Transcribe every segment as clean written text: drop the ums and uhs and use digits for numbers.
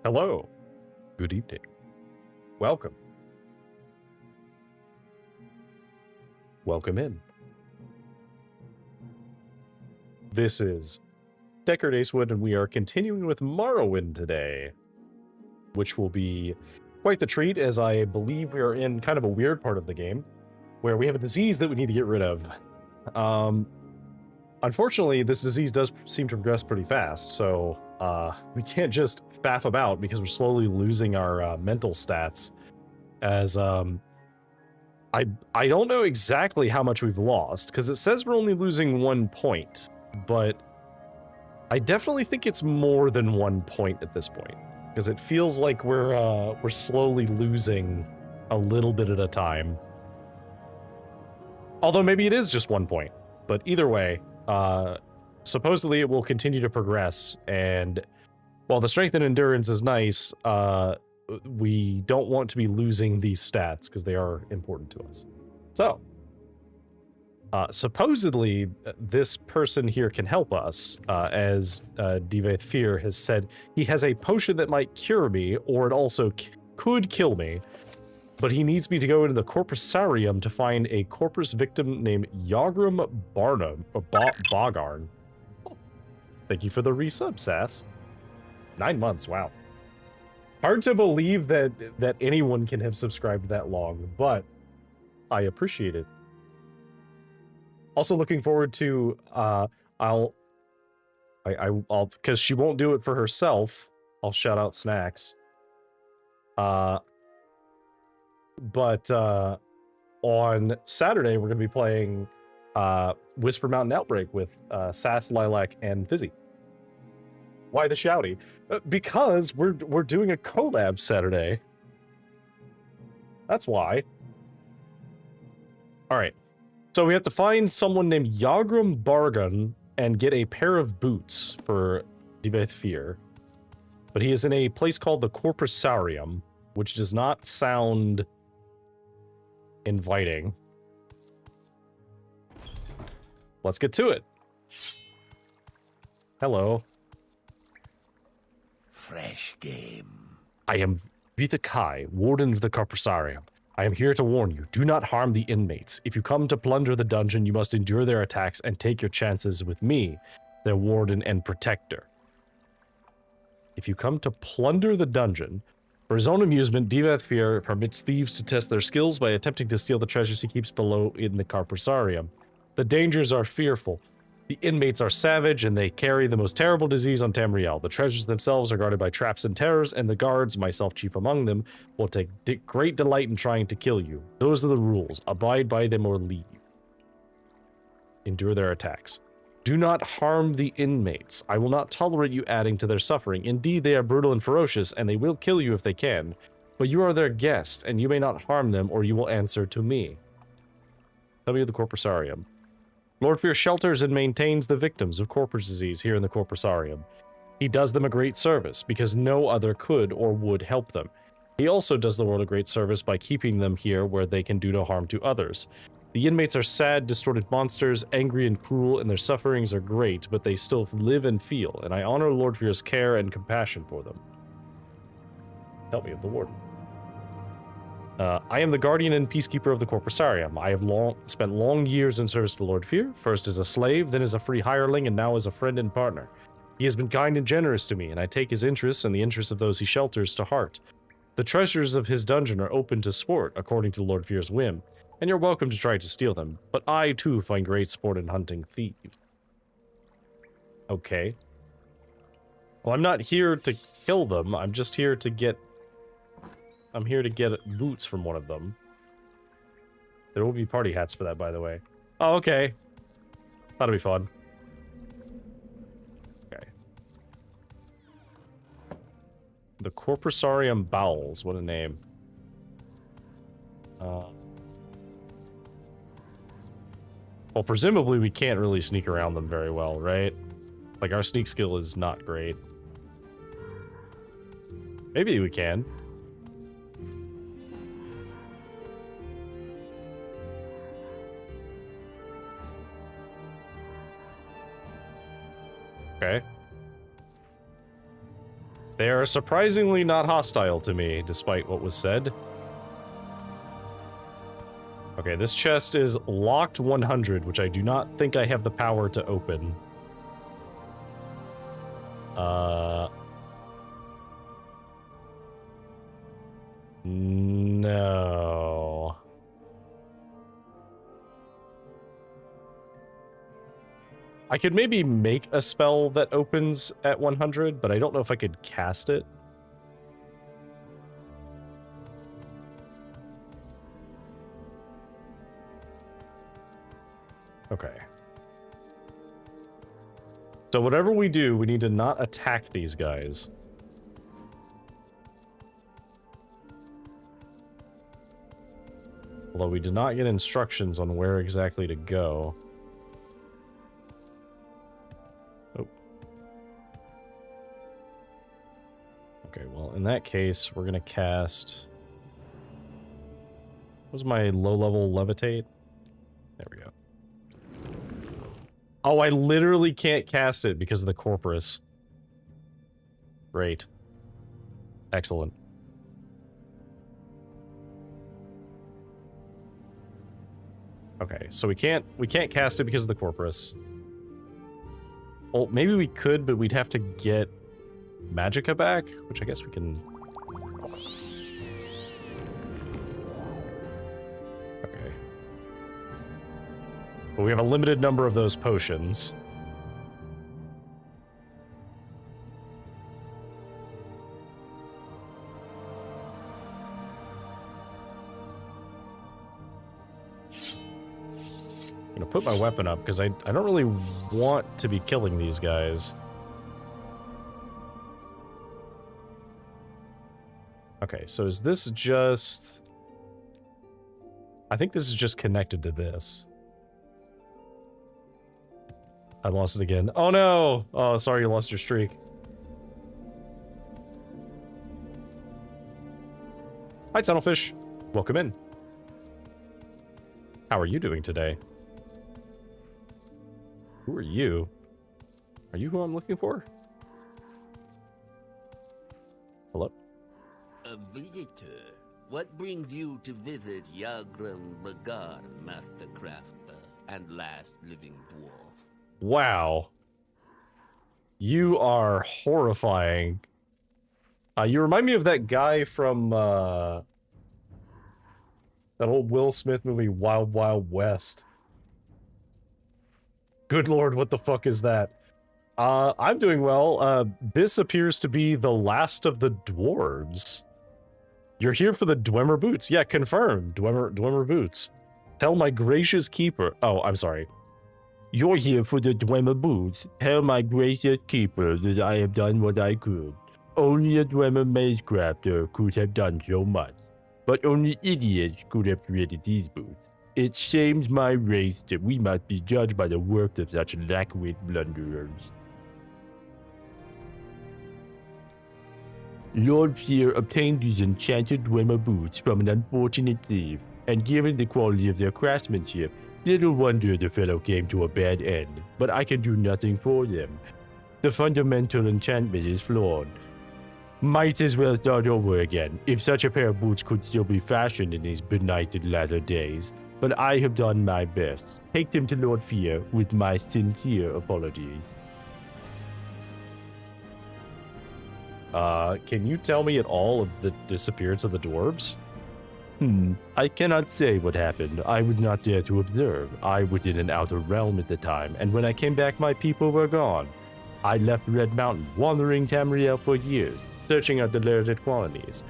Hello. Good evening. Welcome. Welcome in. This is Deckard Acewood, and we are continuing with Morrowind today, which will be quite the treat, as I believe we are in kind of a weird part of the game, where we have a disease that we need to get rid of. Unfortunately, this disease does seem to progress pretty fast, so we can't just faff about because we're slowly losing our mental stats. As I don't know exactly how much we've lost, because it says we're only losing 1 point, but I definitely think it's more than 1 point at this point, because it feels like we're slowly losing a little bit at a time. Although maybe it is just 1 point, but either way, supposedly it will continue to progress, and while the strength and endurance is nice, we don't want to be losing these stats because they are important to us. So, supposedly this person here can help us, as Diveth Fear has said. He has a potion that might cure me, or it also could kill me, but he needs me to go into the Corprusarium to find a Corprus victim named Yagram Barnum, or Bogarn. Thank you for the resub, Sass. 9 months, wow. Hard to believe that anyone can have subscribed that long, but I appreciate it. Also looking forward to, I'll, because she won't do it for herself, I'll shout out Snacks. But on Saturday, we're going to be playing Whisper Mountain Outbreak with Sass, Lilac, and Fizzy. Why the shouty? Because we're doing a collab Saturday. That's why. All right. So we have to find someone named Yagram Bargan and get a pair of boots for Diveth Fear. But he is in a place called the Corprusarium, which does not sound inviting. Let's get to it. Hello. Fresh game. I am Vita Kai, Warden of the Corprusarium. I am here to warn you, do not harm the inmates. If you come to plunder the dungeon, you must endure their attacks and take your chances with me, their warden and protector. If you come to plunder the dungeon, for his own amusement, Diveth Fear permits thieves to test their skills by attempting to steal the treasures he keeps below in the Corprusarium. The dangers are fearful. The inmates are savage, and they carry the most terrible disease on Tamriel. The treasures themselves are guarded by traps and terrors, and the guards, myself chief among them, will take great delight in trying to kill you. Those are the rules. Abide by them or leave. Endure their attacks. Do not harm the inmates. I will not tolerate you adding to their suffering. Indeed, they are brutal and ferocious, and they will kill you if they can. But you are their guest, and you may not harm them, or you will answer to me. Tell me of the Corprusarium. Lord Fear shelters and maintains the victims of Corprus disease here in the Corprusarium. He does them a great service, because no other could or would help them. He also does the world a great service by keeping them here where they can do no harm to others. The inmates are sad, distorted monsters, angry and cruel, and their sufferings are great, but they still live and feel, and I honor Lord Fear's care and compassion for them. Help me of the Warden. I am the guardian and peacekeeper of the Corprusarium. I have spent long years in service to Lord Fear, first as a slave, then as a free hireling, and now as a friend and partner. He has been kind and generous to me, and I take his interests and the interests of those he shelters to heart. The treasures of his dungeon are open to sport, according to Lord Fear's whim, and you're welcome to try to steal them, but I, too, find great sport in hunting thieves. Okay. Well, I'm not here to kill them, I'm just here to get... I'm here to get boots from one of them. There will be party hats for that, by the way. Oh, okay. That'll be fun. Okay. The Corprusarium Bowels. What a name. Well, presumably we can't really sneak around them very well, right? Like, our sneak skill is not great. Maybe we can. Okay. They are surprisingly not hostile to me, despite what was said. Okay, this chest is locked 100, which I do not think I have the power to open. No. I could maybe make a spell that opens at 100, but I don't know if I could cast it. Okay. So whatever we do, we need to not attack these guys. Although we did not get instructions on where exactly to go. Oh. Okay, well, in that case, we're gonna cast... What was my low-level levitate? There we go. Oh, I literally can't cast it because of the Corprus. Great. Excellent. Okay, so we can't cast it because of the Corprus. Well, maybe we could, but we'd have to get Magicka back, which I guess we can... Okay. But we have a limited number of those potions. I'm gonna put my weapon up because I don't really want to be killing these guys. Okay, so is this just... I think this is just connected to this. I lost it again. Oh no! Oh, sorry you lost your streak. Hi, Tunnelfish. Welcome in. How are you doing today? Who are you? Are you who I'm looking for? Hello? A visitor. What brings you to visit Yagram Bagar, Master Crafter, and last living dwarf? Wow. You are horrifying. You remind me of that guy from, that old Will Smith movie, Wild Wild West. Good lord, what the fuck is that? I'm doing well. This appears to be the last of the dwarves. You're here for the Dwemer boots. Yeah, confirmed. Dwemer boots. Tell my gracious keeper... Oh, I'm sorry. You're here for the Dwemer boots. Tell my gracious keeper that I have done what I could. Only a Dwemer magecrafter could have done so much. But only idiots could have created these boots. It shames my race that we must be judged by the work of such lackwit blunderers. Lord Fear obtained these enchanted Dwemer boots from an unfortunate thief, and given the quality of their craftsmanship, little wonder the fellow came to a bad end, but I can do nothing for them. The fundamental enchantment is flawed. Might as well start over again, if such a pair of boots could still be fashioned in these benighted latter days. But I have done my best. Take them to Lord Fear with my sincere apologies. Can you tell me at all of the disappearance of the dwarves? I cannot say what happened. I was not there to observe. I was in an outer realm at the time, and when I came back, my people were gone. I left Red Mountain, wandering Tamriel for years, searching out the deserted colonies,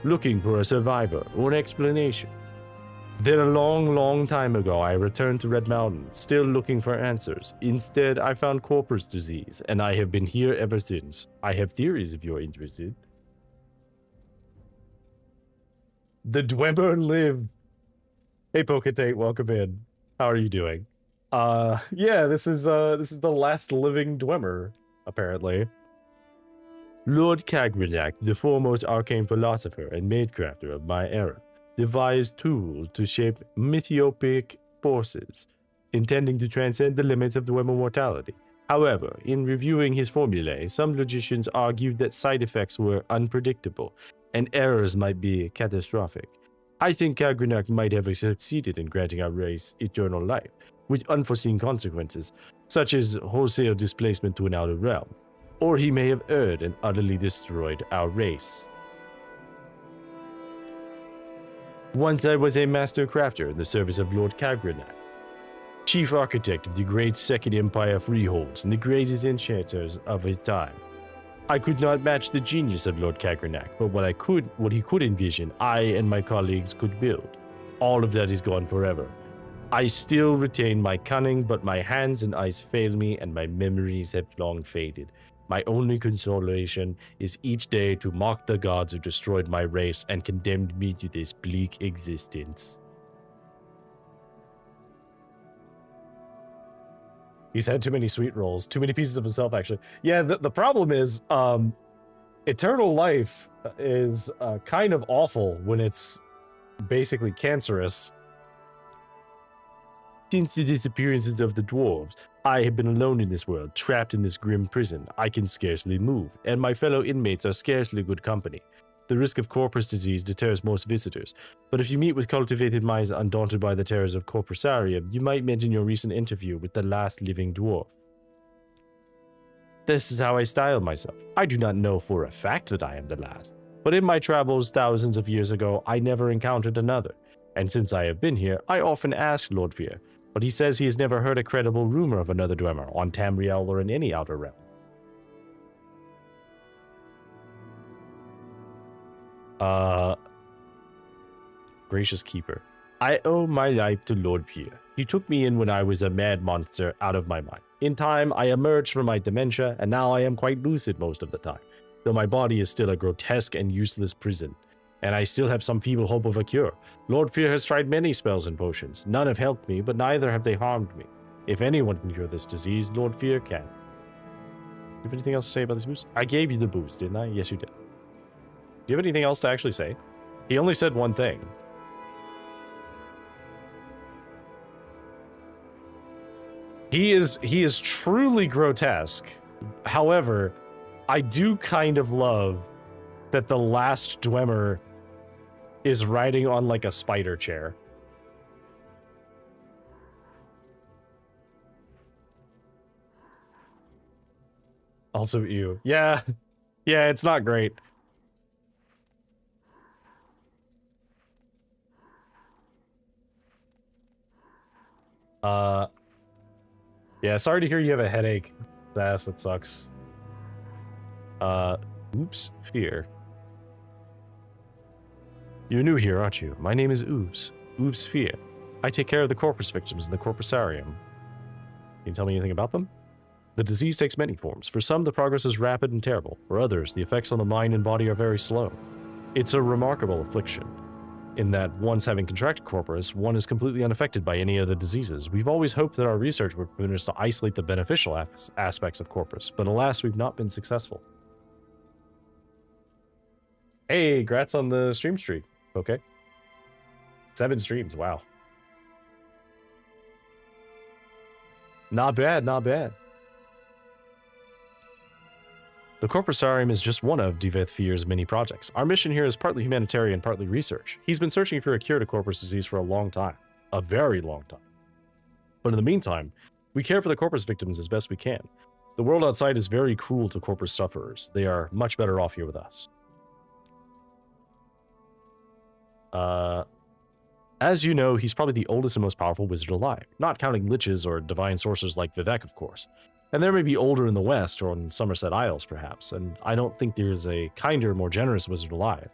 looking for a survivor or an explanation. Then a long time ago, I returned to Red Mountain, still looking for answers. Instead, I found Corprus disease, and I have been here ever since. I have theories if you're interested. The Dwemer live. Hey, Poketate, welcome in. How are you doing? Yeah, this is the last living Dwemer, apparently. Lord Kagrenak, the foremost arcane philosopher and magecrafter of my era, devised tools to shape mythiopic forces, intending to transcend the limits of Dwemer mortality. However, in reviewing his formulae, some logicians argued that side effects were unpredictable, and errors might be catastrophic. I think Kagrenak might have succeeded in granting our race eternal life, with unforeseen consequences, such as wholesale displacement to an outer realm. Or he may have erred and utterly destroyed our race. Once I was a master crafter in the service of Lord Kagrenak, chief architect of the great Second Empire freeholds and the greatest enchanters of his time. I could not match the genius of Lord Kagrenak, but what he could envision, I and my colleagues could build. All of that is gone forever. I still retain my cunning, but my hands and eyes fail me, and my memories have long faded. My only consolation is each day to mock the gods who destroyed my race and condemned me to this bleak existence. He's had too many sweet rolls, too many pieces of himself, actually. Yeah, the problem is, eternal life is kind of awful when it's basically cancerous. Since the disappearances of the dwarves, I have been alone in this world, trapped in this grim prison. I can scarcely move, and my fellow inmates are scarcely good company. The risk of Corprus disease deters most visitors, but if you meet with cultivated minds undaunted by the terrors of Corprusarium, you might mention your recent interview with the last living dwarf. This is how I style myself. I do not know for a fact that I am the last, but in my travels thousands of years ago, I never encountered another, and since I have been here, I often ask Lord Fear, but he says he has never heard a credible rumor of another Dwemer on Tamriel or in any outer realm. Gracious Keeper. I owe my life to Lord Pierre. He took me in when I was a mad monster out of my mind. In time, I emerged from my dementia, and now I am quite lucid most of the time, though my body is still a grotesque and useless prison. And I still have some feeble hope of a cure. Lord Fear has tried many spells and potions. None have helped me, but neither have they harmed me. If anyone can cure this disease, Lord Fear can. You have anything else to say about this boost? I gave you the boost, didn't I? Yes, you did. Do you have anything else to actually say? He only said one thing. He is truly grotesque. However, I do kind of love that the last Dwemer is riding on like a spider chair. Also, ew. Yeah. Yeah, it's not great. Yeah, sorry to hear you have a headache. That sucks. Oops, Fear. You're new here, aren't you? My name is Oops. Oops Fear. I take care of the Corprus victims in the Corprusarium. Can you tell me anything about them? The disease takes many forms. For some, the progress is rapid and terrible. For others, the effects on the mind and body are very slow. It's a remarkable affliction, in that once having contracted Corprus, one is completely unaffected by any of the diseases. We've always hoped that our research would permit us to isolate the beneficial aspects of Corprus, but alas, we've not been successful. Hey, grats on the stream streak. Okay. 7 streams, wow. Not bad, not bad. The Corprusarium is just one of Diveth Fear's many projects. Our mission here is partly humanitarian, partly research. He's been searching for a cure to Corprus disease for a long time. A very long time. But in the meantime, we care for the Corprus victims as best we can. The world outside is very cruel to Corprus sufferers. They are much better off here with us. As you know, he's probably the oldest and most powerful wizard alive, not counting liches or divine sorcerers like Vivek, of course. And there may be older in the West or on Somerset Isles, perhaps, and I don't think there's a kinder, more generous wizard alive.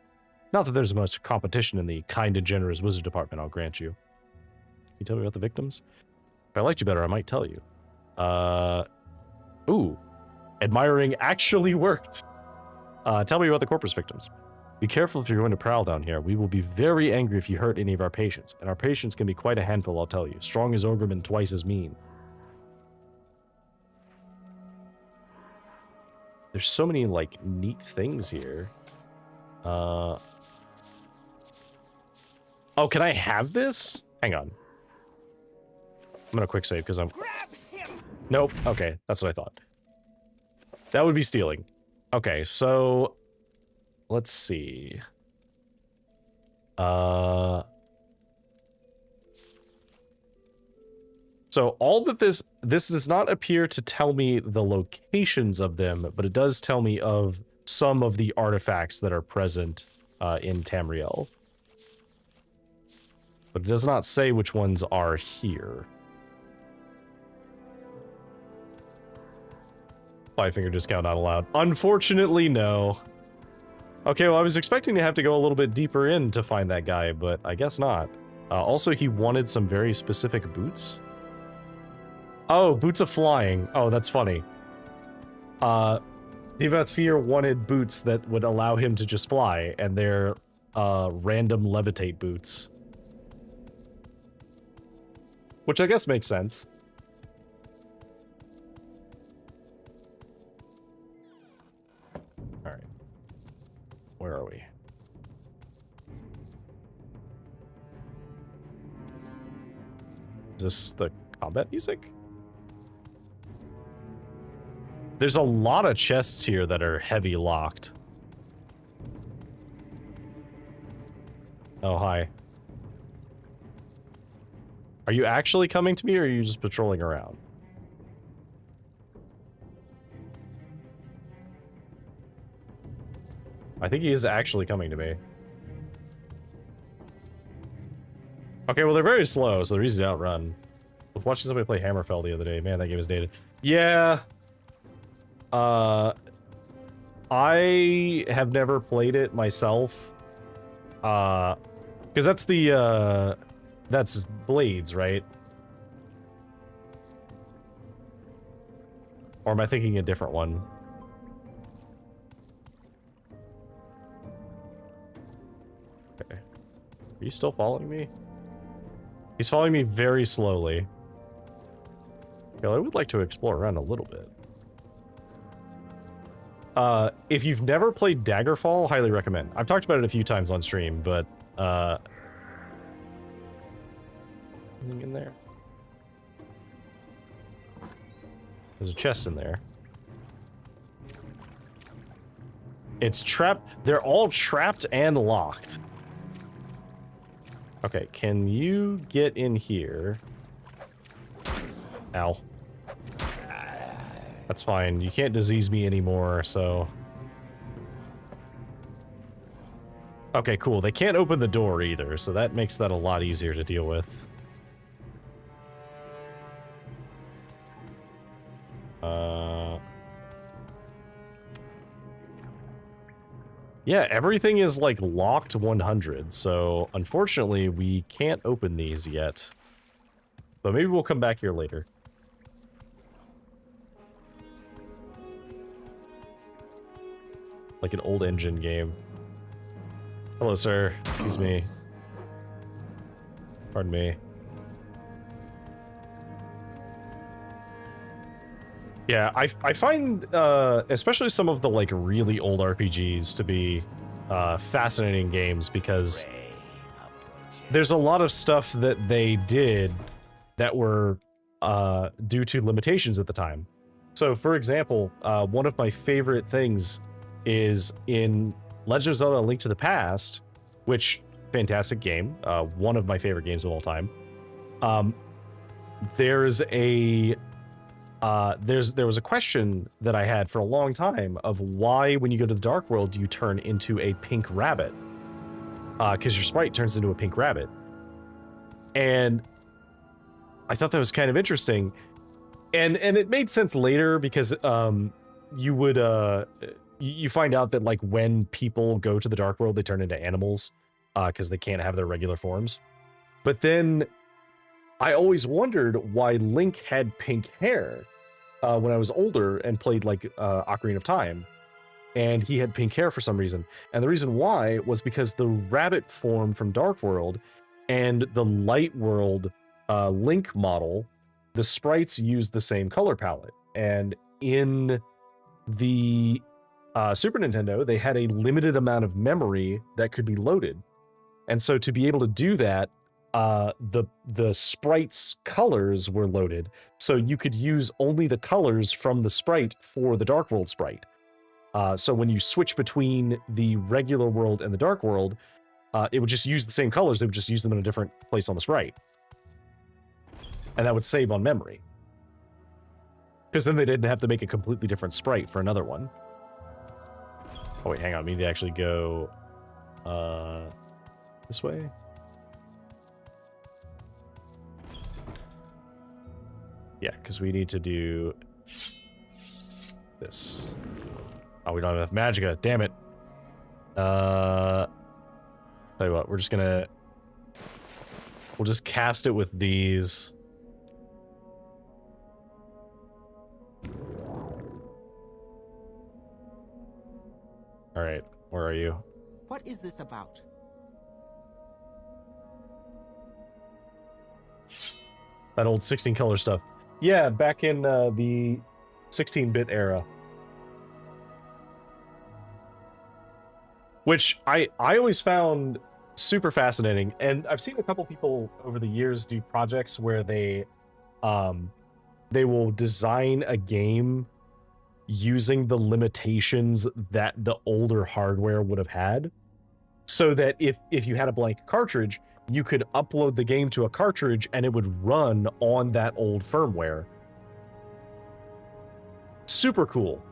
Not that there's much competition in the kind and generous wizard department, I'll grant you. Can you tell me about the victims? If I liked you better, I might tell you. Ooh. Admiring actually worked. Tell me about the Corprus victims. Be careful if you're going to prowl down here. We will be very angry if you hurt any of our patients, and our patients can be quite a handful, I'll tell you. Strong as Ogrem, twice as mean. There's so many, like, neat things here. Oh, can I have this? Hang on. I'm gonna quick save, because I'm... Grab him! Nope. Okay, that's what I thought. That would be stealing. Okay, so let's see. So all that this does not appear to tell me the locations of them, but it does tell me of some of the artifacts that are present in Tamriel. But it does not say which ones are here. Five-finger discount not allowed. Unfortunately, no. Okay, well, I was expecting to have to go a little bit deeper in to find that guy, but I guess not. Also, he wanted some very specific boots. Oh, boots of flying. Oh, that's funny. Divathir wanted boots that would allow him to just fly, and they're random levitate boots. Which I guess makes sense. Alright. Where are we? Is this the combat music? There's a lot of chests here that are heavy locked. Oh, hi. Are you actually coming to me, or are you just patrolling around? I think he is actually coming to me. Okay, well, they're very slow, so they're easy to outrun. I was watching somebody play Hammerfell the other day. Man, that game is dated. Yeah. I have never played it myself. Because that's the, that's Blades, right? Or am I thinking a different one? Okay. Are you still following me? He's following me very slowly. Well, I would like to explore around a little bit. If you've never played Daggerfall, highly recommend. I've talked about it a few times on stream, but, anything in there? There's a chest in there. It's trapped. They're all trapped and locked. Okay, can you get in here? Ow. That's fine. You can't disease me anymore, so... Okay, cool. They can't open the door either, so that makes that a lot easier to deal with. Yeah, everything is, like, locked 100, so unfortunately we can't open these yet. But maybe we'll come back here later. Like an old engine game. Hello, sir. Excuse me. Pardon me. Yeah, I find, especially some of the, like, really old RPGs to be, fascinating games because there's a lot of stuff that they did that were, due to limitations at the time. So, for example, one of my favorite things is in Legend of Zelda: A Link to the Past, which, fantastic game, one of my favorite games of all time. There's a... there was a question that I had for a long time of why, when you go to the Dark World, do you turn into a pink rabbit? Because your sprite turns into a pink rabbit. And I thought that was kind of interesting. And it made sense later because you would you find out that, like, when people go to the Dark World, they turn into animals because they can't have their regular forms. But then I always wondered why Link had pink hair when I was older and played, like, Ocarina of Time. And he had pink hair for some reason. And the reason why was because the rabbit form from Dark World and the Light World Link model, the sprites used the same color palette. And in the Super Nintendo, they had a limited amount of memory that could be loaded. And so to be able to do that, the sprite's colors were loaded, so you could use only the colors from the sprite for the Dark World sprite. So when you switch between the regular world and the Dark World, it would just use the same colors, they would just use them in a different place on the sprite. And that would save on memory. Because then they didn't have to make a completely different sprite for another one. Oh wait, hang on, we need to actually go this way. Yeah, because we need to do this. Oh, we don't have enough magicka. Damn it. Tell you what, we're just gonna... We'll just cast it with these. Alright, where are you? What is this about? That old 16 color stuff. Yeah, back in the 16-bit era. Which I always found super fascinating, and I've seen a couple people over the years do projects where they will design a game using the limitations that the older hardware would have had, so that if you had a blank cartridge, you could upload the game to a cartridge and it would run on that old firmware. Super cool.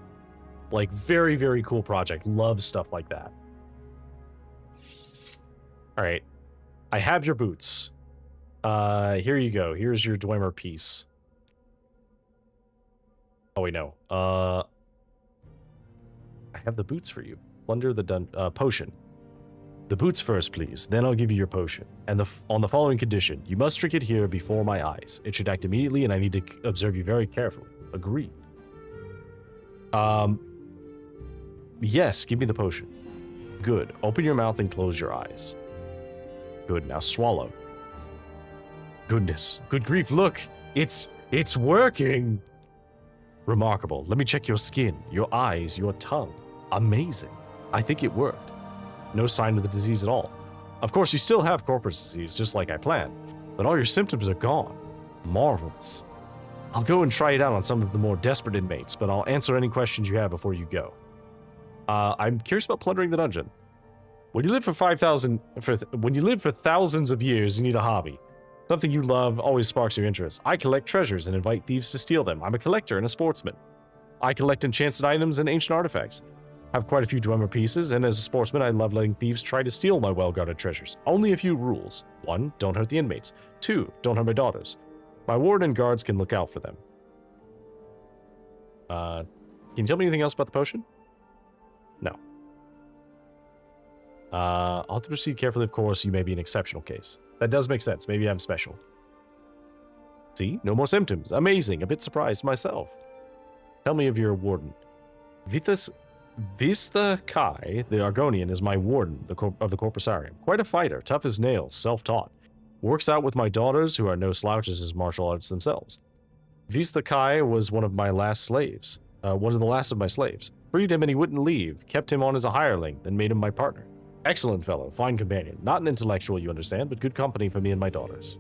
Like, very, very cool project. Love stuff like that. Alright. I have your boots. Here you go. Here's your Dwemer piece. Oh, wait, no. I have the boots for you. Plunder the potion. The boots first, please. Then I'll give you your potion. And on the following condition, you must drink it here before my eyes. It should act immediately, and I need to observe you very carefully. Agreed. Yes, give me the potion. Good. Open your mouth and close your eyes. Good. Now swallow. Goodness. Good grief. Look. It's working. Remarkable. Let me check your skin, your eyes, your tongue. Amazing. I think it worked. No sign of the disease at all. Of course, you still have Corprus disease, just like I planned, but all your symptoms are gone. Marvelous. I'll go and try it out on some of the more desperate inmates, but I'll answer any questions you have before you go. I'm curious about plundering the dungeon. When you live for thousands of years, you need a hobby. Something you love always sparks your interest. I collect treasures and invite thieves to steal them. I'm a collector and a sportsman. I collect enchanted items and ancient artifacts. I have quite a few Dwemer pieces, and as a sportsman, I love letting thieves try to steal my well-guarded treasures. Only a few rules. 1, don't hurt the inmates. 2, don't hurt my daughters. My warden and guards can look out for them. Can you tell me anything else about the potion? No. I'll have to proceed carefully, of course. You may be an exceptional case. That does make sense. Maybe I'm special. See? No more symptoms. Amazing. A bit surprised myself. Tell me of your warden. Vista Kai, the Argonian, is my warden of the Corprusarium. Quite a fighter, tough as nails, self-taught. Works out with my daughters, who are no slouches as martial arts themselves. Vista Kai was one of my last slaves. One of the last of my slaves. Freed him and he wouldn't leave. Kept him on as a hireling, then made him my partner. Excellent fellow, fine companion. Not an intellectual, you understand, but good company for me and my daughters.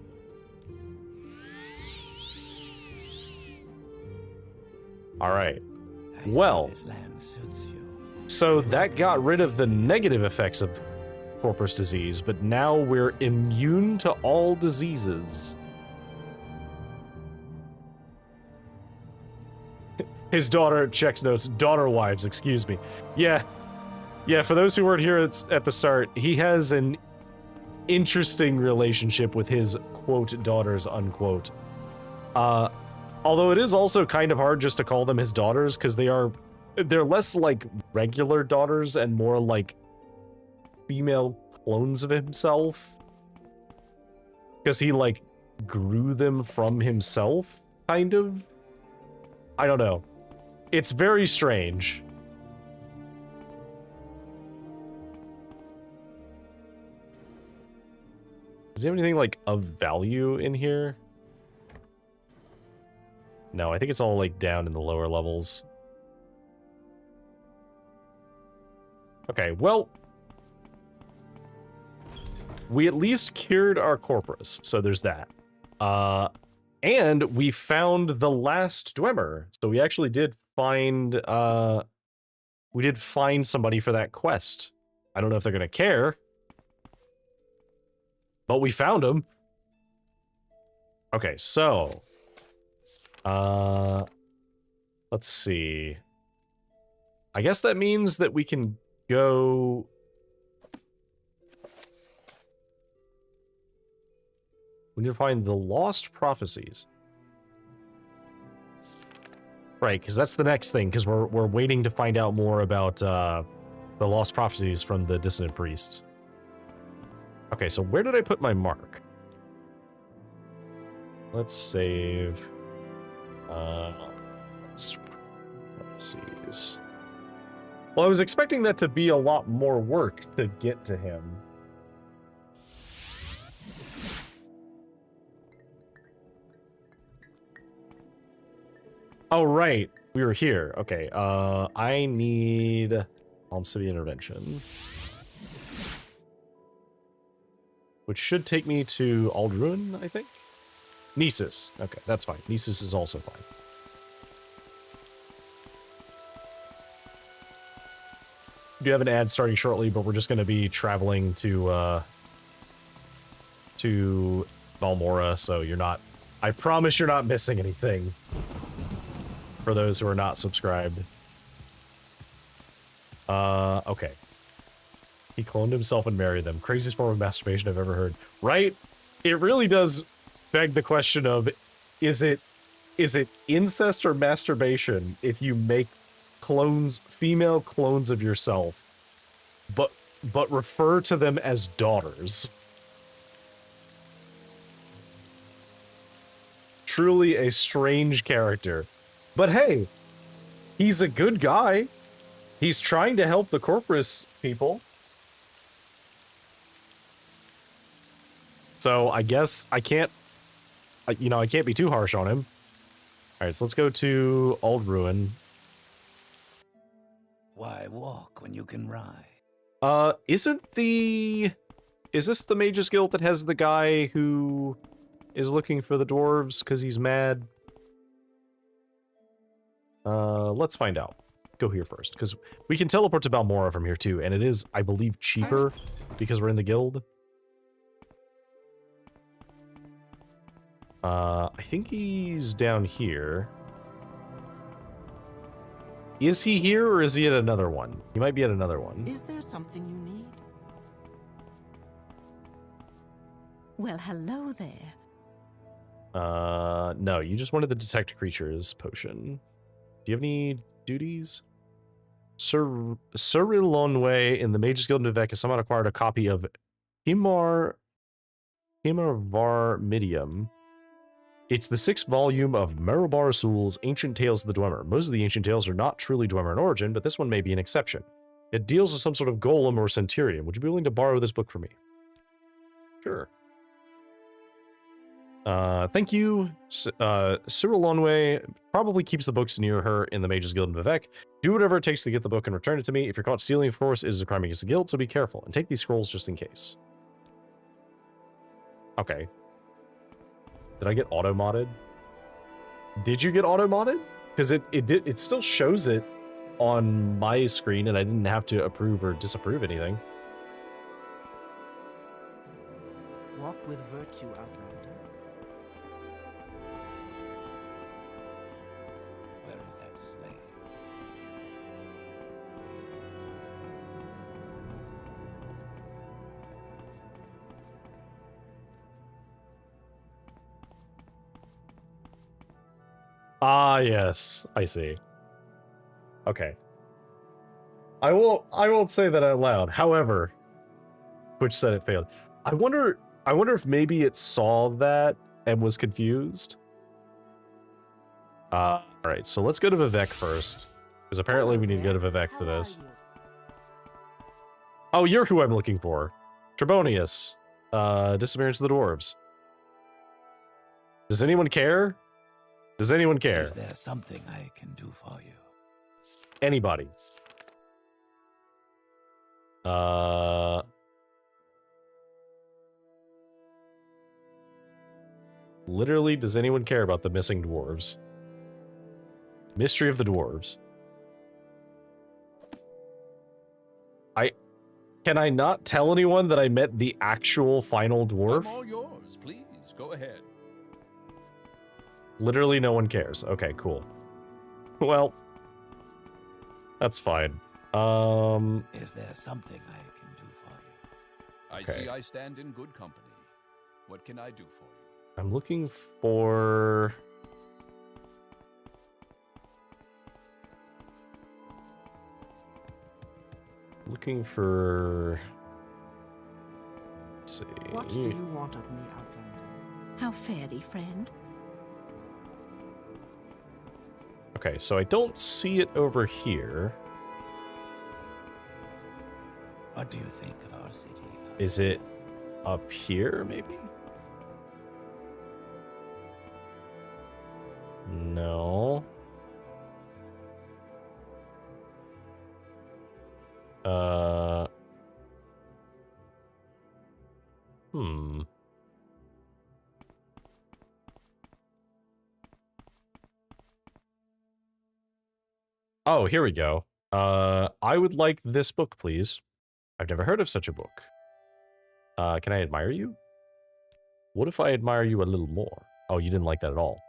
Alright. Well, so that got rid of the negative effects of Corprus disease, but now we're immune to all diseases. His daughter checks notes. Daughter wives, excuse me. Yeah, for those who weren't here at the start, he has an interesting relationship with his, quote, daughters, unquote. Although it is also kind of hard just to call them his daughters, because they're less like regular daughters and more like female clones of himself. Because he, like, grew them from himself, kind of? I don't know. It's very strange. Is there anything, like, of value in here? No, I think it's all, like, down in the lower levels. Okay, well... we at least cured our Corprus, so there's that. And we found the last Dwemer, so we actually did find somebody for that quest. I don't know if they're gonna care, but we found him. Okay, so let's see. I guess that means that we can go. We need to find the lost prophecies. Right, because that's the next thing, because we're waiting to find out more about the lost prophecies from the dissonant priests. Okay, so where did I put my mark? Let's save. Prophecies. Well, I was expecting that to be a lot more work to get to him. Oh, right. We were here. Okay, I need Alm City Intervention. Which should take me to Aldruin, I think? Nisus. Okay, that's fine. Nisus is also fine. We do have an ad starting shortly, but we're just going to be traveling to Valmora, so you're not... I promise you're not missing anything. For those who are not subscribed. Okay. He cloned himself and married them. Craziest form of masturbation I've ever heard. Right? It really does beg the question of, is it incest or masturbation if you make clones, female clones of yourself, but refer to them as daughters? Truly a strange character. But hey, he's a good guy. He's trying to help the Corprus people. So I guess I can't, you know, I can't be too harsh on him. All right, so let's go to Aldruin. Why walk when you can ride? Is this the Mages Guild that has the guy who is looking for the dwarves because he's mad? Let's find out. Go here first, because we can teleport to Balmora from here too, and it is, I believe, cheaper because we're in the guild. I think he's down here. Is he here, or is he at another one? He might be at another one. Is there something you need? Well, hello there. No, you just wanted the detect creatures potion. Do you have any duties? Surilonwe in the Mages Guild in Vivec has somehow acquired a copy of Himar Varmidium. It's the 6th volume of Merobar Sul's Ancient Tales of the Dwemer. Most of the ancient tales are not truly Dwemer in origin, but this one may be an exception. It deals with some sort of golem or centurion. Would you be willing to borrow this book for me? Sure. Thank you. Surilonwe probably keeps the books near her in the Mages Guild in Vivec. Do whatever it takes to get the book and return it to me. If you're caught stealing, of course, it is a crime against the guild, so be careful. And take these scrolls just in case. Okay. Did I get auto-modded? Did you get auto-modded? Because it still shows it on my screen, and I didn't have to approve or disapprove anything. Walk with virtue, Outlander. Where is that slave? Ah, yes. I see. Okay. I won't say that out loud. However, Twitch said it failed. I wonder if maybe it saw that and was confused. Alright, so let's go to Vivec first. Because apparently we need to go to Vivec for this. Oh, you're who I'm looking for. Trebonius. Disappearance of the Dwarves. Does anyone care? Does anyone care? Is there something I can do for you? Anybody. Literally, does anyone care about the missing dwarves? Mystery of the dwarves. Can I not tell anyone that I met the actual final dwarf? I'm all yours, please. Go ahead. Literally no one cares. Okay, cool. Well, that's fine. Is there something I can do for you? I Okay. see I stand in good company. What can I do for you? I'm looking for... Looking for... Let's see. What do you want of me, Outlander? How fare thee, friend? Okay, so I don't see it over here. What do you think of our city? Is it up here, maybe? No. Hmm. Oh, here we go. I would like this book, please. I've never heard of such a book. Can I admire you? What if I admire you a little more? Oh, you didn't like that at all.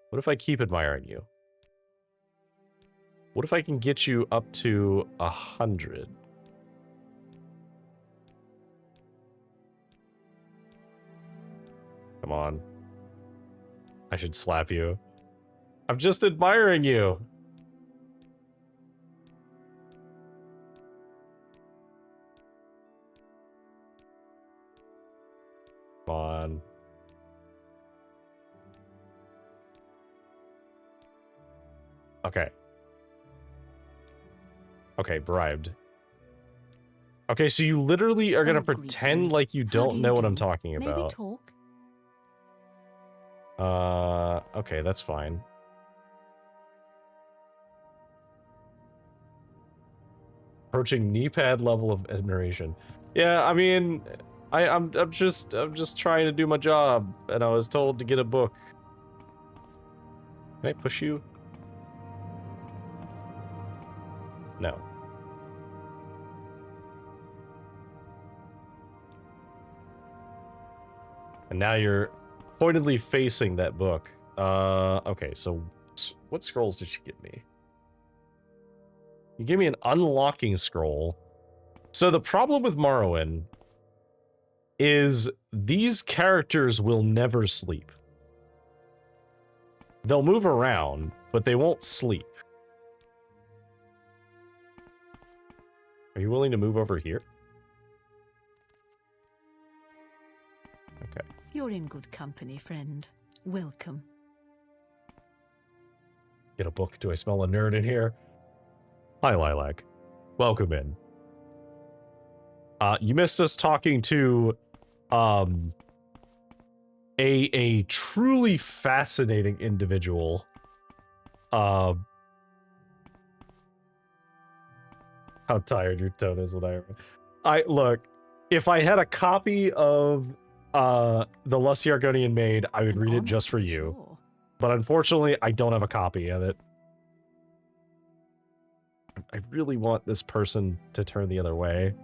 What if I keep admiring you? What if I can get you up to 100? Come on. I should slap you. I'm just admiring you. Come on. Okay. Okay, bribed. Okay, so you literally are gonna Oh, pretend greetings. like you How don't do you know what I'm do? talking Maybe about. talk. Okay, that's fine. Approaching knee pad level of admiration. Yeah, I mean, I'm just trying to do my job, and I was told to get a book. Can I push you? No. And now you're pointedly facing that book. Okay, so what scrolls did she give me? You gave me an unlocking scroll. So the problem with Morrowind is these characters will never sleep. They'll move around, but they won't sleep. Are you willing to move over here? Okay. You're in good company, friend. Welcome. Get a book. Do I smell a nerd in here? Hi, Lilac. Welcome in. You missed us talking to, a truly fascinating individual. How tired your tone is when look, if I had a copy of, the Lusty Argonian Maid, I would An read it honor, just for I'm you. sure. But unfortunately, I don't have a copy of it. I really want this person to turn the other way.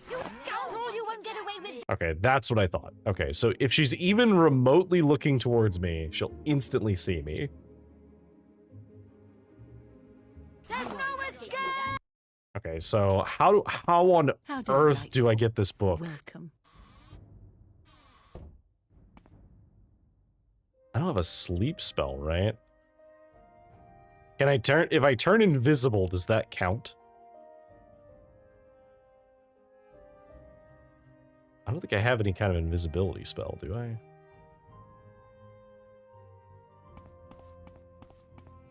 You scoundrel, you won't get away with. Okay, that's what I thought. Okay, so if she's even remotely looking towards me, she'll instantly see me. There's no escape. Okay, so how on How earth do I delightful. get this book? Welcome. I don't have a sleep spell, right? Can I turn... If I turn invisible, does that count? I don't think I have any kind of invisibility spell, do I?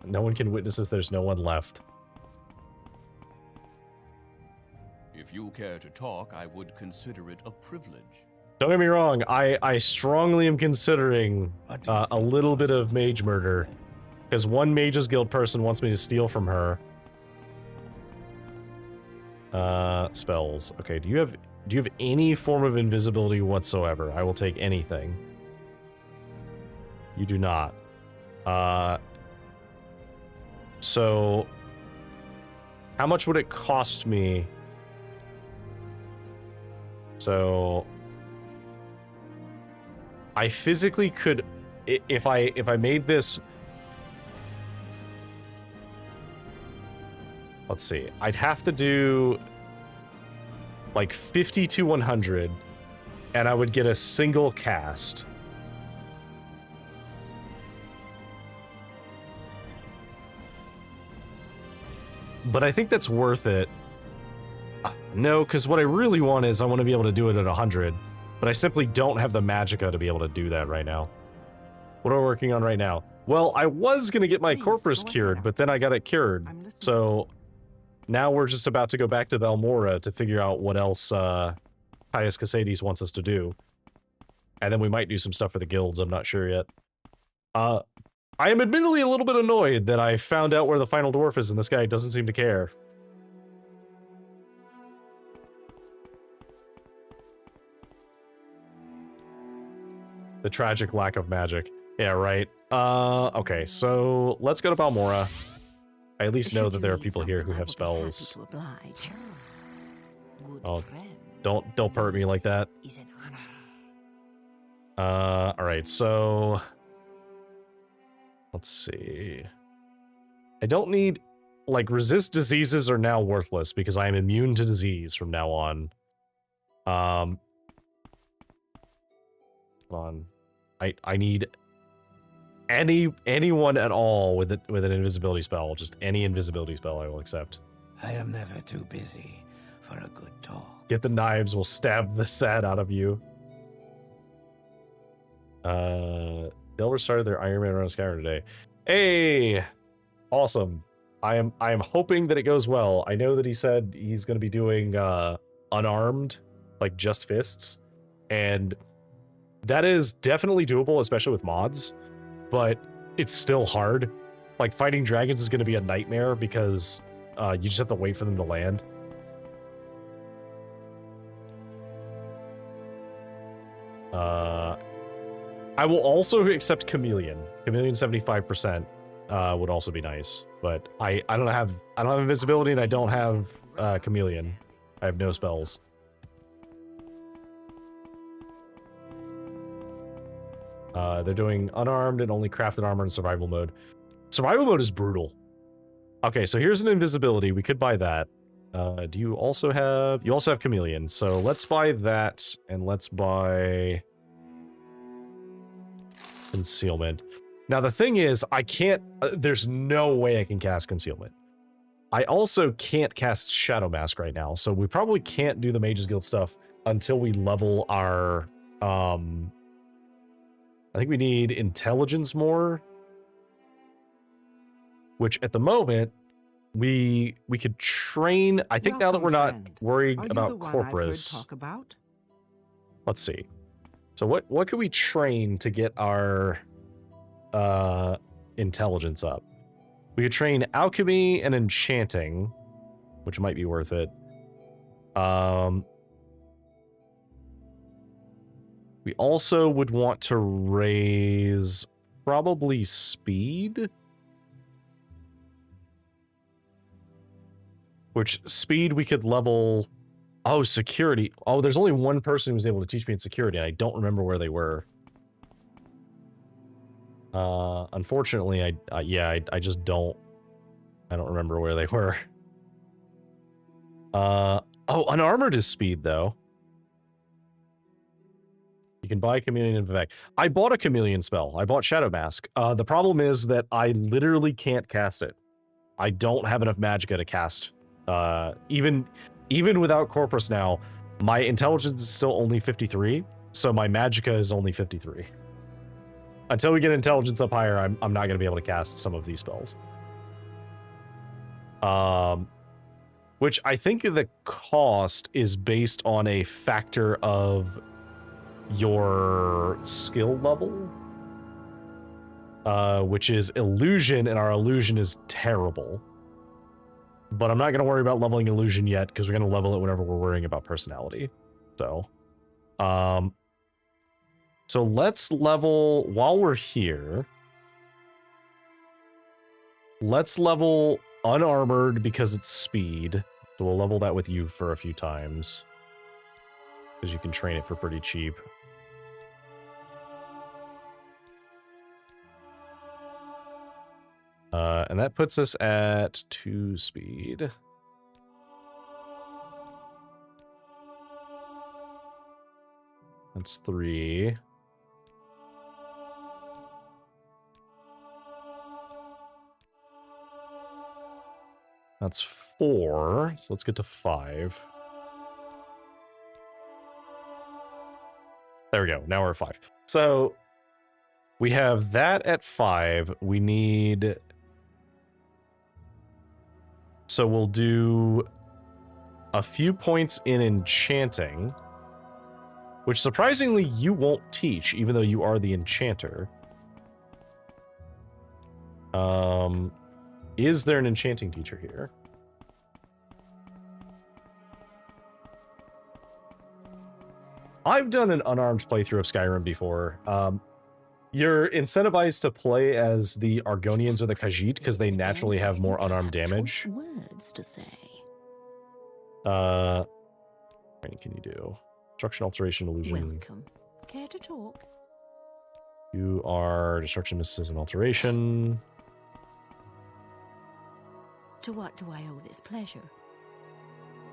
No one can witness if there's no one left. If you care to talk, I would consider it a privilege. Don't get me wrong, I strongly am considering What do you a think little of bit our of city? mage murder. Because one Mages Guild person wants me to steal from her. Spells. Okay, do you have Do you have any form of invisibility whatsoever? I will take anything. You do not. So how much would it cost me? So I physically could, if I made this, let's see, I'd have to do like 50 to 100 and I would get a single cast. But I think that's worth it. No, because what I really want is I want to be able to do it at 100, but I simply don't have the magicka to be able to do that right now. What are we working on right now? Well, I was going to get my Corprus cured, but then I got it cured. So now we're just about to go back to Valmora to figure out what else Caius Casades wants us to do. And then we might do some stuff for the guilds, I'm not sure yet. I am admittedly a little bit annoyed that I found out where the final dwarf is and this guy doesn't seem to care. The tragic lack of magic. Yeah, right. Okay, so let's go to Balmora. I at least know that there are people here who have spells. Oh, don't hurt me like that. Alright, so let's see. I don't need, like, resist diseases are now worthless because I am immune to disease from now on. Hold on. I need anyone at all with an invisibility spell. Just any invisibility spell I will accept. I am never too busy for a good talk. Get the knives, we'll stab the sad out of you. Delver started their Iron Man run on Skyrim today. Hey! Awesome. I am hoping that it goes well. I know that he said he's gonna be doing unarmed, like just fists, and that is definitely doable, especially with mods, but it's still hard. Like, fighting dragons is going to be a nightmare because you just have to wait for them to land. I will also accept Chameleon. Chameleon 75% would also be nice, but I don't have invisibility and I don't have Chameleon. I have no spells. They're doing unarmed and only crafted armor in survival mode. Survival mode is brutal. Okay, so here's an invisibility. We could buy that. Do you also have... You also have Chameleon. So let's buy that, and let's buy... Concealment. Now, the thing is, I can't... there's no way I can cast Concealment. I also can't cast Shadow Mask right now, so we probably can't do the Mages Guild stuff until we level our... I think we need intelligence more, which at the moment we could train. I think now that we're not worried about Corprus. Let's see. So what could we train to get our intelligence up? We could train alchemy and enchanting, which might be worth it. We also would want to raise probably speed. Which speed we could level... Oh, security. Oh, there's only one person who was able to teach me in security, and I don't remember where they were. Unfortunately, I just don't... I don't remember where they were. Oh, unarmored is speed, though. You can buy Chameleon and Vivek. I bought a Chameleon spell. I bought Shadow Mask. The problem is that I literally can't cast it. I don't have enough magicka to cast. Even without Corpus now, my intelligence is still only 53, so my magicka is only 53. Until we get intelligence up higher, I'm not going to be able to cast some of these spells. Which I think the cost is based on a factor of your skill level, which is illusion, and our illusion is terrible. But I'm not going to worry about leveling illusion yet, because we're going to level it whenever we're worrying about personality. So, so let's level, while we're here, let's level unarmored because it's speed. So we'll level that with you for a few times. Because you can train it for pretty cheap. And that puts us at 2 speed. That's 3. That's 4. So let's get to 5. There we go. Now we're at 5. So we have that at 5. We need... So we'll do a few points in enchanting, which surprisingly you won't teach, even though you are the enchanter. Is there an enchanting teacher here? I've done an unarmed playthrough of Skyrim before. You're incentivized to play as the Argonians or the Khajiit because they naturally have more unarmed damage. Words to say. What can you do? Destruction, alteration, illusion. Welcome. Care to talk? You are destruction, mysticism, alteration. To what do I owe this pleasure?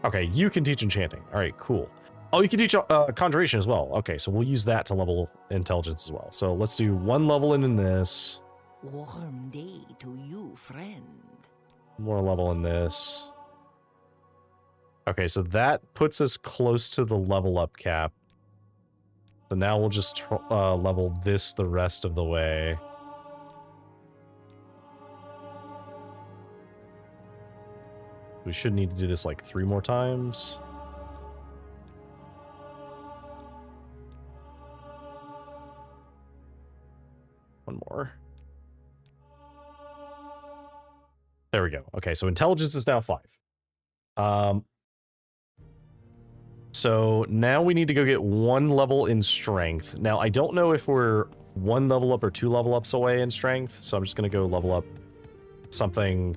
Okay, you can teach enchanting. All right, cool. Oh, you can teach conjuration as well. Okay, so we'll use that to level intelligence as well. So let's do 1 level in this. Warm day to you, friend. More level in this. Okay, so that puts us close to the level up cap. So now we'll just level this the rest of the way. We should need to do this like 3 more times. One more. There we go. Okay, so intelligence is now 5. So now we need to go get 1 level in strength. Now, I don't know if we're 1 level up or 2 level ups away in strength, so I'm just going to go level up something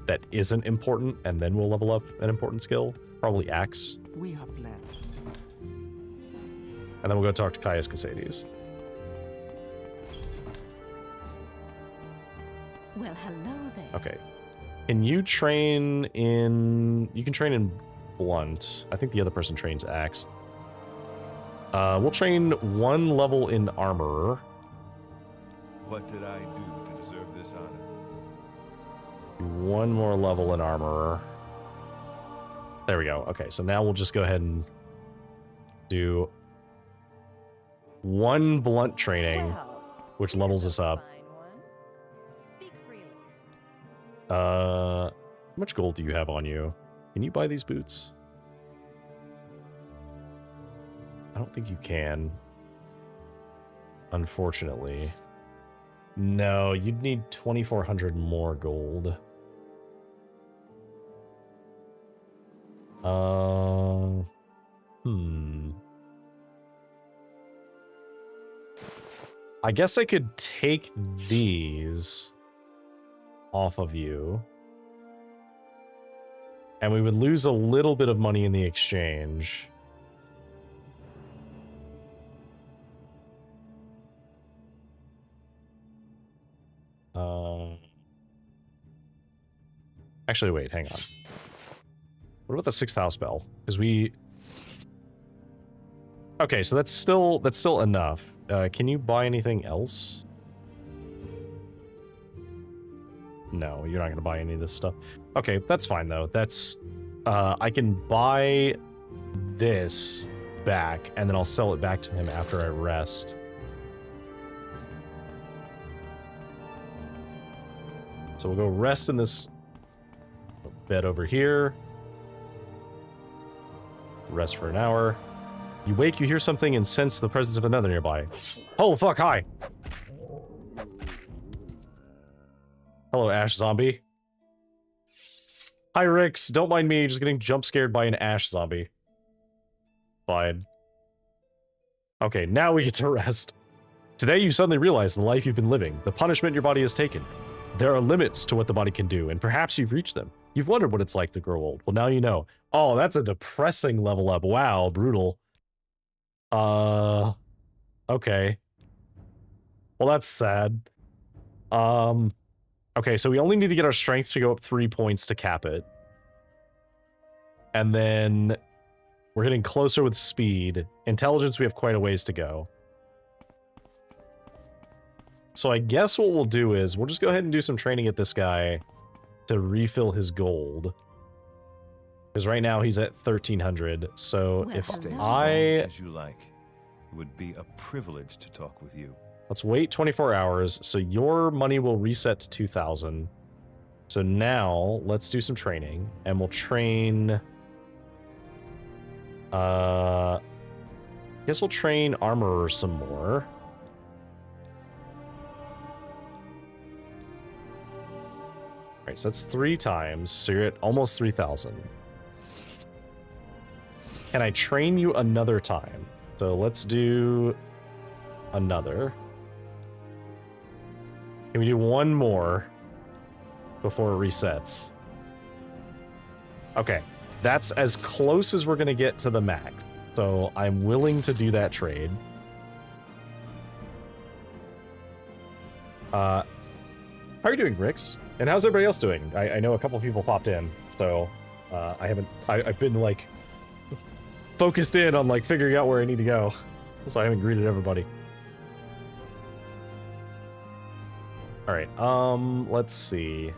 that isn't important, and then we'll level up an important skill. Probably axe. We are blessed. And then we'll go talk to Caius Casades. Well, hello there. Okay. Can you train in... You can train in blunt. I think the other person trains axe. We'll train 1 level in armor. What did I do to deserve this honor? 1 more level in armor. There we go. Okay, so now we'll just go ahead and do 1 blunt training, which levels us up. How much gold do you have on you? Can you buy these boots? I don't think you can. Unfortunately. No, you'd need 2,400 more gold. I guess I could take these off of you. And we would lose a little bit of money in the exchange. Actually, wait, hang on. What about the 6th house spell? Because we... Okay, so that's still enough. Can you buy anything else? No, you're not going to buy any of this stuff. Okay, that's fine, though. That's... I can buy this back, and then I'll sell it back to him after I rest. So we'll go rest in this bed over here. Rest for an hour. You wake, you hear something, and sense the presence of another nearby. Oh, fuck, hi! Hello, Ash Zombie. Hi, Rix. Don't mind me, just getting jump scared by an Ash Zombie. Fine. Okay, now we get to rest. Today you suddenly realize the life you've been living, the punishment your body has taken. There are limits to what the body can do, and perhaps you've reached them. You've wondered what it's like to grow old. Well, now you know. Oh, that's a depressing level up. Wow, brutal. Okay. Well, that's sad. Okay, so we only need to get our strength to go up 3 points to cap it. And then we're getting closer with speed. Intelligence, we have quite a ways to go. So I guess what we'll do is we'll just go ahead and do some training at this guy to refill his gold. Because right now he's at 1,300. So Well, if Stay as long I... as you like. It would be a privilege to talk with you. Let's wait 24 hours. So your money will reset to 2,000. So now let's do some training. And we'll train... I guess we'll train Armorer some more. Alright, so that's 3 times. So you're at almost 3,000. Can I train you another time? So let's do another. Can we do one more before it resets? Okay, that's as close as we're going to get to the max. So I'm willing to do that trade. How are you doing, Rix? And how's everybody else doing? I know a couple people popped in, so I've been like focused in on like figuring out where I need to go, so I haven't greeted everybody. All right, let's see.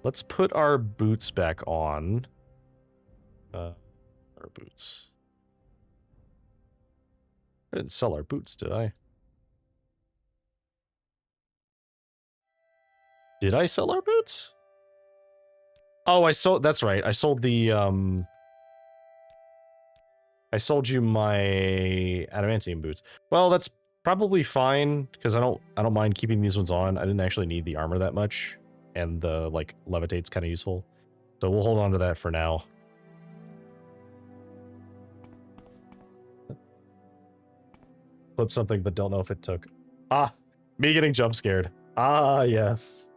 Let's put our boots back on. Our boots. I didn't sell our boots, did I? Did I sell our boots? Oh, I sold, that's right. I sold the, I sold you my adamantium boots. Well, that's probably fine, because I don't mind keeping these ones on. I didn't actually need the armor that much, and the, like, levitate's kind of useful. So we'll hold on to that for now. Flip something, but don't know if it took. Ah, me getting jump scared. Ah, yes.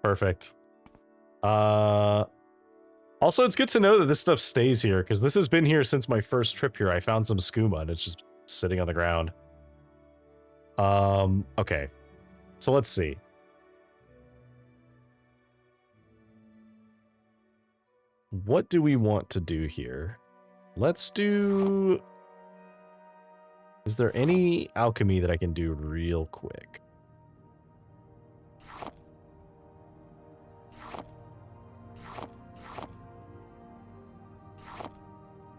Perfect. Also, it's good to know that this stuff stays here, because this has been here since my first trip here. I found some skooma, and it's just sitting on the ground. Okay. So let's see. What do we want to do here? Let's do... Is there any alchemy that I can do real quick?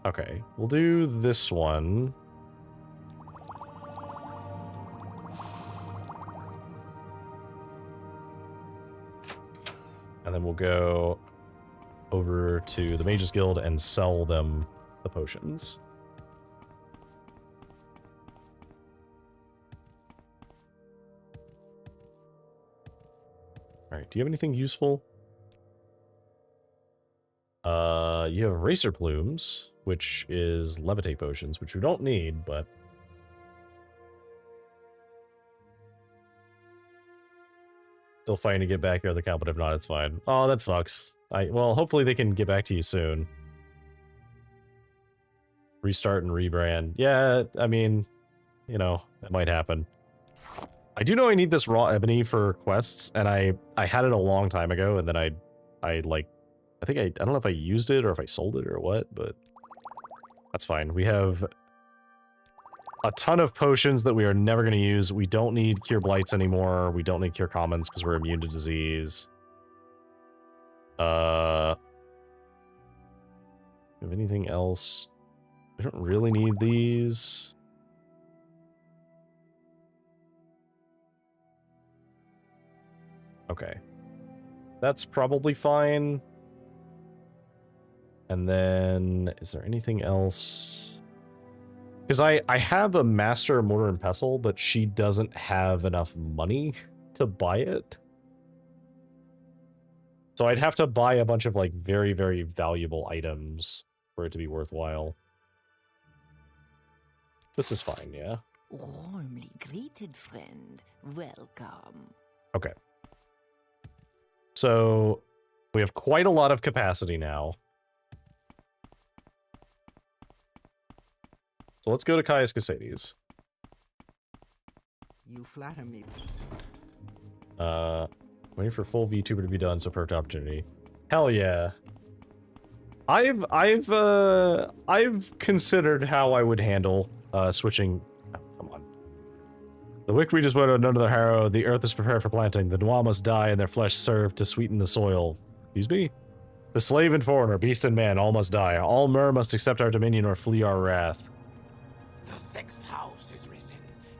Okay, we'll do this one. And then we'll go over to the Mages Guild and sell them the potions. Alright, do you have anything useful? You have Racer Plumes, which is Levitate Potions, which we don't need, but... Still fighting to get back your other account, but if not, it's fine. Oh, that sucks. Well, hopefully they can get back to you soon. Restart and rebrand. Yeah, I mean, you know, that might happen. I do know I need this raw ebony for quests, and I had it a long time ago, and then I think I don't know if I used it or if I sold it or what, but that's fine. We have a ton of potions that we are never going to use. We don't need Cure Blights anymore. We don't need Cure Commons because we're immune to disease. Have anything else? We don't really need these. Okay. That's probably fine. And then, is there anything else? Because I have a Master of Mortar and Pestle, but she doesn't have enough money to buy it. So I'd have to buy a bunch of, like, very, very valuable items for it to be worthwhile. This is fine, yeah? Warmly greeted, friend. Welcome. Okay. So we have quite a lot of capacity now. So let's go to Caius Casades. You flatter me. Waiting for full VTuber to be done, so perfect opportunity. Hell yeah. I've considered how I would handle switching. Oh, come on. The wickweed is withered under the harrow. The earth is prepared for planting. The Dwa must die, and their flesh serve to sweeten the soil. Excuse me. The slave and foreigner, beast and man, all must die. All Mer must accept our dominion or flee our wrath. The sixth house is risen,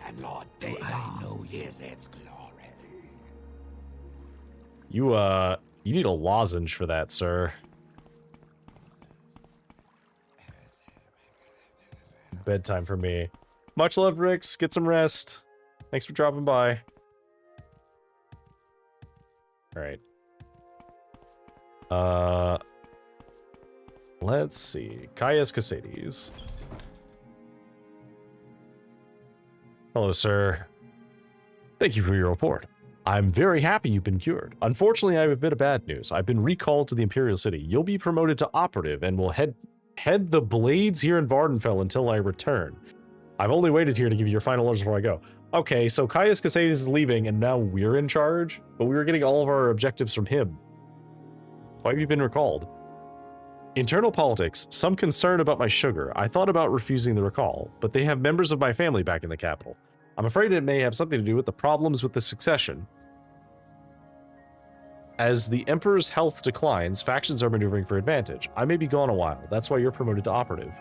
and Lord Dagon, I know is its glory. You need a lozenge for that, sir. Bedtime for me. Much love, Rix. Get some rest. Thanks for dropping by. Alright. Let's see. Caius Casades. Hello, sir. Thank you for your report. I'm very happy you've been cured. Unfortunately, I have a bit of bad news. I've been recalled to the Imperial City. You'll be promoted to operative and will head the blades here in Vardenfell until I return. I've only waited here to give you your final orders before I go. Okay, so Caius Casades is leaving and now we're in charge, but we were getting all of our objectives from him. Why have you been recalled? Internal politics, some concern about my sugar. I thought about refusing the recall, but they have members of my family back in the capital. I'm afraid it may have something to do with the problems with the succession. As the Emperor's health declines, factions are maneuvering for advantage. I may be gone a while. That's why you're promoted to operative.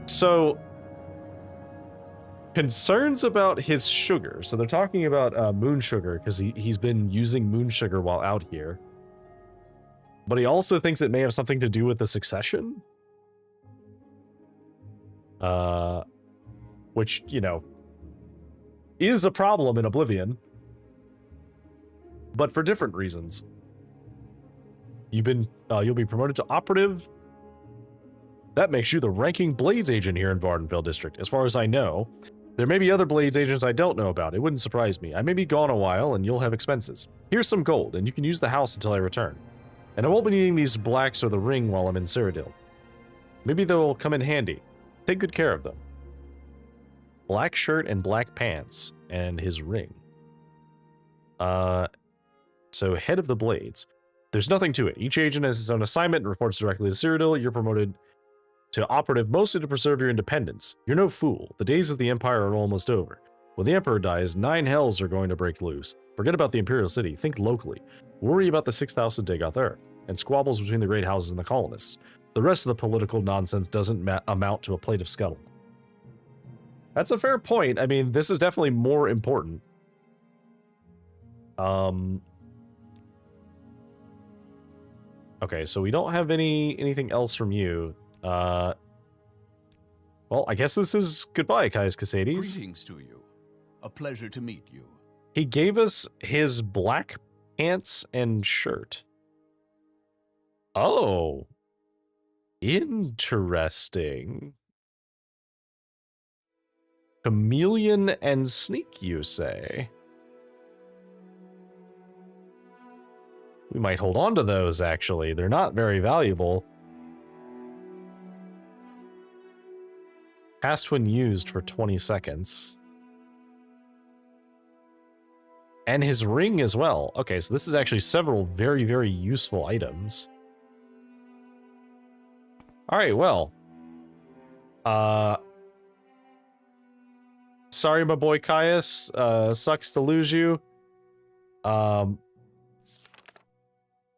So, concerns about his sugar. So they're talking about moon sugar because he's been using moon sugar while out here. But he also thinks it may have something to do with the succession. Which, you know, is a problem in Oblivion. But for different reasons. You'll be promoted to operative. That makes you the ranking Blades agent here in Vardenfell District. As far as I know, there may be other Blades agents I don't know about. It wouldn't surprise me. I may be gone a while, and you'll have expenses. Here's some gold, and you can use the house until I return. And I won't be needing these blacks or the ring while I'm in Cyrodiil. Maybe they'll come in handy. Take good care of them. Black shirt and black pants, and his ring. So head of the Blades. There's nothing to it. Each agent has his own assignment and reports directly to Cyrodiil. You're promoted to operative mostly to preserve your independence. You're no fool. The days of the Empire are almost over. When the Emperor dies, 9 hells are going to break loose. Forget about the Imperial City. Think locally. Worry about the 6th house of Dagother and squabbles between the great houses and the colonists. The rest of the political nonsense doesn't amount to a plate of scuttle. That's a fair point. I mean, this is definitely more important. Okay, so we don't have anything else from you. Well, I guess this is goodbye, Caius Casades. Greetings to you. A pleasure to meet you. He gave us his black pants and shirt. Oh. Interesting. Chameleon and sneak, you say? We might hold on to those, actually. They're not very valuable. Cast when used for 20 seconds. And his ring as well. Okay, so this is actually several very, very useful items. Alright, well. Sorry, my boy Caius. Sucks to lose you.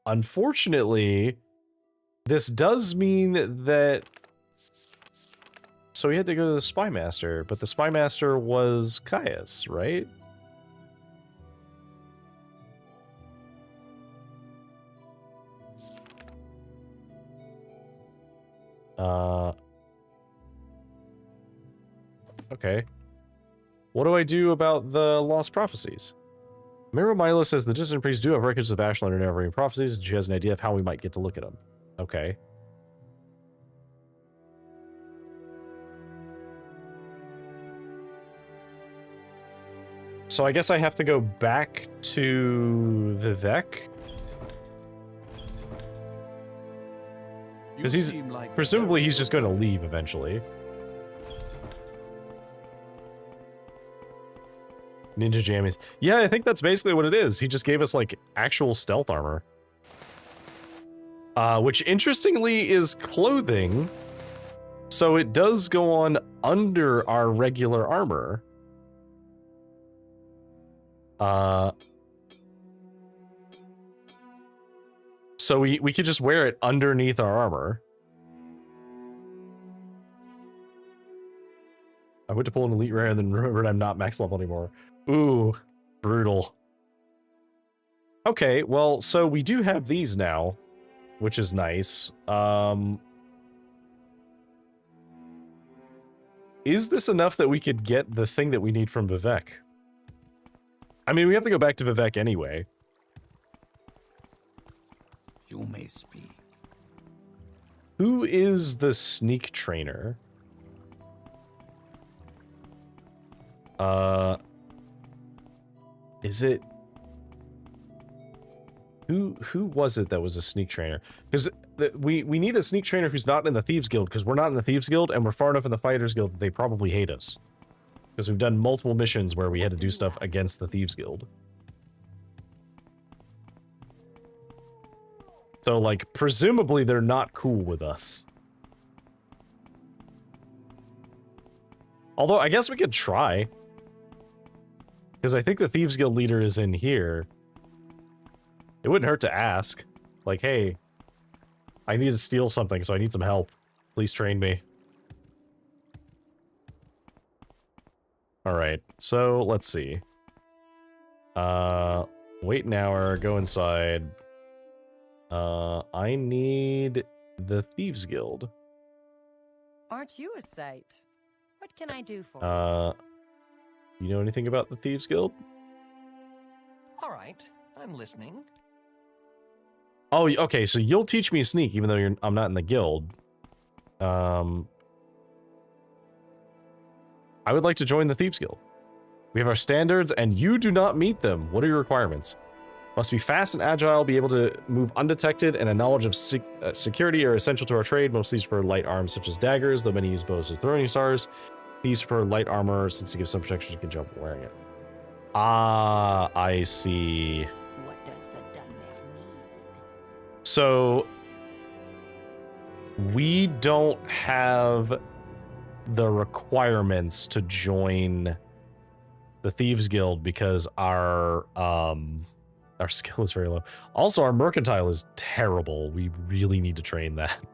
Unfortunately, this does mean that... So we had to go to the Spy Master, but the Spy Master was Caius, right? Okay. What do I do about the Lost Prophecies? Miro Milo says the distant priests do have records of Ashland and Neverending prophecies, and she has an idea of how we might get to look at them. Okay. So I guess I have to go back to Vivek? Because he's... presumably he's just going to leave eventually. Ninja jammies. Yeah, I think that's basically what it is. He just gave us, like, actual stealth armor. Which, interestingly, is clothing. So it does go on under our regular armor. So we could just wear it underneath our armor. I went to pull an elite rare and then remembered I'm not max level anymore. Ooh, brutal. Okay, well, so we do have these now, which is nice. Is this enough that we could get the thing that we need from Vivek? I mean, we have to go back to Vivek anyway. You may speak. Who is the sneak trainer? Is it... Who was it that was a sneak trainer? Because we need a sneak trainer who's not in the Thieves Guild, because we're not in the Thieves Guild, and we're far enough in the Fighters Guild that they probably hate us. Because we've done multiple missions where we had to do stuff against the Thieves Guild. So, like, presumably they're not cool with us. Although, I guess we could try. Because I think the Thieves Guild leader is in here. It wouldn't hurt to ask. Like, hey, I need to steal something, so I need some help. Please train me. Alright, so let's see. Wait an hour, go inside. I need the Thieves Guild. Aren't you a sight? What can I do for you? You know anything about the Thieves Guild? All right, I'm listening. Oh, okay, so you'll teach me sneak, even though I'm not in the guild. I would like to join the Thieves Guild. We have our standards, and you do not meet them. What are your requirements? Must be fast and agile, be able to move undetected, and a knowledge of security are essential to our trade. Most these for light arms such as daggers, though many use bows or throwing stars. These for light armor, since it gives some protection, you can jump wearing it. Ah, I see. What does the Dunmer need? So, we don't have the requirements to join the Thieves Guild because our skill is very low. Also, our mercantile is terrible. We really need to train that.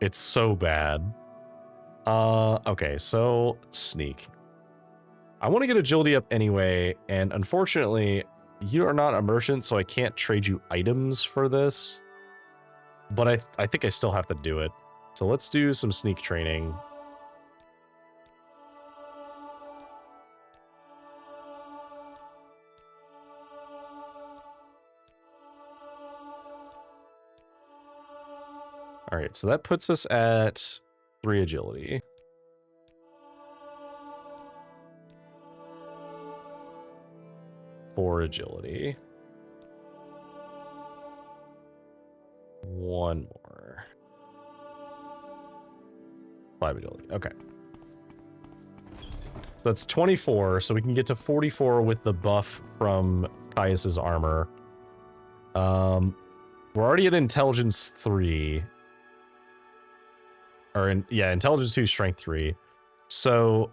It's so bad. Okay, so sneak. I want to get agility up anyway, and unfortunately, you are not a merchant, so I can't trade you items for this. But I think I still have to do it. So let's do some sneak training. All right, so that puts us at 3 agility. Four agility. 1 more. 5 agility. Okay. That's 24, so we can get to 44 with the buff from Caius's armor. We're already at intelligence 3. Or intelligence 2, strength 3. So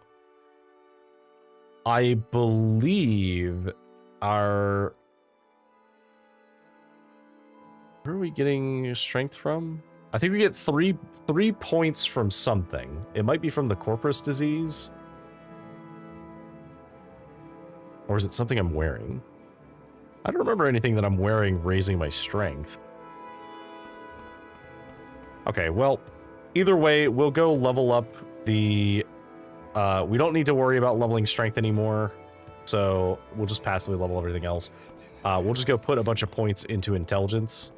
I believe our... Where are we getting strength from? I think we get three points from something. It might be from the Corprus disease. Or is it something I'm wearing? I don't remember anything that I'm wearing raising my strength. Okay, well, either way, we'll go level up the... we don't need to worry about leveling strength anymore. So we'll just passively level everything else. We'll just go put a bunch of points into intelligence.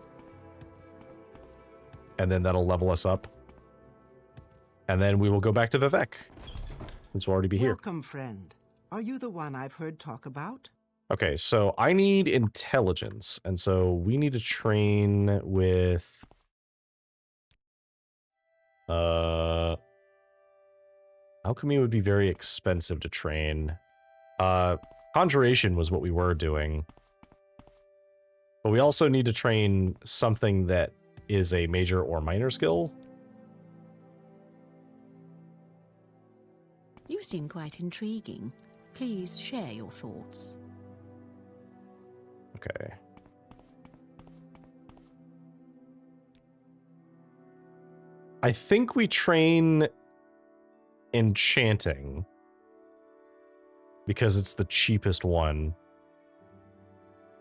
And then that'll level us up. And then we will go back to Vivek, since we'll already be here. Welcome, friend. Are you the one I've heard talk about? Okay, so I need intelligence. And so we need to train with... Alchemy would be very expensive to train. Conjuration was what we were doing. But we also need to train something that is a major or minor skill. You seem quite intriguing. Please share your thoughts. Okay. I think we train enchanting because it's the cheapest one.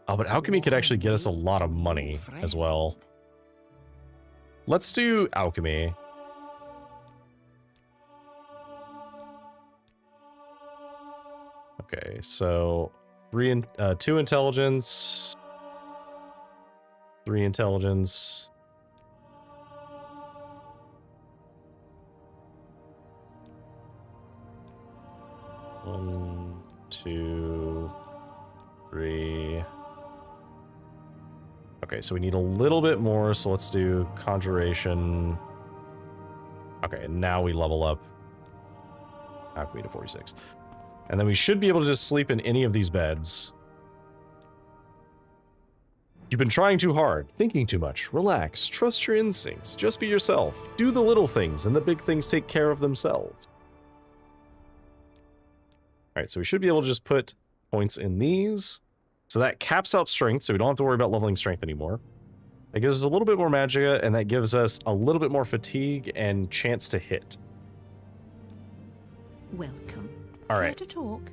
Oh, but alchemy could actually get us a lot of money as well. Let's do alchemy. Okay, so 2 intelligence, 3 intelligence. One, 2, 3. Okay, so we need a little bit more, so let's do conjuration. Okay, and now we level up alchemy to 46. And then we should be able to just sleep in any of these beds. You've been trying too hard, thinking too much. Relax, trust your instincts, just be yourself. Do the little things, and the big things take care of themselves. Alright, so we should be able to just put points in these. So that caps out strength, so we don't have to worry about leveling strength anymore. That gives us a little bit more magicka, and that gives us a little bit more fatigue and chance to hit. Welcome. All right. Care to talk?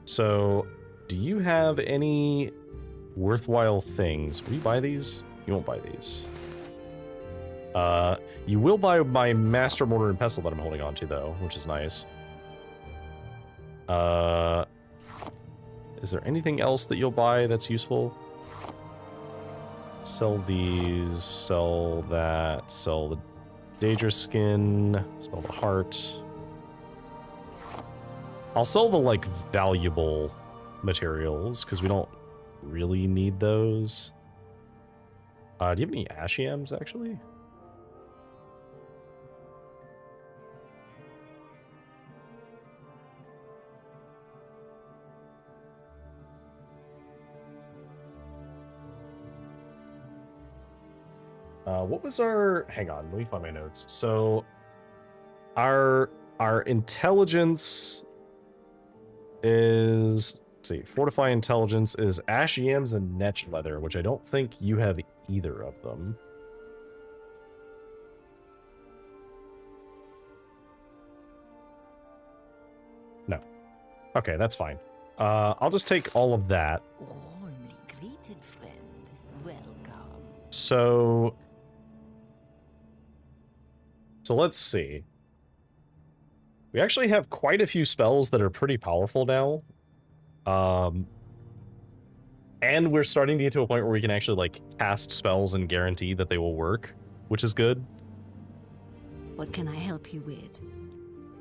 So, do you have any worthwhile things? Will you buy these? You won't buy these. You will buy my Master Mortar and Pestle that I'm holding on to, though, which is nice. Is there anything else that you'll buy that's useful? Sell these, sell that, sell the Daedra skin, sell the heart. I'll sell the, like, valuable materials, because we don't really need those. Do you have any ashiams, actually? What was our... Hang on, let me find my notes. So, our intelligence is... Let's see, Fortify Intelligence is Ash Yams and Netch Leather, which I don't think you have either of them. No. Okay, that's fine. I'll just take all of that. Warmly greeted, friend. Welcome. So let's see. We actually have quite a few spells that are pretty powerful now. And we're starting to get to a point where we can actually, like, cast spells and guarantee that they will work, which is good. What can I help you with?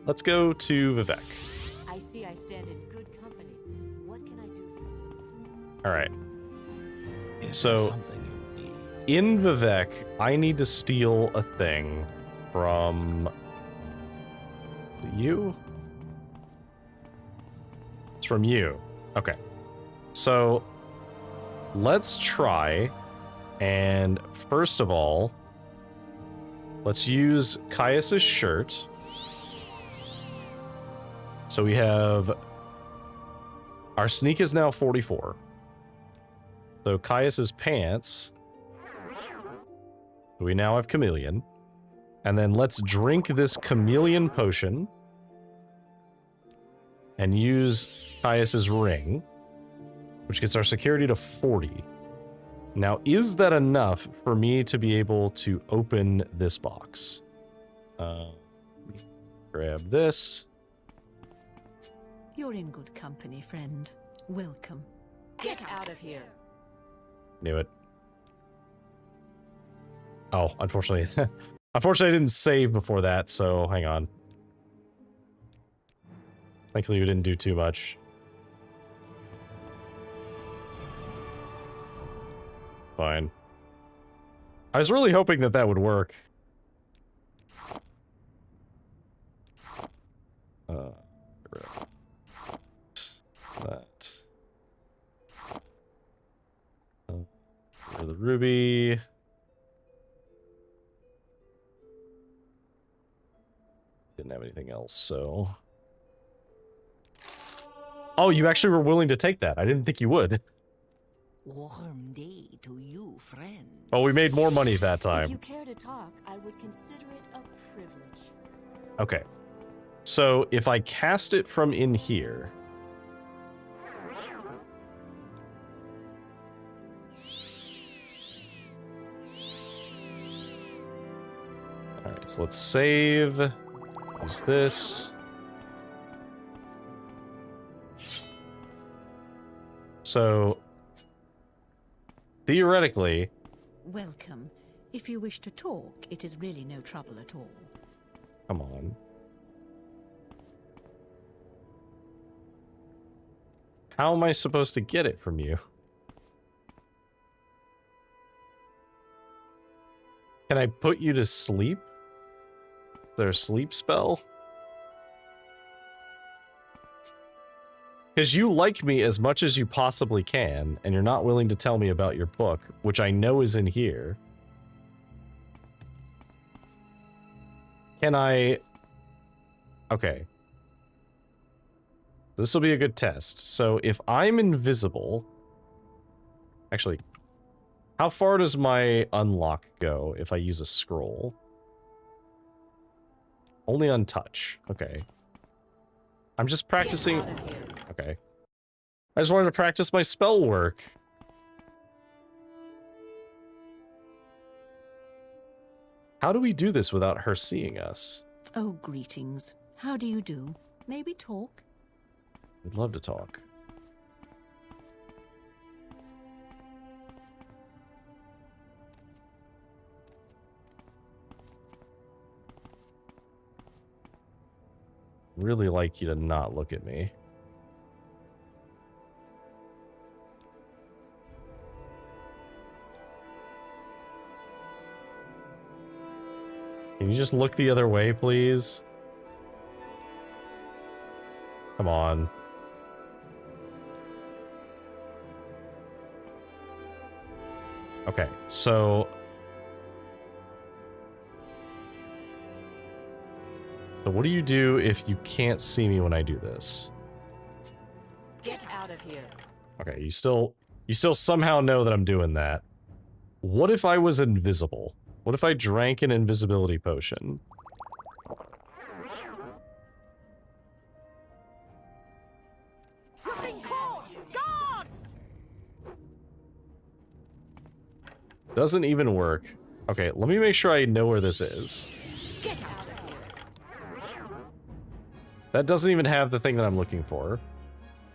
Let's go to Vivek. I see I stand in good company. What can I do for you? All right. So, in Vivek, I need to steal a thing from you. It's from you. Okay. So, let's try, and first of all, let's use Caius's shirt. So we have... Our sneak is now 44. So Caius's pants... We now have Chameleon. And then let's drink this Chameleon potion. And use Caius's ring. Which gets our security to 40. Now, is that enough for me to be able to open this box? Grab this. You're in good company, friend. Welcome. Get out of here. Knew it. Oh, unfortunately. Unfortunately, I didn't save before that, so hang on. Thankfully, we didn't do too much. Fine. I was really hoping that that would work. That. For the ruby. Didn't have anything else, so... Oh, you actually were willing to take that. I didn't think you would. Warm day to you, friend. Oh, we made more money that time. If you care to talk, I would consider it a privilege. Okay. So, if I cast it from in here... Alright, so let's save. Use this. So, theoretically... Welcome. If you wish to talk, it is really no trouble at all. Come on. How am I supposed to get it from you? Can I put you to sleep? Is there a sleep spell? Because you like me as much as you possibly can, and you're not willing to tell me about your book, which I know is in here. Can I... Okay. This will be a good test. So if I'm invisible... Actually, how far does my unlock go if I use a scroll? Only untouch. Okay. I'm just practicing... Okay. I just wanted to practice my spell work. How do we do this without her seeing us? Oh, greetings. How do you do? Maybe talk? I'd love to talk. Really like you to not look at me. Can you just look the other way, please? Come on. Okay, so... So what do you do if you can't see me when I do this? Get out of here. Okay, you still somehow know that I'm doing that. What if I was invisible? What if I drank an invisibility potion? Doesn't even work. Okay, let me make sure I know where this is. Get out of here. That doesn't even have the thing that I'm looking for.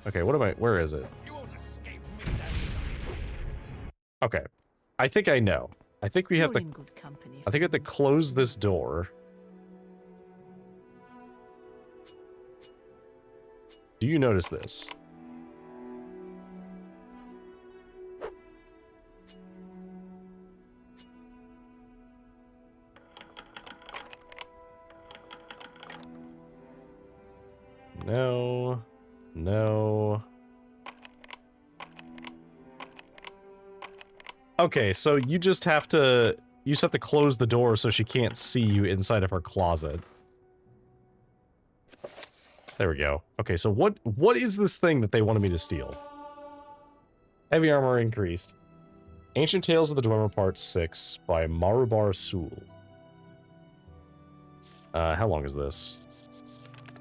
Okay, where is it? Okay. I think I know. I think we have to... I think I have to close this door. Do you notice this? No. No. Okay, so you just have to close the door so she can't see you inside of her closet. There we go. Okay, so what is this thing that they wanted me to steal? Heavy armor increased. Ancient Tales of the Dwemer Part 6 by Marubar Sul. How long is this?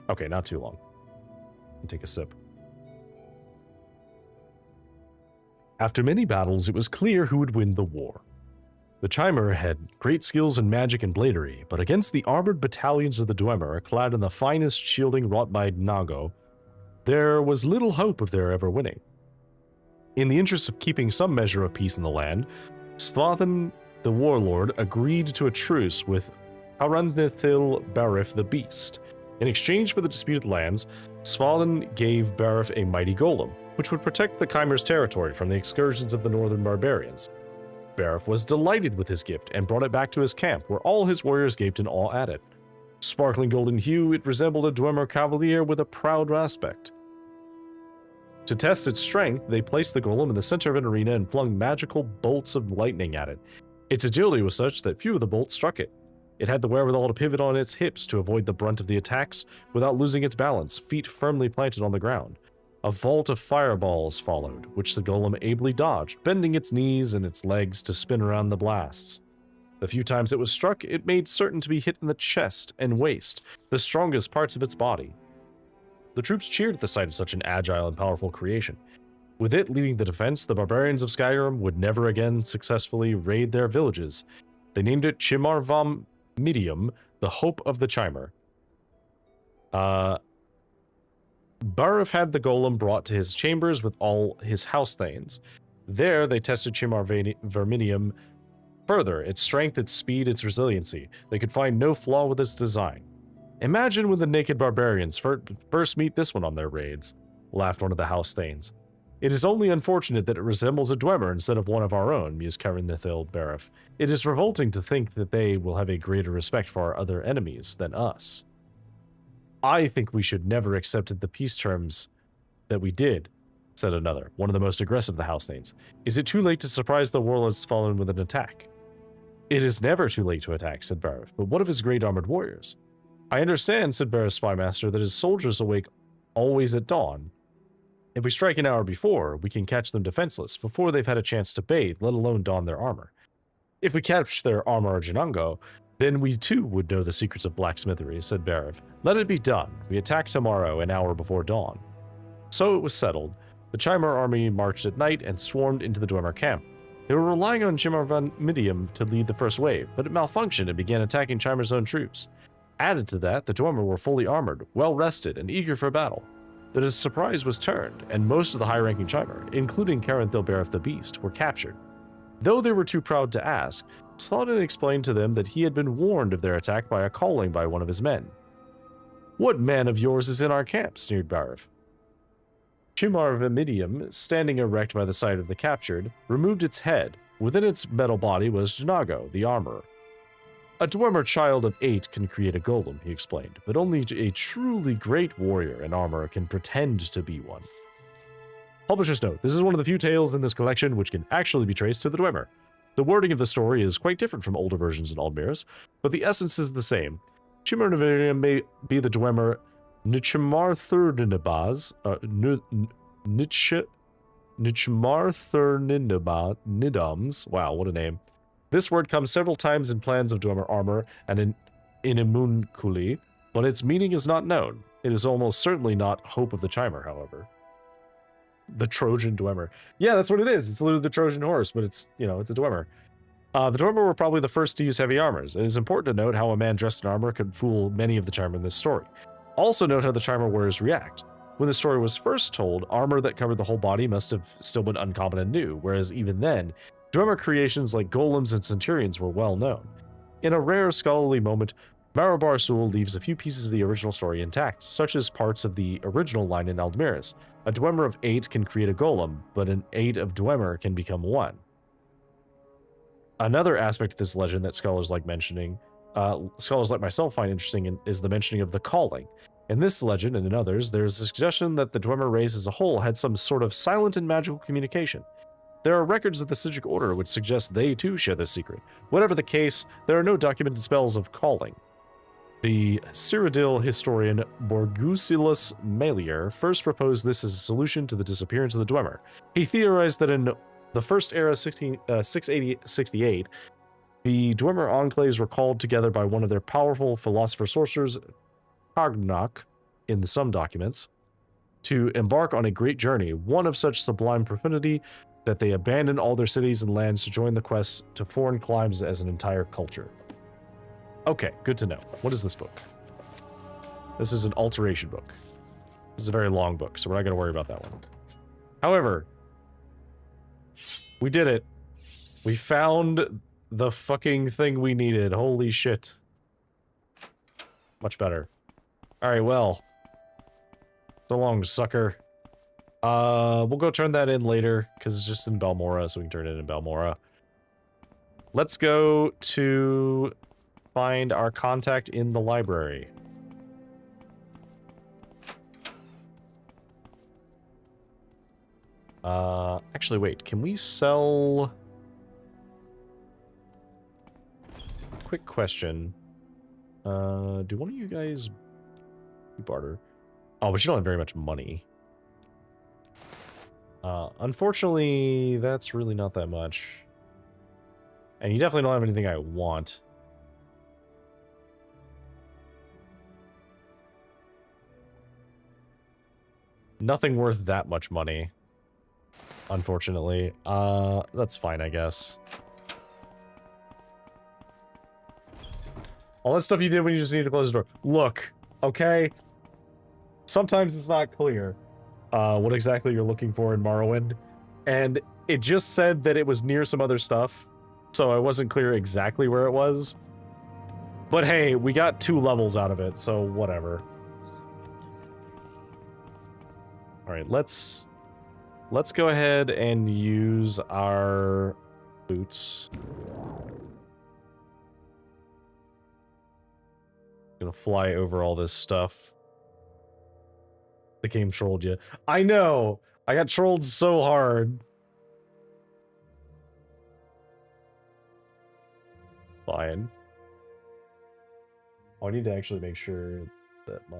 Okay, not too long. I'll take a sip. After many battles, it was clear who would win the war. The Chimer had great skills in magic and bladery, but against the armored battalions of the Dwemer, clad in the finest shielding wrought by Nago, there was little hope of their ever winning. In the interest of keeping some measure of peace in the land, Slothan the warlord agreed to a truce with Arandithil Barif the Beast. In exchange for the disputed lands, Svalin gave Barif a mighty golem, which would protect the Chimer's territory from the excursions of the northern barbarians. Barif was delighted with his gift and brought it back to his camp, where all his warriors gaped in awe at it. Sparkling golden hue, it resembled a Dwemer cavalier with a proud aspect. To test its strength, they placed the golem in the center of an arena and flung magical bolts of lightning at it. Its agility was such that few of the bolts struck it. It had the wherewithal to pivot on its hips to avoid the brunt of the attacks without losing its balance, feet firmly planted on the ground. A vault of fireballs followed, which the golem ably dodged, bending its knees and its legs to spin around the blasts. The few times it was struck, it made certain to be hit in the chest and waist, the strongest parts of its body. The troops cheered at the sight of such an agile and powerful creation. With it leading the defense, the barbarians of Skyrim would never again successfully raid their villages. They named it Chimarvam Medium, the Hope of the Chimer. Barif had the golem brought to his chambers with all his house thanes. There, they tested Chimar Verminium further, its strength, its speed, its resiliency. They could find no flaw with its design. Imagine when the naked barbarians first meet this one on their raids, laughed one of the house thanes. It is only unfortunate that it resembles a Dwemer instead of one of our own, mused Carinthil Barif. It is revolting to think that they will have a greater respect for our other enemies than us. I think we should never accept the peace terms that we did, said another, one of the most aggressive of the house thanes. Is it too late to surprise the warlords fallen with an attack? It is never too late to attack, said Barif, but what of his great armored warriors? I understand, said Barif's spymaster, that his soldiers awake always at dawn. If we strike an hour before, we can catch them defenseless, before they've had a chance to bathe, let alone don their armor. If we catch their armor Janango, then we too would know the secrets of blacksmithery, said Barif. Let it be done. We attack tomorrow, an hour before dawn. So it was settled. The Chimer army marched at night and swarmed into the Dwemer camp. They were relying on Chimar Van Midium to lead the first wave, but it malfunctioned and began attacking Chimer's own troops. Added to that, the Dwemer were fully armored, well-rested, and eager for battle. The surprise was turned, and most of the high-ranking Chimer, including Carinthil Barif the Beast, were captured. Though they were too proud to ask, Slothan explained to them that he had been warned of their attack by a calling by one of his men. What man of yours is in our camp? Sneered Barif. Chimar Vimidium, standing erect by the side of the captured, removed its head. Within its metal body was Janago, the armorer. A Dwemer child of 8 can create a golem, he explained, but only a truly great warrior and armorer can pretend to be one. Publisher's note, this is one of the few tales in this collection which can actually be traced to the Dwemer. The wording of the story is quite different from older versions in Aldmeris, but the essence is the same. Chimernavarium may be the Dwemer Nichmarthurnibaz, Nichmarthurnidams, wow, what a name. This word comes several times in plans of Dwemer armor and in Inimunculi, but its meaning is not known. It is almost certainly not Hope of the Chimer, however. The Trojan Dwemer. Yeah, that's what it is. It's literally the Trojan horse, but it's, it's a Dwemer. The Dwemer were probably the first to use heavy armors. It is important to note how a man dressed in armor could fool many of the Chimer in this story. Also note how the Chimer wearers react. When the story was first told, armor that covered the whole body must have still been uncommon and new, whereas even then, Dwemer creations like golems and centurions were well known. In a rare scholarly moment, Marabar Sul leaves a few pieces of the original story intact, such as parts of the original line in Aldmeris. A Dwemer of 8 can create a golem, but an 8 of Dwemer can become 1. Another aspect of this legend that scholars like myself find interesting is the mentioning of the calling. In this legend and in others, there is a suggestion that the Dwemer race as a whole had some sort of silent and magical communication. There are records of the Sigic Order which suggest they too share this secret. Whatever the case, there are no documented spells of calling. The Cyrodiil historian Borgusilus Melier first proposed this as a solution to the disappearance of the Dwemer. He theorized that in the First Era 668, the Dwemer enclaves were called together by one of their powerful philosopher-sorcerers, Cognoc, in some documents, to embark on a great journey, one of such sublime profundity that they abandoned all their cities and lands to join the quest to foreign climes as an entire culture. Okay, good to know. What is this book? This is an alteration book. This is a very long book, so we're not going to worry about that one. However, we did it. We found the fucking thing we needed. Holy shit. Much better. Alright, well. So long, sucker. We'll go turn that in later, because it's just in Balmora, so we can turn it in Balmora. Let's go to find our contact in the library. Actually, wait, can we sell... Quick question. Do one of you guys barter? Oh, but you don't have very much money. Unfortunately, that's really not that much. And you definitely don't have anything I want. Nothing worth that much money. Unfortunately. That's fine, I guess. All that stuff you did when you just needed to close the door. Look, okay? Sometimes it's not clear what exactly you're looking for in Morrowind. And it just said that it was near some other stuff. So I wasn't clear exactly where it was. But hey, we got 2 levels out of it, so whatever. Alright, let's go ahead and use our boots. Gonna fly over all this stuff. The game trolled you. I know! I got trolled so hard. Fine. Oh, I need to actually make sure that my...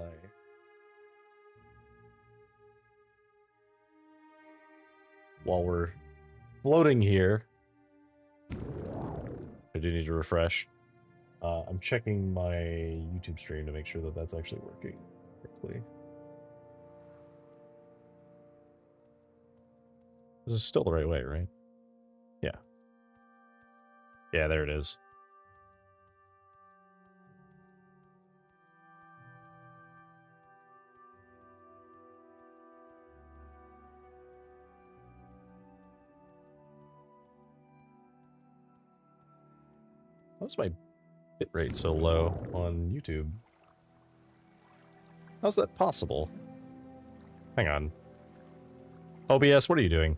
While we're floating here, I do need to refresh. I'm checking my YouTube stream to make sure that that's actually working correctly. This is still the right way, right? Yeah. Yeah, there it is. Why's my bitrate so low on YouTube? How's that possible? Hang on. OBS, what are you doing?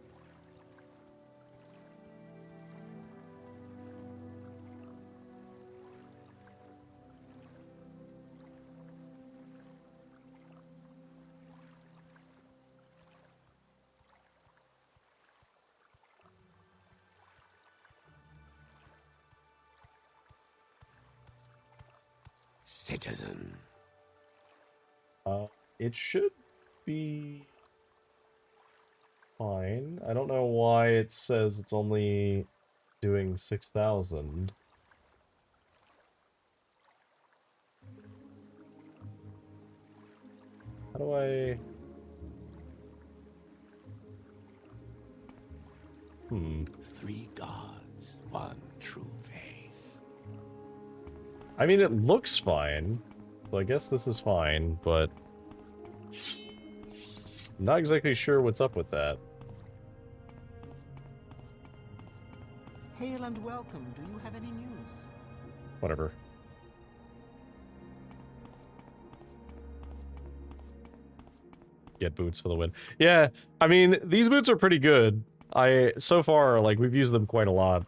Citizen. It should be fine. I don't know why it says it's only doing 6,000. How do I... 3 gods, 1 true faith. I mean, it looks fine. So I guess this is fine, but... I'm not exactly sure what's up with that. Hail and welcome. Do you have any news? Whatever. Get boots for the win. Yeah, I mean, these boots are pretty good. So far, like, we've used them quite a lot.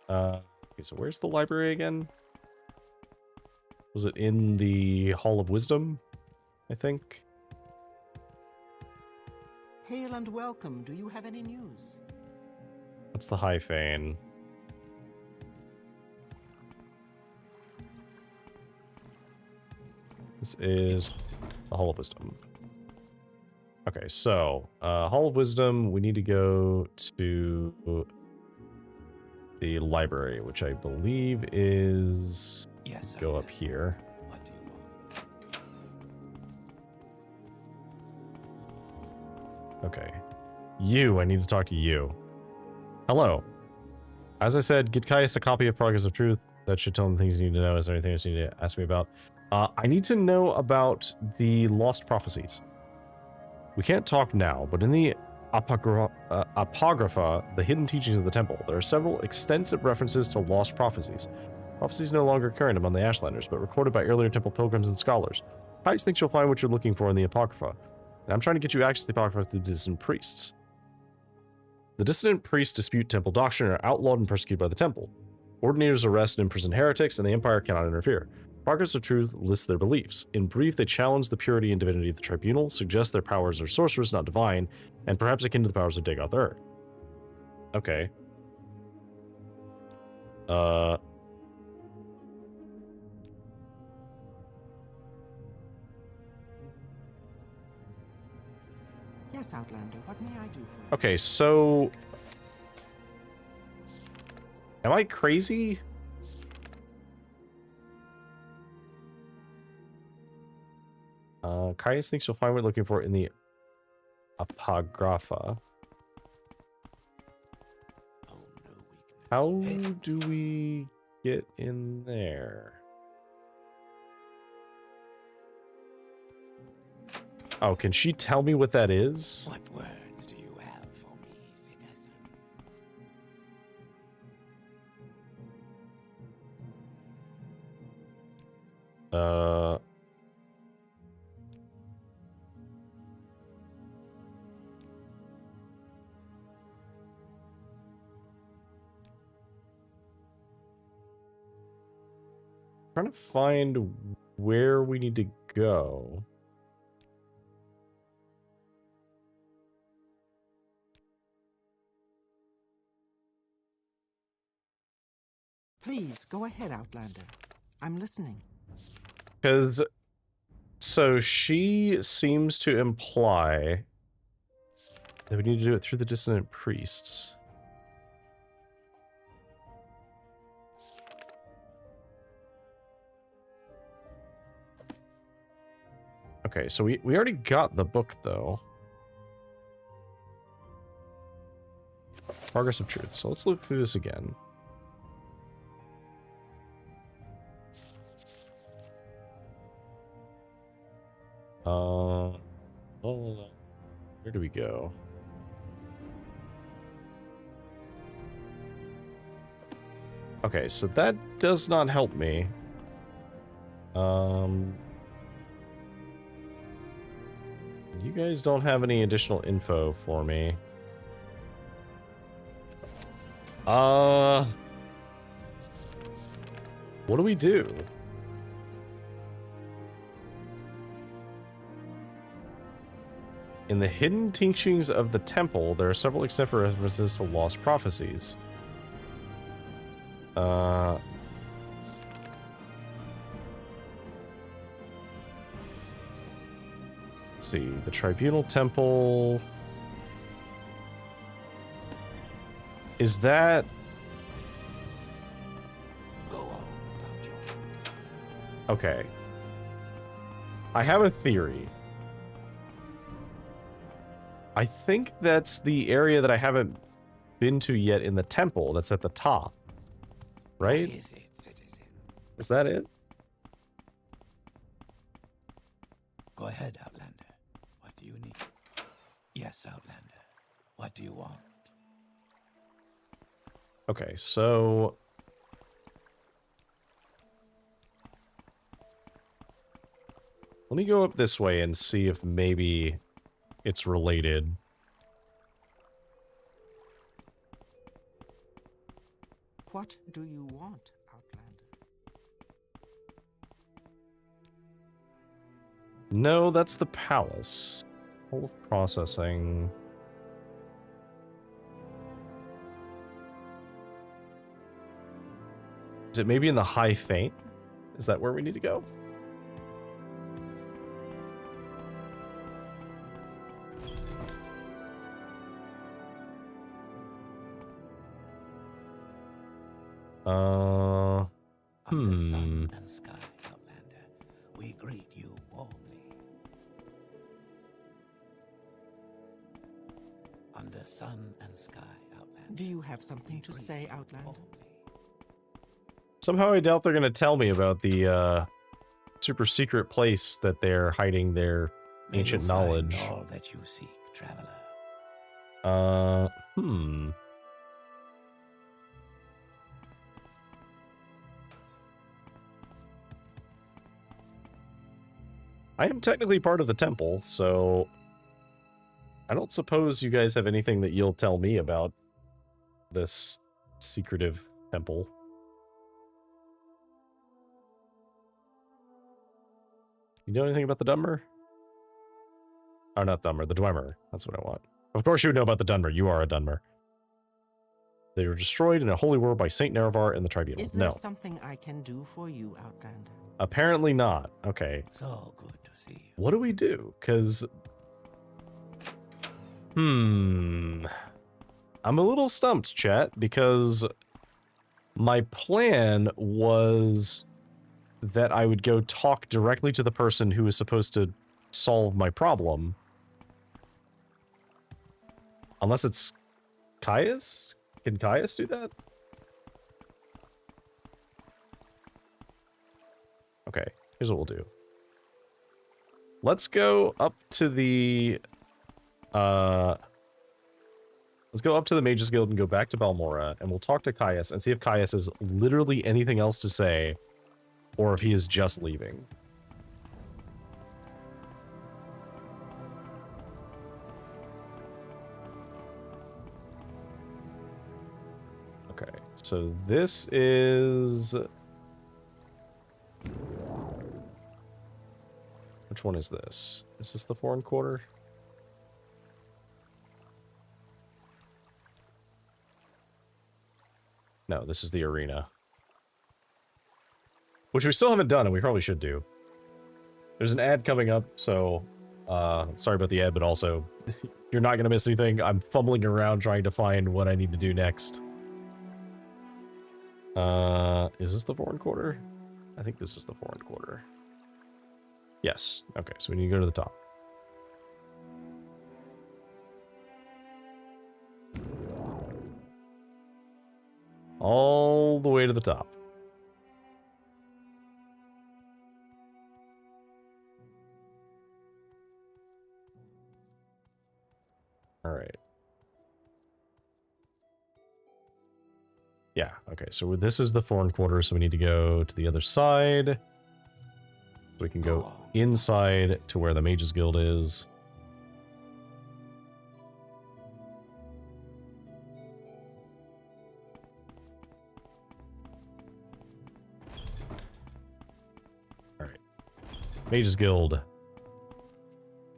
Okay, so where's the library again? Was it in the Hall of Wisdom? I think. Hail and welcome. Do you have any news? What's the High Fane? This is the Hall of Wisdom. Okay, so, Hall of Wisdom, we need to go to the library, which I believe is... Yes, go up here. What do you want? Okay. I need to talk to you. Hello. As I said, get Caius a copy of Progress of Truth. That should tell him things you need to know. Is there anything else you need to ask me about? I need to know about the lost prophecies. We can't talk now, but in the Apocrypha, the hidden teachings of the temple, there are several extensive references to lost prophecies. Prophecies no longer current among the Ashlanders, but recorded by earlier temple pilgrims and scholars. Tice thinks you'll find what you're looking for in the Apocrypha. And I'm trying to get you access to the Apocrypha through the dissident priests. The dissident priests dispute temple doctrine and are outlawed and persecuted by the temple. Ordinators arrest and imprison heretics, and the Empire cannot interfere. Progress of Truth lists their beliefs. In brief, they challenge the purity and divinity of the tribunal, suggest their powers are sorcerous, not divine, and perhaps akin to the powers of Dagoth Ur. Okay. Yes, Outlander, what may I do for you? Okay, so... Am I crazy? Caius thinks you'll find what you're looking for in the Apocrypha. How do we get in there? Oh, can she tell me what that is? What words do you have for me, citizen? Trying to find where we need to go. Please, go ahead, Outlander. I'm listening. Because, so she seems to imply that we need to do it through the dissonant priests. Okay, so we already got the book, though. Progress of Truth. So let's look through this again. Where do we go? Okay, so that does not help me. You guys don't have any additional info for me. What do we do? In the hidden teachings of the temple, there are several extensive references to lost prophecies. Let's see, the Tribunal Temple. Is that... Go on, okay. I have a theory. I think that's the area that I haven't been to yet in the temple that's at the top. Right? What is it, citizen? Is that it? Go ahead, Outlander. What do you need? Yes, Outlander. What do you want? Okay, so... let me go up this way and see if maybe it's related. What do you want, Outlander? No, that's the palace. Full of processing. Is it maybe in the High Faint? Is that where we need to go? Under sun and sky, Outlander, we greet you warmly. Under sun and sky, Outlander. Do you have something to say, Outlander? Somehow I doubt they're going to tell me about the super secret place that they're hiding their May ancient you find knowledge. all that you seek, traveler. I am technically part of the temple, so I don't suppose you guys have anything that you'll tell me about this secretive temple. You know anything about the Dunmer? Or not Dunmer, the Dwemer. That's what I want. Of course you would know about the Dunmer. You are a Dunmer. They were destroyed in a holy war by Saint Nerevar and the Tribunal. Is there No. something I can do for you, Outlander? Apparently not. Okay. So good to see you. What do we do? Because... I'm a little stumped, chat, because my plan was that I would go talk directly to the person who was supposed to solve my problem. Unless it's Caius? Can Caius do that? Okay, here's what we'll do. Let's go up to the... let's go up to the Mages Guild and go back to Balmora, and we'll talk to Caius and see if Caius has literally anything else to say, or if he is just leaving. Okay, so this is... Which one is this? Is this the foreign quarter? No, this is the arena. Which we still haven't done, and we probably should do. There's an ad coming up, so... sorry about the ad, but also... You're not going to miss anything. I'm fumbling around trying to find what I need to do next. Is this the foreign quarter? I think this is the foreign quarter. Yes. Okay, so we need to go to the top. All the way to the top. All right. Yeah, okay, so this is the foreign quarter, so we need to go to the other side. So we can go inside to where the Mages Guild is. Alright. Mages Guild.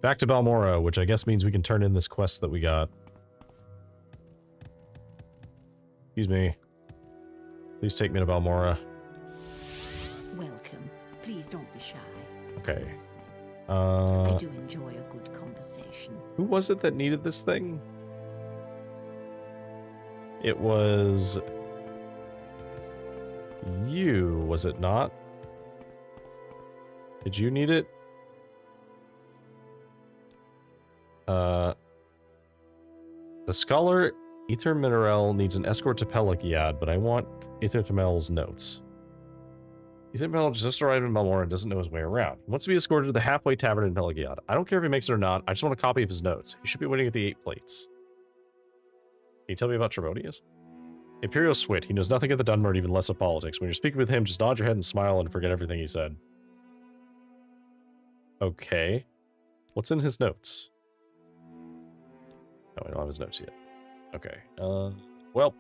Back to Balmora, which I guess means we can turn in this quest that we got. Excuse me. Please take me to Balmora. Welcome. Please don't be shy. Okay. I do enjoy a good conversation. Who was it that needed this thing? It was... you, was it not? Did you need it? The scholar Ether Mineral needs an escort to Pelagiad, but I want Ether Tamel's notes. Ether Tamel just arrived in Balmora and doesn't know his way around. He wants to be escorted to the halfway tavern in Pelagiad. I don't care if he makes it or not. I just want a copy of his notes. He should be waiting at the 8 plates. Can you tell me about Trebonius? Imperial Swit. He knows nothing of the Dunmer and even less of politics. When you're speaking with him, just nod your head and smile and forget everything he said. Okay. What's in his notes? Oh, I don't have his notes yet. Okay. Well.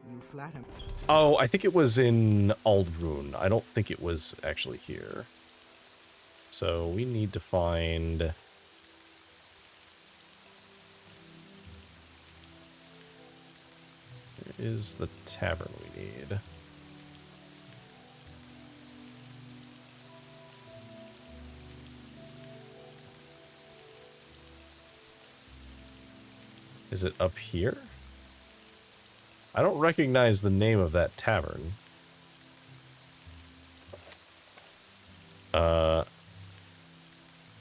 You flatter me. Oh, I think it was in Aldrun. I don't think it was actually here. So we need to find... Where is the tavern we need? Is it up here? I don't recognize the name of that tavern.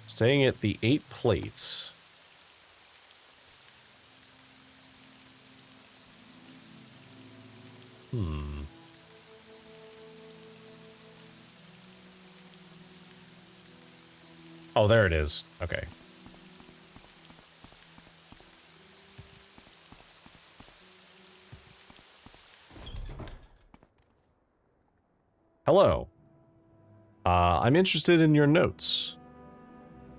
Staying at the 8 plates. Oh, there it is. Okay. Hello. I'm interested in your notes.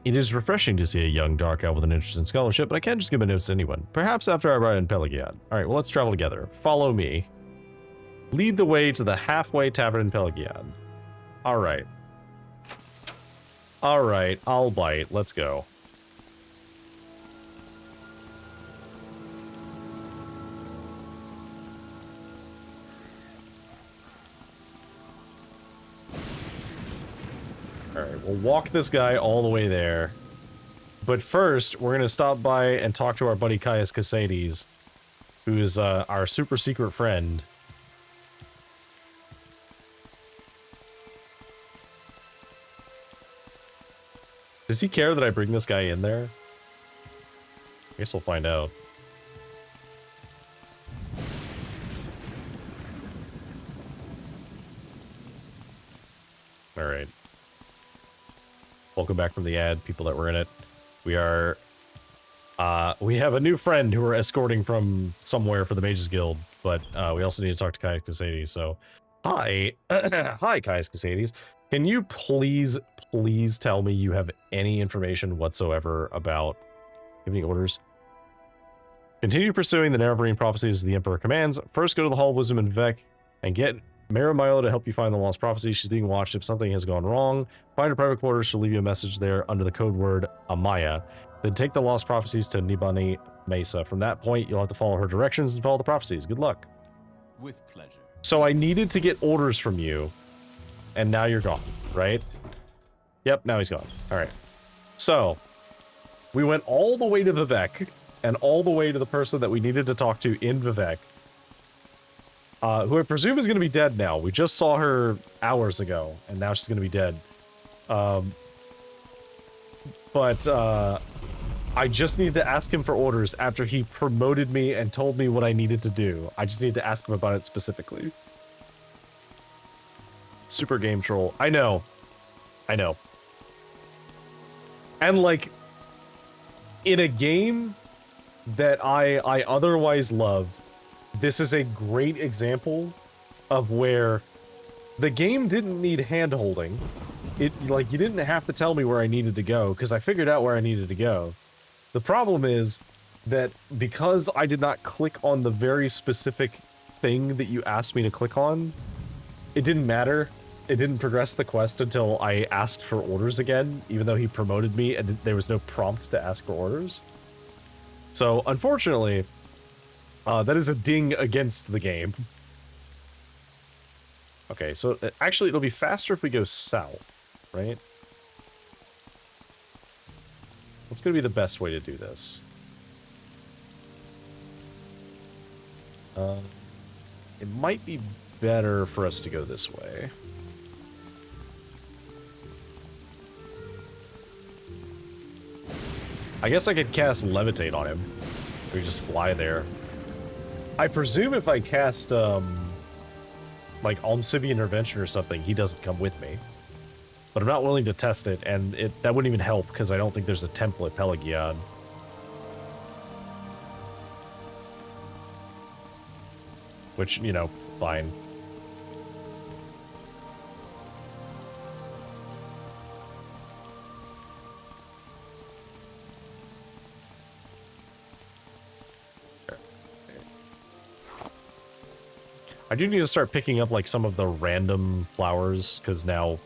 It is refreshing to see a young dark elf with an interest in scholarship, but I can't just give my notes to anyone. Perhaps after I arrive in Pelagiad. Alright, well, let's travel together. Follow me. Lead the way to the halfway tavern in Pelagiad. Alright. Alright, I'll bite. Let's go. Alright, we'll walk this guy all the way there. But first, we're gonna stop by and talk to our buddy Caius Casades, who is our super secret friend. Does he care that I bring this guy in there? I guess we'll find out. Alright. Welcome back from the ad, people that were in it. We are, we have a new friend who we're escorting from somewhere for the Mages Guild, but we also need to talk to Caius Casades, so... Hi! Hi, Caius Casades. Can you please tell me you have any information whatsoever about... You have any orders? Continue pursuing the Nevergreen prophecies the Emperor commands. First go to the Hall of Wisdom in Vivec, and get Marimilo to help you find the lost prophecy. She's being watched if something has gone wrong. Find her private quarters. She'll leave you a message there under the code word Amaya. Then take the lost prophecies to Nibani Mesa. From that point, you'll have to follow her directions and follow the prophecies. Good luck. With pleasure. So I needed to get orders from you, and now you're gone, right? Yep, now he's gone. Alright. So, we went all the way to Vivec, and all the way to the person that we needed to talk to in Vivec. Who I presume is going to be dead now. We just saw her hours ago, and now she's going to be dead. I just need to ask him for orders after he promoted me and told me what I needed to do. I just need to ask him about it specifically. Super game troll. I know. I know. And, like, in a game that I otherwise love, this is a great example of where the game didn't need hand-holding. Like, you didn't have to tell me where I needed to go, because I figured out where I needed to go. The problem is that because I did not click on the very specific thing that you asked me to click on, it didn't matter. It didn't progress the quest until I asked for orders again, even though he promoted me and there was no prompt to ask for orders. So, unfortunately, that is a ding against the game. Okay, so actually it'll be faster if we go south, right? What's going to be the best way to do this? It might be better for us to go this way. I guess I could cast Levitate on him. Or just fly there. I presume if I cast, like, Almcivian Intervention or something, he doesn't come with me. But I'm not willing to test it, and that wouldn't even help, because I don't think there's a temple at Pelagiad. Which, you know, fine. I do need to start picking up, like, some of the random flowers, because now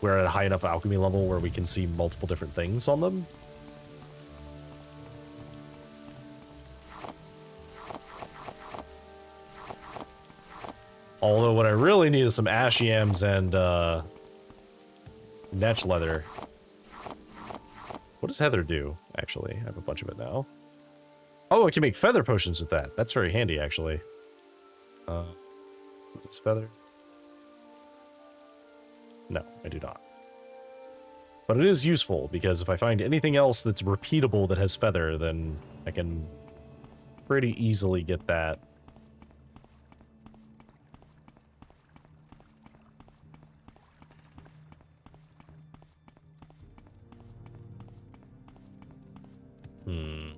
we're at a high enough alchemy level where we can see multiple different things on them. Although what I really need is some ash yams and, netch leather. What does heather do, actually? I have a bunch of it now. Oh, I can make feather potions with that. That's very handy, actually. This feather? No, I do not. But it is useful, because if I find anything else that's repeatable that has feather, then I can pretty easily get that. Okay,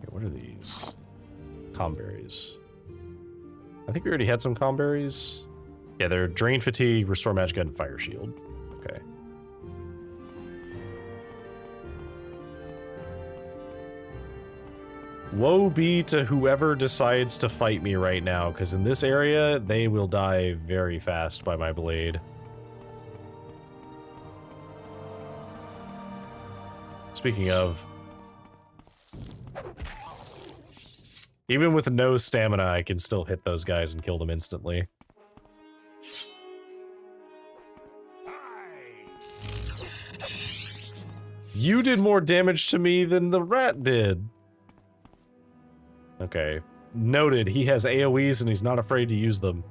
what are these? Comberries. I think we already had some comberries. Yeah, they're Drain Fatigue, Restore Magic, and Fire Shield. Okay. Woe be to whoever decides to fight me right now, because in this area, they will die very fast by my blade. Speaking of... even with no stamina, I can still hit those guys and kill them instantly. You did more damage to me than the rat did. Okay. Noted. He has AoEs and he's not afraid to use them.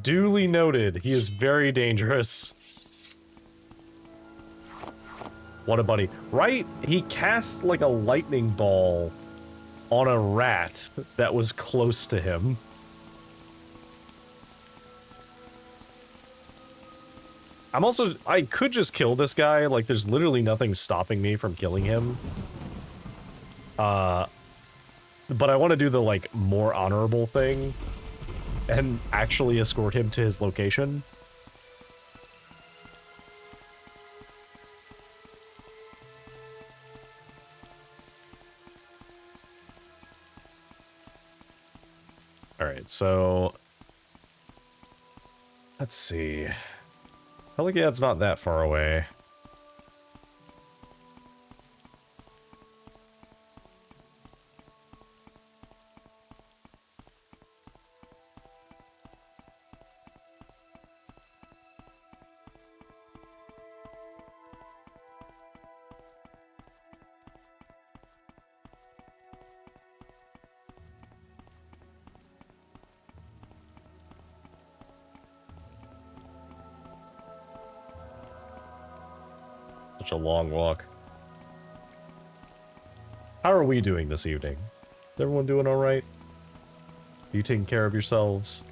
Duly noted. He is very dangerous. What a buddy. Right? He casts like a lightning ball on a rat that was close to him. I could just kill this guy, like there's literally nothing stopping me from killing him. But I want to do the like more honorable thing and actually escort him to his location. Alright, so... let's see. Peligad's not that far away. Such a long walk. How are we doing this evening? Is everyone doing alright? Are you taking care of yourselves?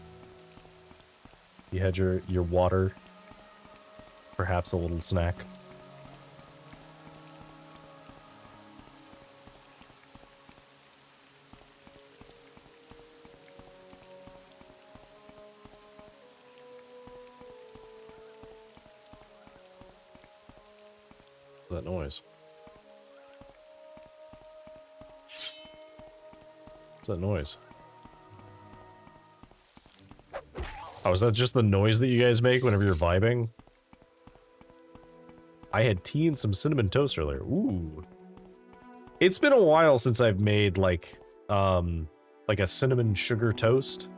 You had your water? Perhaps a little snack? That noise. What's that noise? Oh, is that just the noise that you guys make whenever you're vibing? I had tea and some cinnamon toast earlier. Ooh. It's been a while since I've made like a cinnamon sugar toast,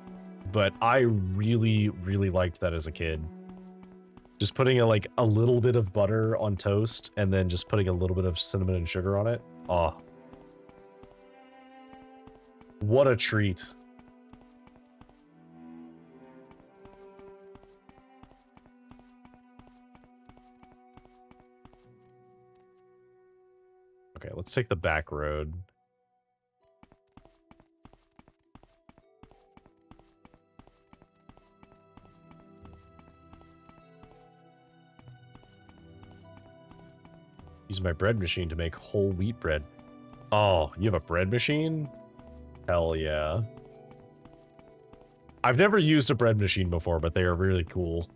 but I really, really liked that as a kid. Just putting a little bit of butter on toast and then just putting a little bit of cinnamon and sugar on it. Oh. What a treat. Okay, let's take the back road. Use my bread machine to make whole wheat bread. Oh, you have a bread machine? Hell yeah. I've never used a bread machine before, but they are really cool.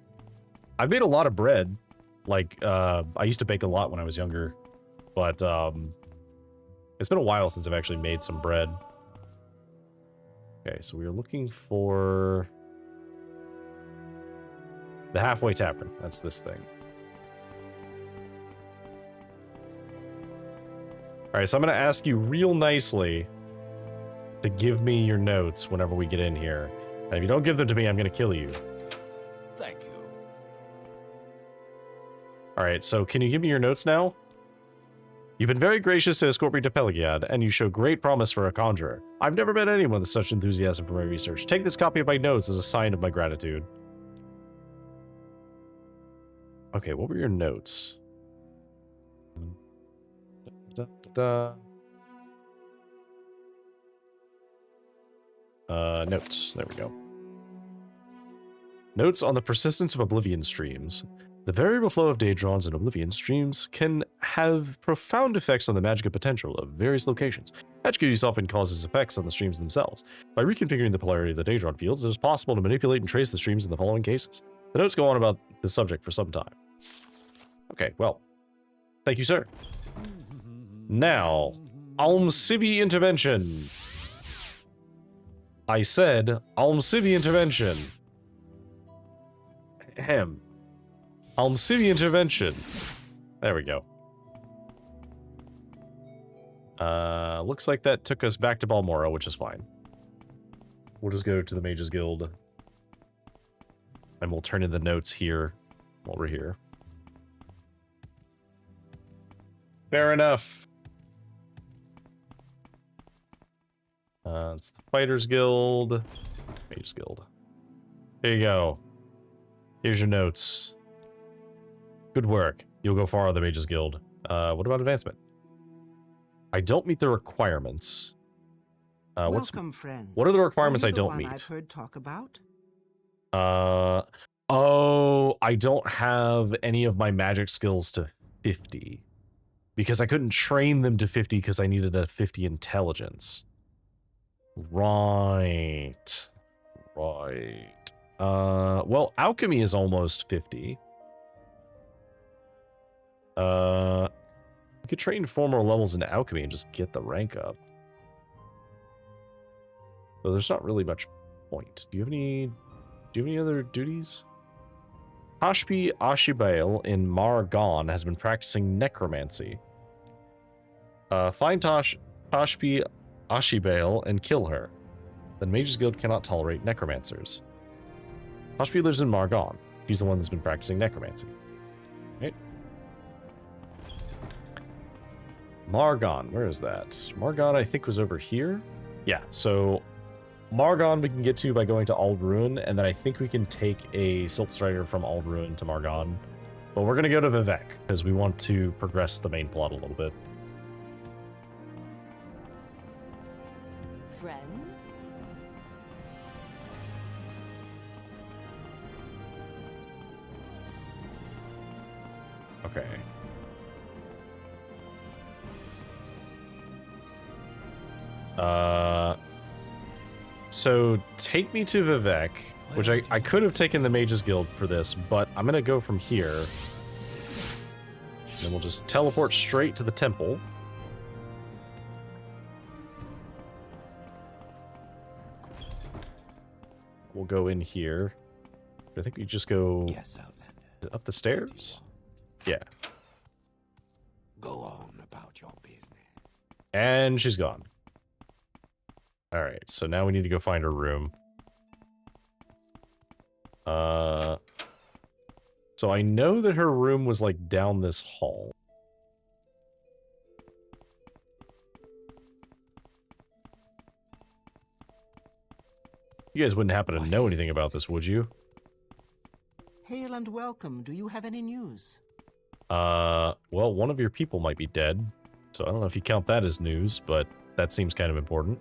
I've made a lot of bread. Like, I used to bake a lot when I was younger. But, it's been a while since I've actually made some bread. Okay, so we are looking for... the Halfway Tavern. That's this thing. Alright, so I'm going to ask you real nicely to give me your notes whenever we get in here. And if you don't give them to me, I'm going to kill you. Thank you. Alright, so can you give me your notes now? You've been very gracious to escort me to Pelagiad, and you show great promise for a conjurer. I've never met anyone with such enthusiasm for my research. Take this copy of my notes as a sign of my gratitude. Okay, what were your notes? Notes. There we go. Notes on the persistence of Oblivion streams. The variable flow of Daedrons and Oblivion streams can have profound effects on the magic potential of various locations. Magic use often causes effects on the streams themselves. By reconfiguring the polarity of the Daedron fields, it is possible to manipulate and trace the streams in the following cases. The notes go on about this subject for some time. Okay, well, thank you, sir. Now, Almsibi intervention. I said Almsibi intervention. Ahem. Almsibi intervention. There we go. Looks like that took us back to Balmora, which is fine. We'll just go to the Mages Guild. And we'll turn in the notes here while we're here. Fair enough. It's the Fighters Guild. Mages Guild. There you go. Here's your notes. Good work. You'll go far on the Mages Guild. What about advancement? I don't meet the requirements. Welcome, friend. What are the requirements I Are you the don't one meet? I've heard talk about? Oh, I don't have any of my magic skills to 50. Because I couldn't train them to 50 because I needed a 50 intelligence. Right. Well, alchemy is almost 50. I could train 4 more levels in alchemy and just get the rank up. But there's not really much point. Do you have any other duties? Tashpi Ashibael in Margon has been practicing necromancy. Find Tashpi Ashibael and kill her. The Mages Guild cannot tolerate necromancers. Tashpi lives in Margon. She's the one that's been practicing necromancy. Right? Margon, where is that? Margon, I think, was over here. Yeah, so Margon we can get to by going to Aldruin, and then I think we can take a Silt Strider from Aldruin to Margon. But we're going to go to Vivek, because we want to progress the main plot a little bit. Friend? Okay. So take me to Vivek, which I could have taken the Mages Guild for this, but I'm gonna go from here. Then we'll just teleport straight to the temple. We'll go in here. I think we just go up the stairs. Yeah. Go on about your business. And she's gone. Alright, so now we need to go find her room. So I know that her room was like down this hall. You guys wouldn't happen to know anything about this, would you? Hail and welcome. Do you have any news? Well, one of your people might be dead. So I don't know if you count that as news, but that seems kind of important.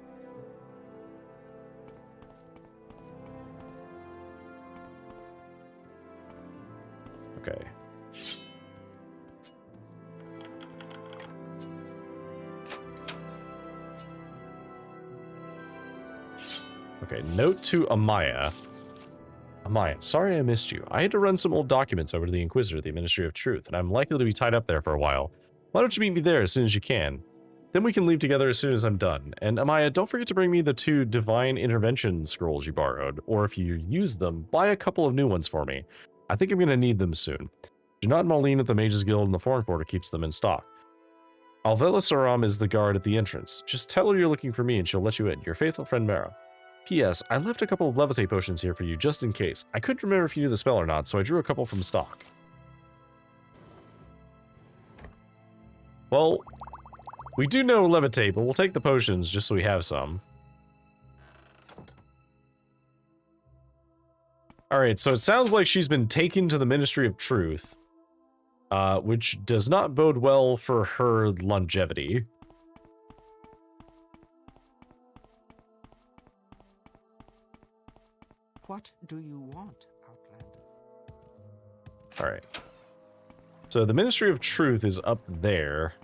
Okay. Okay, note to Amaya. Amaya, sorry I missed you. I had to run some old documents over to the Inquisitor, the Ministry of Truth, and I'm likely to be tied up there for a while. Why don't you meet me there as soon as you can? Then we can leave together as soon as I'm done. And Amaya, don't forget to bring me the 2 Divine Intervention scrolls you borrowed, or if you use them, buy a couple of new ones for me. I think I'm going to need them soon. Junad Marlene at the Mages Guild in the Foreign Quarter keeps them in stock. Alvela Saram is the guard at the entrance. Just tell her you're looking for me and she'll let you in. Your faithful friend Mara. P.S. I left a couple of levitate potions here for you just in case. I couldn't remember if you knew the spell or not, so I drew a couple from stock. Well, we do know levitate, but we'll take the potions just so we have some. Alright, so it sounds like she's been taken to the Ministry of Truth, which does not bode well for her longevity. What do you want, Outlander? All right. So the Ministry of Truth is up there.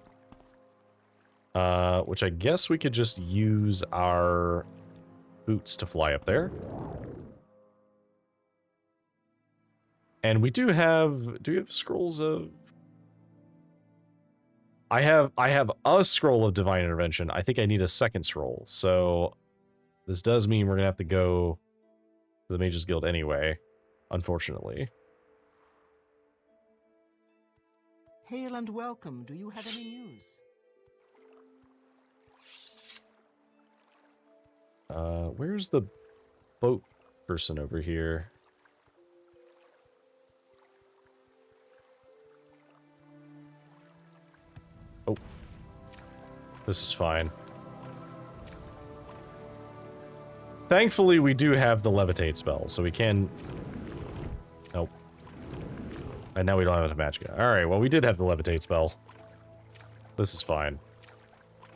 Which I guess we could just use our boots to fly up there. And we do we have scrolls of... I have a scroll of Divine Intervention. I think I need a second scroll. So this does mean we're going to have to go to the Mages Guild anyway, unfortunately. Hail and welcome. Do you have any news? Where's the boat person over here? Oh. This is fine. Thankfully, we do have the levitate spell, so we can... Nope. And now we don't have a magicka. Alright, well, we did have the levitate spell. This is fine.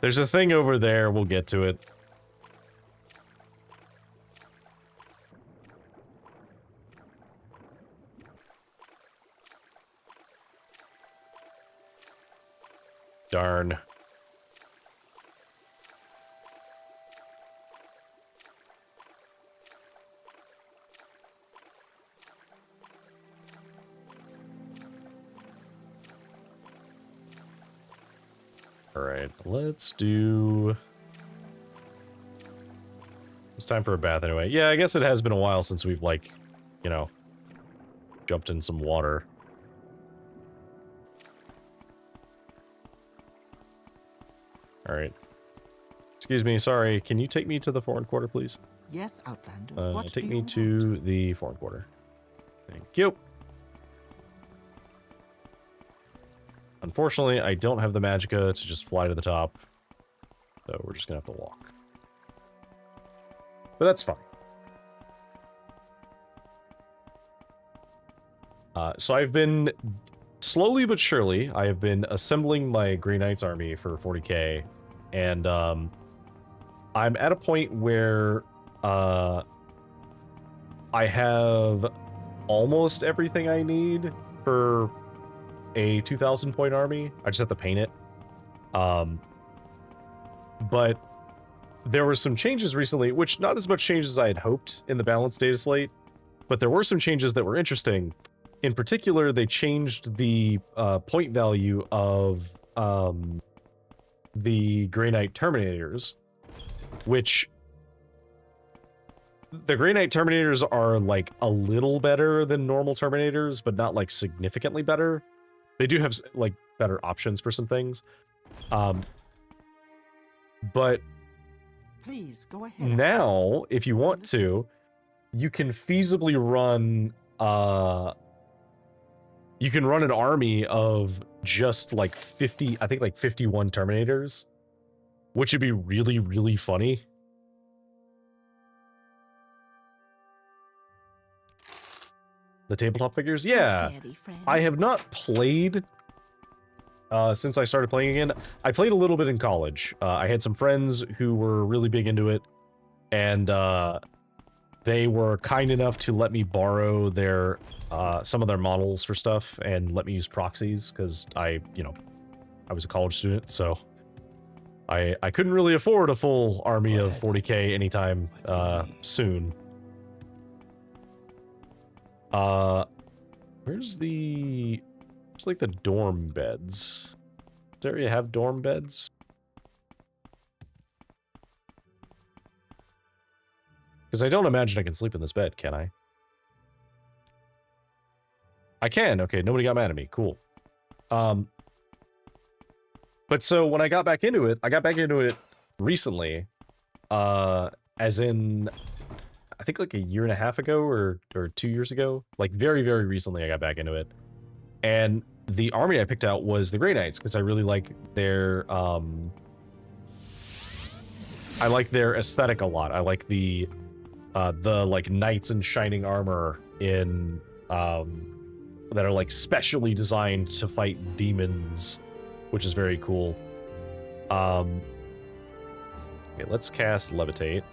There's a thing over there, we'll get to it. Darn. Alright, let's do... It's time for a bath anyway. Yeah, I guess it has been a while since we've, like, you know, jumped in some water. Alright. Excuse me, sorry. Can you take me to the foreign quarter, please? Yes, Outlander. Take me to the foreign quarter. Thank you. Unfortunately, I don't have the magicka to just fly to the top. So we're just gonna have to walk. But that's fine. So I've been... Slowly but surely, I have been assembling my Grey Knights army for 40k, and I'm at a point where I have almost everything I need for a 2,000 point army. I just have to paint it. But there were some changes recently, which not as much changes as I had hoped in the balanced data slate, but there were some changes that were interesting. In particular, they changed the point value of the Grey Knight Terminators, which the Grey Knight Terminators are like a little better than normal Terminators, but not like significantly better. They do have like better options for some things. But please go ahead. Now, if you want to, you can feasibly run you can run an army of just like 50, I think like 51 Terminators, which would be really, really funny. The tabletop figures? Yeah. I have not played since I started playing again. I played a little bit in college. I had some friends who were really big into it, and they were kind enough to let me borrow their some of their models for stuff and let me use proxies because I was a college student, so I couldn't really afford a full army of 40k anytime soon. Where's like the dorm beds? Does this area have dorm beds? Because I don't imagine I can sleep in this bed, can I? I can. Okay, nobody got mad at me. Cool. But so when I got back into it recently. As in, I think like a year and a half ago or 2 years ago. Like very, very recently I got back into it. And the army I picked out was the Grey Knights because I really like their I like their aesthetic a lot. I like the like knights in shining armor in that are like specially designed to fight demons, which is very cool. Okay, let's cast Levitate.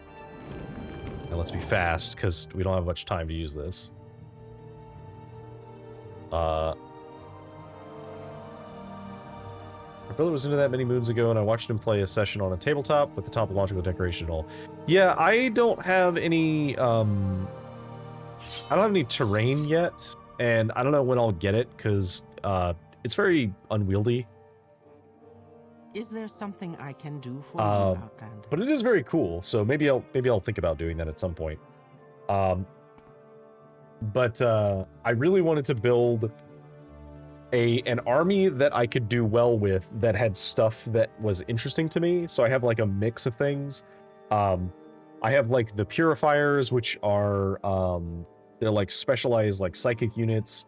Now let's be fast, because we don't have much time to use this. My brother was into that many moons ago, and I watched him play a session on a tabletop with the topological decoration and all. Yeah, I don't have any, I don't have any terrain yet, and I don't know when I'll get it, because, it's very unwieldy. Is there something I can do for you, Outlander? But it is very cool, so maybe I'll think about doing that at some point. But I really wanted to build an army that I could do well with that had stuff that was interesting to me. So I have like a mix of things. I have like the purifiers, which are they're like specialized like psychic units.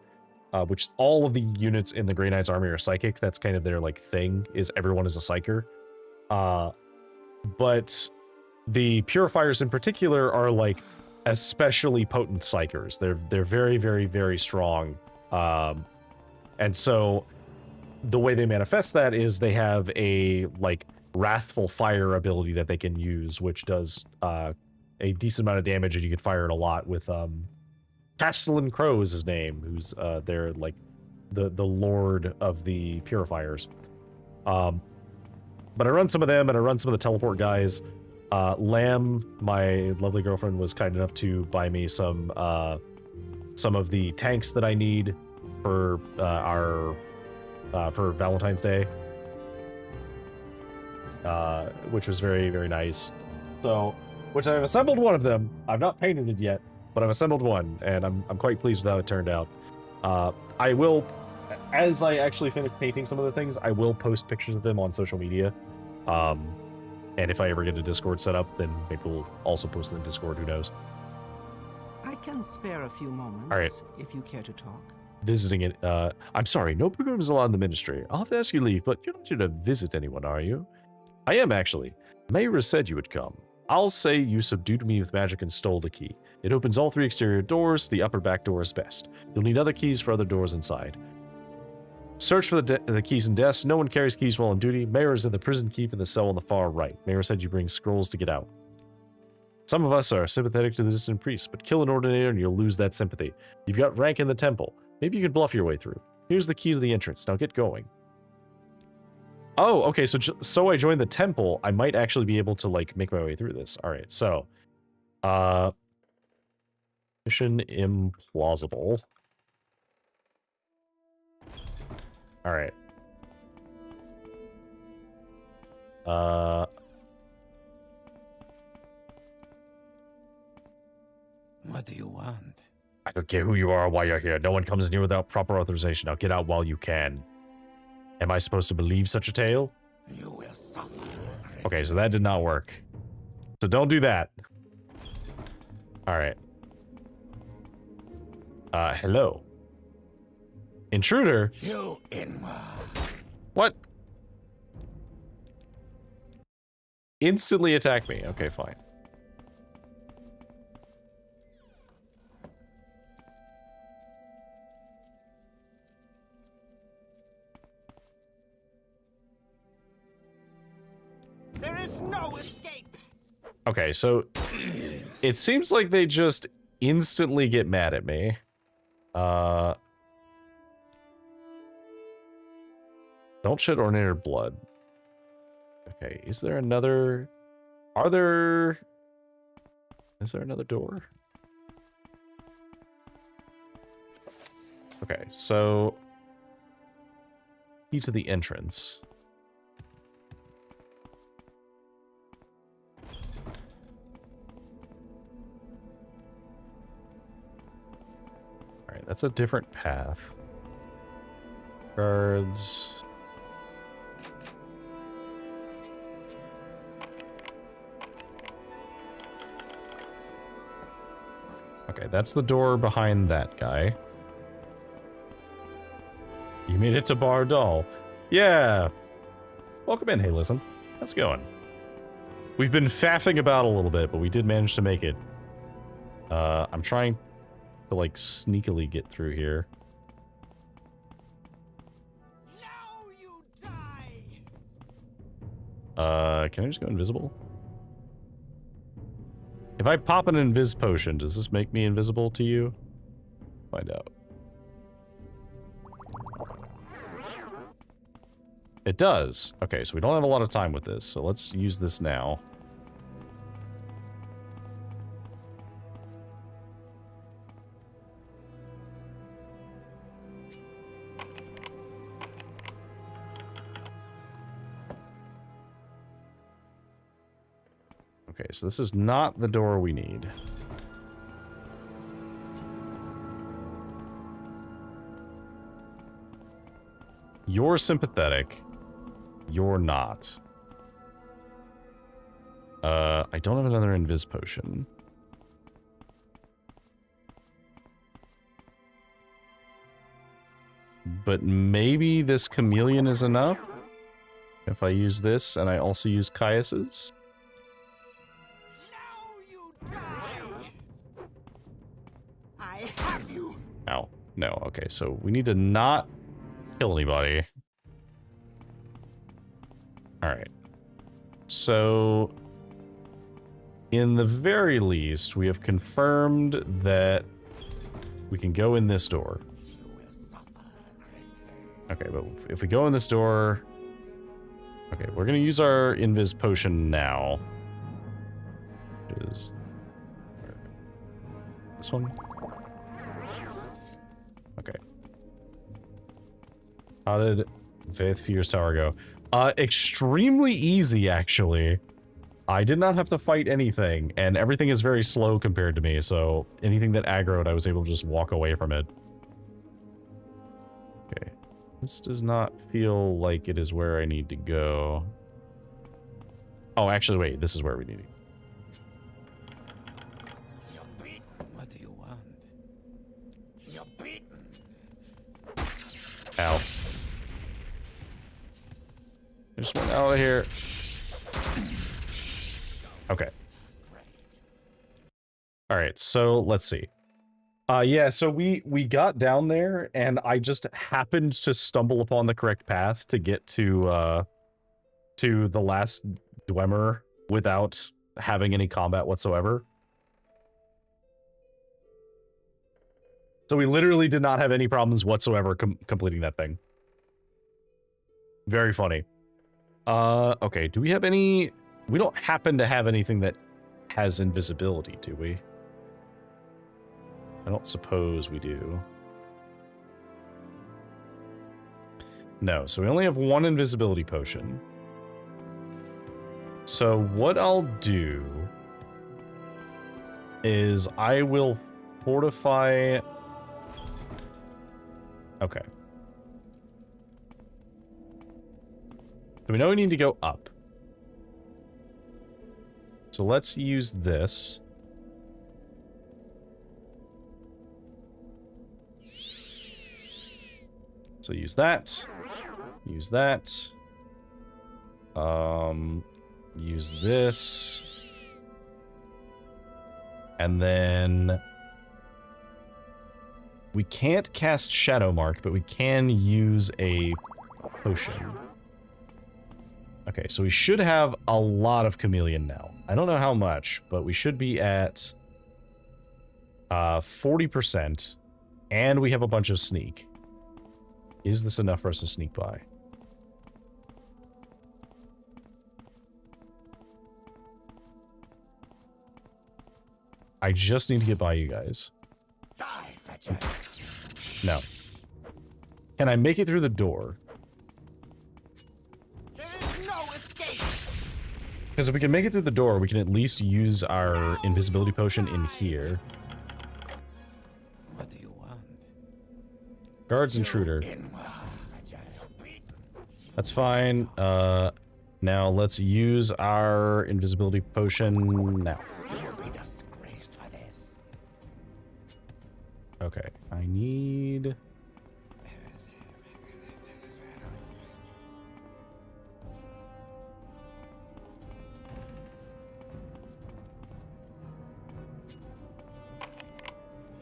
Which all of the units in the Grey Knight's army are psychic. That's kind of their like thing, is everyone is a psyker. But the purifiers in particular are like especially potent psychers. They're very, very, very strong. And so the way they manifest that is they have a like wrathful fire ability that they can use, which does a decent amount of damage, and you can fire it a lot with Castellan Crow is his name, who's they're like the lord of the purifiers. But I run some of them, and I run some of the teleport guys. Lamb, my lovely girlfriend, was kind enough to buy me some of the tanks that I need for for Valentine's Day, which was very, very nice. So, which I've assembled one of them. I've not painted it yet, but I've assembled one, and I'm quite pleased with how it turned out. I will, as I actually finish painting some of the things, I will post pictures of them on social media. And if I ever get a Discord set up, then maybe we'll also post them in Discord, who knows. I can spare a few moments, all right, if you care to talk. Visiting it, I'm sorry, no programs allowed in the ministry. I'll have to ask you to leave, but you're not here to visit anyone, are you? I am, actually. Mayra said you would come. I'll say you subdued me with magic and stole the key. It opens all 3 exterior doors. The upper back door is best. You'll need other keys for other doors inside. Search for the keys and desks. No one carries keys while on duty. Mayra's in the prison keep in the cell on the far right. Mayra said you bring scrolls to get out. Some of us are sympathetic to the distant priest, but kill an ordinator and you'll lose that sympathy. You've got rank in the temple. Maybe you can bluff your way through. Here's the key to the entrance. Now get going. Oh, okay, so I joined the temple. I might actually be able to, like, make my way through this. Alright, so... mission implausible. Alright. What do you want? I don't care who you are or why you're here. No one comes in here without proper authorization. Now get out while you can. Am I supposed to believe such a tale? You will suffer. Okay, so that did not work. So don't do that. Alright. Hello. Intruder? You inward. What? Instantly attack me. Okay, fine. There is no escape. Okay, so it seems like they just instantly get mad at me. Don't shed ordinary blood. Okay, is there another... Is there another door? Okay, so... Key to the entrance. Alright, that's a different path. Guards... Okay, that's the door behind that guy. You made it to Bar Doll. Yeah! Welcome in. Hey, listen. How's it going? We've been faffing about a little bit, but we did manage to make it. I'm trying to, like, sneakily get through here. Now you die! Can I just go invisible? If I pop an invis potion, does this make me invisible to you? Find out. It does. Okay, so we don't have a lot of time with this, so let's use this now. Okay, so this is not the door we need. You're sympathetic. You're not. I don't have another invis potion. But maybe this chameleon is enough? If I use this and I also use Caius's? I have you. Ow. No, okay, so we need to not kill anybody. Alright. So, in the very least, we have confirmed that we can go in this door. Okay, but if we go in this door... Okay, we're gonna use our invis potion now. Which is... this one? Okay. How did Faith Fear's Tower go? Extremely easy, actually. I did not have to fight anything, and everything is very slow compared to me, so anything that aggroed, I was able to just walk away from it. Okay. This does not feel like it is where I need to go. Oh, actually, wait, this is where we need to go. What do you want? You're beaten. Ow. I just went out of here. Okay. Alright, so let's see. Yeah, so we got down there, and I just happened to stumble upon the correct path to get to the last Dwemer without having any combat whatsoever. So we literally did not have any problems whatsoever completing that thing. Very funny. Okay, do we have any... We don't happen to have anything that has invisibility, do we? I don't suppose we do. No, so we only have one invisibility potion. So what I'll do is I will fortify... Okay. So we know we need to go up. So let's use this. So use that. Use that. Use this. And then... We can't cast Shadow Mark, but we can use a potion. Okay, so we should have a lot of Chameleon now. I don't know how much, but we should be at 40%, and we have a bunch of Sneak. Is this enough for us to sneak by? I just need to get by you guys. No. Can I make it through the door? There is no escape. Because if we can make it through the door, we can at least use our invisibility potion in here. What do you want? Guards intruder. That's fine. Now let's use our invisibility potion now. You'll be disgraced for this. Okay, I need...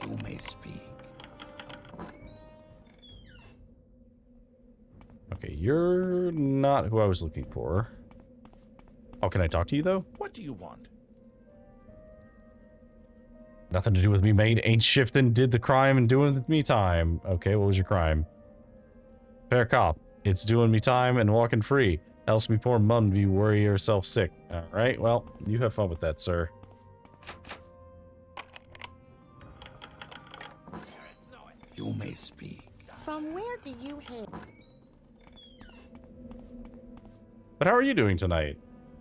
You may speak. Okay, you're not who I was looking for. Oh, can I talk to you, though? What do you want? Nothing to do with me, mate. Ain't shifting, did the crime and doing me time. Okay, what was your crime? Fair cop. It's doing me time and walking free. Else me poor mum be worry herself sick. Alright, well, you have fun with that, sir. You may speak. From where do you hail? But how are you doing tonight?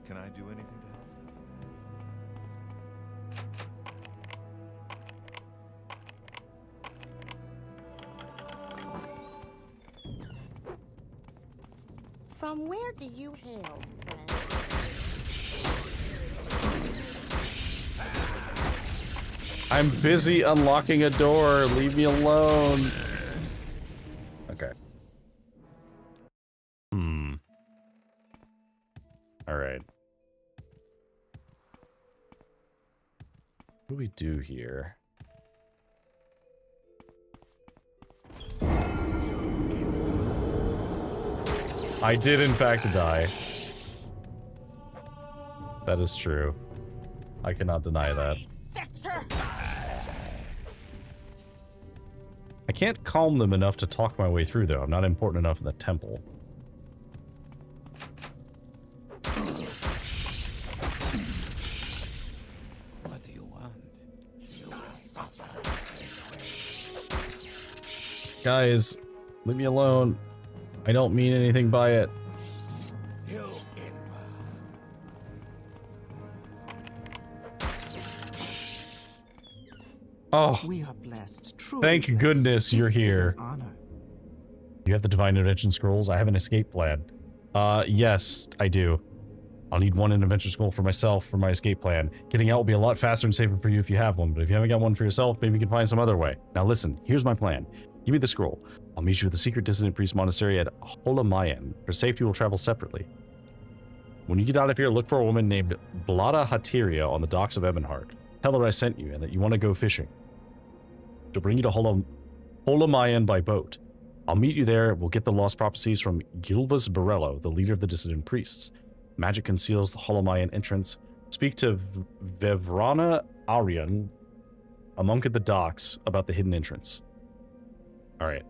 Can I do anything to help? From where do you hail, friend? I'm busy unlocking a door. Leave me alone. Okay. Alright. What do we do here? I did in fact die. That is true. I cannot deny that. I can't calm them enough to talk my way through, though. I'm not important enough in the temple. What do you want? You will suffer. Guys, leave me alone. I don't mean anything by it. You Oh, We are blessed. Truly thank blessed. goodness you're This is here. an honor. You have the Divine Intervention Scrolls? I have an escape plan. Yes, I do. I'll need one intervention scroll for myself for my escape plan. Getting out will be a lot faster and safer for you if you have one, but if you haven't got one for yourself, maybe you can find some other way. Now listen, here's my plan. Give me the scroll. I'll meet you at the secret dissident priest monastery at Holamayan. For safety, we'll travel separately. When you get out of here, look for a woman named Blada Hatiria on the docks of Ebonheart. Tell her I sent you and that you want to go fishing. She'll bring you to Holamayan by boat. I'll meet you there. We'll get the lost prophecies from Gilvas Borello, the leader of the dissident priests. Magic conceals the Holamayan entrance. Speak to Vevrana Aryan, a monk at the docks, about the hidden entrance. Alright.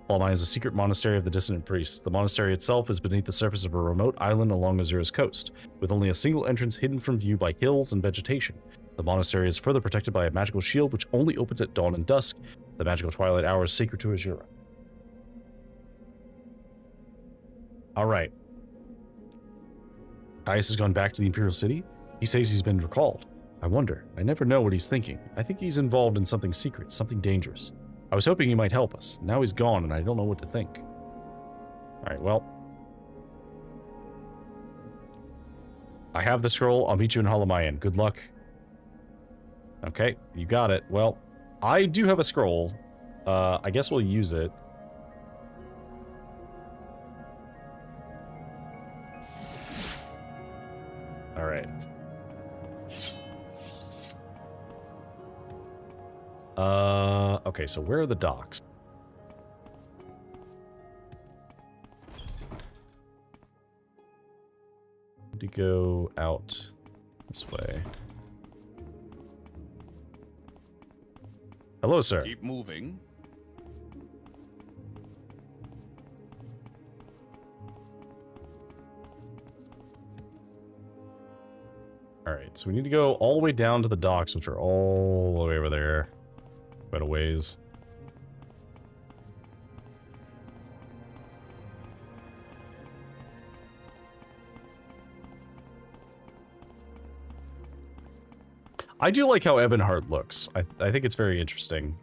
Holamayan is a secret monastery of the dissident priests. The monastery itself is beneath the surface of a remote island along Azura's coast, with only a single entrance hidden from view by hills and vegetation. The monastery is further protected by a magical shield which only opens at dawn and dusk, the magical twilight hours sacred to Azura. Alright. Caius has gone back to the Imperial City? He says he's been recalled. I wonder. I never know what he's thinking. I think he's involved in something secret, something dangerous. I was hoping he might help us. Now he's gone and I don't know what to think. Alright, well. I have the scroll. I'll meet you in Holamayan. Good luck. Okay, you got it. Well, I do have a scroll. I guess we'll use it. Alright. Okay, so where are the docks? To go out this way. Hello, sir. Keep moving. Alright, so we need to go all the way down to the docks, which are all the way over there. Quite a ways. I do like how Ebonheart looks. I think it's very interesting.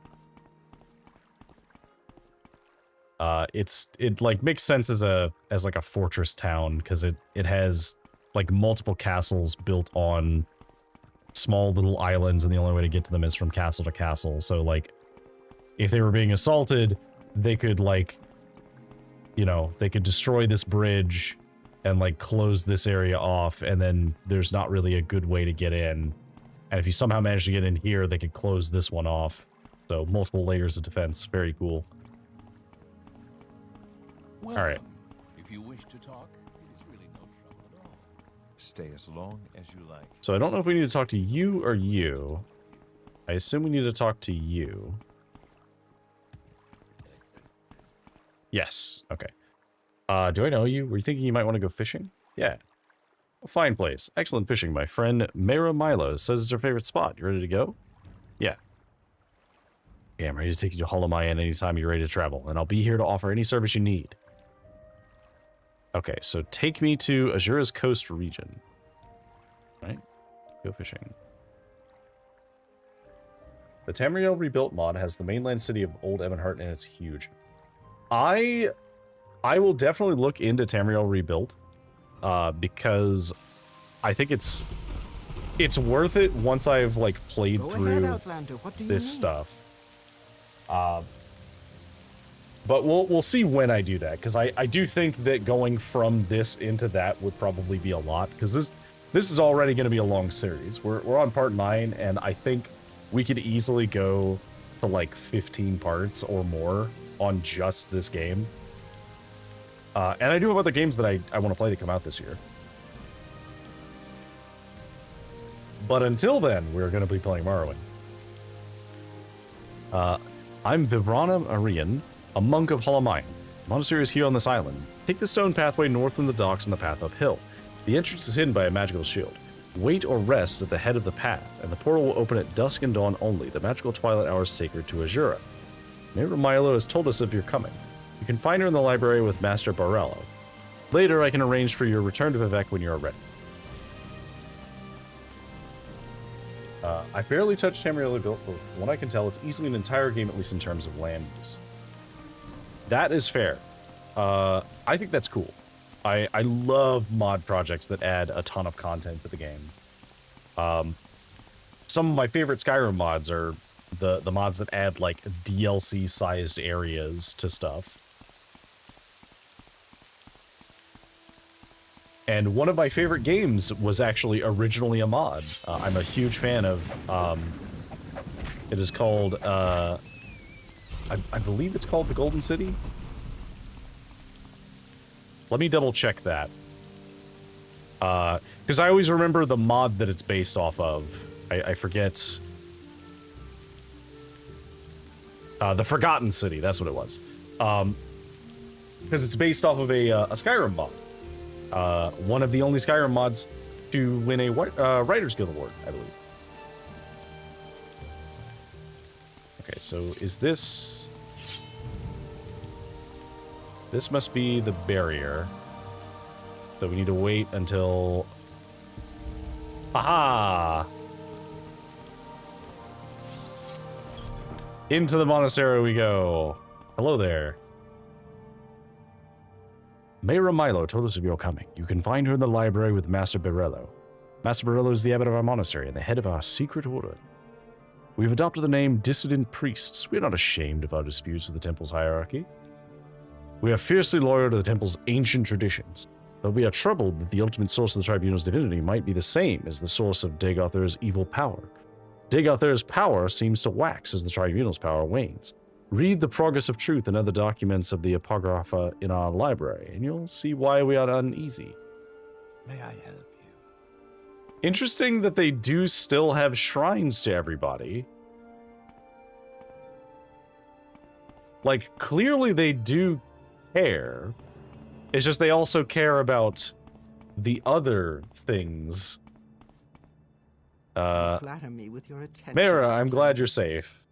It like makes sense as like a fortress town because it has like multiple castles built on small little islands, and the only way to get to them is from castle to castle. So like if they were being assaulted, they could like, you know, they could destroy this bridge and like close this area off, and then there's not really a good way to get in. And if you somehow manage to get in here, they could close this one off. So multiple layers of defense. Very cool. Welcome. All right. If you wish to talk, it is really no trouble at all. Stay as long as you like. So I don't know if we need to talk to you or you. I assume we need to talk to you. Yes. Okay. Do I know you? Were you thinking you might want to go fishing? Yeah. Fine place. Excellent fishing. My friend Mera Milo says it's her favorite spot. You ready to go? Yeah. Yeah, I'm ready to take you to Hollow anytime you're ready to travel, and I'll be here to offer any service you need. Okay, so take me to Azura's Coast region. Right? Go fishing. The Tamriel Rebuilt mod has the mainland city of Old Ebonheart, and it's huge. I will definitely look into Tamriel Rebuilt, because I think it's worth it once I've like played through this stuff. But we'll see when I do that, because I do think that going from this into that would probably be a lot, because this is already going to be a long series. We're on part 9, and I think we could easily go to like 15 parts or more on just this game. And I do have other games that I want to play that come out this year. But until then, we're going to be playing Morrowind. I'm Vibrana Arian, a monk of Holomine. Monastery is here on this island. Take the stone pathway north from the docks and the path uphill. The entrance is hidden by a magical shield. Wait or rest at the head of the path, and the portal will open at dusk and dawn only, the magical twilight hours sacred to Azura. Mera Milo has told us of your coming. You can find her in the library with Master Barello. Later, I can arrange for your return to Vivec when you are ready. I barely touched Tamriel Built, but from what I can tell, it's easily an entire game, at least in terms of land use. That is fair. I think that's cool. I love mod projects that add a ton of content to the game. Some of my favorite Skyrim mods are the mods that add like DLC-sized areas to stuff. And one of my favorite games was actually originally a mod. I'm a huge fan of, it is called, I believe it's called The Golden City? Let me double check that. Because I always remember the mod that it's based off of. I forget. The Forgotten City, that's what it was. Because it's based off of a Skyrim mod. One of the only Skyrim mods to win a Writers Guild Award, I believe. Okay, so is this... This must be the barrier. So we need to wait until... Aha! Into the monastery we go. Hello there. Mera Milo told us of your coming. You can find her in the library with Master Barello. Master Barello is the abbot of our monastery and the head of our secret order. We've adopted the name Dissident Priests. We're not ashamed of our disputes with the temple's hierarchy. We are fiercely loyal to the temple's ancient traditions, but we are troubled that the ultimate source of the tribunal's divinity might be the same as the source of Dagothar's evil power. Dagothar's power seems to wax as the tribunal's power wanes. Read the Progress of Truth and other documents of the Apocrypha in our library, and you'll see why we are uneasy. May I help you? Interesting that they do still have shrines to everybody. Like, clearly they do care. It's just they also care about the other things. Flatter me with your attention. Mera, I'm glad you're safe.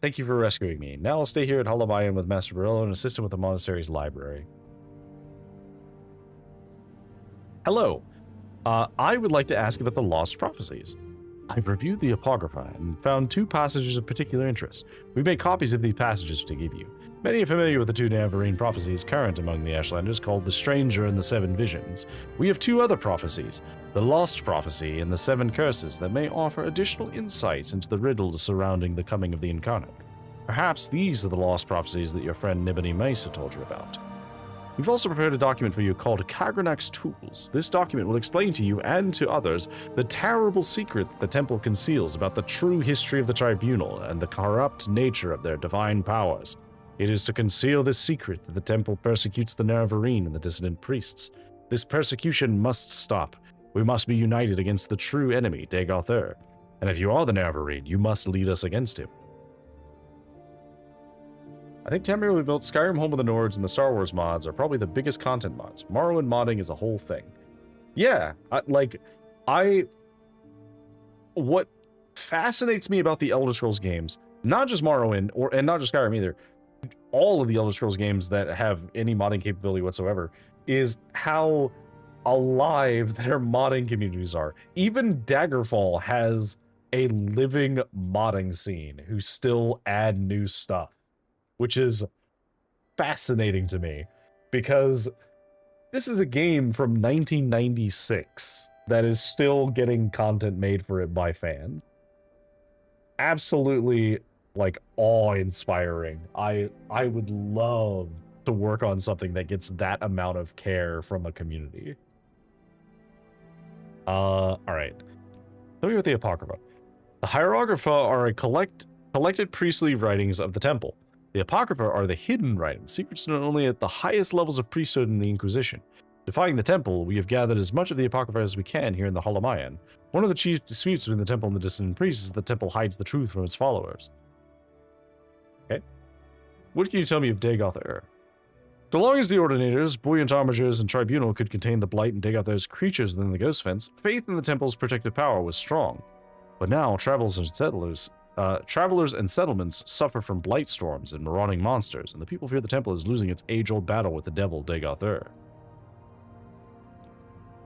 Thank you for rescuing me. Now I'll stay here at Holobayan with Master Barello and assist him with the monastery's library. Hello. I would like to ask about the Lost Prophecies. I've reviewed the Apocrypha and found 2 passages of particular interest. We made copies of these passages to give you. Many are familiar with the 2 Navarrete prophecies current among the Ashlanders called the Stranger and the 7 Visions. We have 2 other prophecies, the Lost Prophecy and the 7 Curses, that may offer additional insights into the riddle surrounding the coming of the Incarnate. Perhaps these are the Lost Prophecies that your friend Nibony Mesa told you about. We've also prepared a document for you called Kagranak's Tools. This document will explain to you and to others the terrible secret that the Temple conceals about the true history of the Tribunal and the corrupt nature of their divine powers. It is to conceal this secret that the Temple persecutes the Navarrete and the dissident priests. This persecution must stop. We must be united against the true enemy, Dagothar. And if you are the Navarrete, you must lead us against him. I think Tamriel built Skyrim Home of the Nords and the Star Wars mods are probably the biggest content mods. Morrowind modding is a whole thing. Yeah, what fascinates me about the Elder Scrolls games, not just Morrowind, and not just Skyrim either, all of the Elder Scrolls games that have any modding capability whatsoever, is how alive their modding communities are. Even Daggerfall has a living modding scene who still add new stuff, which is fascinating to me, because this is a game from 1996 that is still getting content made for it by fans. Absolutely, like, awe-inspiring. I would love to work on something that gets that amount of care from a community. Alright. Tell me about the Apocrypha. The Hieroglypha are collected priestly writings of the temple. The Apocrypha are the hidden writings, secrets known only at the highest levels of priesthood in the Inquisition. Defying the temple, we have gathered as much of the Apocrypha as we can here in the Hollow One of the chief disputes between the temple and the dissident priests is that the temple hides the truth from its followers. Okay. What can you tell me of Dagoth Ur? So long as the Ordinators, Buoyant Armigers, and Tribunal could contain the Blight and Dagoth Ur's creatures within the Ghost Fence, faith in the temple's protective power was strong. But now, travelers and settlements suffer from blight storms and marauding monsters, and the people fear the temple is losing its age-old battle with the devil Dagoth Ur.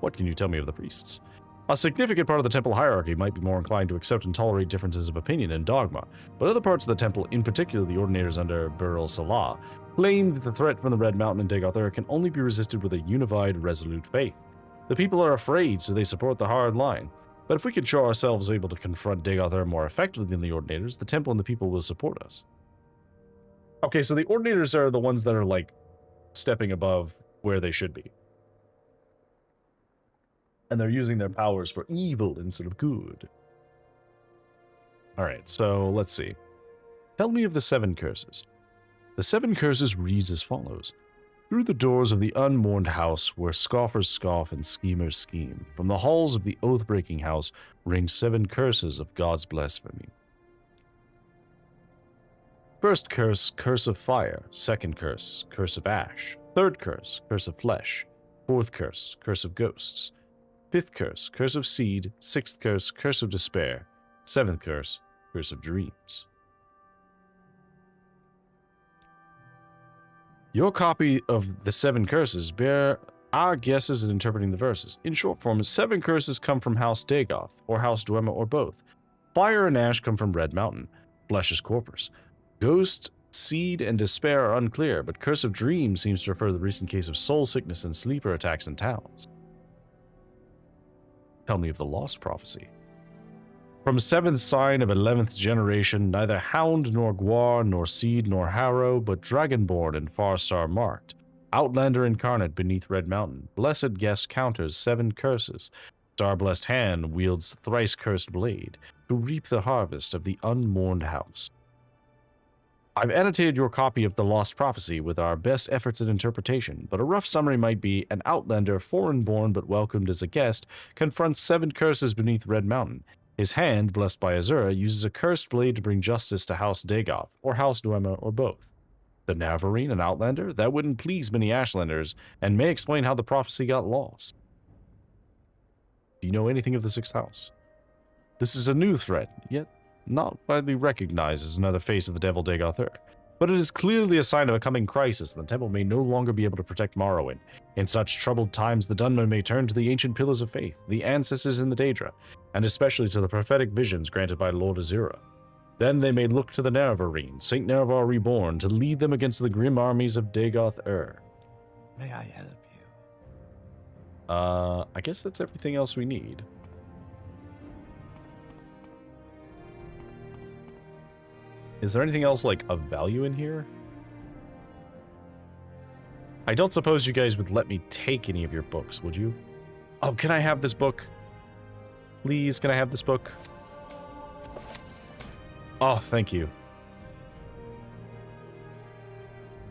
What can you tell me of the priests? A significant part of the temple hierarchy might be more inclined to accept and tolerate differences of opinion and dogma, but other parts of the temple, in particular the Ordinators under Buril Salah, claim that the threat from the Red Mountain and Dagoth Ur can only be resisted with a unified, resolute faith. The people are afraid, so they support the hard line. But if we can show ourselves able to confront Dagoth Ur more effectively than the Ordinators, the temple and the people will support us. Okay, so the Ordinators are the ones that are, like, stepping above where they should be. And they're using their powers for evil instead of good. Alright, so let's see. Tell me of the 7 curses. The 7 curses reads as follows. Through the doors of the unmourned house, where scoffers scoff and schemers scheme, from the halls of the oath-breaking house, ring 7 curses of God's blasphemy. First curse, curse of fire. Second curse, curse of ash. Third curse, curse of flesh. Fourth curse, curse of ghosts. Fifth curse, curse of seed. Sixth curse, curse of despair. Seventh curse, curse of dreams. Your copy of the 7 curses bear our guesses in interpreting the verses. In short form, 7 curses come from House Dagoth, or House Dwemer, or both. Fire and ash come from Red Mountain. Flesh is Corprus. Ghost, seed, and despair are unclear, but Curse of Dreams seems to refer to the recent case of soul sickness and sleeper attacks in towns. Tell me of the Lost Prophecy. From 7th sign of 11th generation, neither hound nor guar, nor seed nor harrow, but dragonborn and Farstar marked. Outlander incarnate beneath Red Mountain. Blessed guest counters 7 curses. Star-blessed hand wields thrice-cursed blade to reap the harvest of the unmourned house. I've annotated your copy of the Lost Prophecy with our best efforts at interpretation, but a rough summary might be an outlander, foreign-born but welcomed as a guest, confronts 7 curses beneath Red Mountain. His hand, blessed by Azura, uses a cursed blade to bring justice to House Dagoth, or House Dwemer, or both. The Navarrete, an outlander? That wouldn't please many Ashlanders, and may explain how the prophecy got lost. Do you know anything of the 6th house? This is a new threat, yet not widely recognized as another face of the devil Dagoth Ur. But it is clearly a sign of a coming crisis, and the temple may no longer be able to protect Morrowind. In such troubled times, the Dunmen may turn to the ancient pillars of faith, the ancestors in the Daedra, and especially to the prophetic visions granted by Lord Azura. Then they may look to the Navarrete, Saint Nervar reborn, to lead them against the grim armies of Dagoth Ur. May I help you? I guess that's everything else we need. Is there anything else, like, of value in here? I don't suppose you guys would let me take any of your books, would you? Oh, can I have this book? Please, can I have this book? Oh, thank you.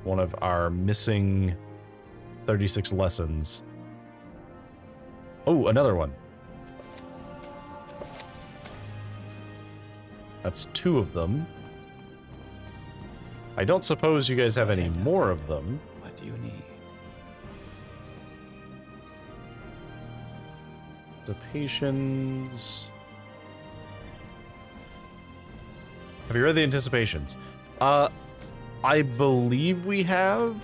One of our missing 36 lessons. Oh, another one. That's 2 of them. I don't suppose you guys have any more of them. What do you need? Anticipations. Have you read the anticipations? I believe we have.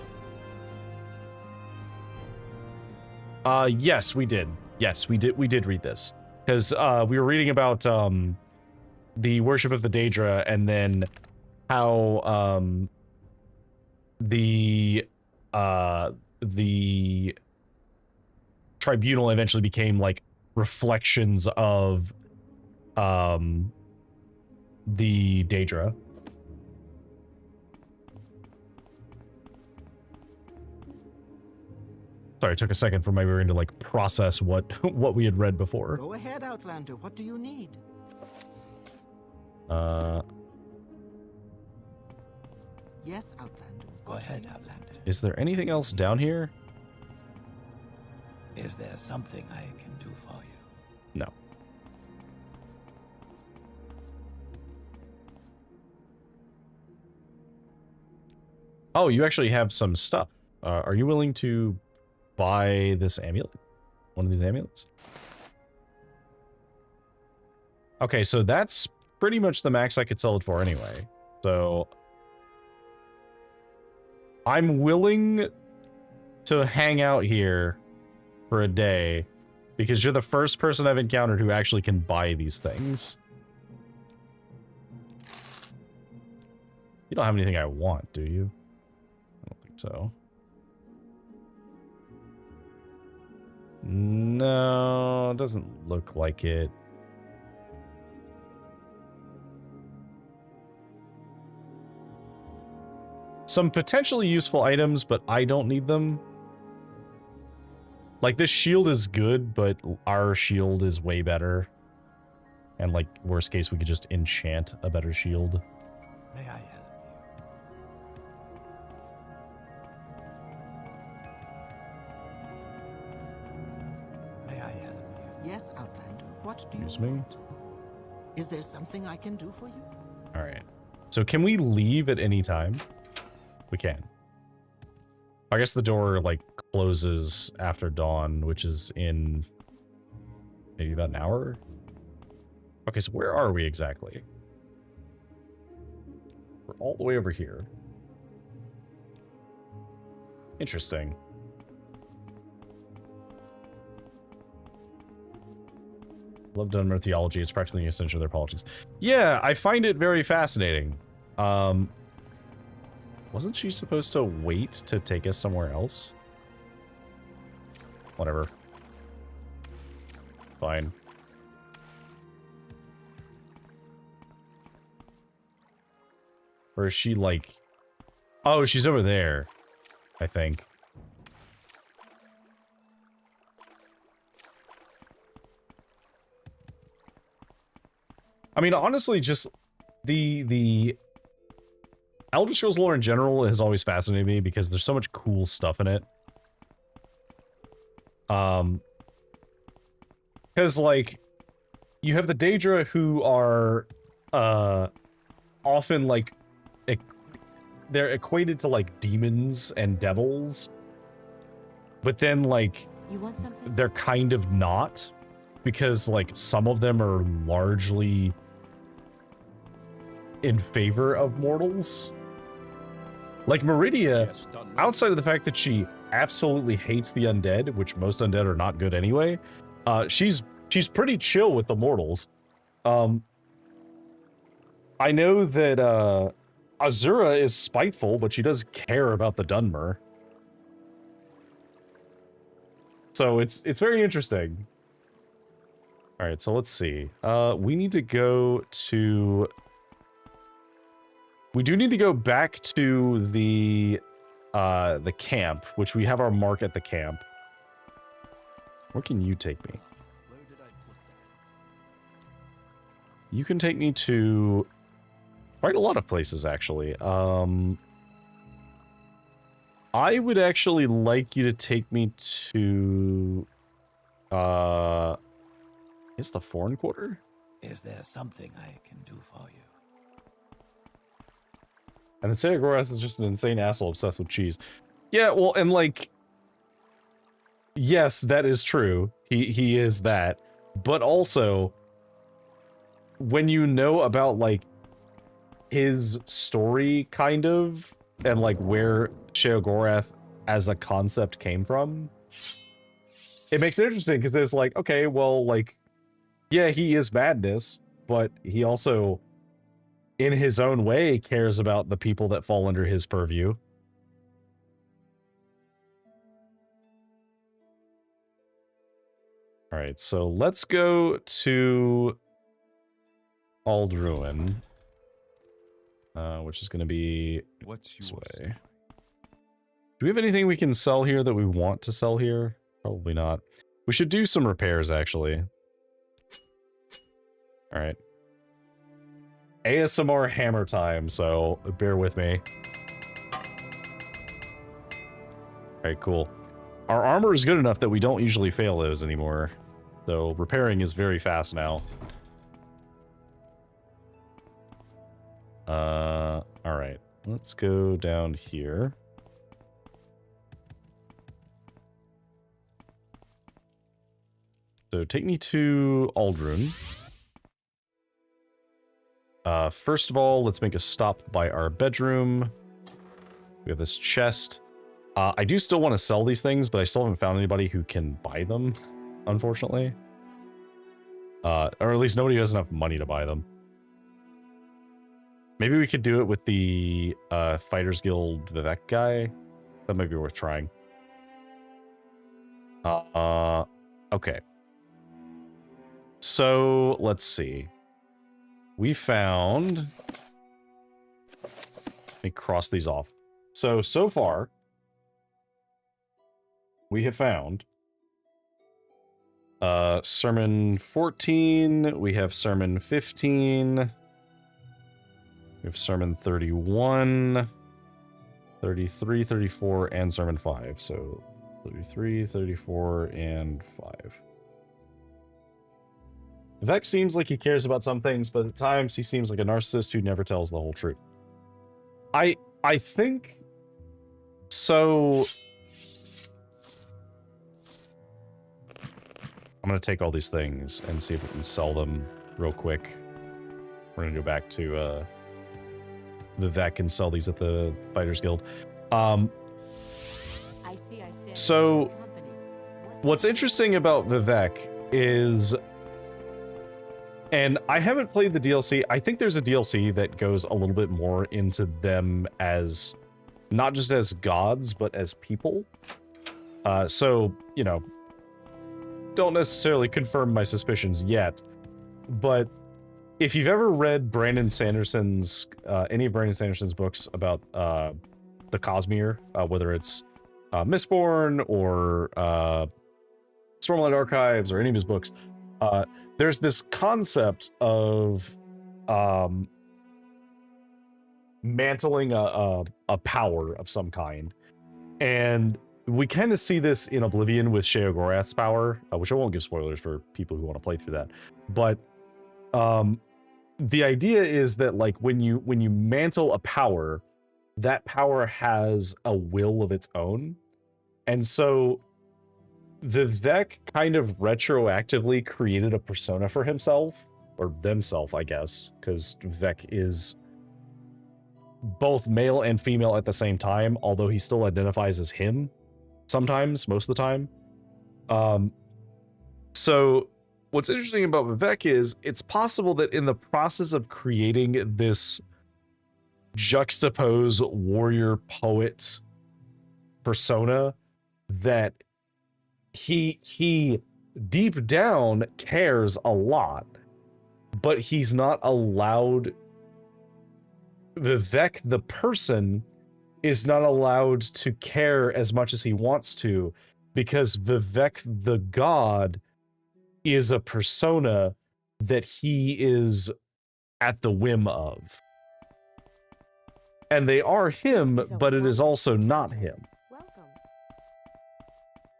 Yes, we did. Yes, we did. We did read this because we were reading about the worship of the Daedra and then how the tribunal eventually became like reflections of the Daedra. Sorry, it took a second for my brain to like process what we had read before. Go ahead, Outlander. What do you need? Yes, Outlander. Go ahead, Outlander. Is there anything else down here? Is there something I can do for you? No. Oh, you actually have some stuff. Are you willing to buy this amulet? One of these amulets? Okay, so that's pretty much the max I could sell it for anyway. So I'm willing to hang out here for a day because you're the first person I've encountered who actually can buy these things. You don't have anything I want, do you? I don't think so. No, it doesn't look like it. Some potentially useful items, but I don't need them. Like, this shield is good, but our shield is way better. And, like, worst case, we could just enchant a better shield. May I help you? May I help you? Yes, Outlander. What do you Excuse me? want? Is there something I can do for you? Alright. So can we leave at any time? We can. I guess the door, like, closes after dawn, which is in maybe about an hour? Okay, so where are we exactly? We're all the way over here. Interesting. Love Dunmer theology. It's practically an extension of their politics. Yeah, I find it very fascinating. Wasn't she supposed to wait to take us somewhere else? Whatever. Fine. Or is she like... Oh, she's over there, I think. I mean, honestly, just the Elder Scrolls lore in general has always fascinated me because there's so much cool stuff in it. Because, like, you have the Daedra who are, often, like, they're equated to, like, demons and devils. But then, like, You want something? they're kind of not. Because, like, some of them are largely in favor of mortals. Like Meridia, Yes, done. outside of the fact that she absolutely hates the undead, which most undead are not good anyway, she's pretty chill with the mortals. I know that Azura is spiteful, but she does care about the Dunmer. So it's very interesting. All right, so let's see. We need to go to... We do need to go back to the camp, which we have our mark at the camp. Where can you take me? Where did I put that? You can take me to quite a lot of places, actually. I would actually like you to take me to... Is the Foreign Quarter? Is there something I can do for you? And then Seagorath is just an insane asshole obsessed with cheese. Yeah, well, and like, yes, that is true. He is that. But also, when you know about, like, his story, kind of, and, like, where Sheogorath as a concept came from, it makes it interesting, because it's like, okay, well, like, yeah, he is madness, but he also, in his own way, cares about the people that fall under his purview. Alright, so let's go to Aldruin, which is going to be this way. Do we have anything we can sell here that we want to sell here? Probably not. We should do some repairs, actually. Alright. ASMR hammer time, so bear with me. Alright, cool. Our armor is good enough that we don't usually fail those anymore. So repairing is very fast now. Alright. Let's go down here. So take me to Aldrun. First of all, let's make a stop by our bedroom. We have this chest. I do still want to sell these things, but I still haven't found anybody who can buy them, unfortunately. Or at least nobody has enough money to buy them. Maybe we could do it with the Fighters Guild Vivek guy. That might be worth trying. Okay. So, let's see. We found... Let me cross these off. So far, we have found Sermon 14, we have Sermon 15, we have Sermon 31, 33, 34, and Sermon 5. So 33, 34, and 5. Vivek seems like he cares about some things, but at times he seems like a narcissist who never tells the whole truth. I think so. I'm gonna take all these things and see if we can sell them real quick. We're gonna go back to Vivek and sell these at the Fighters Guild. So what's interesting about Vivek is, and I haven't played the DLC, I think there's a DLC that goes a little bit more into them as, not just as gods, but as people. So, you know, don't necessarily confirm my suspicions yet, but if you've ever read Brandon Sanderson's, any of Brandon Sanderson's books about the Cosmere, whether it's Mistborn or Stormlight Archives or any of his books, there's this concept of mantling a power of some kind. And we kind of see this in Oblivion with Sheogorath's power, which I won't give spoilers for people who want to play through that. But the idea is that, like, when you mantle a power, that power has a will of its own. And so Vivek kind of retroactively created a persona for himself, or themself, I guess, because Vivek is both male and female at the same time, although he still identifies as him sometimes, most of the time. So what's interesting about Vivek is it's possible that in the process of creating this juxtapose warrior poet persona, that he deep down cares a lot, but he's not allowed. Vivek the person is not allowed to care as much as he wants to, because Vivek the god is a persona that he is at the whim of. And they are him, but it is also not him.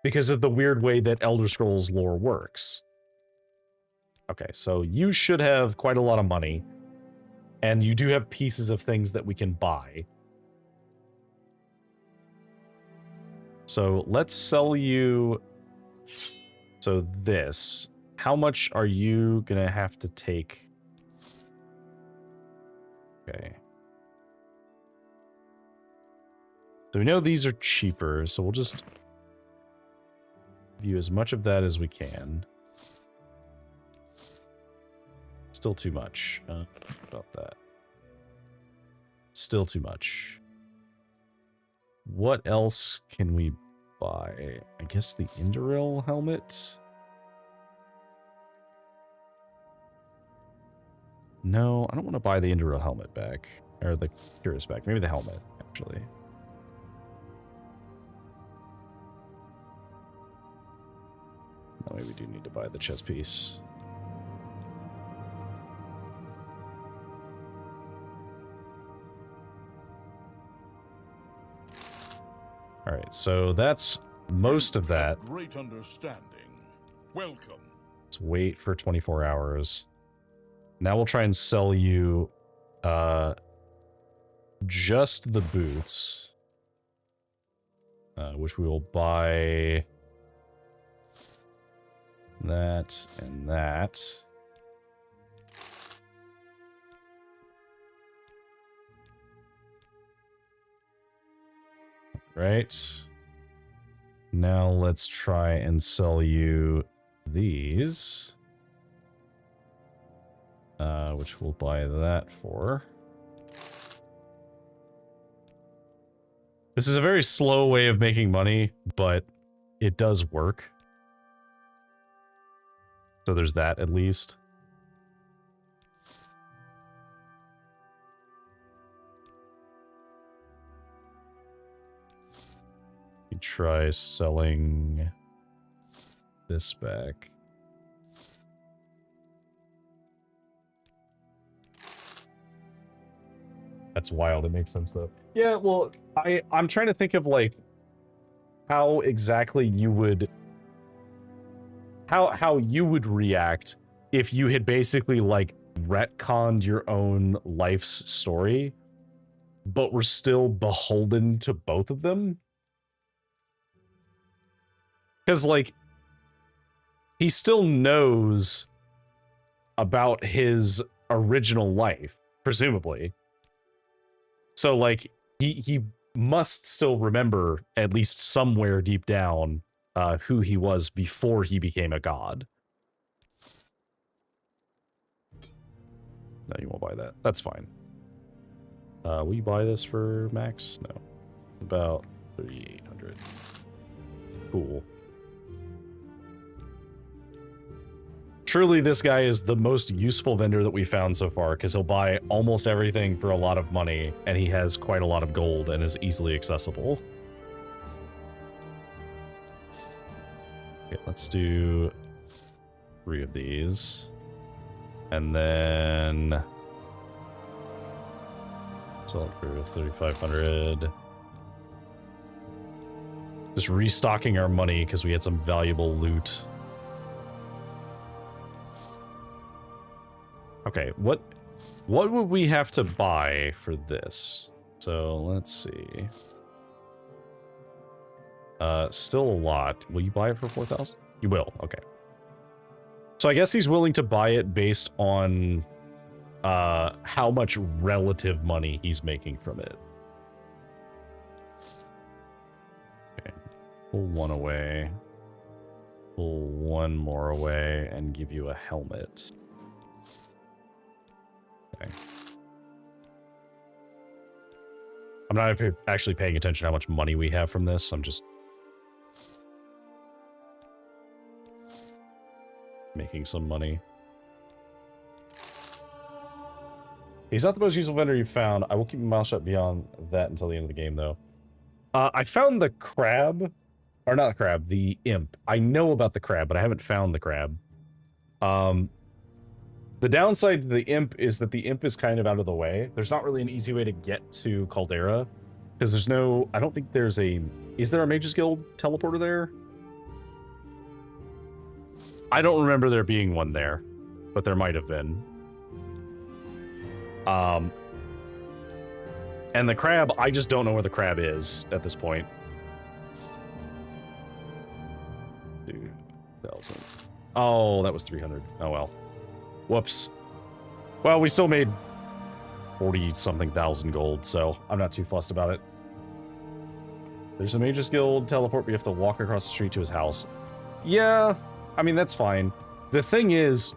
Because of the weird way that Elder Scrolls lore works. Okay, so you should have quite a lot of money. And you do have pieces of things that we can buy. So let's sell you... So this. How much are you gonna have to take? Okay. So we know these are cheaper, so we'll just give you as much of that as we can. Still too much. About that. Still too much. What else can we buy? I guess the Indoril helmet? No, I don't want to buy the Indoril helmet back. Or the Curious back. Maybe the helmet, actually. No, maybe we do need to buy the chest piece. Alright, so that's most of that. Great understanding. Welcome. Let's wait for 24 hours. Now we'll try and sell you just the boots. Which we will buy that and that. Right. Now let's try and sell you these. Which we'll buy that for. This is a very slow way of making money, but it does work. So there's that at least. You try selling this back. That's wild. It makes sense though. Yeah, well, I'm trying to think of like how exactly you would how you would react if you had basically like retconned your own life's story, but were still beholden to both of them. Because like he still knows about his original life, presumably. So, like, he must still remember, at least somewhere deep down, who he was before he became a god. No, you won't buy that. That's fine. Will you buy this for max? No. About 3,800. Cool. Truly, this guy is the most useful vendor that we found so far, because he'll buy almost everything for a lot of money, and he has quite a lot of gold and is easily accessible. Okay, let's do 3 of these. And then sell it for 3,500. Just restocking our money because we had some valuable loot. Okay, what would we have to buy for this? So let's see. Still a lot. Will you buy it for 4,000? You will. Okay. So I guess he's willing to buy it based on how much relative money he's making from it. Okay. Pull 1 away. Pull 1 more away and give you a helmet. Okay. I'm not actually paying attention to how much money we have from this. I'm just making some money. He's not the most useful vendor you've found. I will keep my mouth shut beyond that until the end of the game, though. I found the crab. Or not the crab, the imp. I know about the crab, but I haven't found the crab. The downside to the imp is that the imp is kind of out of the way. There's not really an easy way to get to Caldera. Because there's no... I don't think there's a... Is there a Mages Guild teleporter there? I don't remember there being one there. but there might have been. And the crab, I just don't know where the crab is at this point. 2,000. Oh, that was 300. Oh, well. Whoops. Well, we still made 40-something thousand gold, so I'm not too fussed about it. There's a Mage's Guild teleport, we have to walk across the street to his house. Yeah, I mean, that's fine. The thing is,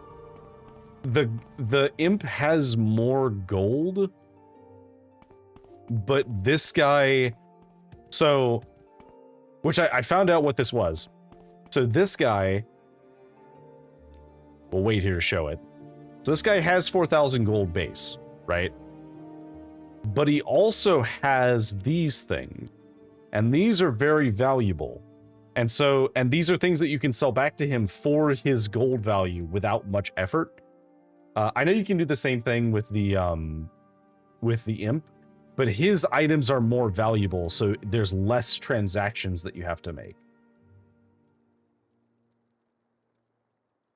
the imp has more gold, but this guy... So, which I found out what this was. So this guy... We'll wait here to show it. So this guy has 4,000 gold base, right? But he also has these things. And these are very valuable. And so, and these are things that you can sell back to him for his gold value without much effort. I know you can do the same thing with the imp, but his items are more valuable, so there's less transactions that you have to make.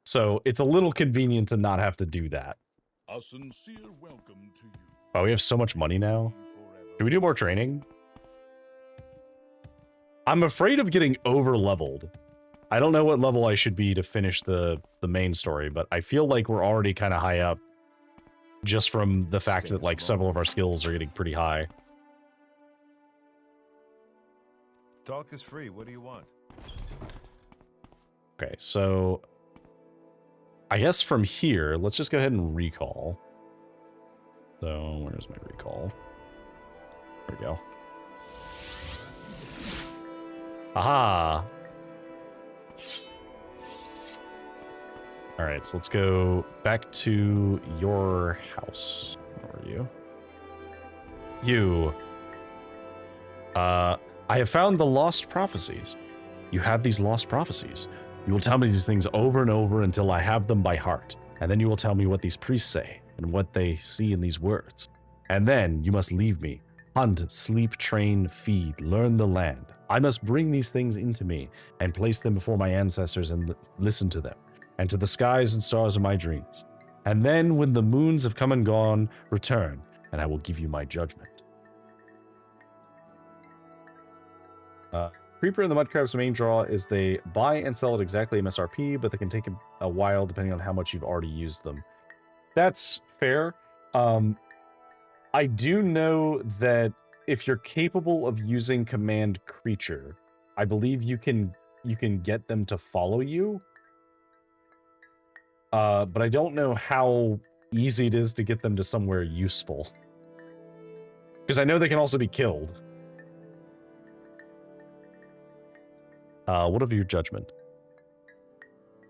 So it's a little convenient to not have to do that. A sincere welcome to you. Oh, we have so much money now. Can we do more training? I'm afraid of getting over-leveled. I don't know what level I should be to finish the main story, but I feel like we're already kind of high up just from the fact that, like, several of our skills are getting pretty high. Talk is free. What do you want? Okay, so I guess from here, let's just go ahead and recall. So where's my recall? There we go. Aha! Alright, so let's go back to your house. Where are you? You. I have found the lost prophecies. You have these lost prophecies. You will tell me these things over and over until I have them by heart. And then you will tell me what these priests say and what they see in these words. And then you must leave me. Hunt, sleep, train, feed, learn the land. I must bring these things into me and place them before my ancestors and listen to them, and to the skies and stars of my dreams. And then when the moons have come and gone, return, and I will give you my judgment. Creeper and the Mudcrab's main draw is they buy and sell at exactly MSRP, but they can take a while depending on how much you've already used them. That's fair. I do know that if you're capable of using command creature, I believe you can get them to follow you. But I don't know how easy it is to get them to somewhere useful. Because I know they can also be killed. What of your judgment?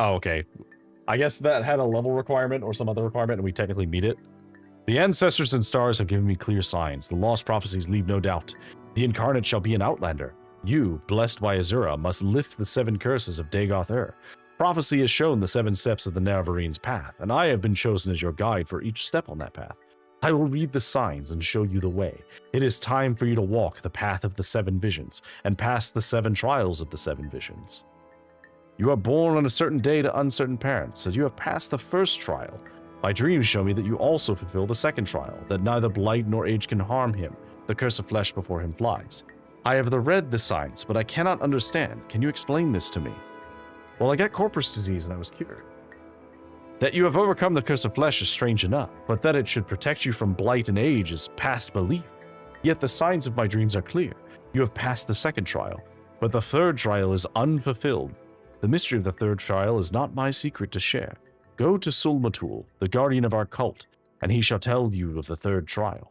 Oh, okay. I guess that had a level requirement or some other requirement, and we technically meet it. The ancestors and stars have given me clear signs. The lost prophecies leave no doubt. The incarnate shall be an outlander. You, blessed by Azura, must lift the 7 curses of Dagoth-Ur. Prophecy has shown the 7 steps of the Nerevarines' path, and I have been chosen as your guide for each step on that path. I will read the signs and show you the way. It is time for you to walk the path of the 7 visions, and pass the 7 trials of the 7 visions. You are born on a certain day to uncertain parents, so you have passed the first trial. My dreams show me that you also fulfill the second trial, that neither blight nor age can harm him, the curse of flesh before him flies. I have read the signs, but I cannot understand. Can you explain this to me? Well, I got Corprus disease and I was cured. That you have overcome the curse of flesh is strange enough, but that it should protect you from blight and age is past belief. Yet the signs of my dreams are clear. You have passed the second trial, but the third trial is unfulfilled. The mystery of the third trial is not my secret to share. Go to Sulmatul, the guardian of our cult, and he shall tell you of the third trial.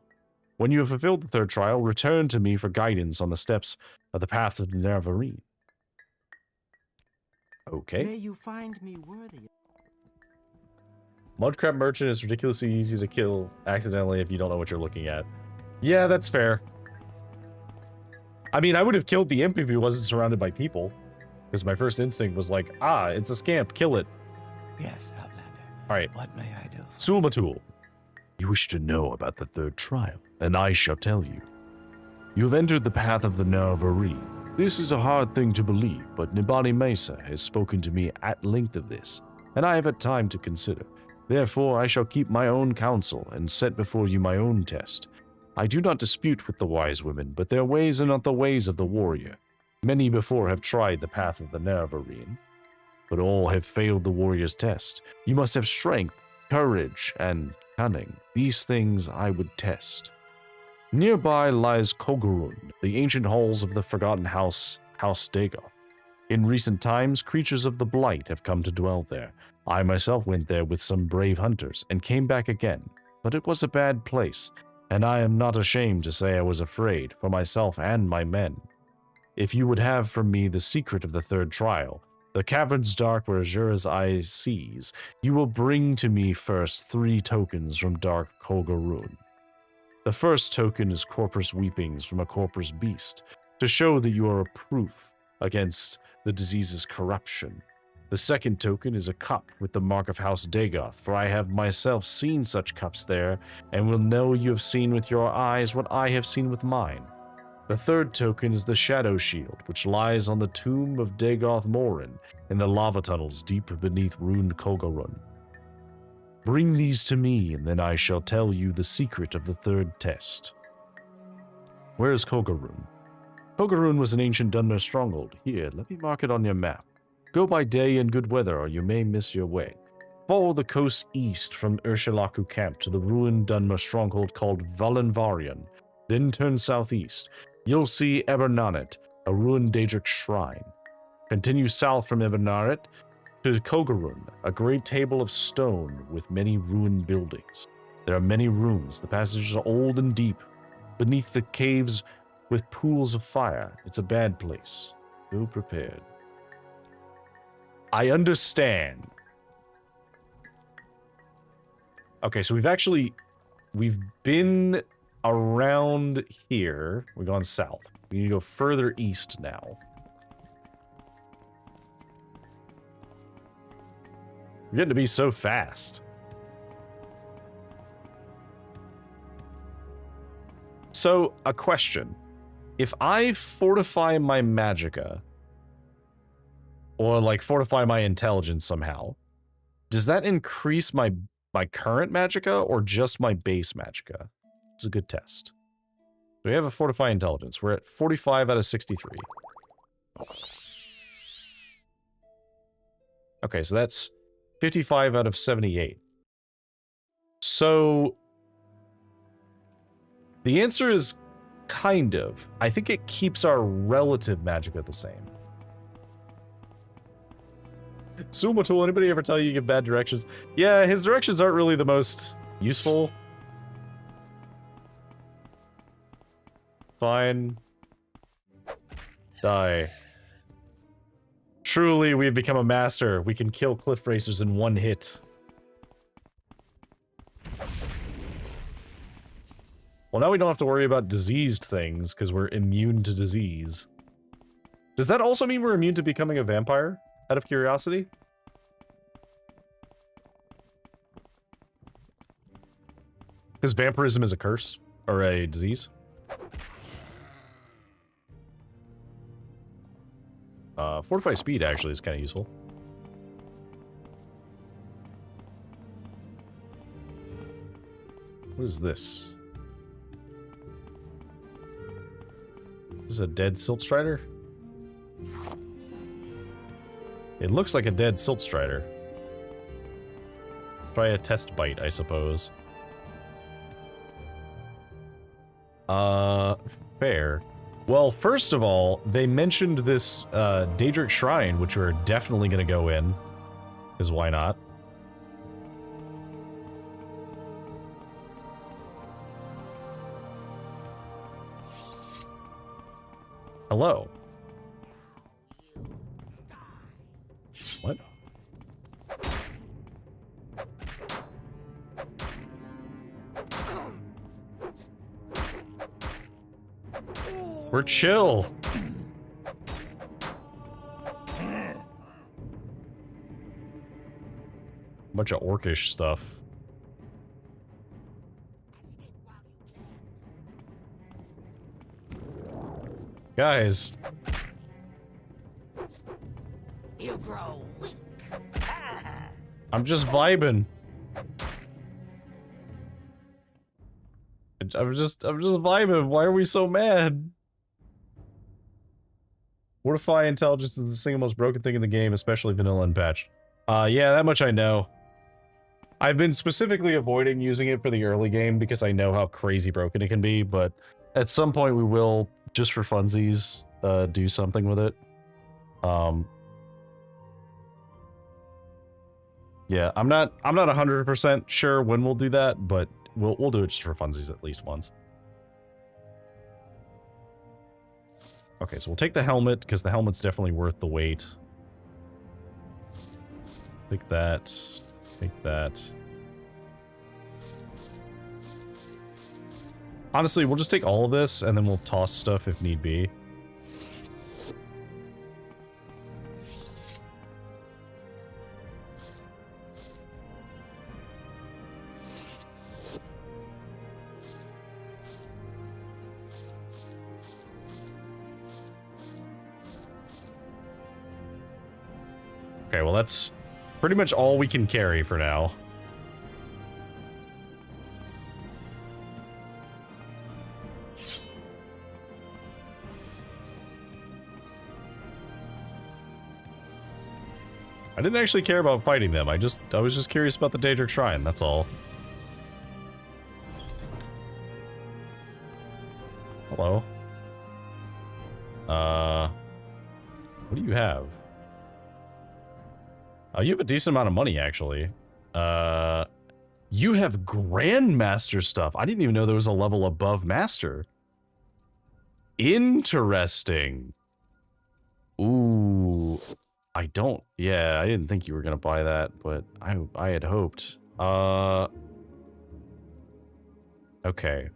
When you have fulfilled the third trial, return to me for guidance on the steps of the path of the Nerevarine. Okay. May you find me worthy. Mudcrab Merchant is ridiculously easy to kill accidentally if you don't know what you're looking at. Yeah, that's fair. I mean, I would have killed the imp if he wasn't surrounded by people. Because my first instinct was like, ah, it's a scamp, kill it. Yes, Outlander. Alright. What may I do? Sulmatul. You wish to know about the third trial, and I shall tell you. You have entered the path of the Nerevarine. This is a hard thing to believe, but Nibani Mesa has spoken to me at length of this, and I have had time to consider. Therefore I shall keep my own counsel, and set before you my own test. I do not dispute with the wise women, but their ways are not the ways of the warrior. Many before have tried the path of the Nerevarine, but all have failed the warrior's test. You must have strength, courage, and cunning. These things I would test. Nearby lies Kogurun, the ancient halls of the forgotten House Dagoth. In recent times, creatures of the Blight have come to dwell there. I myself went there with some brave hunters, and came back again, but it was a bad place, and I am not ashamed to say I was afraid, for myself and my men. If you would have from me the secret of the third trial, the caverns dark where Azura's eyes sees, you will bring to me first 3 tokens from dark Kogurun. The first token is Corprus weepings from a Corprus beast, to show that you are a proof against the disease's corruption. The second token is a cup with the mark of House Dagoth, for I have myself seen such cups there, and will know you have seen with your eyes what I have seen with mine. The third token is the Shadow Shield, which lies on the tomb of Dagoth Morin in the lava tunnels deep beneath ruined Kogurun. Bring these to me, and then I shall tell you the secret of the third test. Where is Kogurun? Kogurun was an ancient Dunmer stronghold. Here, let me mark it on your map. Go by day in good weather, or you may miss your way. Follow the coast east from Ursulaku Camp to the ruined Dunmer stronghold called Valenvarian. Then turn southeast. You'll see Ebernanet, a ruined Daedric shrine. Continue south from Ebernanet to Kogurun, a great table of stone with many ruined buildings. There are many rooms. The passages are old and deep. Beneath the caves with pools of fire. It's a bad place. Go prepared. I understand. Okay, so we've been around here. We've gone south. We need to go further east now. We're getting to be so fast. So, a question. If I fortify my magicka, or like fortify my intelligence somehow, does that increase my current magicka or just my base magicka? It's a good test. We have a fortify intelligence. We're at 45 out of 63. Okay, so that's 55 out of 78. So the answer is kind of. I think it keeps our relative magicka the same. Sumatul, anybody ever tell you you give bad directions? Yeah, his directions aren't really the most useful. Fine. Die. Truly, we've become a master. We can kill cliff racers in one hit. Well, now we don't have to worry about diseased things, because we're immune to disease. Does that also mean we're immune to becoming a vampire? Out of curiosity? Because vampirism is a curse? Or a disease? Fortify speed actually is kind of useful. What is this? This is a dead Silt Strider? It looks like a dead Silt Strider. Try a test bite, I suppose. Fair. Well, first of all, they mentioned this Daedric Shrine, which we're definitely gonna go in. Because why not? Hello. What? We're chill. Bunch of orcish stuff. Guys. You grow weak. I'm just vibing. I'm just vibing. Why are we so mad? Fortify intelligence is the single most broken thing in the game, especially vanilla unpatched. Yeah, that much I know. I've been specifically avoiding using it for the early game because I know how crazy broken it can be, but at some point we will, just for funsies, do something with it. Yeah, I'm not 100% sure when we'll do that, but we'll do it just for funsies at least once. Okay, so we'll take the helmet because the helmet's definitely worth the wait. Take that. Take that. Honestly, we'll just take all of this and then we'll toss stuff if need be. Okay, well that's pretty much all we can carry for now. I didn't actually care about fighting them. I was just curious about the Daedric Shrine, that's all. Hello. What do you have? Oh, you have a decent amount of money, actually. You have Grandmaster stuff. I didn't even know there was a level above Master. Interesting. Ooh. I don't... Yeah, I didn't think you were gonna buy that, but I had hoped. Okay.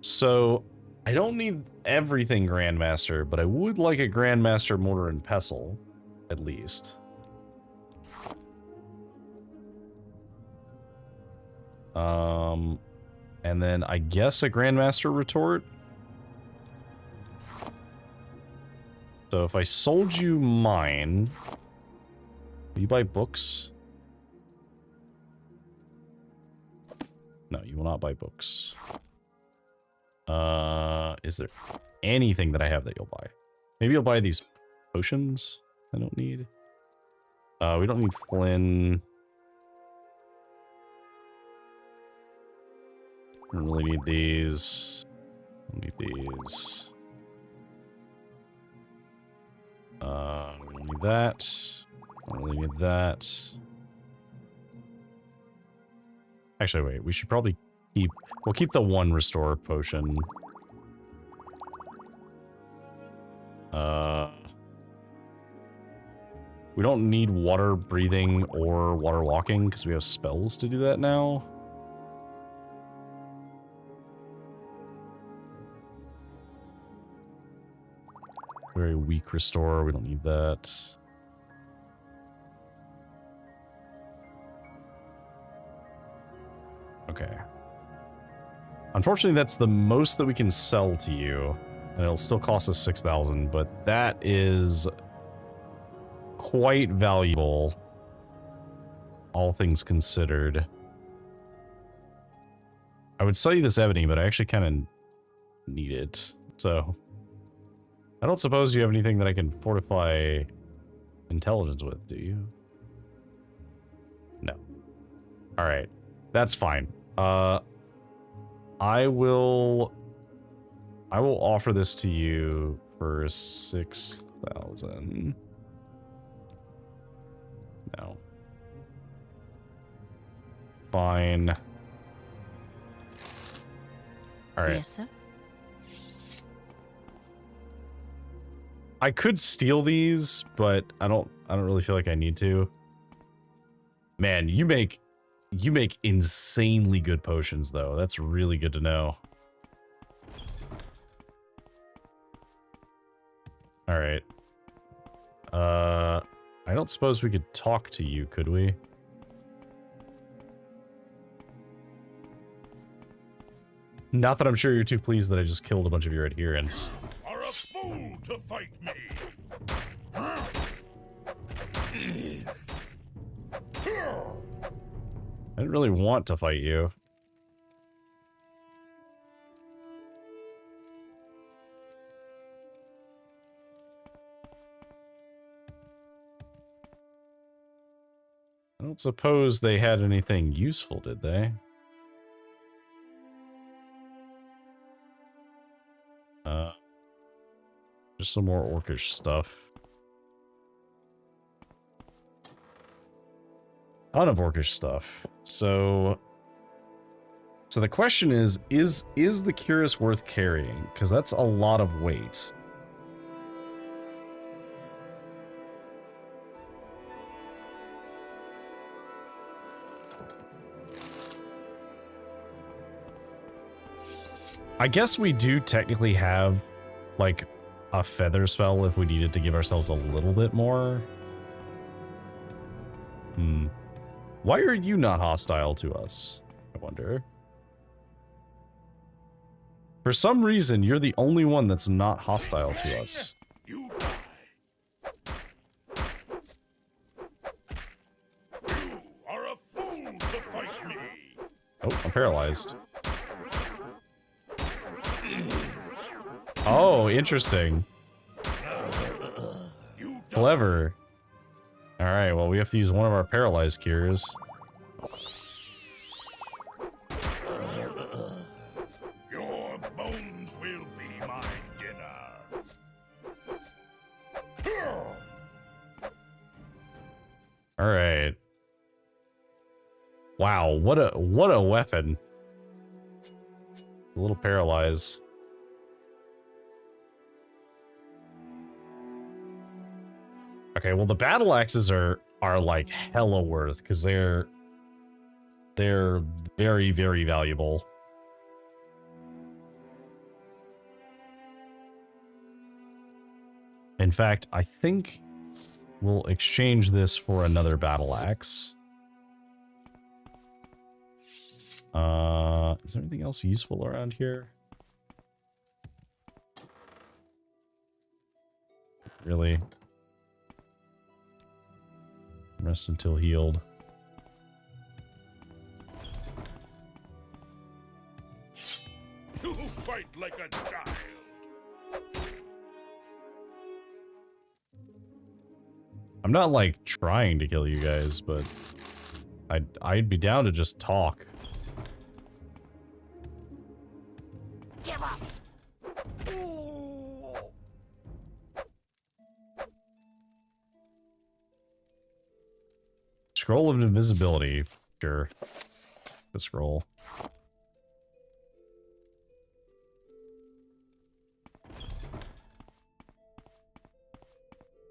So, I don't need everything Grandmaster, but I would like a Grandmaster Mortar and Pestle, at least. And then I guess a Grandmaster Retort. So if I sold you mine, will you buy books? No, you will not buy books. Is there anything that I have that you'll buy? Maybe you'll buy these potions I don't need. We don't need Flynn. I don't really need these. Don't need these. We don't need that. I don't really need that. Actually, wait. We should probably keep... We'll keep the one restore potion. We don't need water breathing or water walking because we have spells to do that now. Very weak restore. We don't need that. Okay. Unfortunately, that's the most that we can sell to you. And it'll still cost us 6,000, but that is quite valuable, all things considered. I would sell you this ebony, but I actually kind of need it, so... I don't suppose you have anything that I can fortify intelligence with, do you? No. Alright. That's fine. I will offer this to you for 6,000. No. Fine. Alright. Yes, sir. I could steal these, but I don't really feel like I need to. Man, you make insanely good potions though. That's really good to know. All right. I don't suppose we could talk to you, could we? Not that I'm sure you're too pleased that I just killed a bunch of your adherents. Are a fool to fight me. I didn't really want to fight you. I don't suppose they had anything useful, did they? Just some more orcish stuff. Ton of orcish stuff. So the question is the Curious worth carrying? Because that's a lot of weight. I guess we do technically have, like, a feather spell if we needed to give ourselves a little bit more. Why are you not hostile to us? I wonder. For some reason, you're the only one that's not hostile to us. You die. You are a fool to fight me. Oh, I'm paralyzed. Oh, interesting. Clever. Alright, well, we have to use one of our paralyzed cures. Your bones will be my dinner. Alright. Wow, what a weapon. A little paralyzed. Okay, well, the battle axes are like hella worth because they're very, very valuable. In fact, I think we'll exchange this for another battle axe. Is there anything else useful around here? Really? Rest until healed. You fight like a child. I'm not like trying to kill you guys, but I'd be down to just talk. Give up. Scroll of invisibility. Sure. The scroll.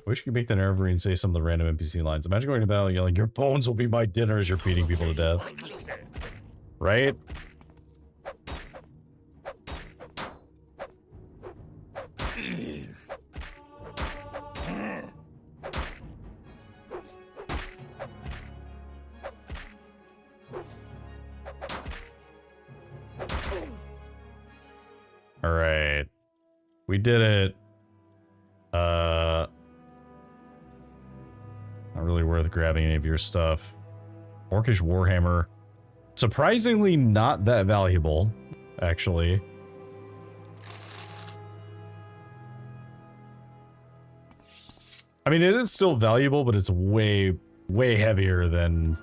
I wish you could make the nerve and say some of the random NPC lines. Imagine going to battle yelling, "Your bones will be my dinner," as you're beating people to death. Right? Alright. We did it. Not really worth grabbing any of your stuff. Orcish Warhammer. Surprisingly not that valuable, actually. I mean, it is still valuable, but it's way, way heavier than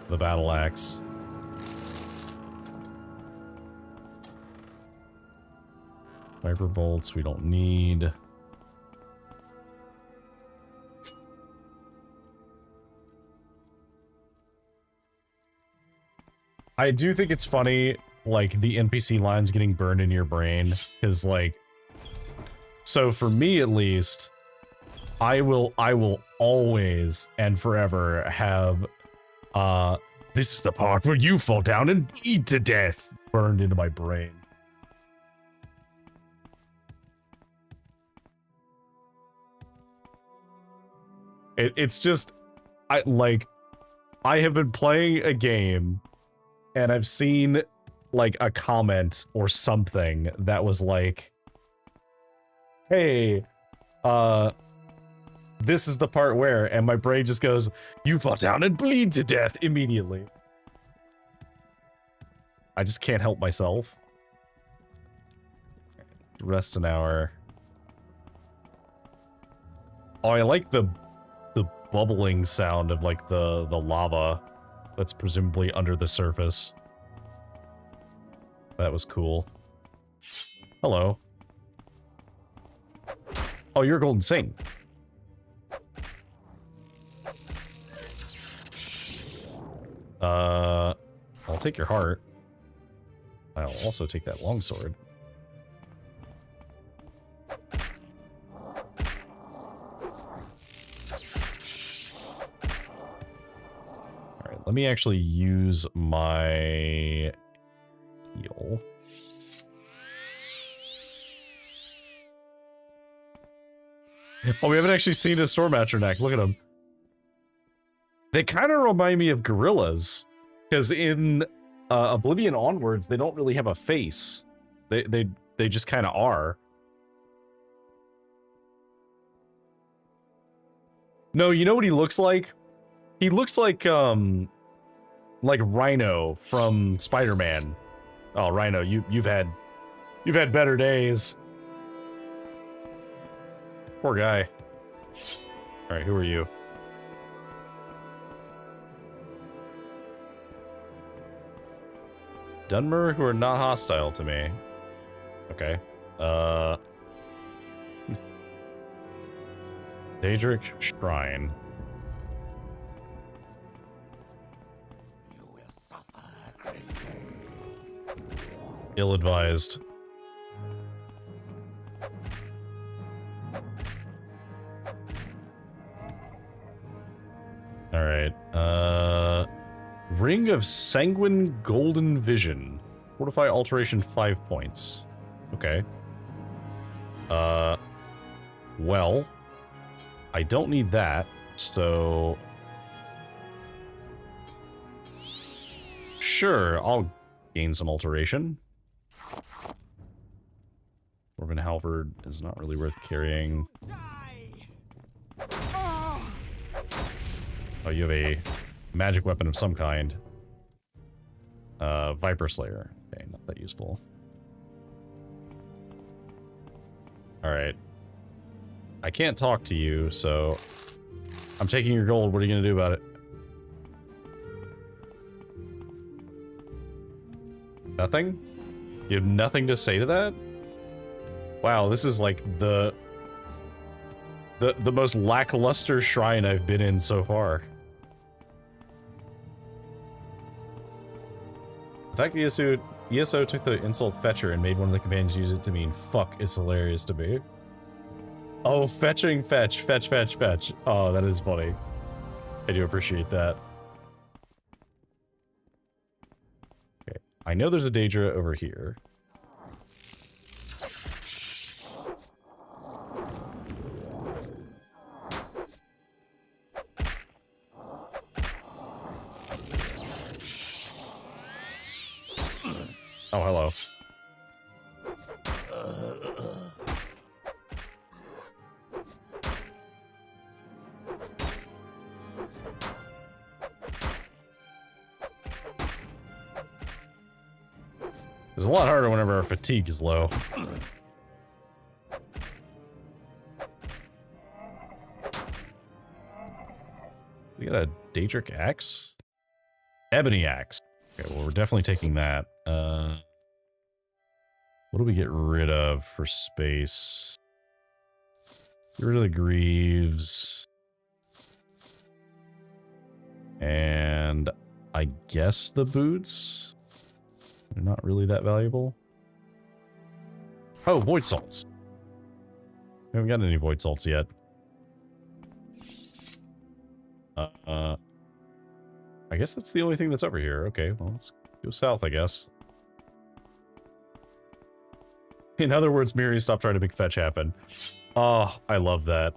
the battle axe. Viper bolts we don't need. I do think it's funny, like, the NPC lines getting burned in your brain, because, like, so for me at least, I will always and forever have, this is the part where you fall down and bleed to death, burned into my brain. It's just, I have been playing a game, and I've seen, like, a comment or something that was like, hey, this is the part where, and my brain just goes, you fall down and bleed to death immediately. I just can't help myself. Rest an hour. Oh, I like the bubbling sound of like the lava that's presumably under the surface. That was cool. Hello. Oh, you're a golden saint. I'll take your heart. I'll also take that longsword. Alright, let me actually use my heal. Oh, we haven't actually seen a Stormatronach. Look at them. They kind of remind me of gorillas. Because in Oblivion onwards, they don't really have a face. They just kind of are. No, you know what he looks like? He looks like Rhino from Spider-Man. Oh, Rhino, you've had better days. Poor guy. All right, who are you? Dunmer, who are not hostile to me. Okay. Daedric Shrine. You will suffer greatly. Ill-advised. Alright, Ring of Sanguine Golden Vision. Fortify alteration 5 points. Okay. Well, I don't need that, so... Sure, I'll gain some alteration. Dwarven Halberd is not really worth carrying. Oh, you have a magic weapon of some kind. Viper Slayer. Okay, not that useful. Alright. I can't talk to you, so... I'm taking your gold. What are you gonna do about it? Nothing? You have nothing to say to that? Wow, this is like the most lackluster shrine I've been in so far. The fact that ESO took the insult Fetcher and made one of the companions use it to mean fuck is hilarious to me. Oh, fetching fetch. Fetch, fetch, fetch. Oh, that is funny. I do appreciate that. Okay, I know there's a Daedra over here. Oh, hello. It's a lot harder whenever our fatigue is low. We got a Daedric axe? Ebony axe. Okay, well, we're definitely taking that. What do we get rid of for space? Get rid of the greaves. And I guess the boots? They're not really that valuable. Oh, void salts. We haven't gotten any void salts yet. I guess that's the only thing that's over here. Okay, well, let's go south, I guess. In other words, Miri, stop trying to make fetch happen. Oh, I love that.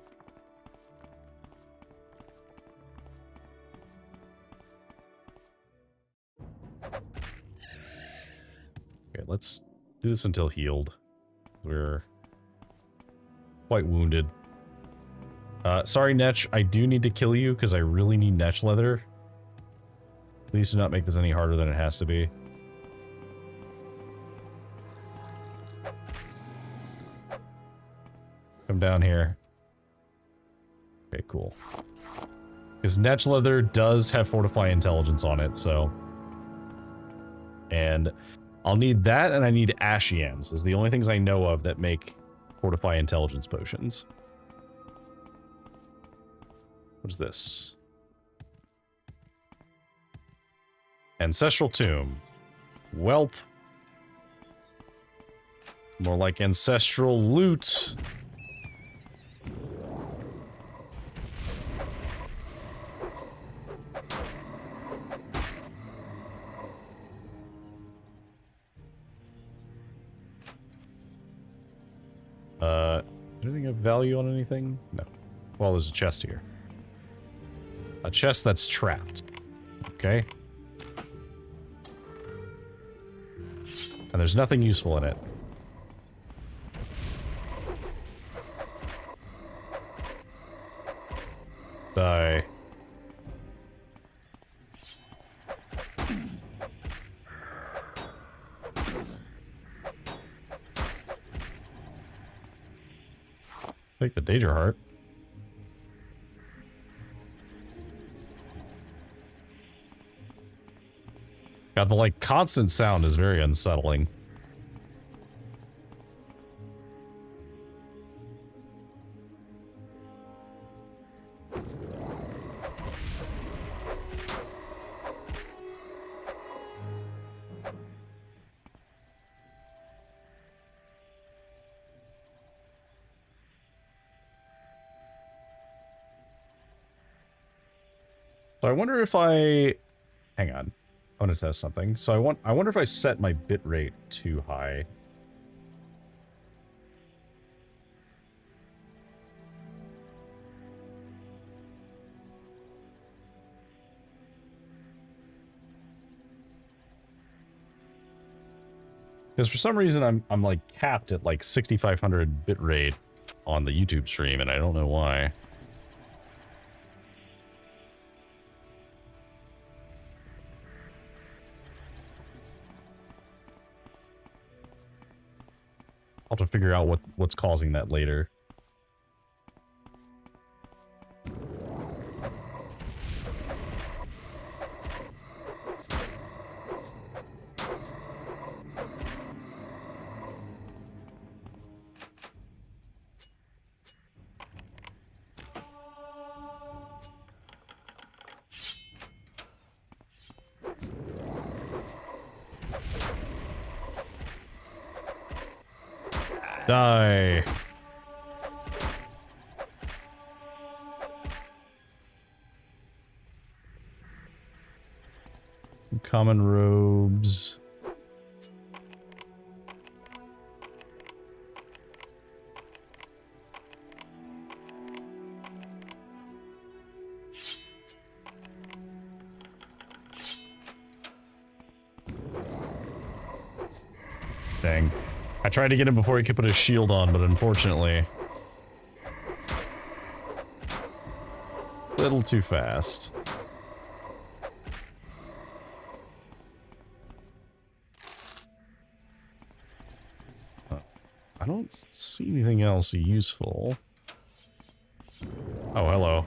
Okay, let's do this until healed. We're quite wounded. Sorry, Netch, I do need to kill you because I really need Netch leather. Please do not make this any harder than it has to be. Come down here. Okay, cool. Because Netch Leather does have Fortify Intelligence on it, so... And I'll need that, and I need Ash Yams. Is the only things I know of that make Fortify Intelligence potions. What is this? Ancestral Tomb. Welp. More like Ancestral Loot. Anything of value on anything? No. Well, there's a chest here. A chest that's trapped. Okay. And there's nothing useful in it. Die. Take the Danger Heart. God, the like constant sound is very unsettling. So I wonder if I... Hang on. I want to test something. So I wonder if I set my bitrate too high. Because for some reason I'm like capped at like 6500 bitrate on the YouTube stream, and I don't know why. I'll have to figure out what's causing that later. Die. Common robes. Dang. I tried to get him before he could put his shield on, but unfortunately... a little too fast. I don't see anything else useful. Oh, hello.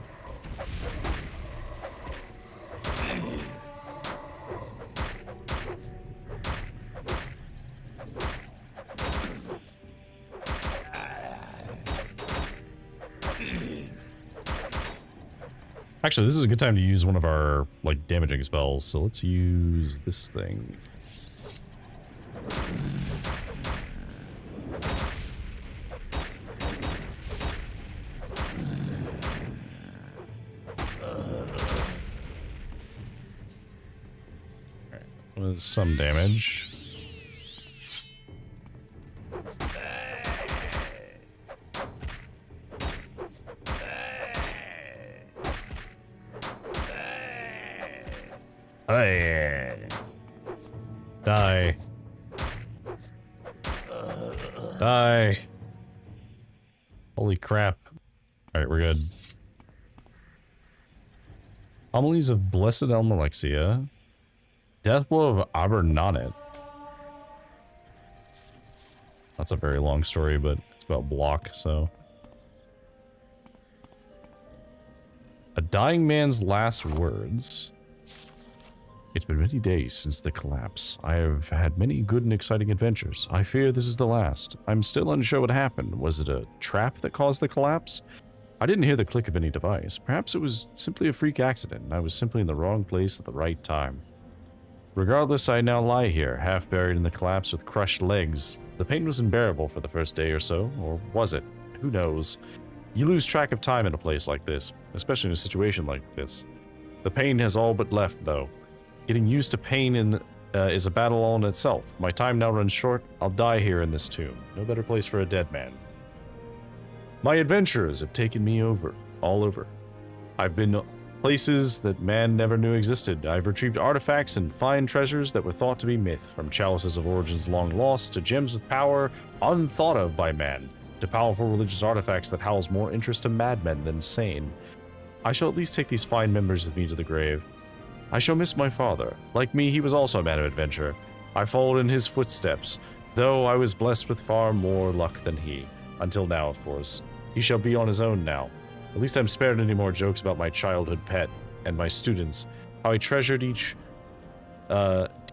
Actually, this is a good time to use one of our, like, damaging spells, so let's use this thing. Alright, with some damage. Hey. Die. Die. Holy crap. Alright, we're good. Homilies of Blessed Almalexia. Deathblow of Abernanet. That's a very long story, but it's about block, so... A dying man's last words. It's been many days since the collapse. I have had many good and exciting adventures. I fear this is the last. I'm still unsure what happened. Was it a trap that caused the collapse? I didn't hear the click of any device. Perhaps it was simply a freak accident, and I was simply in the wrong place at the right time. Regardless, I now lie here, half buried in the collapse with crushed legs. The pain was unbearable for the first day or so, or was it? Who knows? You lose track of time in a place like this, especially in a situation like this. The pain has all but left, though. Getting used to pain is a battle all in itself. My time now runs short. I'll die here in this tomb. No better place for a dead man. My adventures have taken me all over. I've been places that man never knew existed. I've retrieved artifacts and fine treasures that were thought to be myth, from chalices of origins long lost to gems with power unthought of by man, to powerful religious artifacts that house more interest to madmen than sane. I shall at least take these fine members with me to the grave. I shall miss my father. Like me, he was also a man of adventure. I followed in his footsteps, though I was blessed with far more luck than he. Until now, of course. He shall be on his own now. At least I'm spared any more jokes about my childhood pet and my students, how I treasured each,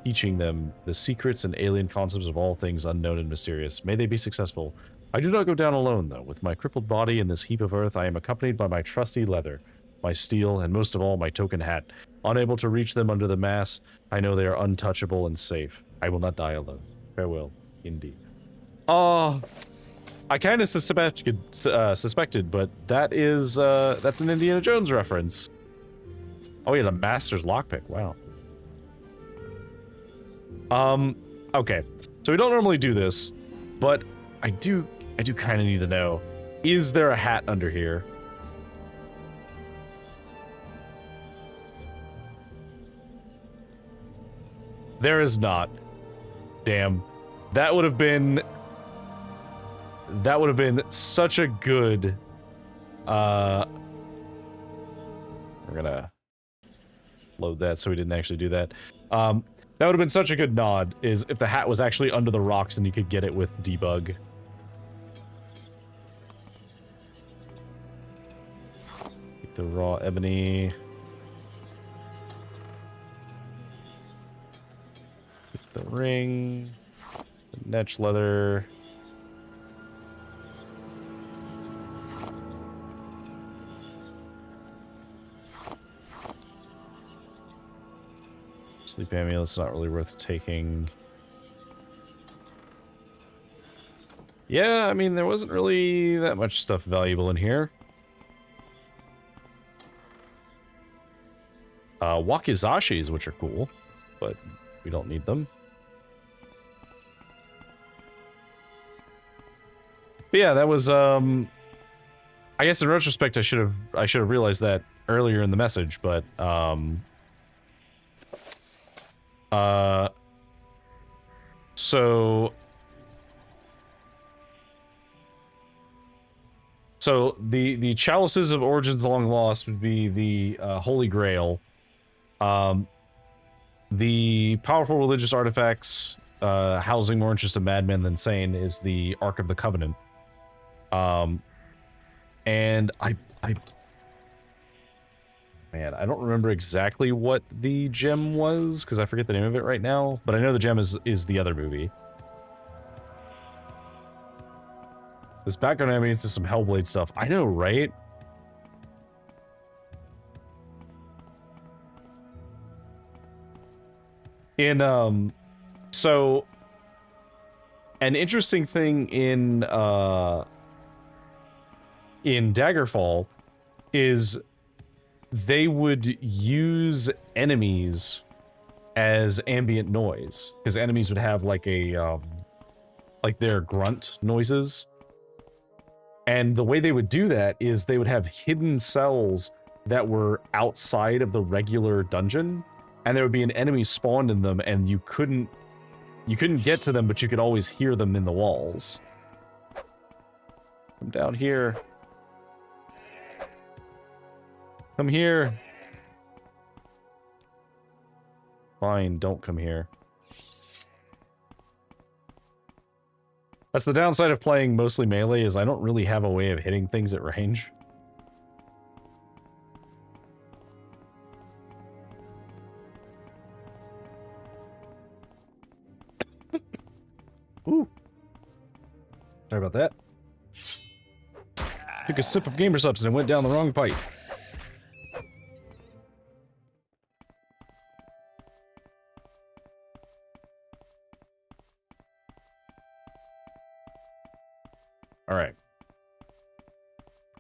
teaching them the secrets and alien concepts of all things unknown and mysterious. May they be successful. I do not go down alone, though. With my crippled body in this heap of earth, I am accompanied by my trusty leather, my steel, and most of all, my token hat. Unable to reach them under the mass, I know they are untouchable and safe. I will not die alone. Farewell, indeed. I kind of suspected, but that is, that's an Indiana Jones reference. Oh yeah, the Master's Lockpick, wow. Okay. So we don't normally do this, but I do kind of need to know, is there a hat under here? There is not. Damn. That would have been such a good, we're gonna load that so we didn't actually do that. That would have been such a good nod, is if the hat was actually under the rocks and you could get it with debug. Take the raw ebony. Take the ring. The netch leather. Sleep amulet's not really worth taking. Yeah, I mean, there wasn't really that much stuff valuable in here. Wakizashis, which are cool, but we don't need them. But yeah, that was, I guess in retrospect, I should have realized that earlier in the message, but, So the chalices of origins long lost would be the Holy Grail. The powerful religious artifacts housing more interest of madmen than sane is the Ark of the Covenant. And man, I don't remember exactly what the gem was, because I forget the name of it right now, but I know the gem is the other movie. This background animates to some Hellblade stuff. I know, right? So an interesting thing in Daggerfall is they would use enemies as ambient noise, because enemies would have like a like their grunt noises. And the way they would do that is they would have hidden cells that were outside of the regular dungeon, and there would be an enemy spawned in them, and you couldn't get to them, but you could always hear them in the walls. Come down here. Come here. Fine, don't come here. That's the downside of playing mostly melee, is I don't really have a way of hitting things at range. Ooh. Sorry about that. Took a sip of gamer subs and it went down the wrong pipe. Alright.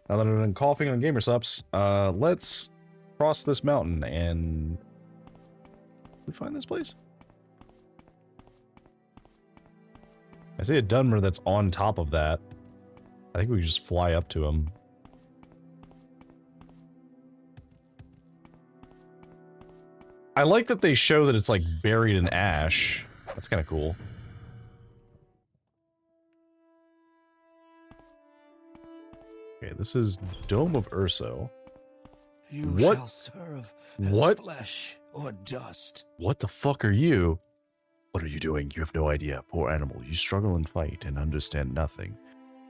Now that I'm done coughing on gamer subs, let's cross this mountain and... Did we find this place? I see a Dunmer that's on top of that. I think we can just fly up to him. I like that they show that it's like buried in ash. That's kind of cool. Okay, this is Dome of Urso. You What? shall serve as What? flesh or dust. What the fuck are you? What are you doing? You have no idea. Poor animal. You struggle and fight and understand nothing.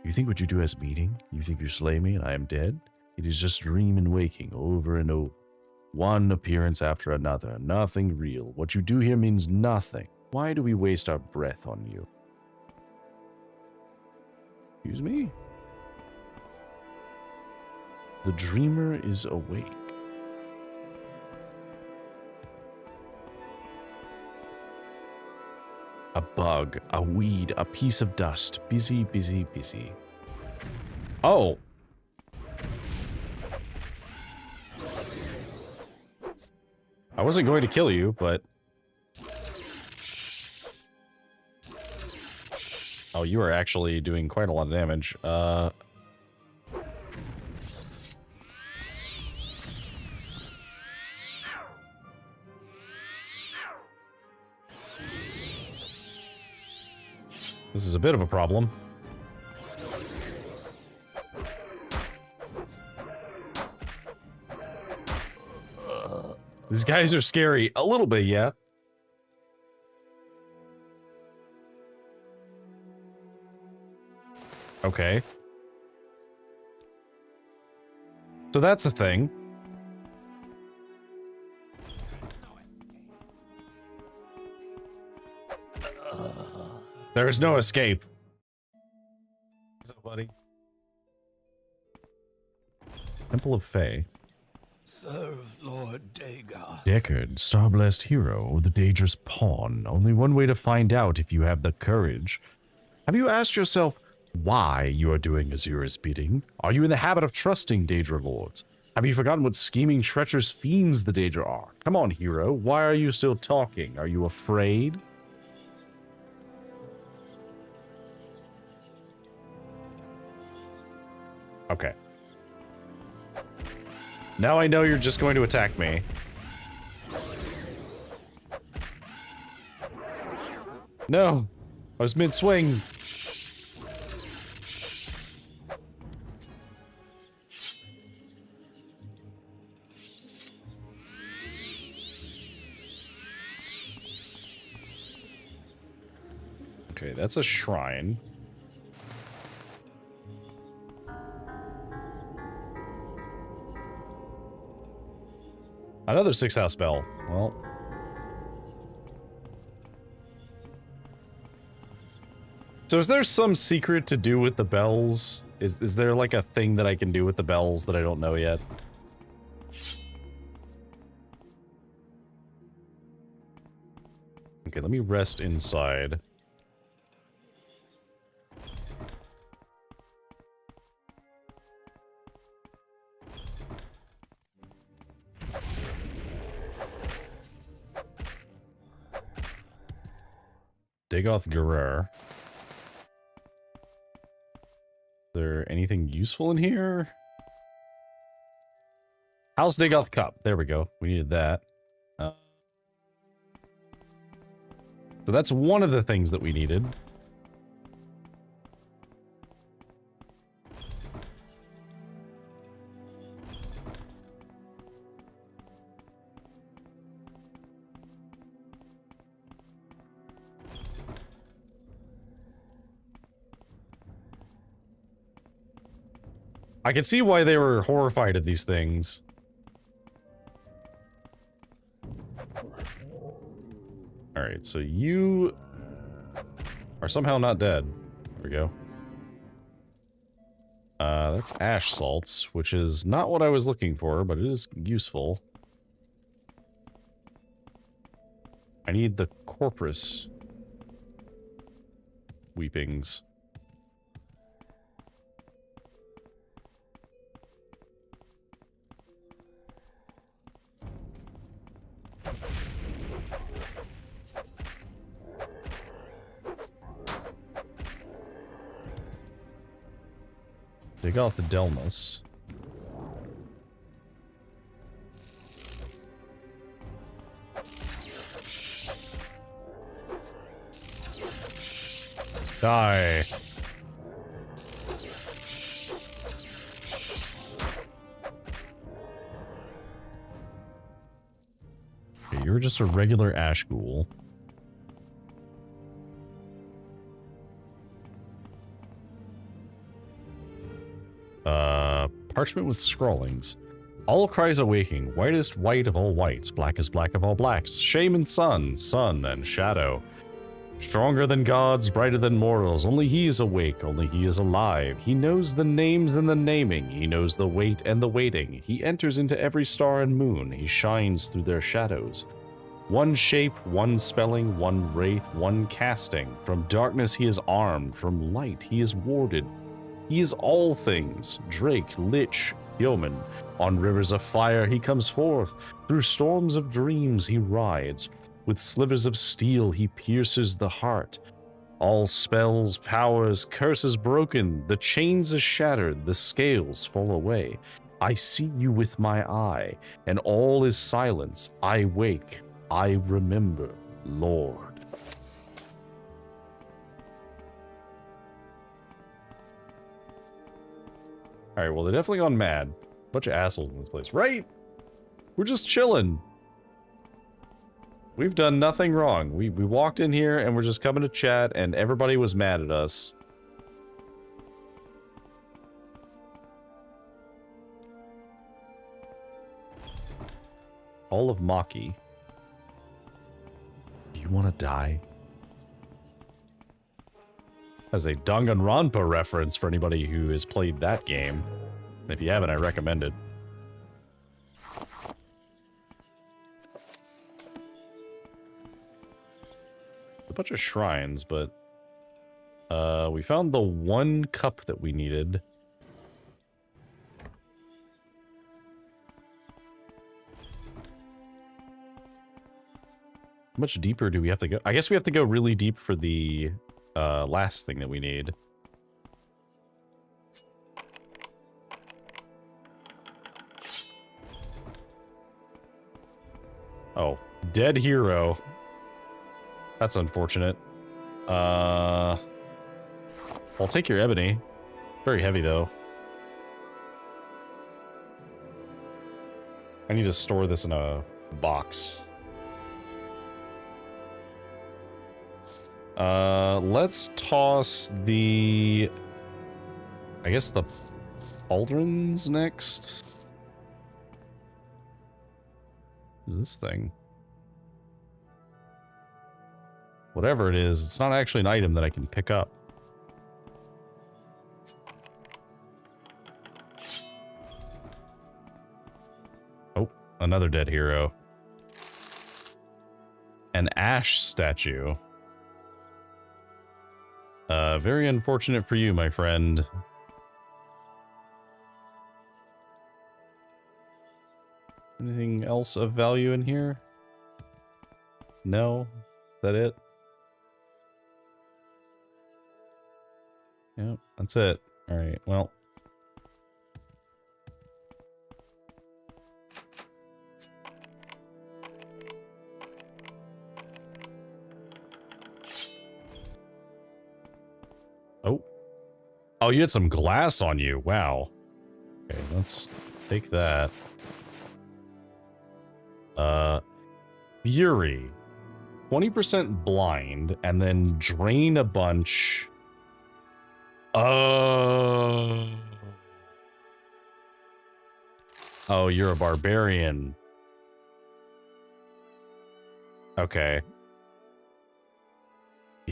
You think what you do has meaning? You think you slay me and I am dead? It is just dream and waking over and over. One appearance after another. Nothing real. What you do here means nothing. Why do we waste our breath on you? Excuse me? The dreamer is awake. A bug, a weed, a piece of dust. Busy, busy, busy. Oh! I wasn't going to kill you, but... Oh, you are actually doing quite a lot of damage. This is a bit of a problem. These guys are scary. A little bit, yeah. Okay. So that's a thing. There is no escape. So, buddy. Temple of Fae. Serve Lord Dagar. Deckard, star-blessed hero, or the dangerous pawn. Only one way to find out if you have the courage. Have you asked yourself why you are doing Azura's bidding? Are you in the habit of trusting Daedra lords? Have you forgotten what scheming, treacherous fiends the Daedra are? Come on, hero. Why are you still talking? Are you afraid? Okay. Now I know you're just going to attack me. No! I was mid-swing. Okay, that's a shrine. Another 6-house spell. Well. So is there some secret to do with the bells? Is there like a thing that I can do with the bells that I don't know yet? Okay, let me rest inside. Dagoth Gerer. Is there anything useful in here? House Dagoth Cup. There we go. We needed that. So that's one of the things that we needed. I can see why they were horrified of these things. Alright, so you... are somehow not dead. There we go. That's ash salts, which is not what I was looking for, but it is useful. I need the Corprus weepings. Dig out the Delmas. Die. Okay, you're just a regular ash ghoul. Parchment with scrawlings. All cries awaking, whitest white of all whites, blackest black of all blacks, shame and sun, sun and shadow. Stronger than gods, brighter than mortals, only he is awake, only he is alive. He knows the names and the naming, he knows the weight and the waiting. He enters into every star and moon, he shines through their shadows. One shape, one spelling, one wraith, one casting. From darkness he is armed, from light he is warded. He is all things, Drake, Lich, Yeoman. On rivers of fire he comes forth, through storms of dreams he rides. With slivers of steel he pierces the heart. All spells, powers, curses broken, the chains are shattered, the scales fall away. I see you with my eye, and all is silence. I wake, I remember, Lord. Alright, well, they're definitely gone mad. Bunch of assholes in this place, right? We're just chilling. We've done nothing wrong. We walked in here and we're just coming to chat and everybody was mad at us. All of Maki. Do you want to die? As a Danganronpa reference for anybody who has played that game. If you haven't, I recommend it. A bunch of shrines, but we found the one cup that we needed. How much deeper do we have to go? I guess we have to go really deep for the last thing that we need. Oh, dead hero. That's unfortunate. I'll take your ebony. Very heavy though. I need to store this in a box. Let's toss the... I guess the pauldrons next? What is this thing? Whatever it is, it's not actually an item that I can pick up. Oh, another dead hero. An ash statue. Very unfortunate for you, my friend. Anything else of value in here? No? Is that it? Yep, that's it. Alright, well. Oh. Oh, you had some glass on you. Wow. Okay, let's take that. Fury. 20% blind, and then drain a bunch. Oh, you're a barbarian. Okay.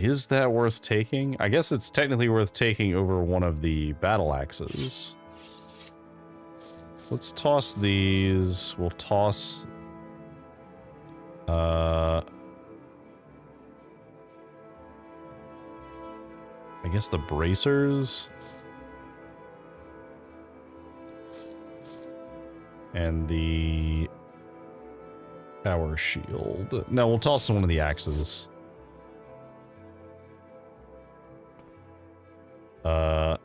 Is that worth taking? I guess it's technically worth taking over one of the battle axes. Let's toss these. We'll toss... I guess the bracers. And the power shield. No, we'll toss one of the axes. Oh,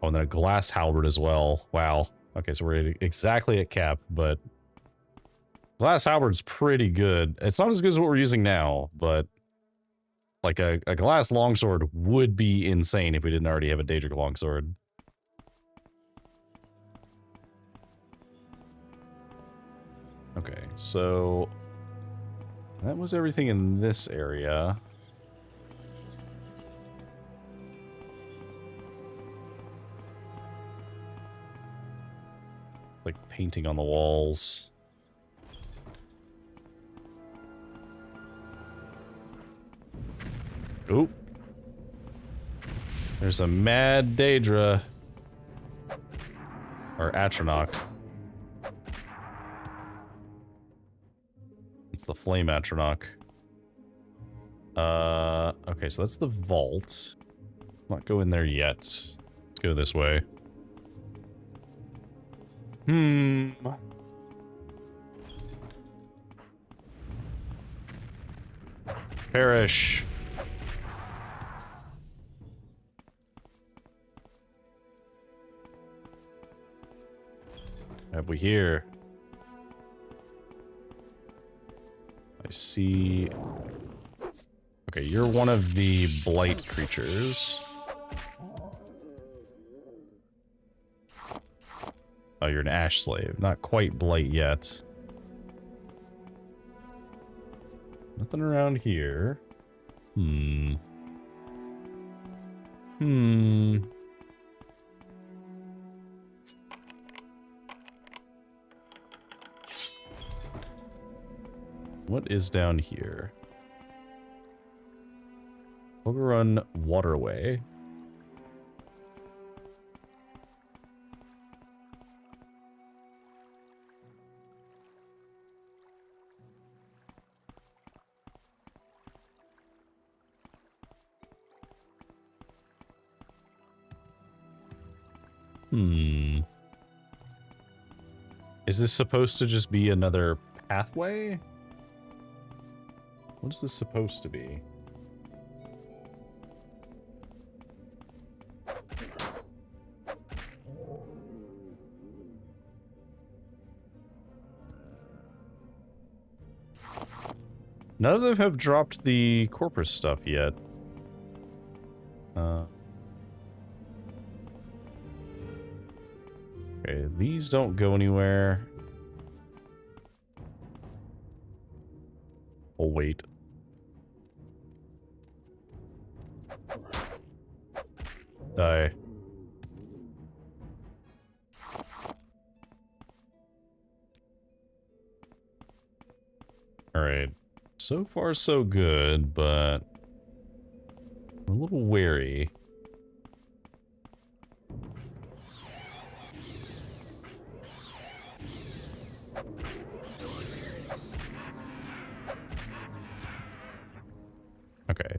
and then a glass halberd as well. Wow. Okay, so we're exactly at cap, but glass halberd's pretty good. It's not as good as what we're using now, but like a glass longsword would be insane if we didn't already have a Daedric longsword. Okay, so that was everything in this area. Like painting on the walls. Oop. There's a mad Daedra. Or Atronach. It's the Flame Atronach. Okay, so that's the vault. Not go in there yet. Let's go this way. Perish. Have we here? I see... Okay, you're one of the blight creatures. Oh, you're an ash slave. Not quite blight yet. Nothing around here. What is down here? Overrun Waterway. Is this supposed to just be another pathway? What is this supposed to be? None of them have dropped the Corprus stuff yet. Okay, these don't go anywhere. Oh, wait. Die. Alright. So far, so good, but I'm a little wary. Okay.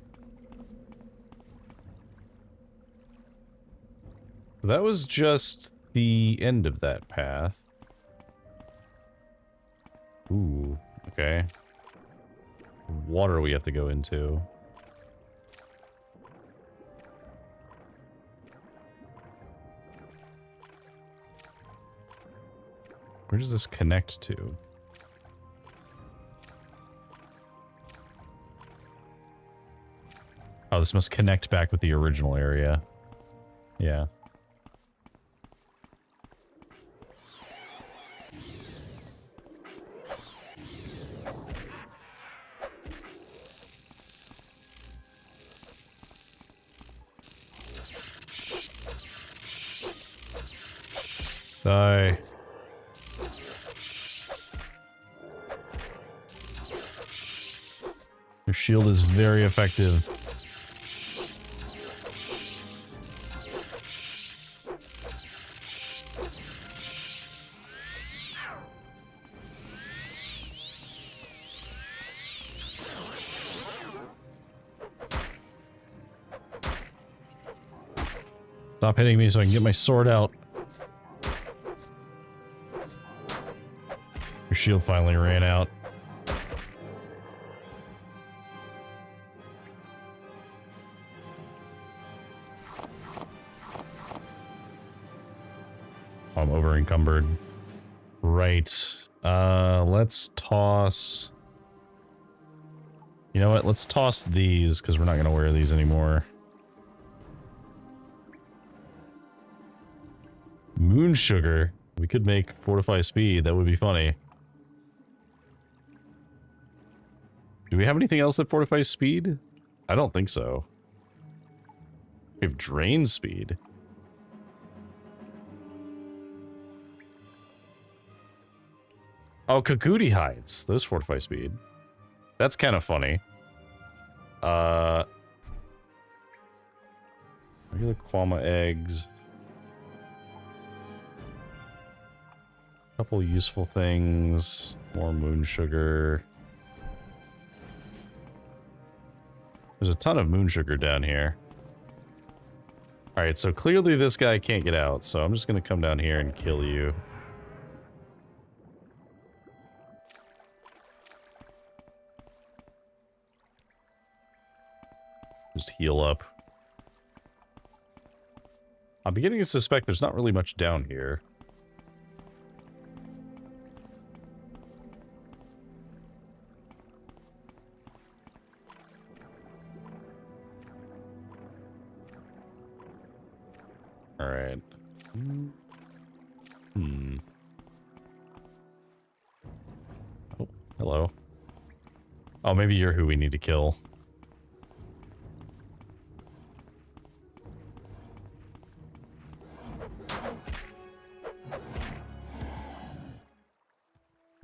That was just the end of that path. Ooh, okay. Water we have to go into. Where does this connect to? Oh, this must connect back with the original area. Yeah. Die. Your shield is very effective. Stop hitting me so I can get my sword out. Your shield finally ran out. I'm over encumbered. Right. Let's toss... You know what? Let's toss these, because we're not going to wear these anymore. Moon sugar. We could make fortify speed. That would be funny. Do we have anything else that fortifies speed? I don't think so. We have drain speed. Oh, Kakuti hides. Those fortify speed. That's kind of funny. Regular Kwama eggs. Couple useful things. More moon sugar. There's a ton of moon sugar down here. Alright, so clearly this guy can't get out, so I'm just gonna come down here and kill you. Just heal up. I'm beginning to suspect there's not really much down here. Alright. Oh, hello. Oh, maybe you're who we need to kill.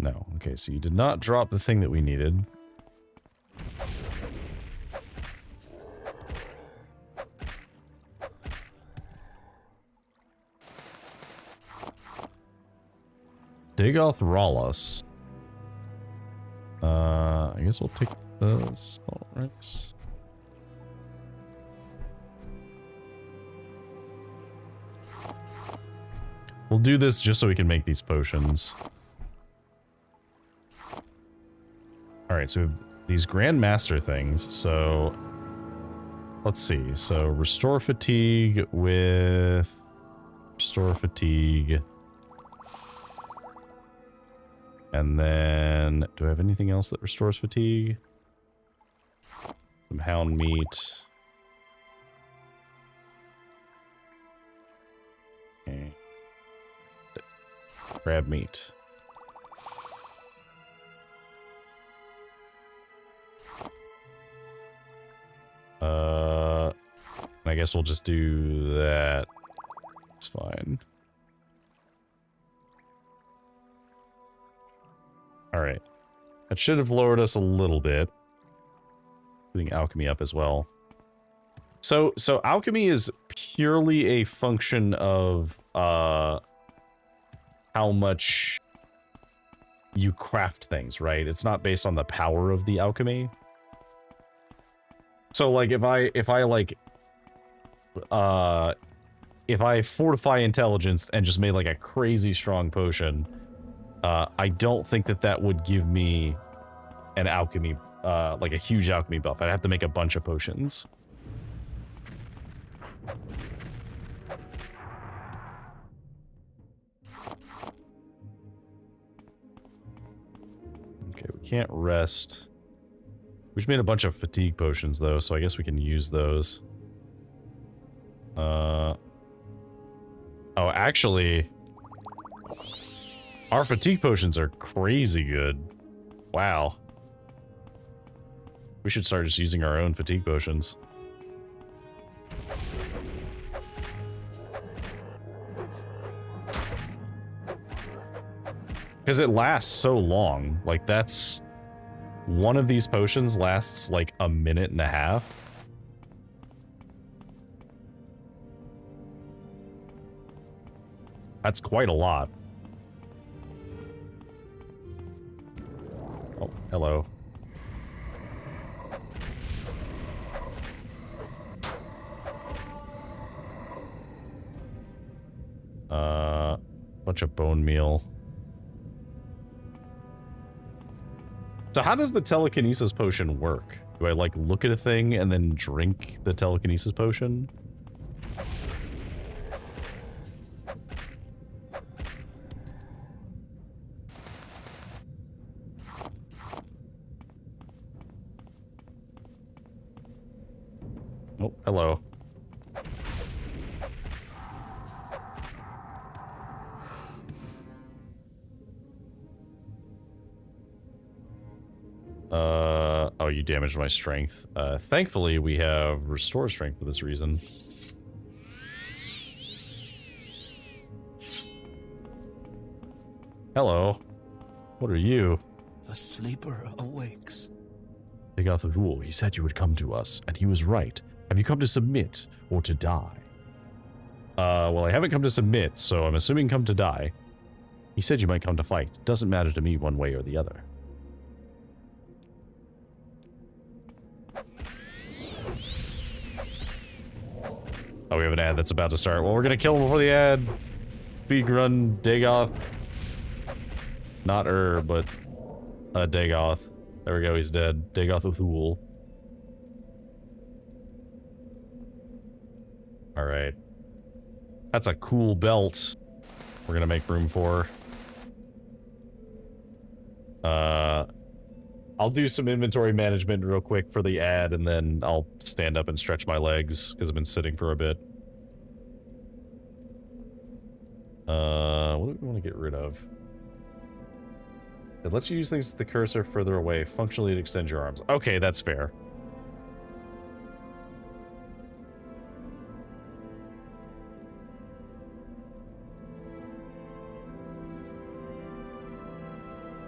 No. Okay, so you did not drop the thing that we needed. Dagoth Rawlus. I guess we'll take the salt rice. We'll do this just so we can make these potions. Alright, so we have these Grandmaster things, so... Let's see, so restore fatigue with... Restore fatigue... And then, do I have anything else that restores fatigue? Some hound meat. Okay. Crab meat. I guess we'll just do that. It's fine. Alright. That should have lowered us a little bit. Putting alchemy up as well. So alchemy is purely a function of how much you craft things, right? It's not based on the power of the alchemy. So like if I fortify intelligence and just made like a crazy strong potion, I don't think that would give me an alchemy, like a huge alchemy buff. I'd have to make a bunch of potions. Okay, we can't rest. We just made a bunch of fatigue potions though, so I guess we can use those. Oh, actually... Our fatigue potions are crazy good. Wow. We should start just using our own fatigue potions. Because it lasts so long. Like, that's... One of these potions lasts, like, a minute and a half. That's quite a lot. Oh, hello. bunch of bone meal. So how does the telekinesis potion work? Do I, like, look at a thing and then drink the telekinesis potion? Oh, hello. Oh, you damaged my strength. Thankfully, we have restore strength for this reason. Hello. What are you? The sleeper awakes. Tegatharu, he said you would come to us, and he was right. Have you come to submit, or to die? Well, I haven't come to submit, so I'm assuming come to die. He said you might come to fight. Doesn't matter to me one way or the other. Oh, we have an ad that's about to start. Well, we're gonna kill him before the ad. Speed run, Dagoth. Not but Dagoth. There we go, he's dead. Dagoth Uthul. Alright. That's a cool belt. We're gonna make room for. I'll do some inventory management real quick for the ad, and then I'll stand up and stretch my legs, because I've been sitting for a bit. What do we want to get rid of? It lets you use things with the cursor further away. Functionally, it extends your arms. Okay, that's fair.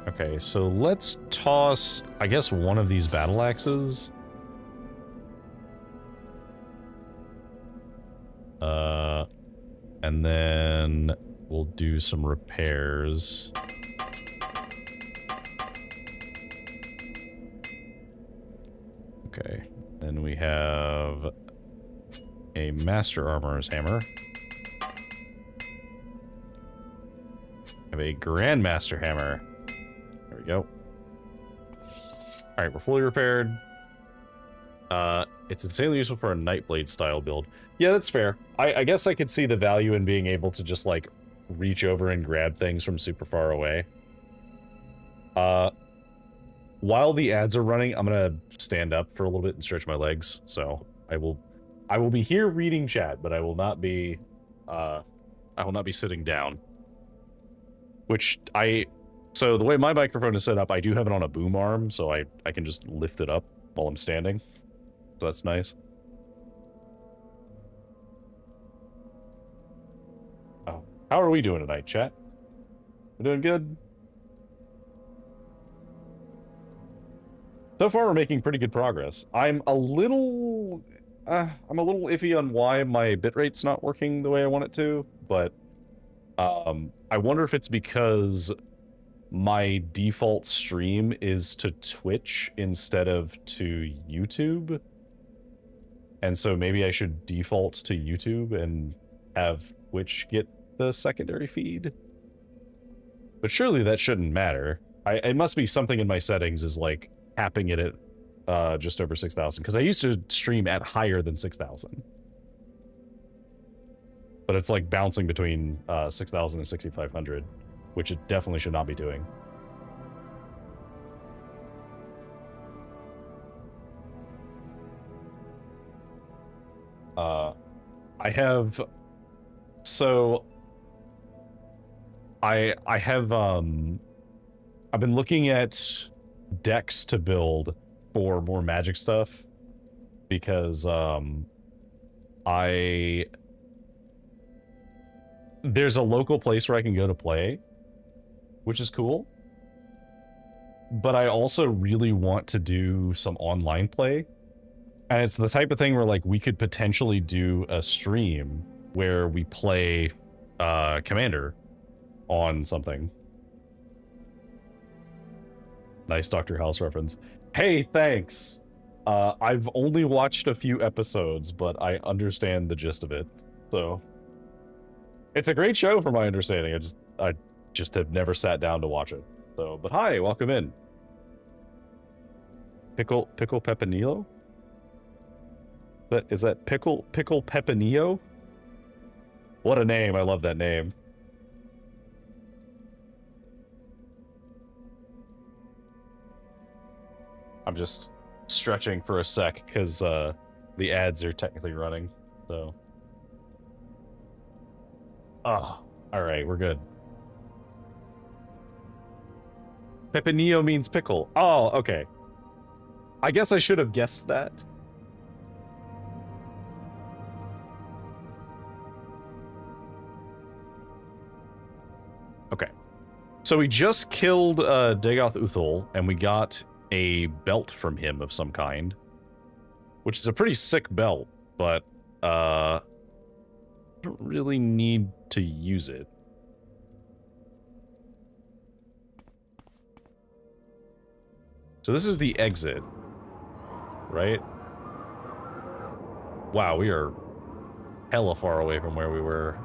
Okay, so let's toss, I guess, one of these battle axes. And then we'll do some repairs. Okay, then we have a Master Armorer's Hammer. We have a Grandmaster Hammer. There we go. Alright, we're fully repaired. It's insanely useful for a Nightblade style build. Yeah, that's fair. I guess I could see the value in being able to just, like, reach over and grab things from super far away. While the ads are running, I'm gonna stand up for a little bit and stretch my legs. So I will be here reading chat, but I will not be sitting down. So the way my microphone is set up, I do have it on a boom arm, so I can just lift it up while I'm standing. So that's nice. Oh, how are we doing tonight, chat? We're doing good? So far, we're making pretty good progress. I'm a little iffy on why my bitrate's not working the way I want it to, but I wonder if it's because my default stream is to Twitch instead of to YouTube. And so maybe I should default to YouTube and have Twitch get the secondary feed. But surely that shouldn't matter. It must be something in my settings is like capping it at just over 6,000, because I used to stream at higher than 6,000. But it's like bouncing between 6,000 and 6,500, which it definitely should not be doing. I've been looking at decks to build for more magic stuff, because there's a local place where I can go to play, which is cool. But I also really want to do some online play. And it's the type of thing where, like, we could potentially do a stream where we play Commander on something. Nice Dr. House reference. Hey, thanks. I've only watched a few episodes, but I understand the gist of it. So, it's a great show from my understanding. I just have never sat down to watch it. So, but hi, welcome in. Pickle Pepinillo? Is that Pickle Pepinillo? What a name, I love that name. I'm just stretching for a sec, because the ads are technically running, so... Oh, alright, we're good. Pepinillo means pickle. Oh, okay. I guess I should have guessed that. Okay. So we just killed Dagoth Uthul, and we got a belt from him of some kind. Which is a pretty sick belt, but I don't really need to use it. So this is the exit, right? Wow, we are hella far away from where we were.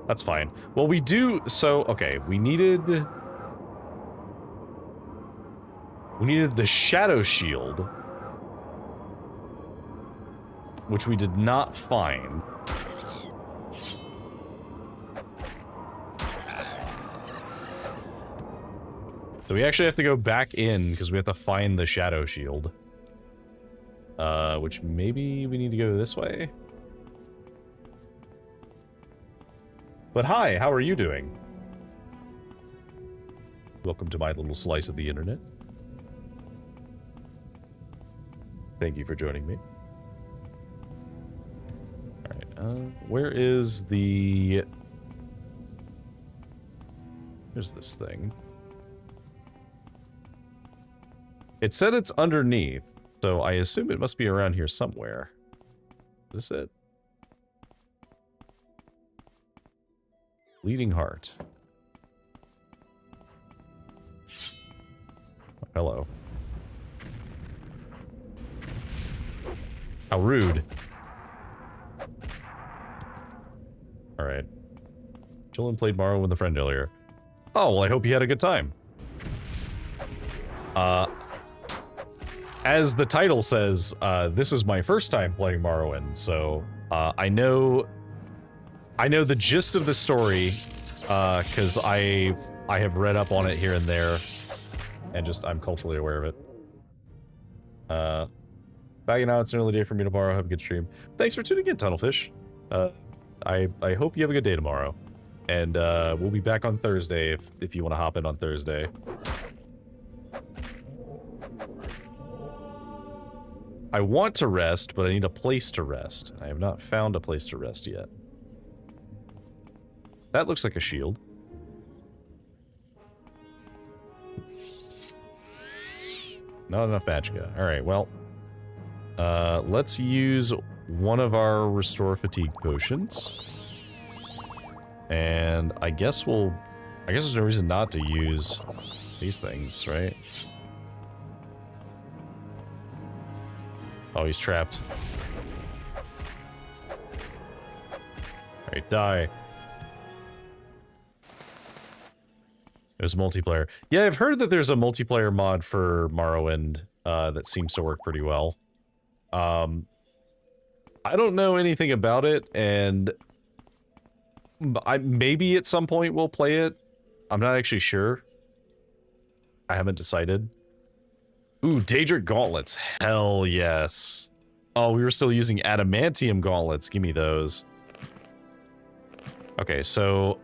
That's fine. Well, we do, so, okay, we needed the Shadow Shield, which we did not find. So we actually have to go back in, because we have to find the Shadow Shield. Which maybe we need to go this way? But hi, how are you doing? Welcome to my little slice of the internet. Thank you for joining me. Alright, where is the... There's this thing. It said it's underneath, so I assume it must be around here somewhere. Is this it? Bleeding Heart. Oh, hello. How rude. Alright. Chillin played Morrowind with a friend earlier. Oh, well, I hope you had a good time. As the title says, this is my first time playing Morrowind, so I know the gist of the story, because I have read up on it here and there, and just I'm culturally aware of it. Bagging out, it's an early day for me tomorrow. Have a good stream. Thanks for tuning in, Tunnelfish. I hope you have a good day tomorrow, and we'll be back on Thursday if you want to hop in on Thursday. I want to rest, but I need a place to rest. I have not found a place to rest yet. That looks like a shield. Not enough magicka. Alright, well. Let's use one of our Restore Fatigue potions. And I guess there's no reason not to use these things, right? Oh, he's trapped. Alright, die. It was multiplayer. Yeah, I've heard that there's a multiplayer mod for Morrowind that seems to work pretty well. I don't know anything about it, and maybe at some point we'll play it. I'm not actually sure. I haven't decided. Ooh, Daedric Gauntlets. Hell yes. Oh, we were still using Adamantium Gauntlets. Give me those. Okay, so...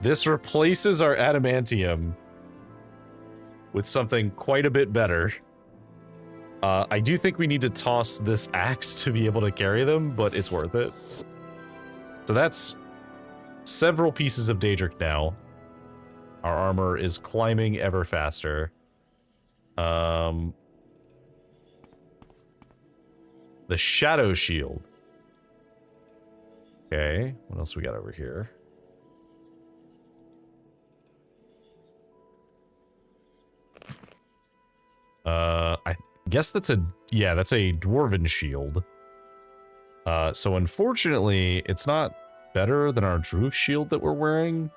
this replaces our Adamantium with something quite a bit better. I do think we need to toss this axe to be able to carry them, but it's worth it. So that's several pieces of Daedric now. Our armor is climbing ever faster. The Shadow Shield. Okay, what else we got over here? I guess that's a, yeah, that's a Dwarven Shield. So unfortunately, it's not better than our Druid shield that we're wearing.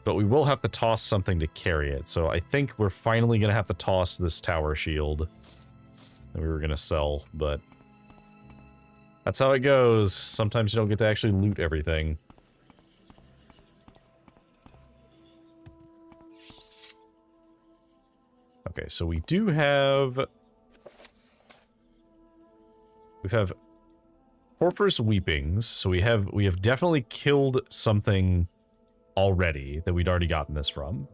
But we will have to toss something to carry it. So I think we're finally going to have to toss this tower shield that we were going to sell, but that's how it goes. Sometimes you don't get to actually loot everything. Okay, so we do have... We have Corprus Weepings, so we have definitely killed something already that we'd already gotten this from.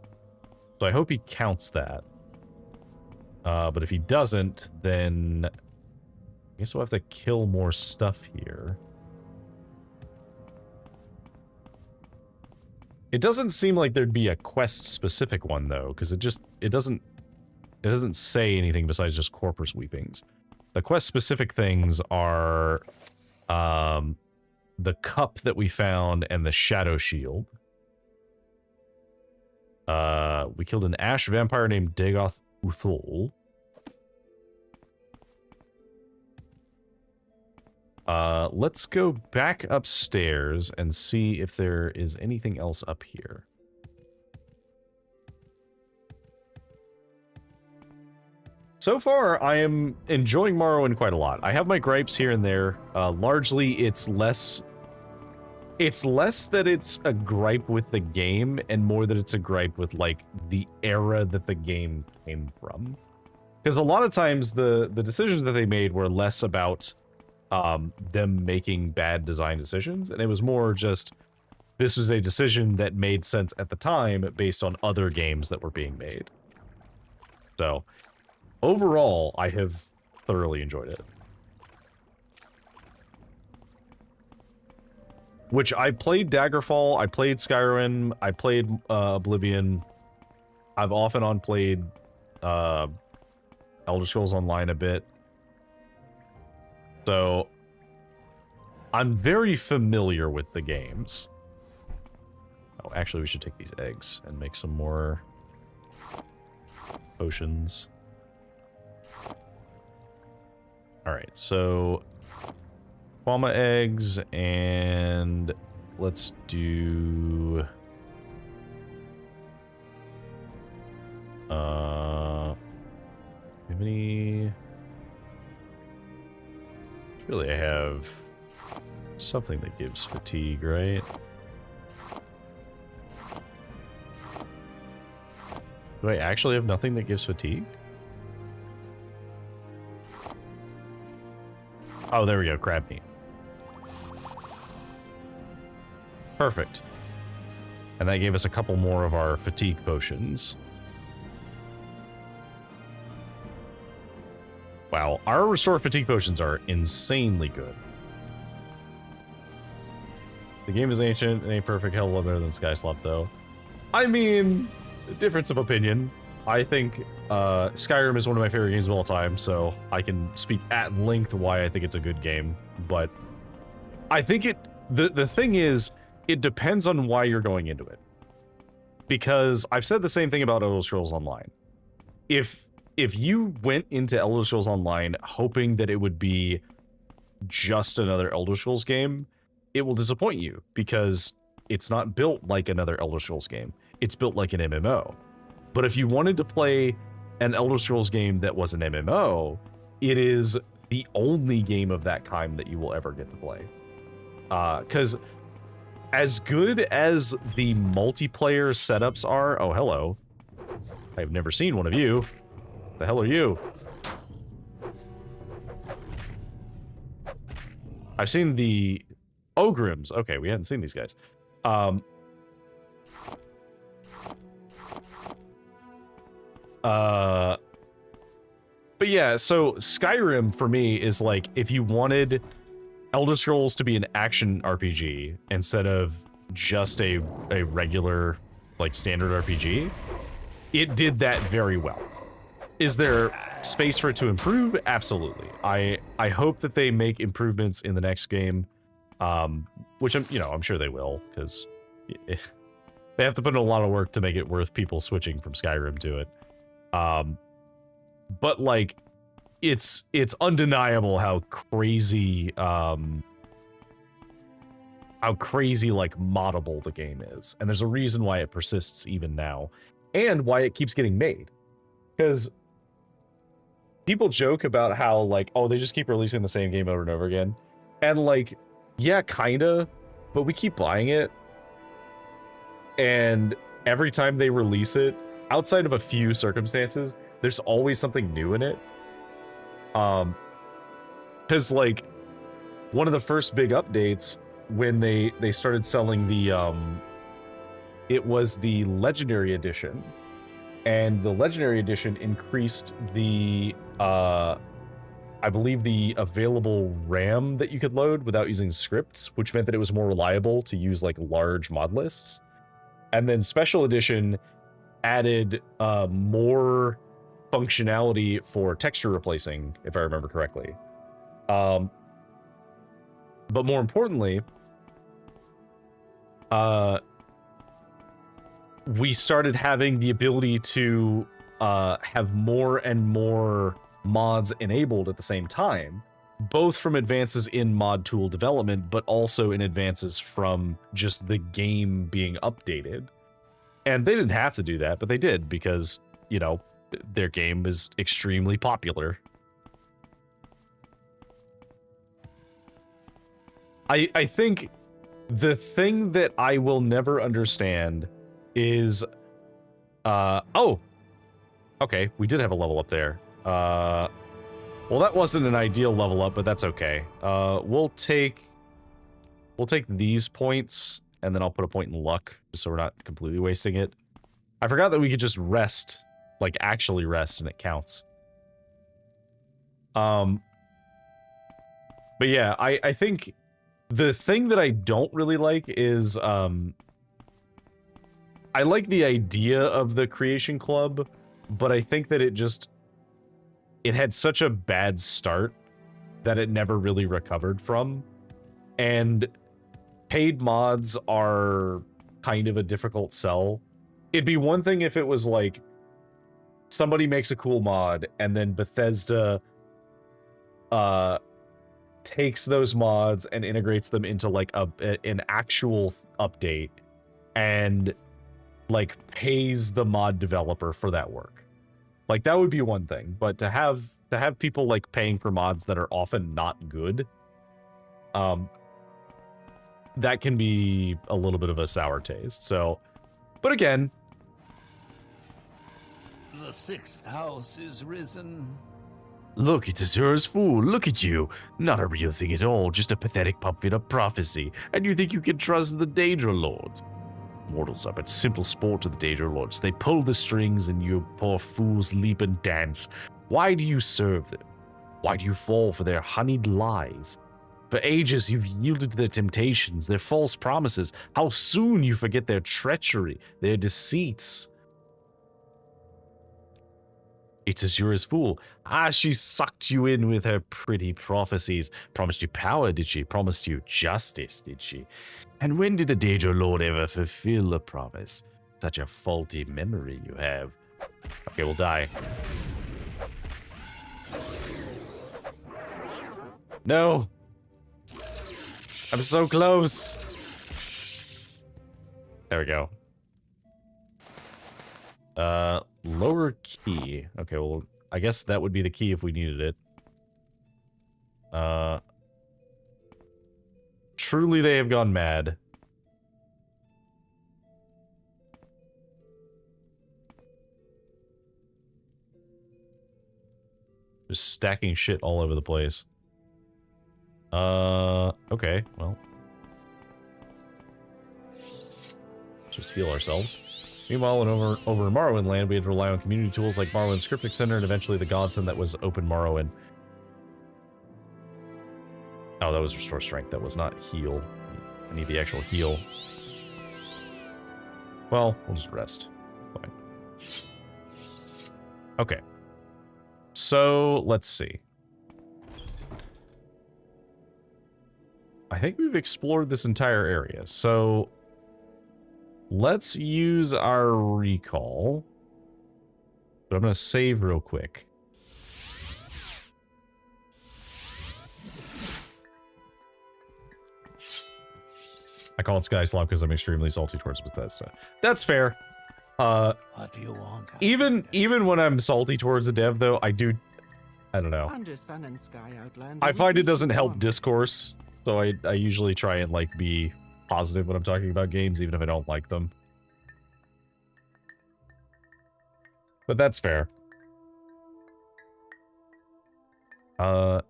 So I hope he counts that. But if he doesn't, then I guess we'll have to kill more stuff here. It doesn't seem like there'd be a quest specific one though, because it doesn't say anything besides just Corpus Weepings. The quest specific things are the cup that we found and the shadow shield. We killed an ash vampire named Dagoth Uthul. Let's go back upstairs and see if there is anything else up here. So far, I am enjoying Morrowind quite a lot. I have my gripes here and there. Largely, it's less that it's a gripe with the game and more that it's a gripe with, like, the era that the game came from. Because a lot of times, the decisions that they made were less about them making bad design decisions, and it was more just, this was a decision that made sense at the time based on other games that were being made. So, overall, I have thoroughly enjoyed it. Which I played Daggerfall, I played Skyrim, I played Oblivion. I've off and on played Elder Scrolls Online a bit. So I'm very familiar with the games. Oh, actually we should take these eggs and make some more potions. Alright, so Quama eggs, and let's do have any? Surely I have something that gives fatigue, right? Do I actually have nothing that gives fatigue? Oh, there we go, crab meat. Perfect. And that gave us a couple more of our fatigue potions. Wow, our restore fatigue potions are insanely good. The game is ancient, it ain't perfect, hell of a lot better than Skyslop though. I mean, difference of opinion. I think Skyrim is one of my favorite games of all time, so I can speak at length why I think it's a good game. But I think the thing is, it depends on why you're going into it. Because I've said the same thing about Elder Scrolls Online. If you went into Elder Scrolls Online hoping that it would be just another Elder Scrolls game, it will disappoint you because it's not built like another Elder Scrolls game. It's built like an MMO. But if you wanted to play an Elder Scrolls game that was an MMO, it is the only game of that kind that you will ever get to play. Because as good as the multiplayer setups are... Oh, hello. I've never seen one of you. The hell are you? I've seen the Ogrims. Okay, we hadn't seen these guys. But yeah, so Skyrim for me is like, if you wanted Elder Scrolls to be an action RPG instead of just a regular, like, standard RPG, it did that very well. Is there space for it to improve? Absolutely. I hope that they make improvements in the next game, which I'm sure they will, because they have to put in a lot of work to make it worth people switching from Skyrim to it. But like, it's undeniable how crazy like moddable the game is, and there's a reason why it persists even now, and why it keeps getting made. Because people joke about how like, oh, they just keep releasing the same game over and over again, and like, yeah, kinda, but we keep buying it, and every time they release it, outside of a few circumstances, there's always something new in it. Because like one of the first big updates when they started selling the it was the Legendary Edition, and the Legendary Edition increased the I believe the available RAM that you could load without using scripts, which meant that it was more reliable to use like large mod lists. And then Special Edition added more functionality for texture replacing, if I remember correctly. But more importantly, we started having the ability to have more and more mods enabled at the same time, both from advances in mod tool development, but also in advances from just the game being updated. And they didn't have to do that, but they did because, you know, their game is extremely popular. I think the thing that I will never understand is, oh, okay, we did have a level up there. Well, that wasn't an ideal level up, but that's okay. We'll take these points, and then I'll put a point in luck, just so we're not completely wasting it. I forgot that we could just rest, like actually rest, and it counts. But yeah, I think the thing that I don't really like is, I like the idea of the Creation Club, but I think that it had such a bad start that it never really recovered from. And paid mods are kind of a difficult sell. It'd be one thing if it was like somebody makes a cool mod and then Bethesda takes those mods and integrates them into like an actual update and like pays the mod developer for that work. Like that would be one thing, but to have people like paying for mods that are often not good, that can be a little bit of a sour taste. So, but again, the sixth house is risen. Look, it's Azura's fool. Look at you. Not a real thing at all, just a pathetic puppet of prophecy. And you think you can trust the Daedra Lords? Mortals are but simple sport to the Daedra Lords. They pull the strings and you poor fools leap and dance. Why do you serve them? Why do you fall for their honeyed lies? For ages you've yielded to their temptations, their false promises. How soon you forget their treachery, their deceits. It's Azura's fool. She sucked you in with her pretty prophecies. Promised you power, did she? Promised you justice, did she? And when did a Daedra Lord ever fulfill a promise? Such a faulty memory you have. Okay, we'll die. No! I'm so close! There we go. Lower key. Okay, well, I guess that would be the key if we needed it. Truly they have gone mad. Just stacking shit all over the place. Okay, well. Just heal ourselves. Meanwhile, over in Morrowind land, we had to rely on community tools like Morrowind Scripting Center and eventually the godsend that was Open Morrowind. Oh, that was Restore Strength. That was not heal. I need the actual heal. Well, we'll just rest. Fine. Okay. So, let's see. I think we've explored this entire area, so let's use our recall. But I'm going to save real quick. I call it Sky Slop because I'm extremely salty towards Bethesda. That's fair. What do you want? Even when I'm salty towards a dev, though, I don't know. Under Sun and Sky Outlander, I find it doesn't help warm. discourse, so I usually try and like be positive when I'm talking about games, even if I don't like them. But that's fair.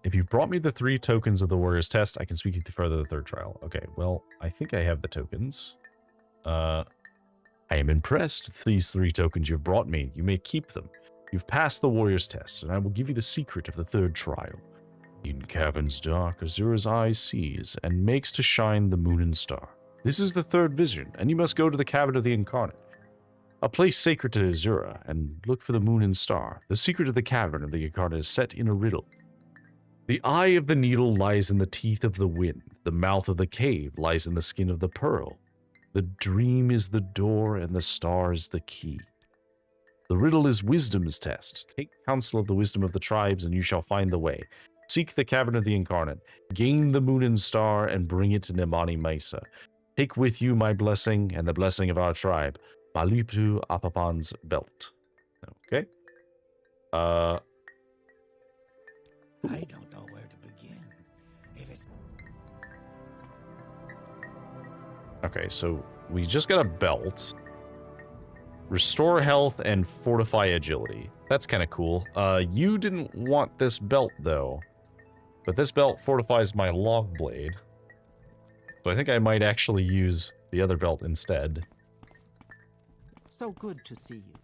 If you've brought me the 3 tokens of the Warrior's Test, I can speak you further the 3rd trial. Okay, well, I think I have the tokens. I am impressed with these 3 tokens you've brought me. You may keep them. You've passed the Warrior's Test, and I will give you the secret of the 3rd trial. In caverns dark, Azura's eye sees, and makes to shine the moon and star. This is the 3rd vision, and you must go to the Cavern of the Incarnate, a place sacred to Azura, and look for the moon and star. The secret of the Cavern of the Incarnate is set in a riddle. The eye of the needle lies in the teeth of the wind. The mouth of the cave lies in the skin of the pearl. The dream is the door, and the star is the key. The riddle is wisdom's test. Take counsel of the wisdom of the tribes, and you shall find the way. Seek the Cavern of the Incarnate. Gain the moon and star, and bring it to Nemani Mesa. Take with you my blessing, and the blessing of our tribe. Malipu Apapan's belt. Okay. I don't know where to begin. It is... Okay, so we just got a belt. Restore health and fortify agility. That's kind of cool. You didn't want this belt, though. But this belt fortifies my long blade. So I think I might actually use the other belt instead. So good to see you.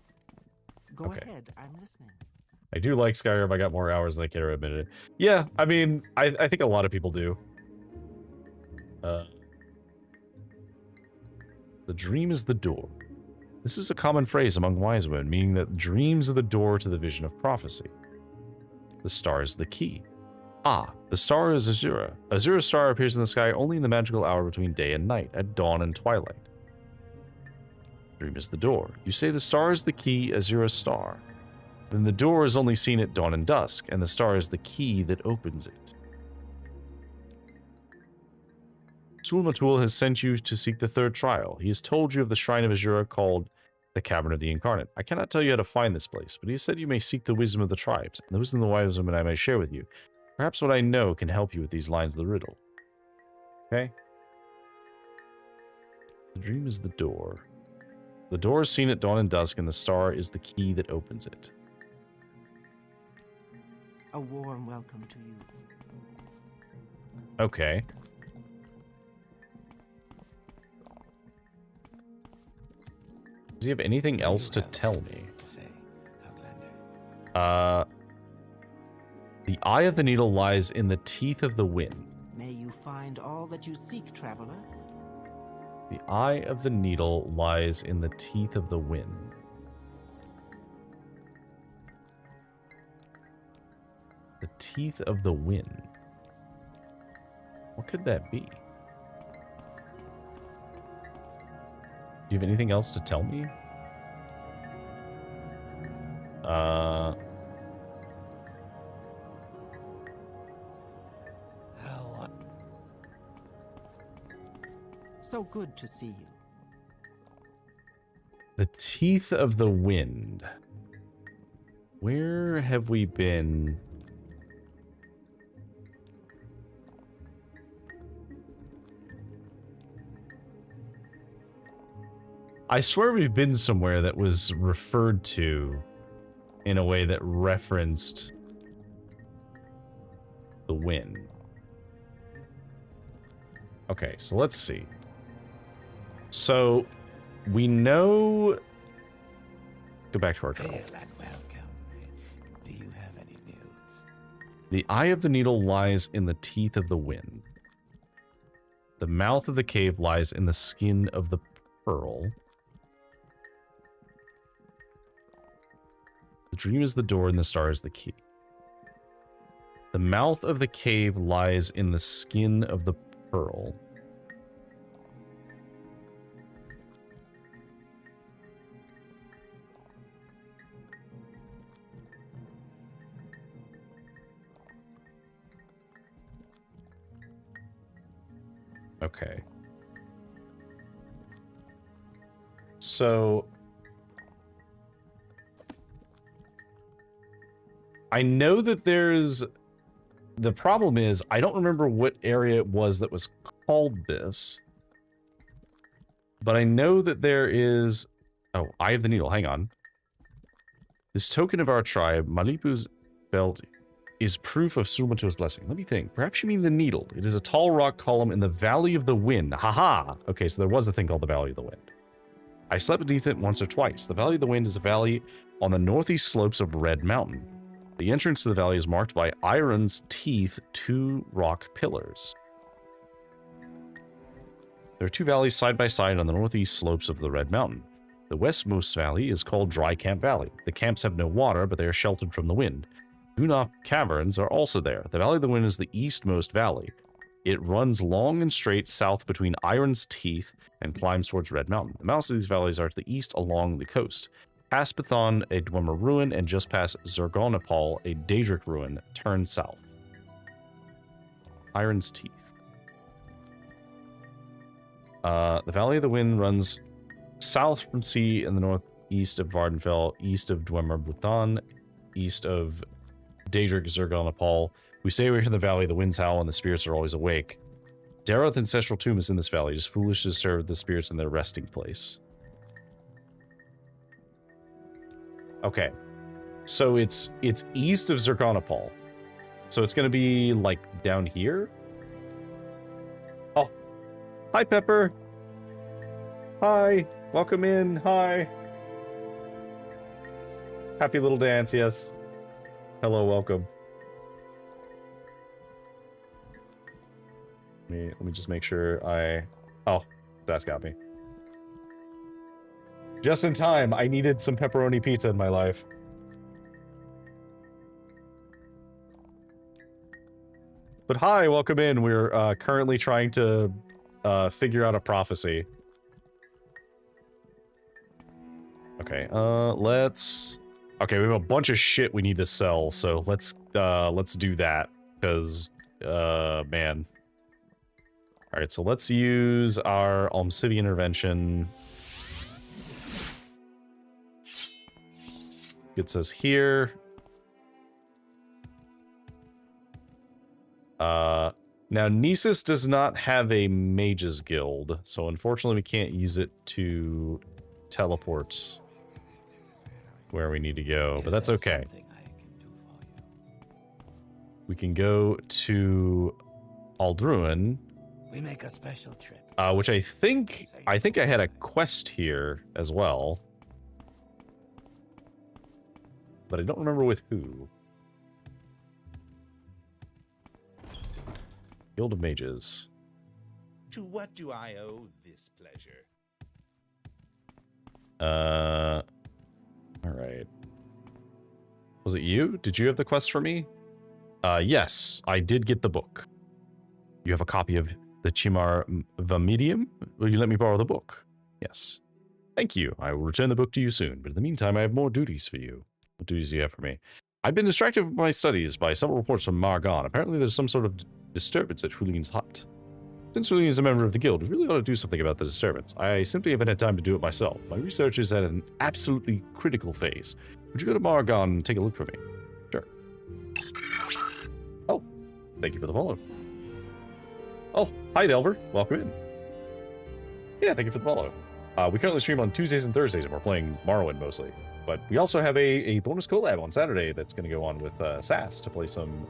Go ahead, I'm listening. I do like Skyrim. I got more hours than I care to admit it. Yeah, I mean, I think a lot of people do. The dream is the door. This is a common phrase among wise women, meaning that dreams are the door to the vision of prophecy. The star is the key. Ah, the star is Azura. Azura's star appears in the sky only in the magical hour between day and night, at dawn and twilight. Dream is the door. You say the star is the key, Azura's star. Then the door is only seen at dawn and dusk, and the star is the key that opens it. Sulmatul has sent you to seek the 3rd trial. He has told you of the shrine of Azura called the Cavern of the Incarnate. I cannot tell you how to find this place, but he has said you may seek the wisdom of the tribes, and the wisdom of the wise women I may share with you. Perhaps what I know can help you with these lines of the riddle. Okay? The dream is the door. The door is seen at dawn and dusk, and the star is the key that opens it. A warm welcome to you. Okay. Does he have anything else to tell me? The eye of the needle lies in the teeth of the wind. May you find all that you seek, traveler. The eye of the needle lies in the teeth of the wind. The teeth of the wind. What could that be? Do you have anything else to tell me? So good to see you. The teeth of the wind. Where have we been? I swear we've been somewhere that was referred to in a way that referenced the wind. Okay, so let's see. So, we know... Go back to our journal. Do you have any news? The eye of the needle lies in the teeth of the wind. The mouth of the cave lies in the skin of the pearl. The dream is the door and the star is the key. The mouth of the cave lies in the skin of the pearl. Okay. So I know that there's... The problem is, I don't remember what area it was that was called this. But I know that there is... Oh, Eye of the Needle, hang on. This token of our tribe, Malipu's belt, is proof of Sumato's blessing. Let me think. Perhaps you mean the needle. It is a tall rock column in the Valley of the Wind. Haha! Okay, so there was a thing called the Valley of the Wind. I slept beneath it once or twice. The Valley of the Wind is a valley on the northeast slopes of Red Mountain. The entrance to the valley is marked by Iron's Teeth 2 rock pillars. There are 2 valleys side by side on the northeast slopes of the Red Mountain. The westmost valley is called Dry Camp Valley. The camps have no water, but they are sheltered from the wind. Gunok Caverns are also there. The Valley of the Wind is the eastmost valley. It runs long and straight south between Iron's Teeth and climbs towards Red Mountain. The mouths of these valleys are to the east along the coast. Past Bithon, a Dwemer ruin, and just past Zergonopol, a Daedric ruin, turn south. Iron's Teeth. The Valley of the Wind runs south from sea in the northeast of Vardenfell, east of Dwemer Bhutan, east of Daedric Zergonopol. We stay away from the valley, the winds howl, and the spirits are always awake. Daroth's ancestral tomb is in this valley. It is foolish to disturb the spirits in their resting place. Okay. So it's east of Zergonopol. So it's going to be, like, down here? Oh. Hi, Pepper. Hi. Welcome in. Hi. Happy little dance, yes. Hello, welcome. Let me just make sure I... Oh, that's got me. Just in time, I needed some pepperoni pizza in my life. But hi, welcome in. We're currently trying to figure out a prophecy. Okay, let's... Okay, we have a bunch of shit we need to sell, so let's do that, because, man. Alright, so let's use our Almcity intervention. It says here. Now, Nisus does not have a Mage's Guild, so unfortunately we can't use it to teleport where we need to go, but that's okay. We can go to Aldruin. We make a special trip. Which I think I had a quest here as well. But I don't remember with who. Guild of Mages. To what do I owe this pleasure? Alright. Was it you? Did you have the quest for me? Yes, I did get the book. You have a copy of the Chimar Vamedium? Will you let me borrow the book? Yes. Thank you. I will return the book to you soon, but in the meantime, I have more duties for you. What duties do you have for me? I've been distracted from my studies by several reports from Margon. Apparently there's some sort of disturbance at Hooligan's hut. Since Hooligan is a member of the guild, we really ought to do something about the disturbance. I simply haven't had time to do it myself. My research is at an absolutely critical phase. Would you go to Margon and take a look for me? Sure. Oh, thank you for the follow. Oh, hi Delver. Welcome in. Yeah, thank you for the follow. We currently stream on Tuesdays and Thursdays, and we're playing Morrowind mostly. But we also have a bonus collab on Saturday that's going to go on with SAS to play some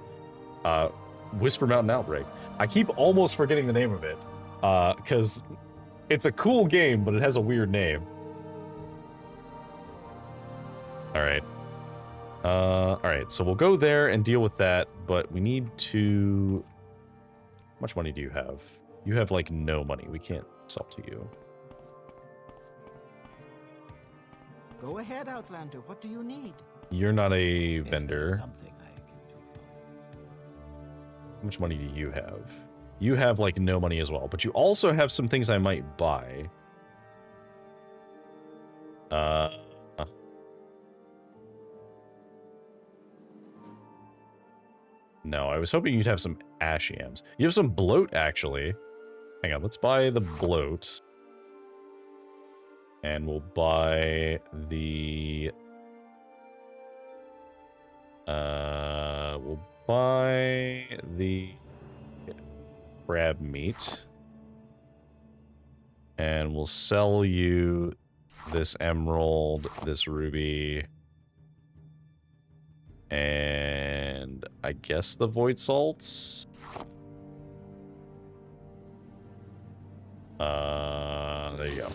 Whisper Mountain Outbreak. I keep almost forgetting the name of it, because it's a cool game, but it has a weird name. Alright. Alright, so we'll go there and deal with that, but we need to... How much money do you have? You have, like, no money. We can't sell to you. Go ahead, Outlander. What do you need? You're not a vendor. Something I can do for you. How much money do you have? You have, like, no money as well, but you also have some things I might buy. No, I was hoping you'd have some ash yams. You have some bloat, actually. Hang on, let's buy the bloat. And we'll buy the... we'll buy the crab meat. And we'll sell you this emerald, this ruby, and I guess the void salts. There you go.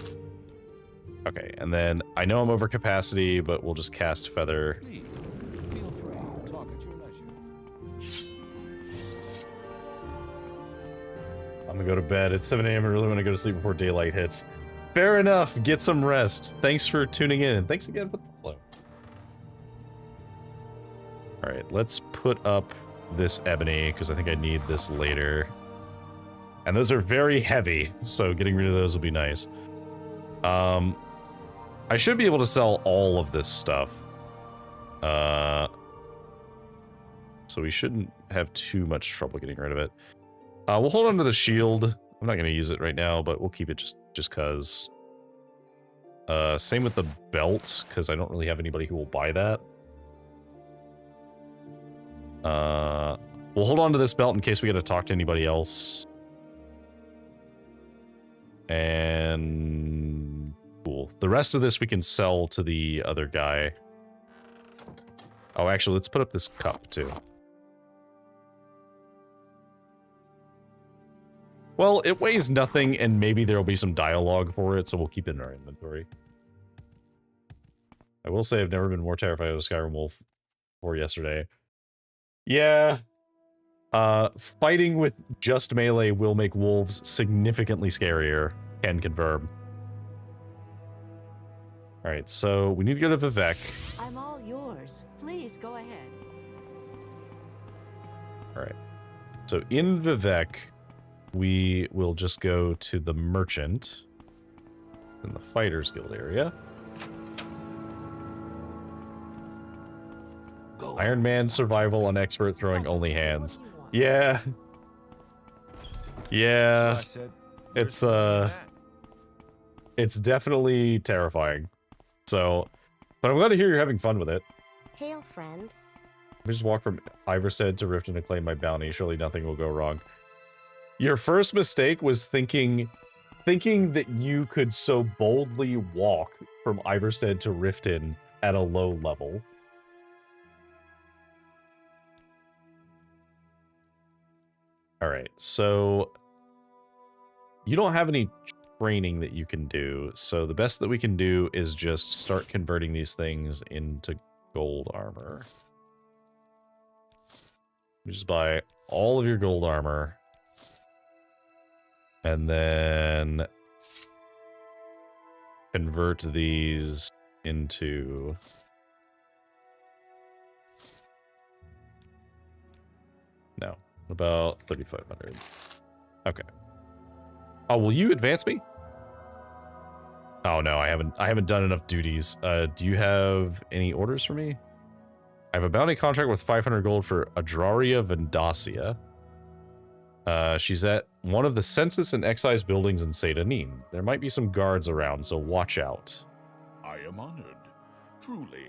Okay, and then I know I'm over capacity, but we'll just cast feather. Please, feel free. Talk at your leisure. I'm gonna go to bed. It's 7 a.m. I really want to go to sleep before daylight hits. Fair enough. Get some rest. Thanks for tuning in, and thanks again for the follow. Alright, let's put up this ebony, because I think I need this later. And those are very heavy, so getting rid of those will be nice. I should be able to sell all of this stuff. So we shouldn't have too much trouble getting rid of it. We'll hold on to the shield. I'm not going to use it right now, but we'll keep it just cause. Same with the belt, because I don't really have anybody who will buy that. We'll hold on to this belt in case we got to talk to anybody else. And cool. The rest of this we can sell to the other guy. Oh, actually, let's put up this cup too. Well, it weighs nothing, and maybe there will be some dialogue for it, so we'll keep it in our inventory. I will say I've never been more terrified of a Skyrim wolf before yesterday. Yeah. Fighting with just melee will make wolves significantly scarier, can confirm. Alright, so we need to go to Vivek. I'm all yours. Please go ahead. Alright. So in Vivek, we will just go to the merchant in the Fighters Guild area. Iron Man survival on expert throwing only hands. Yeah. Yeah. It's definitely terrifying. So, but I'm glad to hear you're having fun with it. Hail, friend. I just walk from Iverstead to Riften to claim my bounty. Surely nothing will go wrong. Your first mistake was thinking that you could so boldly walk from Iverstead to Riften at a low level. Alright, so you don't have any training that you can do, so the best that we can do is just start converting these things into gold armor. You just buy all of your gold armor, and then convert these into... No. About 3,500. Okay. Oh, will you advance me? Oh no, I haven't done enough duties. Do you have any orders for me? I have a bounty contract with 500 gold for Adraria Vendacia. She's at one of the census and excise buildings in Sedanin. There might be some guards around, so watch out. I am honored. Truly.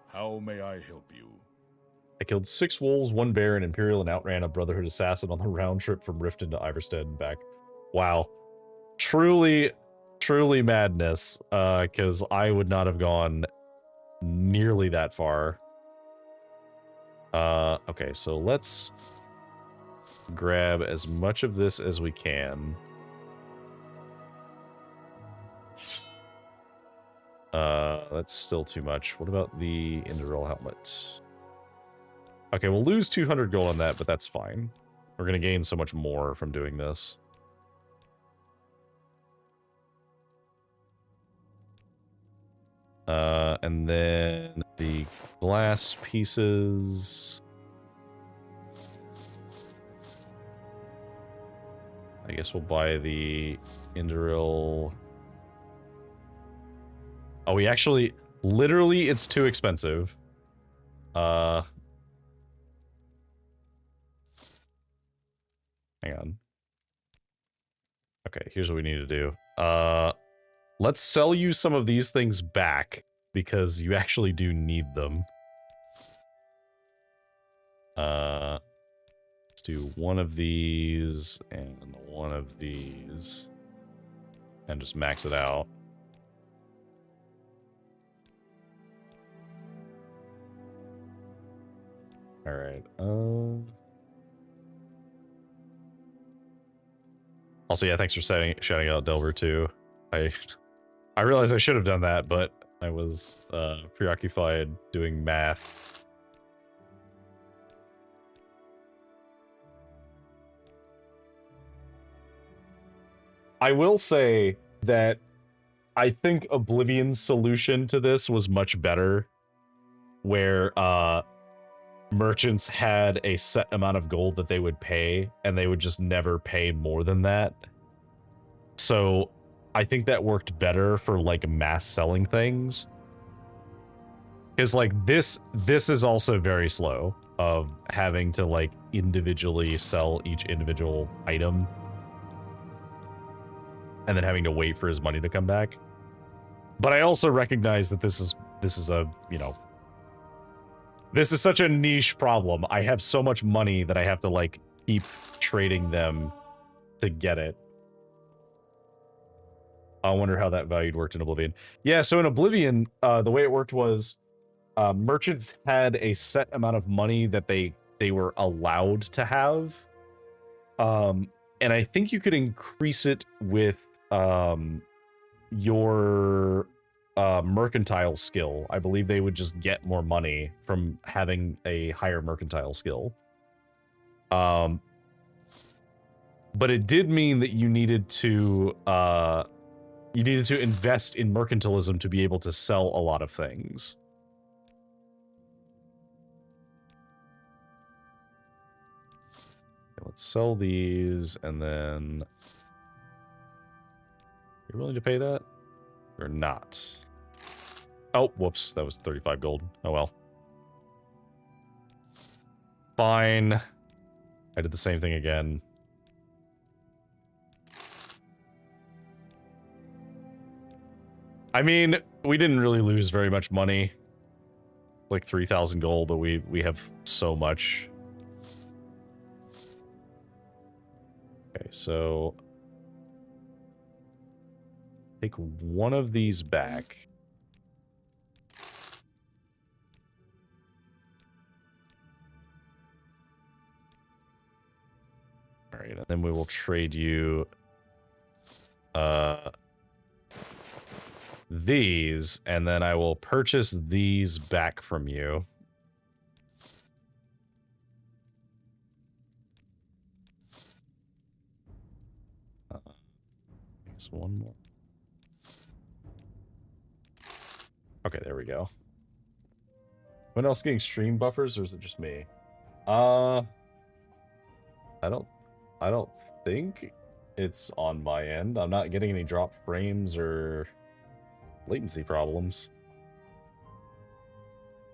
How may I help you? I killed 6 wolves, 1 bear, an Imperial, and outran a Brotherhood assassin on the round trip from Riften to Iverstead and back. Wow. Truly madness, because I would not have gone nearly that far. Okay, so let's grab as much of this as we can. That's still too much. What about the Indoril helmet? Okay, we'll lose 200 gold on that, but that's fine. We're going to gain so much more from doing this. And then the glass pieces. I guess we'll buy the Indoril. Oh, we actually... Literally, it's too expensive. Hang on. Okay, here's what we need to do. Let's sell you some of these things back, because you actually do need them. Let's do one of these, and one of these. And just max it out. Alright, Also, yeah, thanks for shouting out Delver, too. I realize I should have done that, but I was preoccupied doing math. I will say that I think Oblivion's solution to this was much better, where merchants had a set amount of gold that they would pay, and they would just never pay more than that. So I think that worked better for like mass selling things. Because like this is also very slow of having to like individually sell each individual item and then having to wait for his money to come back. But I also recognize that this is a, you know, this is such a niche problem. I have so much money that I have to like keep trading them to get it. I wonder how that value worked in Oblivion. Yeah, so in Oblivion, the way it worked was merchants had a set amount of money that they were allowed to have. And I think you could increase it with your mercantile skill. I believe they would just get more money from having a higher mercantile skill. But it did mean that you needed to invest in mercantilism to be able to sell a lot of things. Okay, let's sell these, and then you're willing to pay that or not? Oh, whoops, that was 35 gold. Oh well. Fine. I did the same thing again. I mean, we didn't really lose very much money. Like 3,000 gold, but we have so much. Okay, so take one of these back. All right, and then we will trade you these, and then I will purchase these back from you. Just one more. Okay, there we go. When else getting stream buffers, or is it just me? I don't think it's on my end. I'm not getting any drop frames or latency problems.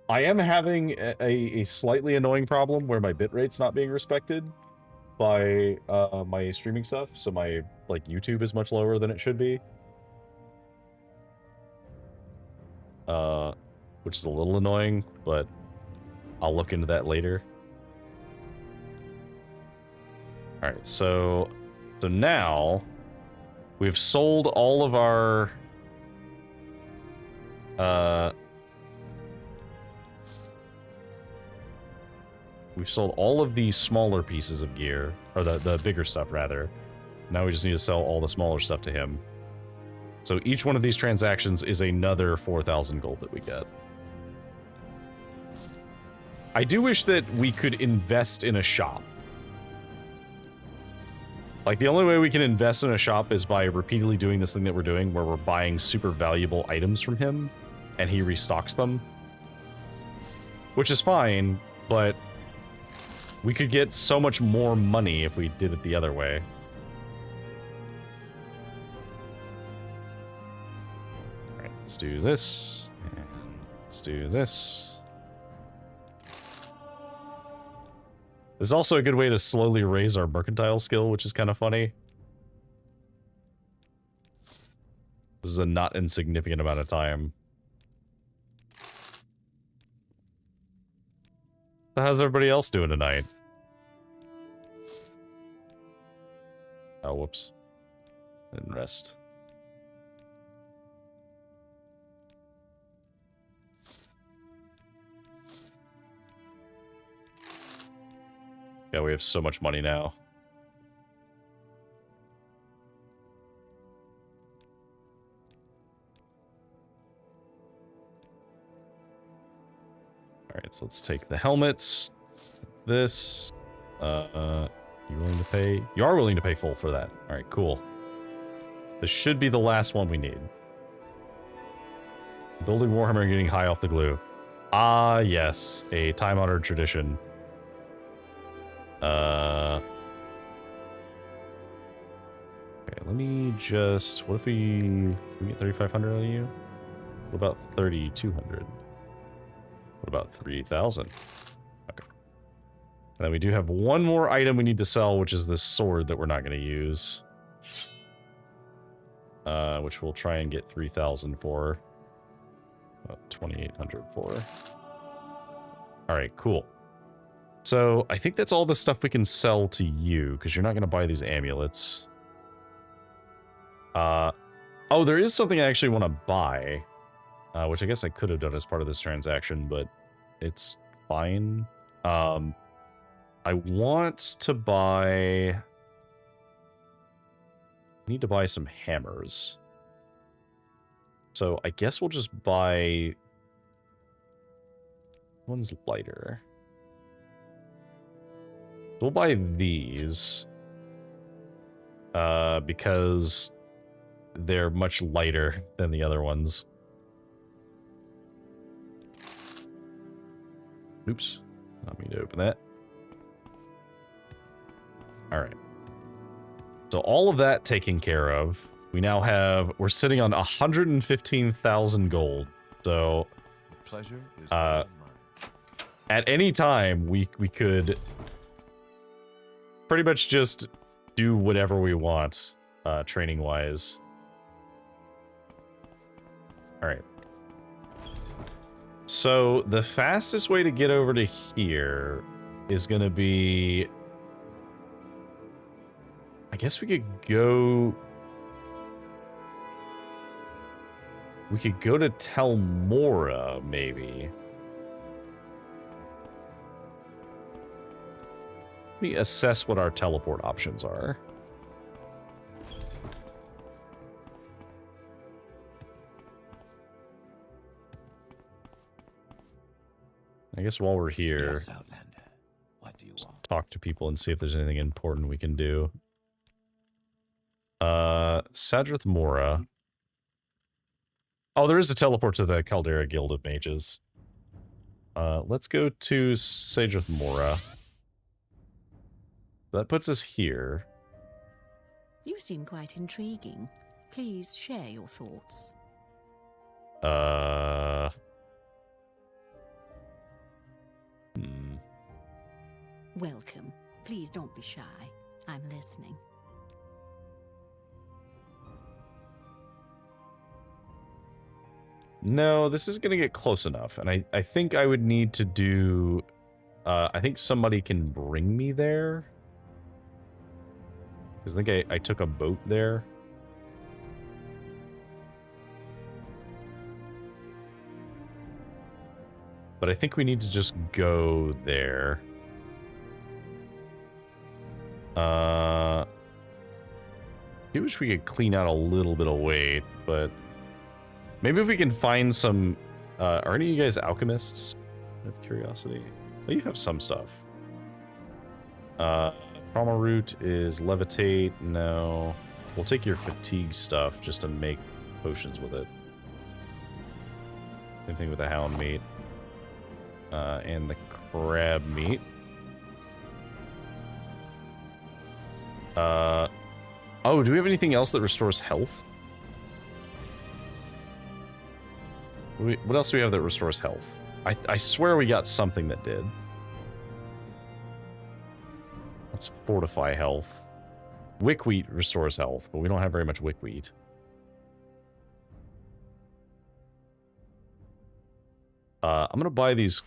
I am having a slightly annoying problem where my bitrate's not being respected by my streaming stuff, so my like YouTube is much lower than it should be. Which is a little annoying, but I'll look into that later. Alright, so now we've sold all of our we've sold all of these smaller pieces of gear, or the bigger stuff rather. Now we just need to sell all the smaller stuff to him. So each one of these transactions is another 4,000 gold that we get. I do wish that we could invest in a shop. Like, the only way we can invest in a shop is by repeatedly doing this thing that we're doing, where we're buying super valuable items from him, and he restocks them. Which is fine, but we could get so much more money if we did it the other way. Alright, let's do this, and let's do this. There's also a good way to slowly raise our mercantile skill, which is kind of funny. This is a not insignificant amount of time. So how's everybody else doing tonight? Oh, whoops. Didn't rest. Yeah, we have so much money now. Alright, so let's take the helmets. This. You willing to pay? You are willing to pay full for that. Alright, cool. This should be the last one we need. Building Warhammer and getting high off the glue. Ah, yes. A time-honored tradition. Okay, let me just... What if we get 3,500 out of you? What about 3,200? What about 3,000? Okay. And then we do have one more item we need to sell, which is this sword that we're not going to use. Which we'll try and get 3,000 for. About 2,800 for. Alright, cool. So, I think that's all the stuff we can sell to you, because you're not going to buy these amulets. Oh, there is something I actually want to buy. Which I guess I could have done as part of this transaction, but it's fine. I want to buy... I need to buy some hammers. So I guess we'll just buy... One's lighter. We'll buy these. Because they're much lighter than the other ones. Oops. Not me to open that. Alright. So all of that taken care of. We now have... We're sitting on 115,000 gold. So... Pleasure is all mine. At any time, we could... pretty much just do whatever we want, training-wise. Alright. So, the fastest way to get over to here is gonna be... I guess we could go... We could go to Telmora, maybe. Let me assess what our teleport options are. I guess while we're here, Yes, Outlander. What do you want? talk to people and see if there's anything important we can do. Sadrith Mora. Oh, there is a teleport to the Caldera Guild of Mages. Let's go to Sadrith Mora. That puts us here. You seem quite intriguing. Please share your thoughts. Welcome. Please don't be shy. I'm listening. No, this is gonna get close enough, and I think I would need to do... I think somebody can bring me there. Because I think I took a boat there. But I think we need to just go there. I wish we could clean out a little bit of weight, but... Maybe if we can find some... are any of you guys alchemists? Out of curiosity. Well, you have some stuff. Trauma root is levitate. No. We'll take your fatigue stuff just to make potions with it. Same thing with the hound meat. And the crab meat. Oh, do we have anything else that restores health? What else do we have that restores health? I swear we got something that did. Let's fortify health. Wickwheat restores health, but we don't have very much wickwheat. I'm going to buy these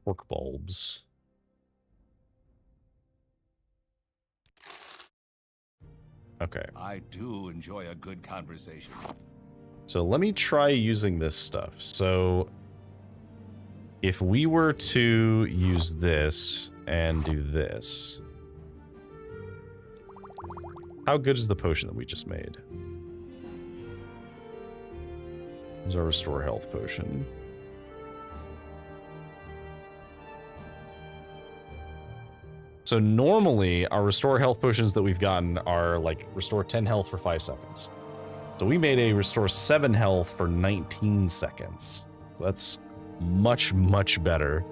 cork bulbs. Okay. I do enjoy a good conversation. So let me try using this stuff. So if we were to use this and do this, how good is the potion that we just made? Here's our restore health potion. So normally our restore health potions that we've gotten are like restore 10 health for 5 seconds. So we made a restore 7 health for 19 seconds. That's much, much better.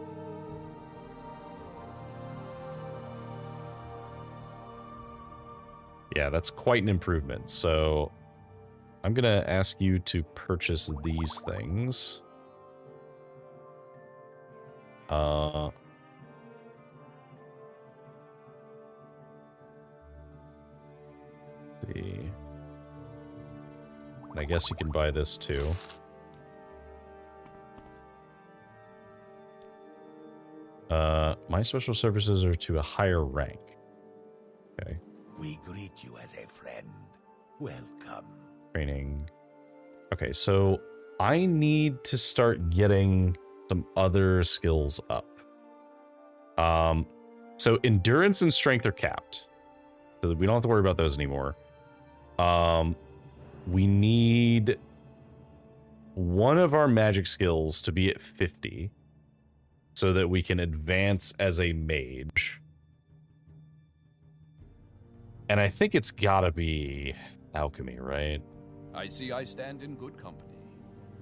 Yeah, that's quite an improvement. So I'm going to ask you to purchase these things. See. And I guess you can buy this too. My special services are to a higher rank. Okay. We greet you as a friend. Welcome. Training. Okay, so I need to start getting some other skills up. So endurance and strength are capped. So we don't have to worry about those anymore. We need one of our magic skills to be at 50 so that we can advance as a mage. And I think it's gotta be alchemy, right? I see I stand in good company.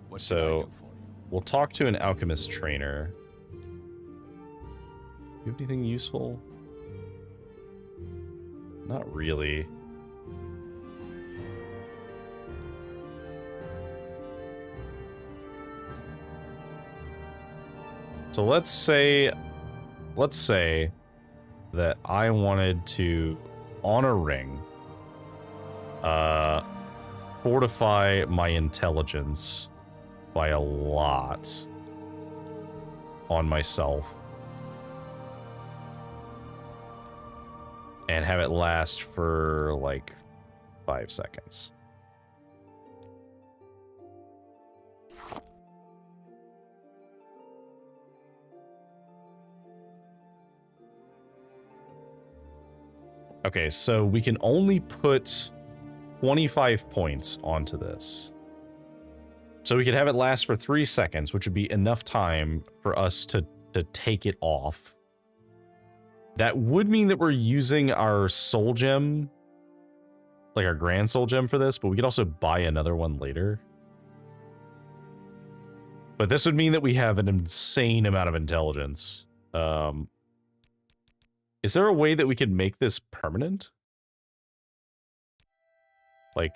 What So can I do for you? we'll talk to an alchemist trainer. You have anything useful? Not really. So let's say that I wanted to, on a ring, fortify my intelligence by a lot on myself. And have it last for like 5 seconds. Okay, so we can only put 25 points onto this. So we could have it last for 3 seconds, which would be enough time for us to take it off. That would mean that we're using our soul gem, like our grand soul gem for this, but we could also buy another one later. But this would mean that we have an insane amount of intelligence. Is there a way that we could make this permanent? Like,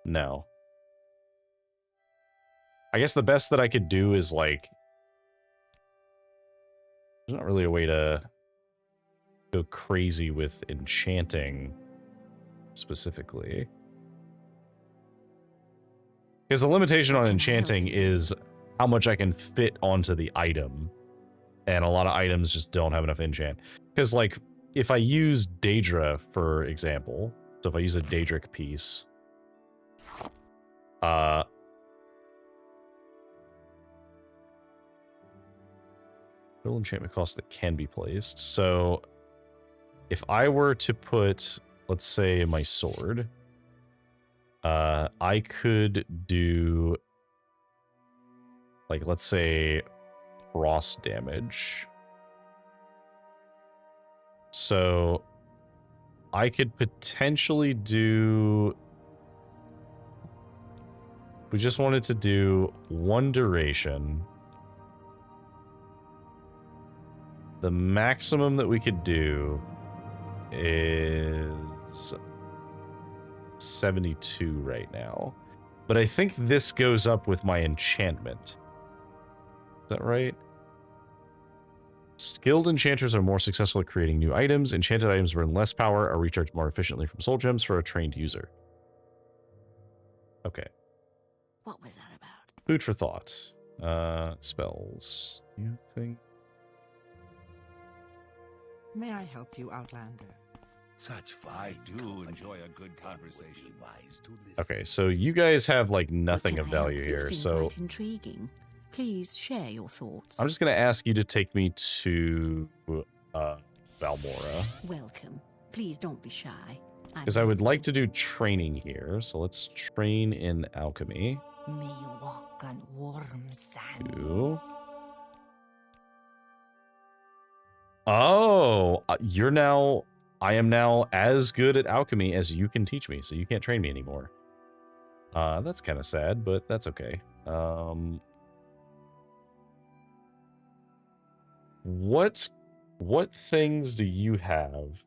no. I guess the best that I could do is like, there's not really a way to go crazy with enchanting specifically. Because the limitation on enchanting is how much I can fit onto the item. And a lot of items just don't have enough enchant. Because, like, if I use Daedra, for example, so if I use a Daedric piece, total enchantment cost that can be placed. So if I were to put, let's say, my sword, I could do, like, let's say, frost damage. So I could potentially do, we just wanted to do 1 duration. The maximum that we could do is 72 right now. But I think this goes up with my enchantment. Is that right? Skilled enchanters are more successful at creating new items. Enchanted items burn less power, are recharged more efficiently from soul gems for a trained user. Okay. What was that about? Food for thought. Spells. You think? May I help you, Outlander? Such I fine do enjoy a good conversation. wise to listen. Okay, so you guys have like nothing What of can I help value you? here, Seems so right intriguing. Please share your thoughts. I'm just gonna ask you to take me to Valmora. Welcome. Please don't be shy. Because I would like to do training here, so let's train in alchemy. May you walk on warm sands. Two. Oh, I am now as good at alchemy as you can teach me, so you can't train me anymore. That's kind of sad, but that's okay. What things do you have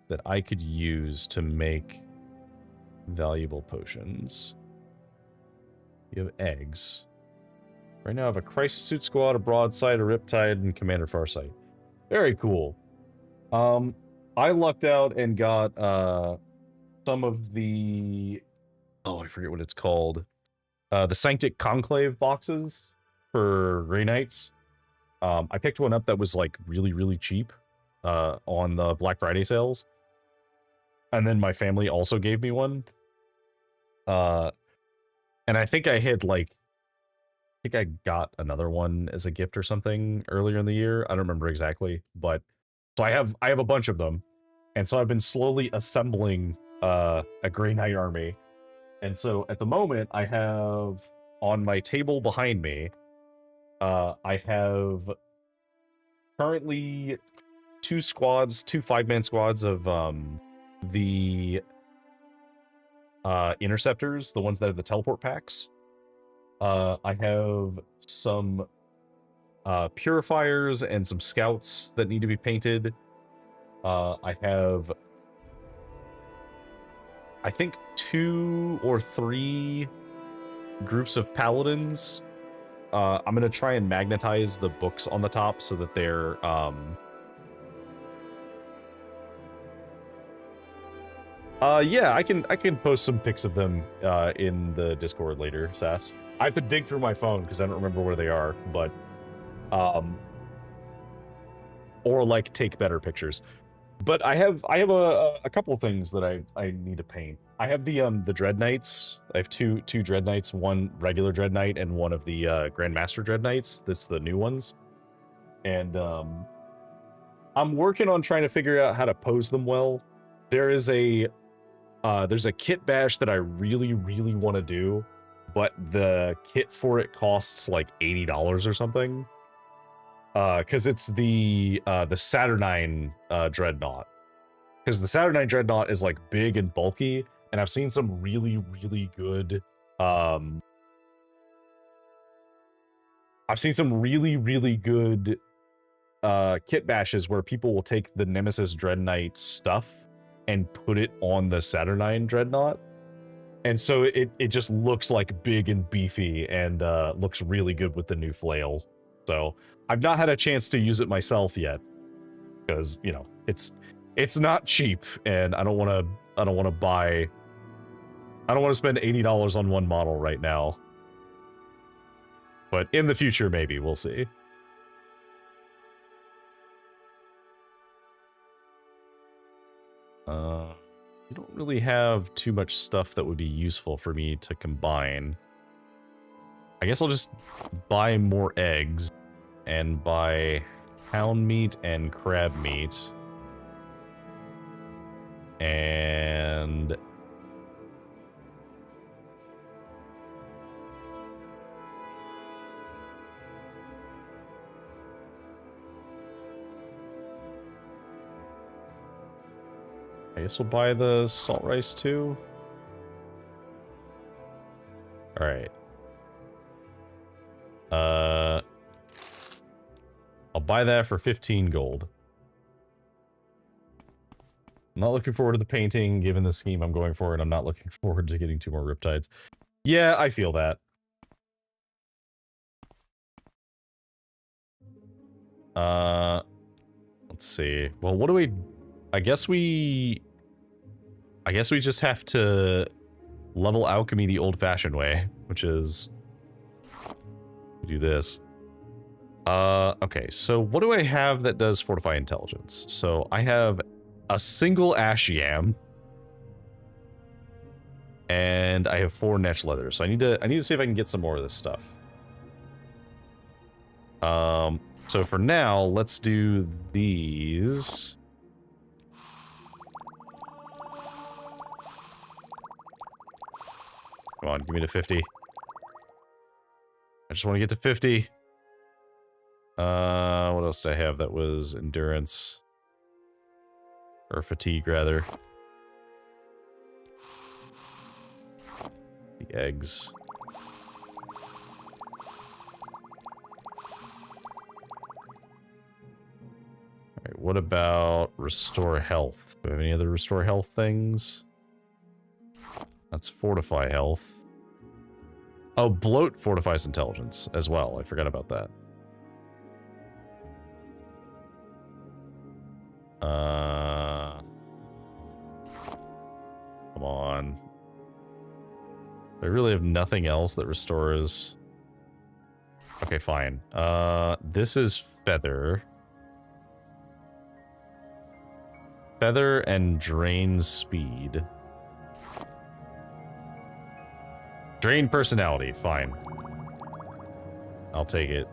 that I could use to make valuable potions? You have eggs. Right now I have a Crisis Suit Squad, a Broadside, a Riptide, and Commander Farsight. Very cool. I lucked out and got some of the... Oh, I forget what it's called. The Sanctic Conclave boxes for Grey Knights. I picked one up that was like really, really cheap on the Black Friday sales. And then my family also gave me one. And I think I had like... I think I got another one as a gift or something earlier in the year. I don't remember exactly, but so I have a bunch of them, and so I've been slowly assembling a Grey Knight army. And so at the moment, I have on my table behind me, I have currently two 5-man squads of the interceptors, the ones that have the teleport packs. I have some purifiers and some scouts that need to be painted. I have, I think, 2 or 3 groups of paladins. I'm going to try and magnetize the books on the top so that they're... yeah, I can post some pics of them in the Discord later, Sass. I have to dig through my phone because I don't remember where they are, but or like take better pictures. But I have a couple of things that I need to paint. I have the Dread Knights. I have two Dread Knights, one regular Dread Knight and one of the Grandmaster Dread Knights. That's the new ones. And I'm working on trying to figure out how to pose them well. There's a kit bash that I really want to do, but the kit for it costs like $80 or something. Because it's the Saturnine Dreadnought. Because the Saturnine Dreadnought is like big and bulky, and I've seen some really good kit bashes where people will take the Nemesis Dread Knight stuff and put it on the Saturnine Dreadnought. And so it just looks like big and beefy and looks really good with the new flail. So I've not had a chance to use it myself yet because, you know, it's not cheap and I don't want to spend $80 on one model right now. But in the future, maybe. We'll see. You don't really have too much stuff that would be useful for me to combine. I guess I'll just buy more eggs and buy hound meat and crab meat. And I guess we'll buy the salt rice too. All right. I'll buy that for 15 gold. I'm not looking forward to the painting, given the scheme I'm going for, and I'm not looking forward to getting 2 more Riptides. Yeah, I feel that. Let's see. Well, what do we... I guess we just have to level alchemy the old-fashioned way, which is We do this. Okay, so what do I have that does fortify intelligence? So I have a single ash yam, and I have 4 netch leather. So I need to see if I can get some more of this stuff. So for now, let's do these. Come on, give me to 50. I just want to get to 50. What else did I have that was endurance? Or fatigue, rather. The eggs. Alright, what about restore health? Do we have any other restore health things? That's fortify health. Oh, bloat fortifies intelligence as well. I forgot about that. Come on. I really have nothing else that restores. Okay, fine. This is feather. Feather and drain speed. Drain personality, fine. I'll take it.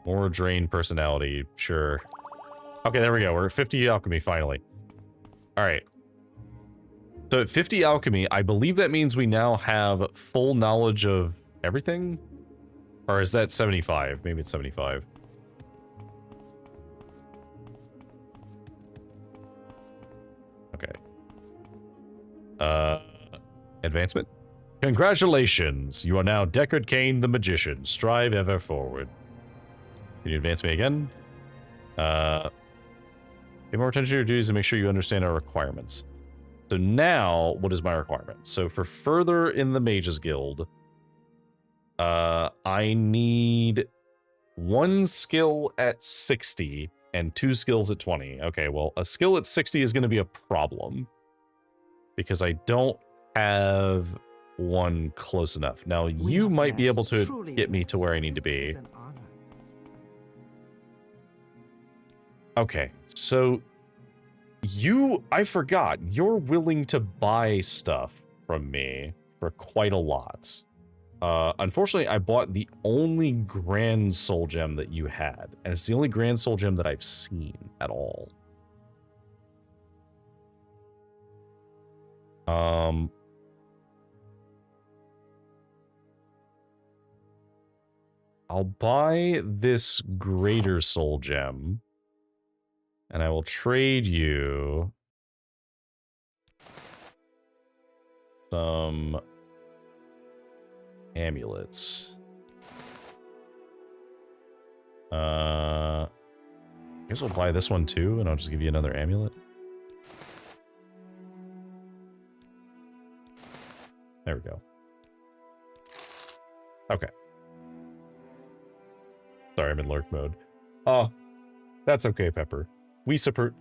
More drain personality, sure. Okay, there we go. We're at 50 alchemy, finally. Alright. So at 50 alchemy, I believe that means we now have full knowledge of everything? Or is that 75? Maybe it's 75. Okay. Advancement? Congratulations! You are now Deckard Cain the Magician. Strive ever forward. Can you advance me again? Pay more attention to your duties and make sure you understand our requirements. So now, what is my requirement? So for further in the Mages Guild, I need 1 skill at 60 and 2 skills at 20. Okay, well, a skill at 60 is going to be a problem because I don't have one close enough. Now, you might be able to get me to where I need to be. Okay, so I forgot, you're willing to buy stuff from me for quite a lot. Unfortunately, I bought the only Grand Soul Gem that you had, and it's the only Grand Soul Gem that I've seen at all. I'll buy this Greater Soul Gem. And I will trade you some amulets. I guess we'll buy this one too, and I'll just give you another amulet. There we go. Okay. Sorry, I'm in lurk mode. Oh, that's okay, Pepper. We support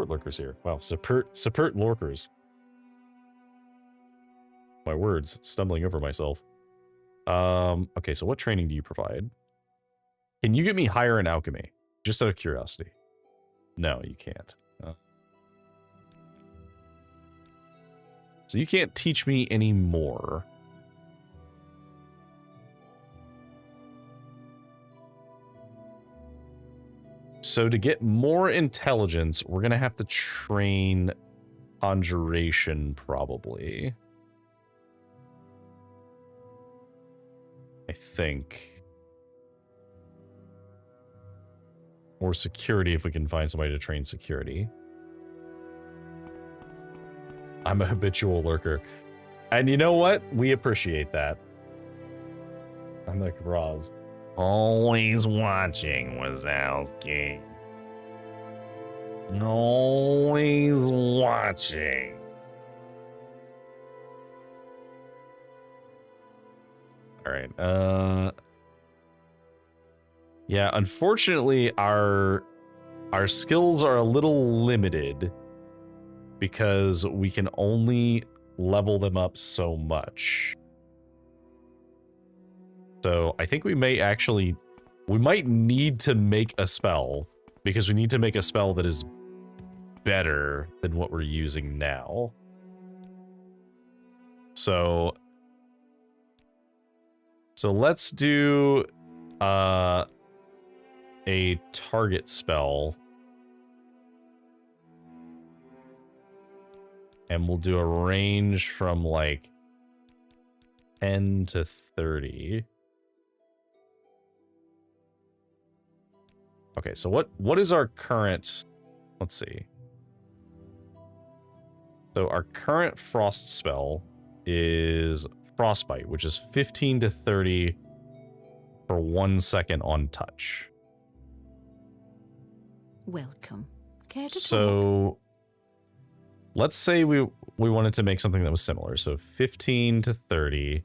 lurkers here. Wow, support lurkers. My words, stumbling over myself. Okay, so what training do you provide? Can you get me higher in alchemy? Just out of curiosity. No, you can't. So you can't teach me any more. So to get more intelligence, we're going to have to train conjuration, probably. I think. Or security, if we can find somebody to train security. I'm a habitual lurker. And you know what? We appreciate that. I'm like Roz. Always watching, Wazowski. Always watching. Alright, yeah, unfortunately, our skills are a little limited because we can only level them up so much. So I think we may actually... We might need to make a spell, because we need to make a spell that is better than what we're using now. So let's do a target spell. And we'll do a range from like 10 to 30. Okay, so what is our current... Let's see. So our current frost spell is Frostbite, which is 15 to 30 for 1 second on touch. Welcome. Care to talk? Let's say we wanted to make something that was similar. So 15 to 30.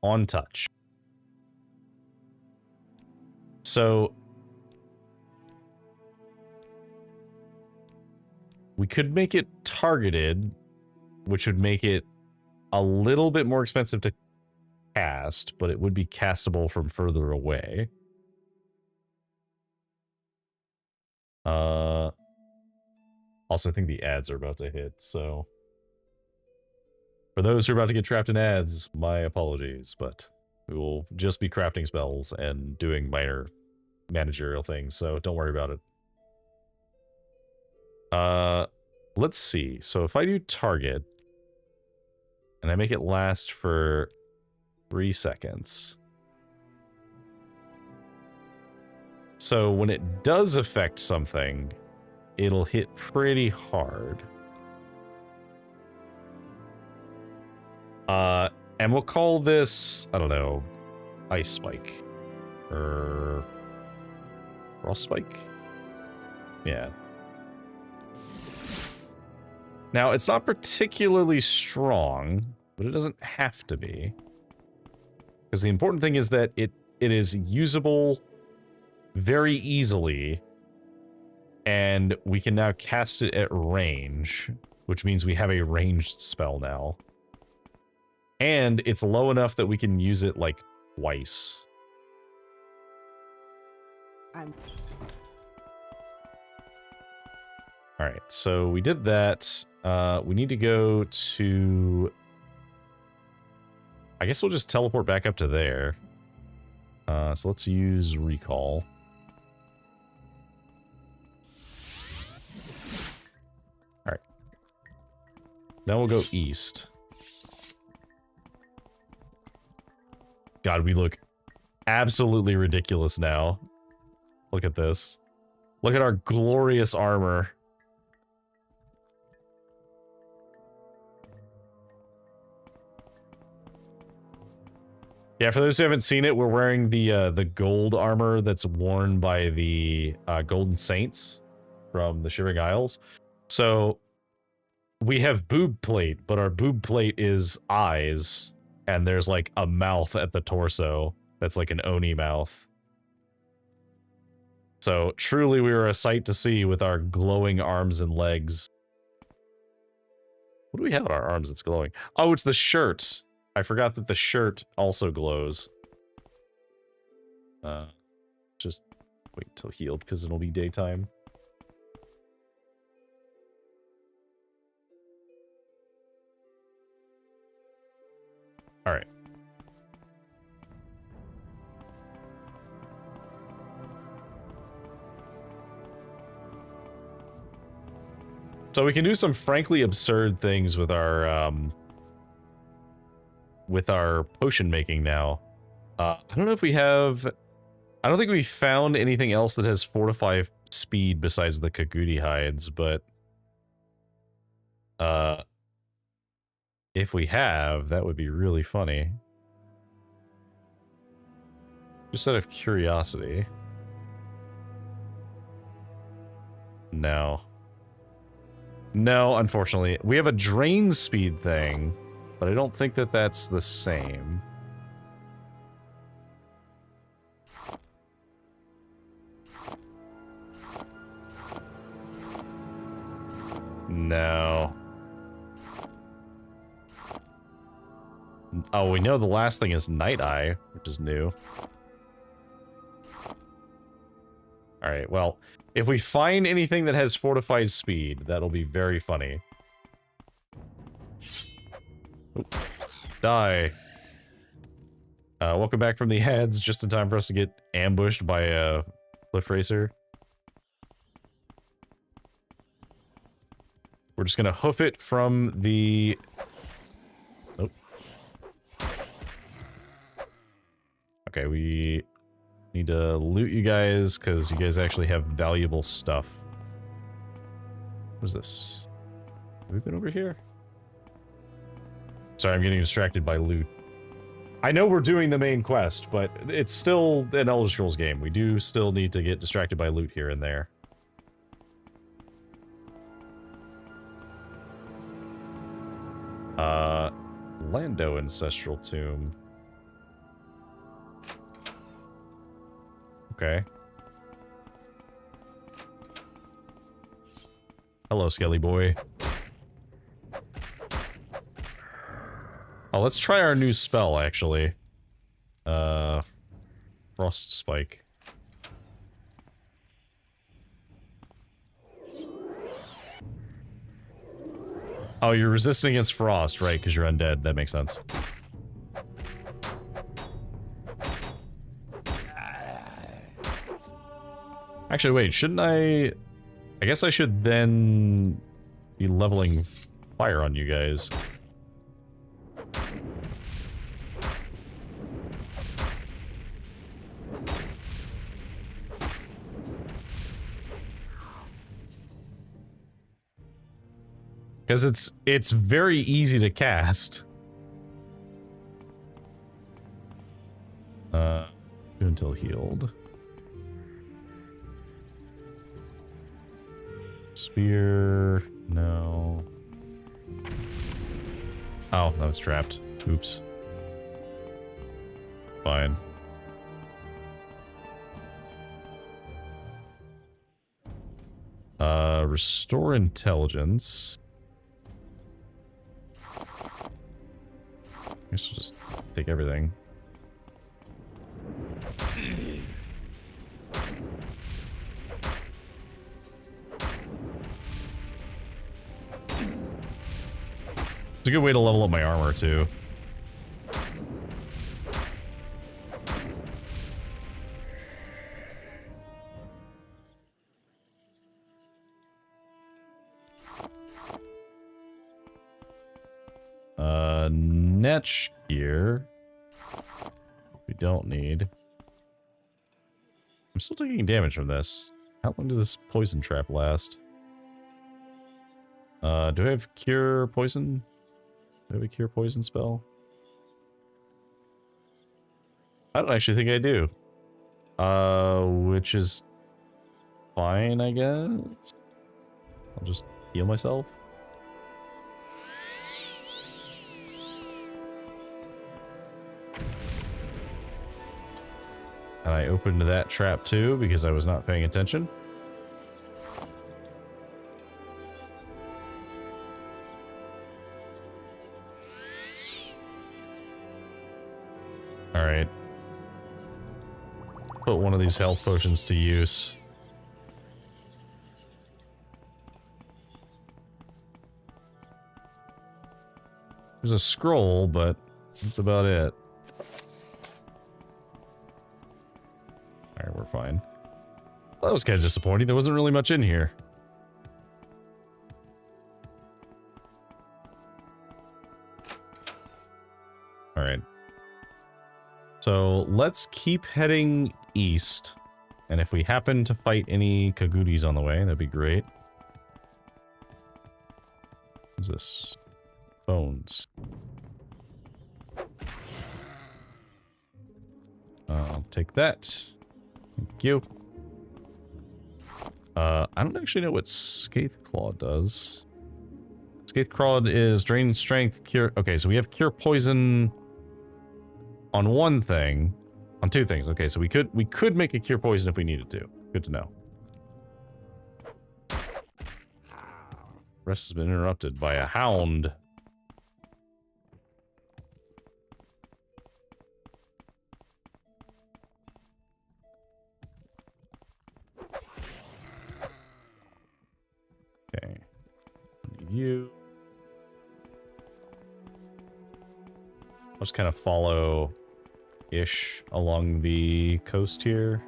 On touch. So we could make it targeted, which would make it a little bit more expensive to cast, but it would be castable from further away. Also, I think the ads are about to hit, so... For those who are about to get trapped in ads, my apologies, but we will just be crafting spells and doing minor managerial things, so don't worry about it. Let's see. So if I do target, and I make it last for 3 seconds... So when it does affect something, it'll hit pretty hard. And we'll call this, I don't know, Ice Spike. Or... Frost Spike? Yeah. Now, it's not particularly strong, but it doesn't have to be. Because the important thing is that it is usable very easily, and we can now cast it at range, which means we have a ranged spell now. And it's low enough that we can use it, like, twice. Alright, so we did that. We need to go to... I guess we'll just teleport back up to there. So let's use recall. Alright. Now we'll go east. God, we look absolutely ridiculous now. Look at this. Look at our glorious armor. Yeah, for those who haven't seen it, we're wearing the gold armor that's worn by the Golden Saints from the Shivering Isles. So we have boob plate, but our boob plate is eyes, and there's like a mouth at the torso that's like an Oni mouth. So truly we were a sight to see with our glowing arms and legs. What do we have on our arms that's glowing? Oh, it's the shirt. I forgot that the shirt also glows. Just wait till healed, because it'll be daytime. Alright. So we can do some frankly absurd things with our potion making now. I don't know if we have... I don't think we found anything else that has 4 to 5 speed besides the Kagudi hides, but... if we have, that would be really funny. Just out of curiosity. No. No, unfortunately. We have a drain speed thing, but I don't think that that's the same. No. Oh, we know the last thing is Night Eye, which is new. Alright, well, if we find anything that has fortified speed, that'll be very funny. Oop. Die. Welcome back from the heads, just in time for us to get ambushed by a cliff racer. We're just gonna hoof it from the... Oh. Okay, we need to loot you guys, because you guys actually have valuable stuff. What is this? Have we been over here? Sorry, I'm getting distracted by loot. I know we're doing the main quest, but it's still an Elder Scrolls game. We do still need to get distracted by loot here and there. Lando Ancestral Tomb. Okay. Hello, Skelly boy. Oh, let's try our new spell, actually. Frost Spike. Oh, you're resisting against frost, right, because you're undead. That makes sense. Actually, wait, shouldn't I... I guess I should then be leveling fire on you guys. Because it's very easy to cast. Do until healed. Spear, no. Oh, that was trapped. Oops. Fine. Restore intelligence. I guess we'll just take everything. It's a good way to level up my armor, too. Netch gear. We don't need. I'm still taking damage from this. How long did this poison trap last? Do I have cure poison? Do I have a cure poison spell? I don't actually think I do. Which is fine, I guess. I'll just heal myself. And I opened that trap too because I was not paying attention. Alright. Put one of these health potions to use. There's a scroll, but that's about it. Alright, we're fine. That was kind of disappointing. There wasn't really much in here. Alright. So, let's keep heading east. And if we happen to fight any Kagutis on the way, that'd be great. What's this? Bones. I'll take that. Thank you. I don't actually know what Scathe Claw does. Scathe Claw is drain strength, cure... Okay, so we have cure poison on one thing. On two things. Okay, so we could make a cure poison if we needed to. Good to know. Rest has been interrupted by a hound. Okay. You. I'll just kind of follow-ish along the coast here.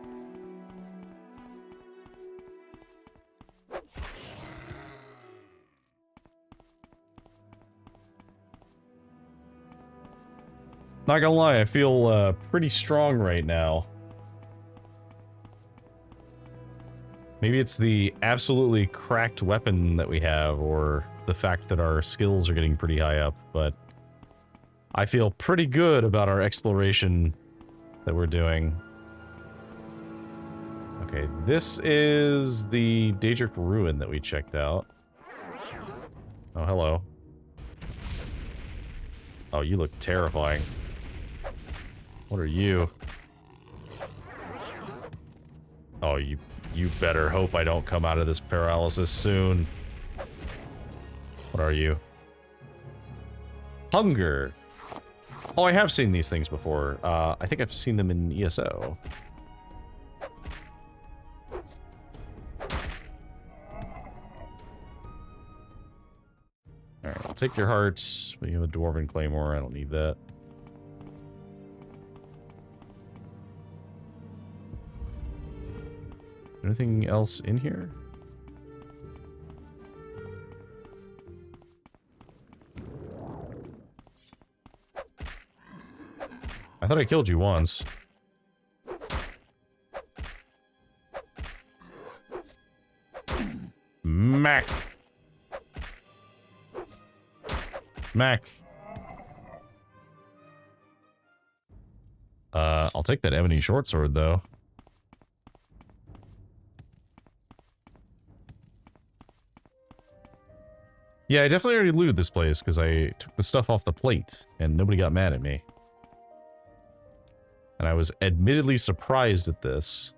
Not gonna lie, I feel pretty strong right now. Maybe it's the absolutely cracked weapon that we have, or the fact that our skills are getting pretty high up, but I feel pretty good about our exploration that we're doing. Okay, this is the Daedric Ruin that we checked out. Oh, hello. Oh, you look terrifying. What are you? Oh, you better hope I don't come out of this paralysis soon. What are you? Hunger. Oh, I have seen these things before. I think I've seen them in ESO. Alright, I'll take your heart. But you have a Dwarven Claymore. I don't need that. Anything else in here? I thought I killed you once. Mac. Mac. I'll take that ebony short sword though. Yeah, I definitely already looted this place because I took the stuff off the plate and nobody got mad at me. And I was admittedly surprised at this.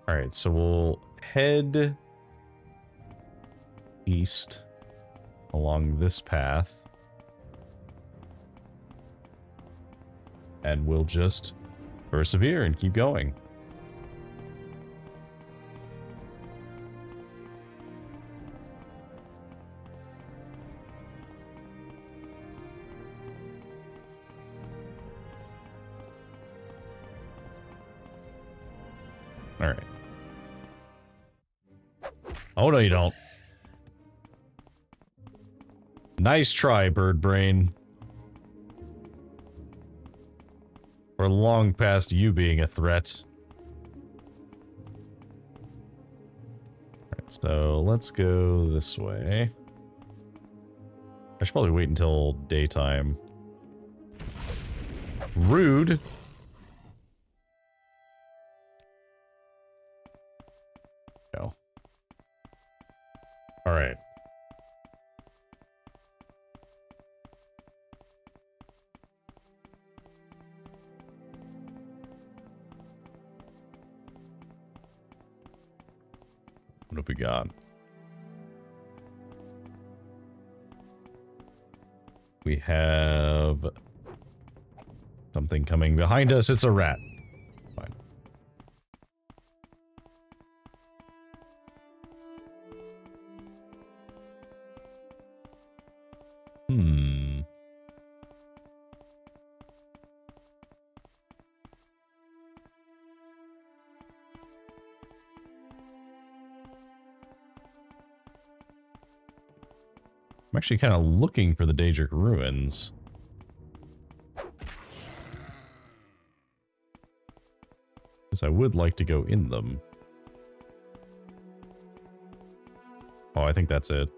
Alright, so we'll head east along this path. And we'll just persevere and keep going. All right. Oh, no, you don't. Nice try, bird brain. We're long past you being a threat. Alright, so let's go this way. I should probably wait until daytime. Rude. Go. Alright. What have we got? We have something coming behind us. It's a rat. Fine. I'm actually kind of looking for the Daedric Ruins. Because I would like to go in them. Oh, I think that's it.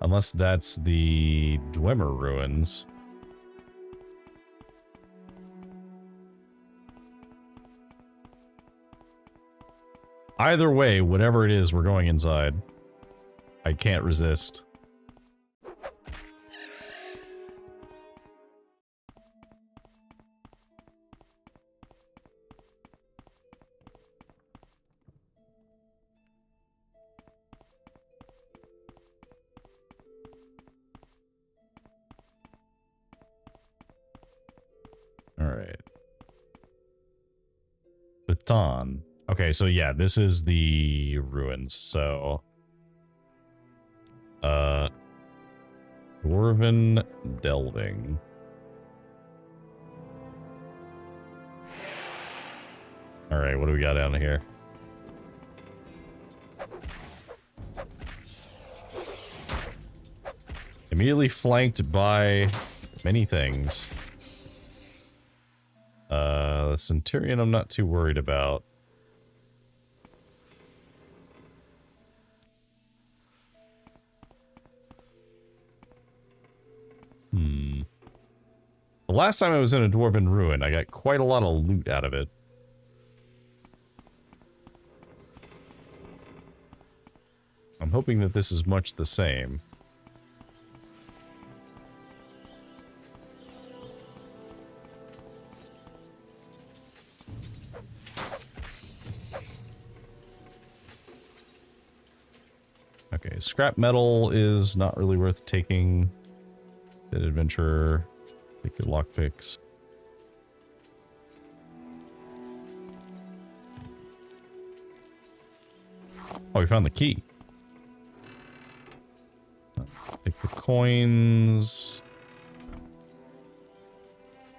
Unless that's the Dwemer Ruins. Either way, whatever it is, we're going inside. I can't resist. Alright. Baton. Okay, so yeah, this is the ruins. So, Dwarven Delving. Alright, what do we got down here? Immediately flanked by many things. The Centurion I'm not too worried about. The last time I was in a Dwarven Ruin, I got quite a lot of loot out of it. I'm hoping that this is much the same. Okay, scrap metal is not really worth taking. Dead adventurer, take your lockpicks. Oh, we found the key. Take the coins.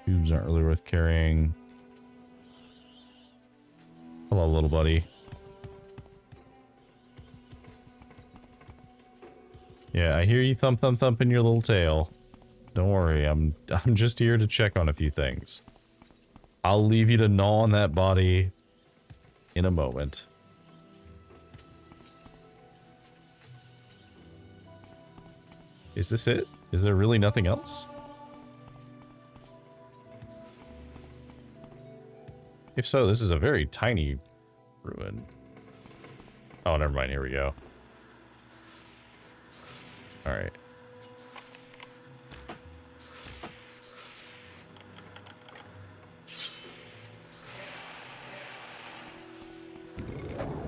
Tubes aren't really worth carrying. Hello, little buddy. Yeah, I hear you thumping your little tail. Don't worry, I'm just here to check on a few things. I'll leave you to gnaw on that body in a moment. Is this it? Is there really nothing else? If so, this is a very tiny ruin. Oh, never mind. Here we go. All right.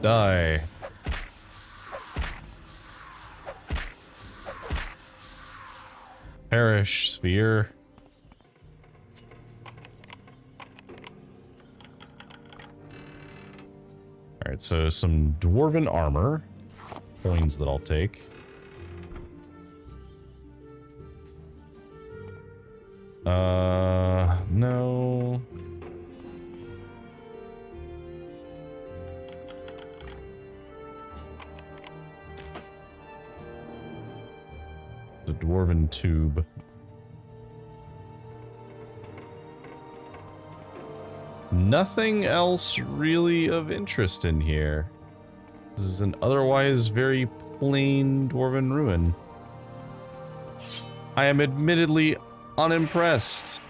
Die. Perish, sphere. Alright, so some dwarven armor. Coins that I'll take. No. The dwarven tube. Nothing else really of interest in here. This is an otherwise very plain dwarven ruin. I am admittedly unimpressed,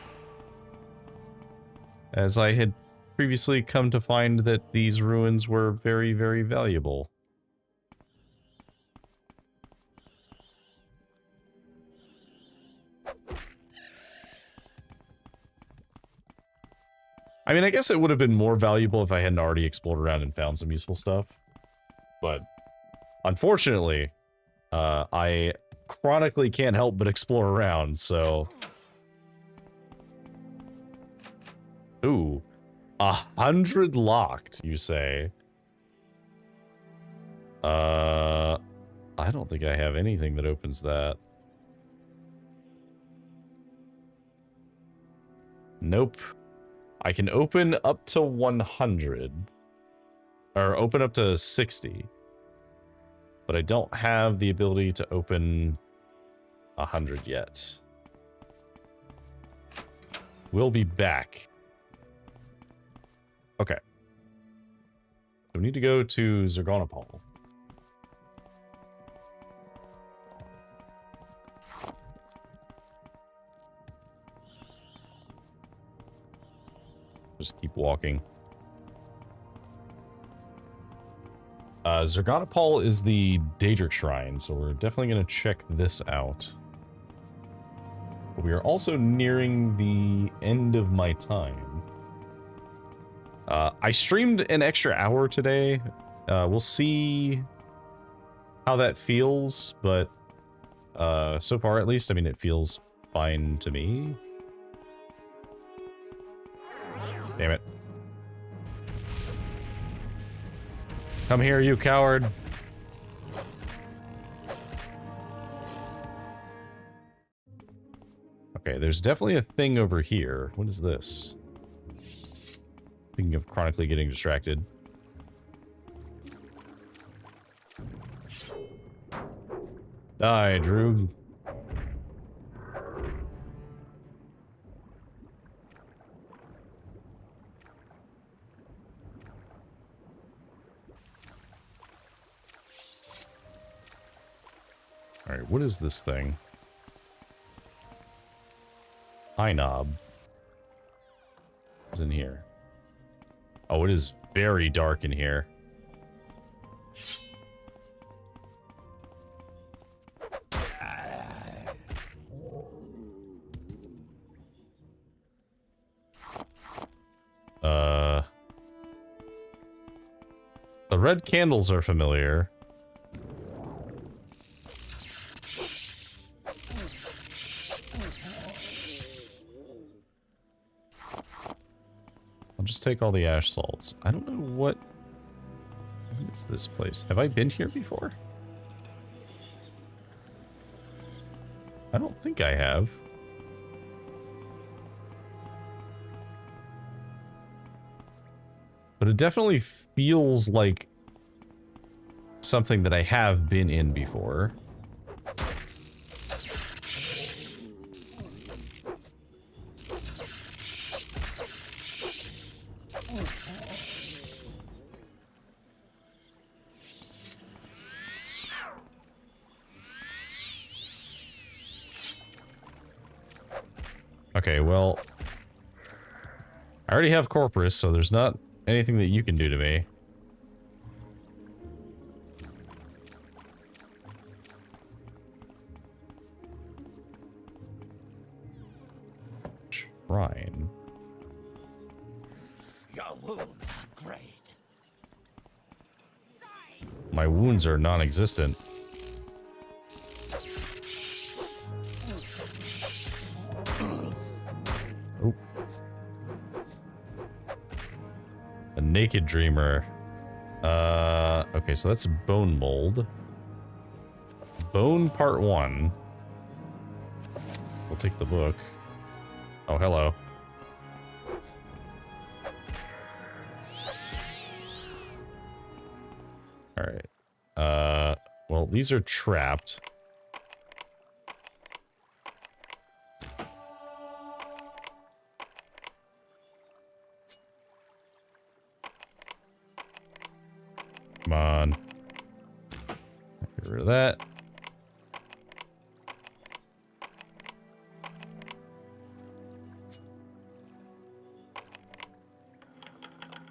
as I had previously come to find that these ruins were very, very valuable. I mean, I guess it would have been more valuable if I hadn't already explored around and found some useful stuff. But, unfortunately, I chronically can't help but explore around, so... Ooh. 100 locked, you say? I don't think I have anything that opens that. Nope. I can open up to 100. Or open up to 60. But I don't have the ability to open 100 yet. We'll be back. Okay. So we need to go to Zergonopol. Just keep walking. Zergonopol is the Daedric Shrine, so we're definitely going to check this out. But we are also nearing the end of my time. I streamed an extra hour today. We'll see how that feels, but so far at least, I mean, it feels fine to me. Damn it. Come here, you coward. Okay, there's definitely a thing over here. What is this? Speaking of chronically getting distracted. Die, Droog. Alright, what is this thing? High knob. What's in here? Oh, it is very dark in here. The red candles are familiar. I'll just take all the ash salts. I don't know what is this place. Have I been here before? I don't think I have. But it definitely feels like something that I have been in before. Okay, well, I already have Corprus, so there's not anything that you can do to me. Shrine. Your wounds are great. My wounds are non-existent. Oop. A naked dreamer. Okay, so that's bone mold. Bone part 1. We'll take the book. Oh, hello. Alright. Well, these are trapped. Come on. Get rid of that.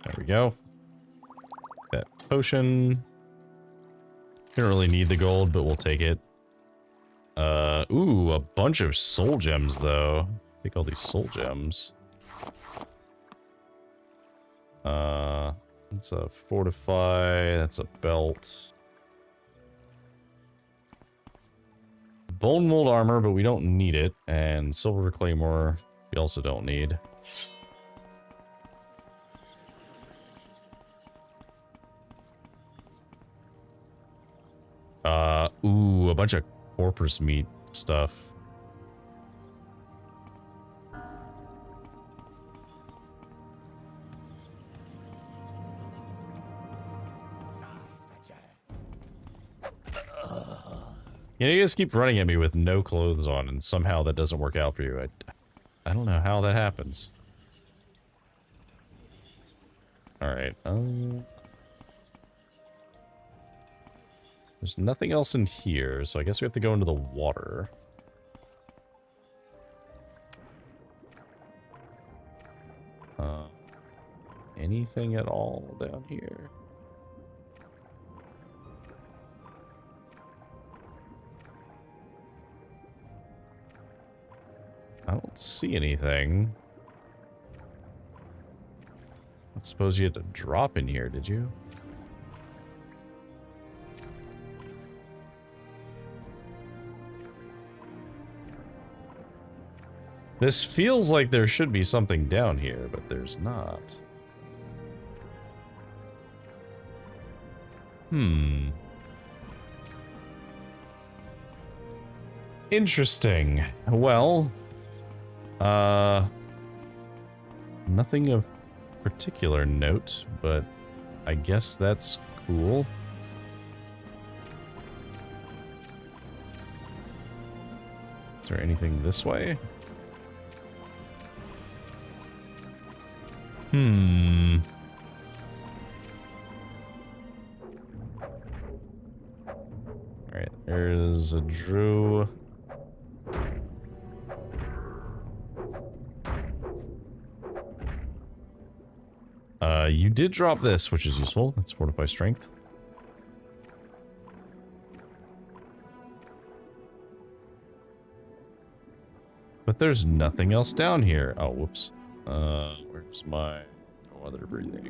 There we go. That potion. Don't really need the gold, but we'll take it. Ooh, a bunch of soul gems, though. Take all these soul gems. That's a fortify. That's a belt. Bone mold armor, but we don't need it. And silver claymore, we also don't need. Ooh, a bunch of Corprus meat stuff. You know, you just keep running at me with no clothes on, and somehow that doesn't work out for you. I don't know how that happens. Alright, there's nothing else in here, so I guess we have to go into the water. Anything at all down here? I don't see anything. I suppose you had to drop in here, did you? This feels like there should be something down here, but there's not. Interesting. Well, nothing of particular note, but I guess that's cool. Is there anything this way? Alright, there's a Drew. You did drop this, which is useful. That's Fortify Strength. But there's nothing else down here. Oh, whoops. Where's my other breathing?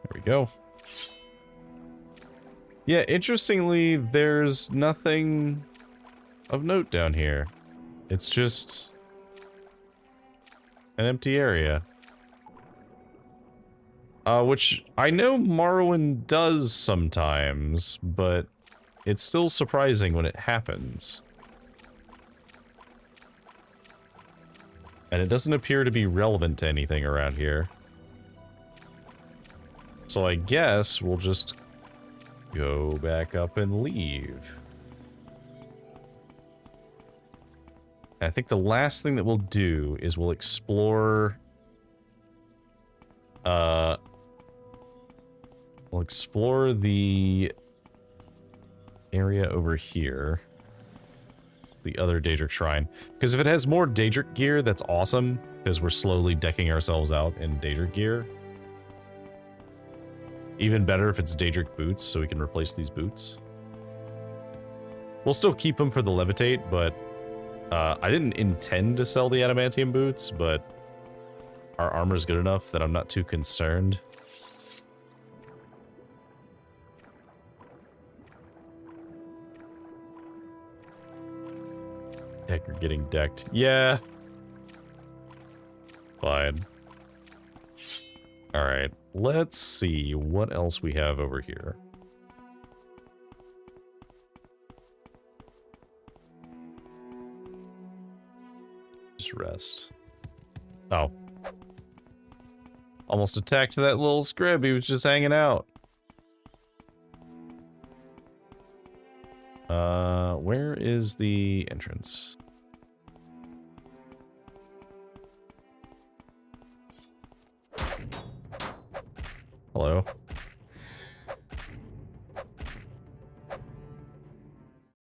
There we go. Yeah, interestingly, there's nothing of note down here. It's just an empty area. Which I know Morrowind does sometimes, but it's still surprising when it happens. And it doesn't appear to be relevant to anything around here. So I guess we'll just go back up and leave. I think the last thing that we'll do is we'll explore... we'll explore the area over here. The other Daedric Shrine. Because if it has more Daedric gear, that's awesome. Because we're slowly decking ourselves out in Daedric gear. Even better if it's Daedric boots, so we can replace these boots. We'll still keep them for the Levitate, but... I didn't intend to sell the Adamantium boots, but... our armor's good enough that I'm not too concerned. Decker getting decked. Yeah. Fine. Alright, let's see what else we have over here. Just rest. Oh. Almost attacked that little scrib, he was just hanging out. Where is the entrance? Hello.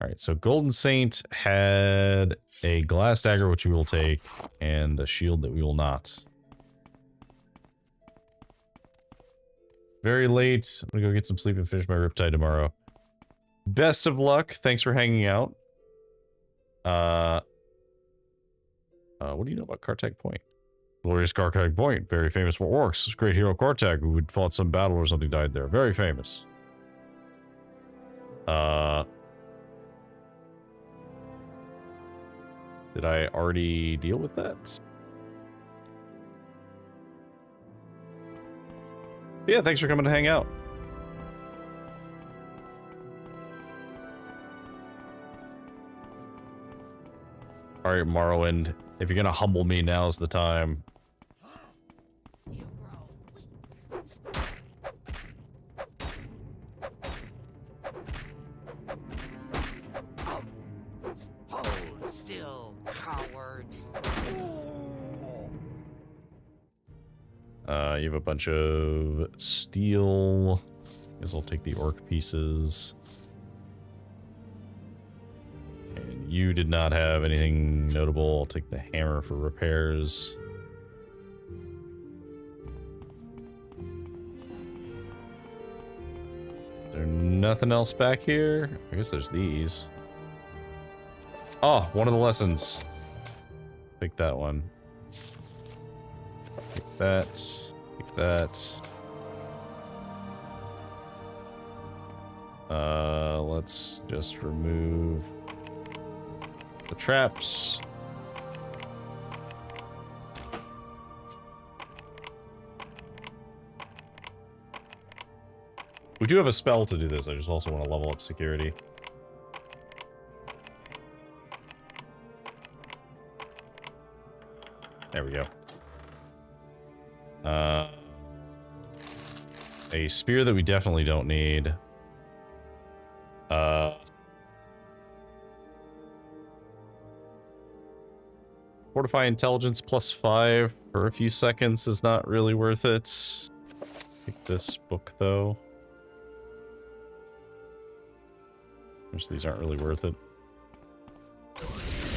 Alright, so Golden Saint had a glass dagger, which we will take, and a shield that we will not. Very late. I'm gonna go get some sleep and finish my riptide tomorrow. Best of luck. Thanks for hanging out. What do you know about Kartag Point? Glorious Kartag Point. Very famous for orcs. Great hero Kartag who had fought some battle or something died there. Very famous. Did I already deal with that? Yeah, thanks for coming to hang out. Alright, Morrowind. If you're gonna humble me, now's the time. Hold still, coward. You have a bunch of steel. Guess I'll take the orc pieces. And you did not have anything notable. I'll take the hammer for repairs. Is there nothing else back here? I guess there's these. Oh, one of the lessons. Pick that one. Pick that. Pick that. Let's just remove the traps. We do have a spell to do this. I just also want to level up security. There we go. A spear that we definitely don't need. Fortify intelligence +5 for a few seconds is not really worth it. Take this book though. Which these aren't really worth it.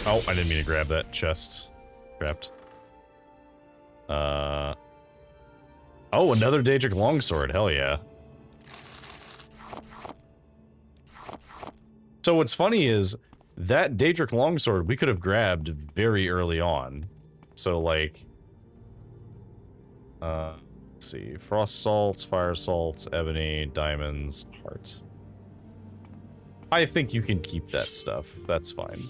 Oh, I didn't mean to grab that chest. Trapped. Oh, another Daedric longsword. Hell yeah. So what's funny is that Daedric longsword we could have grabbed very early on. So like, let's see, frost salts, fire salts, ebony, diamonds, heart. I think you can keep that stuff. That's fine.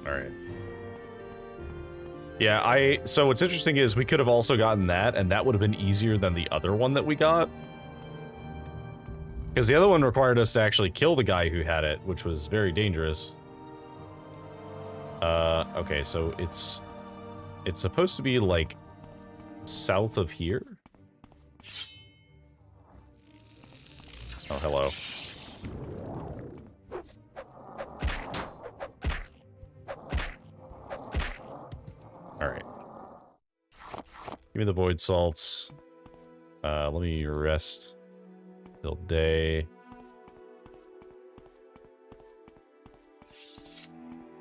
Alright. Yeah, so what's interesting is we could have also gotten that, and that would have been easier than the other one that we got. Because the other one required us to actually kill the guy who had it, which was very dangerous. Okay, so it's supposed to be, like, south of here? Oh, hello. Alright. Give me the void salts. Let me rest till day.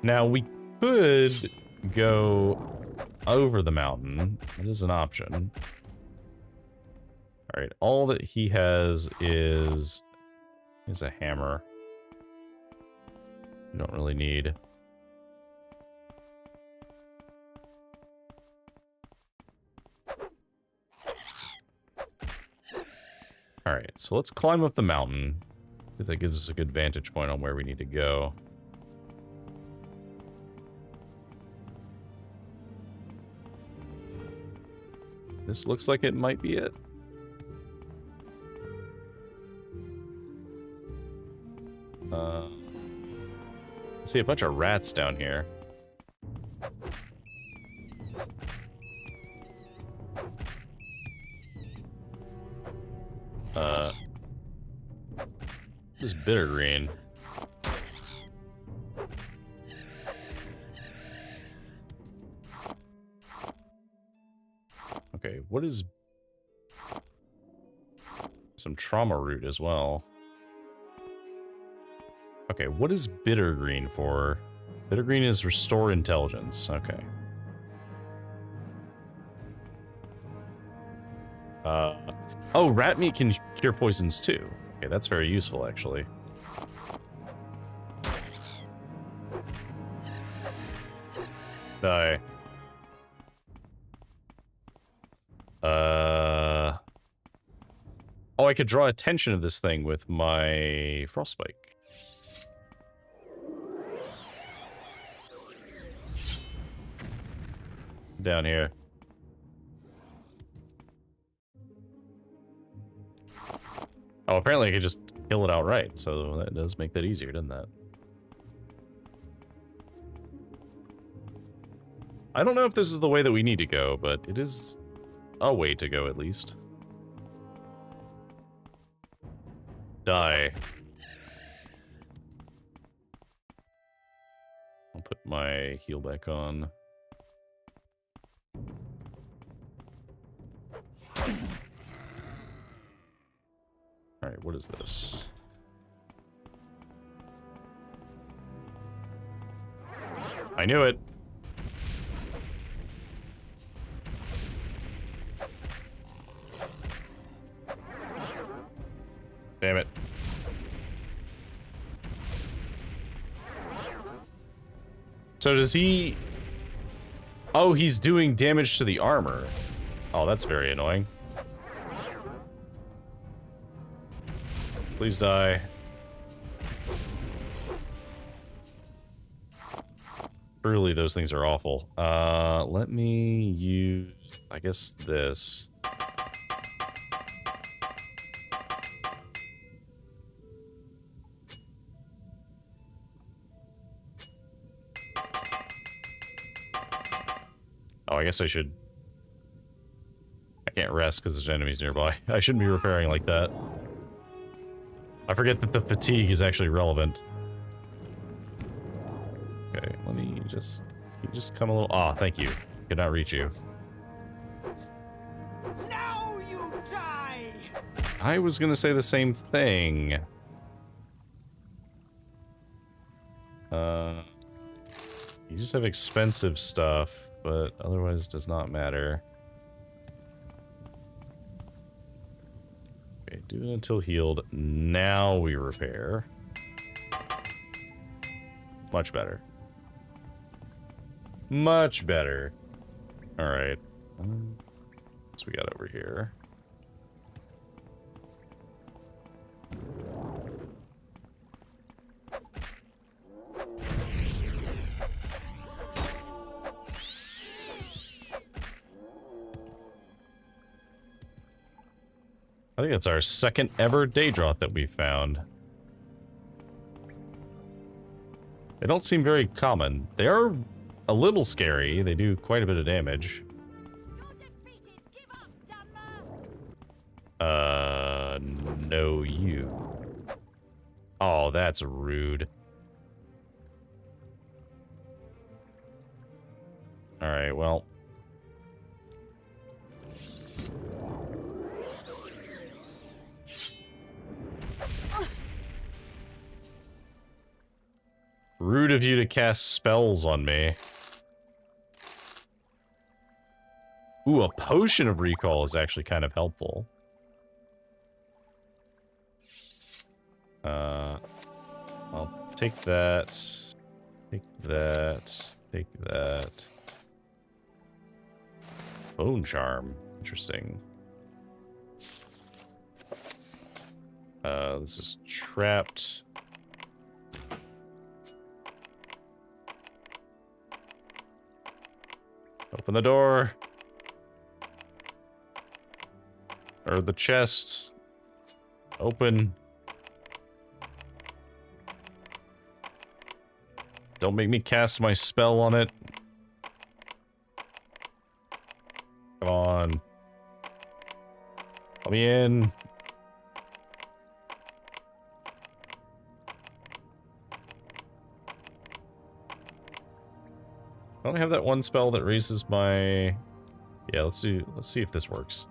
Now, we could go over the mountain. It is an option. Alright, all that he has is a hammer. We don't really need. Alright, so let's climb up the mountain. I think that gives us a good vantage point on where we need to go. This looks like it might be it. I see a bunch of rats down here. This is bitter green. Okay, what is... Some trauma root as well. Okay, what is bitter green for? Bitter green is restore intelligence. Okay. Oh, rat meat can cure poisons too. Okay, that's very useful actually. Die. Oh, I could draw attention of this thing with my frostbite. Down here. Oh, apparently I could just kill it outright, so that does make that easier, doesn't that? I don't know if this is the way that we need to go, but it is a way to go at least. Die. I'll put my heal back on. Alright, what is this? I knew it! Damn it. So does he... Oh, he's doing damage to the armor. Oh, that's very annoying. Please die. Truly, those things are awful. Let me use, I guess, this. Oh, I guess I should... I can't rest because there's enemies nearby. I shouldn't be repairing like that. I forget that the fatigue is actually relevant. Okay, let me just... You just come a little... Ah, thank you. Could not reach you. Now you die! I was gonna say the same thing. You just have expensive stuff, but otherwise does not matter. Okay, do it until healed. Now we repair. Much better. Much better. Alright. What's we got over here? I think that's our second ever Daedroth that we found. They don't seem very common. They are a little scary. They do quite a bit of damage. No you. Oh, that's rude. Alright, well. Rude of you to cast spells on me. Ooh, a potion of recall is actually kind of helpful. I'll take that. Take that. Take that. Bone charm. Interesting. This is trapped. Open the door. Or the chest. Open. Don't make me cast my spell on it. Come on. Let me in. I don't have that one spell that raises my... Yeah, let's see if this works.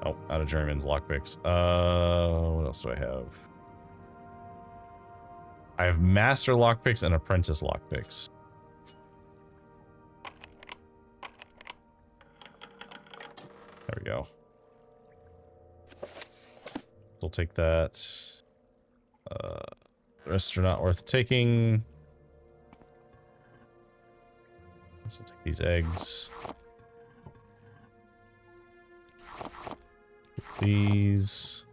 Oh, out of Journeyman's lockpicks. What else do I have? I have Master lockpicks and Apprentice lockpicks. There we go. We'll take that. The rest are not worth taking. So I'll take these eggs. These.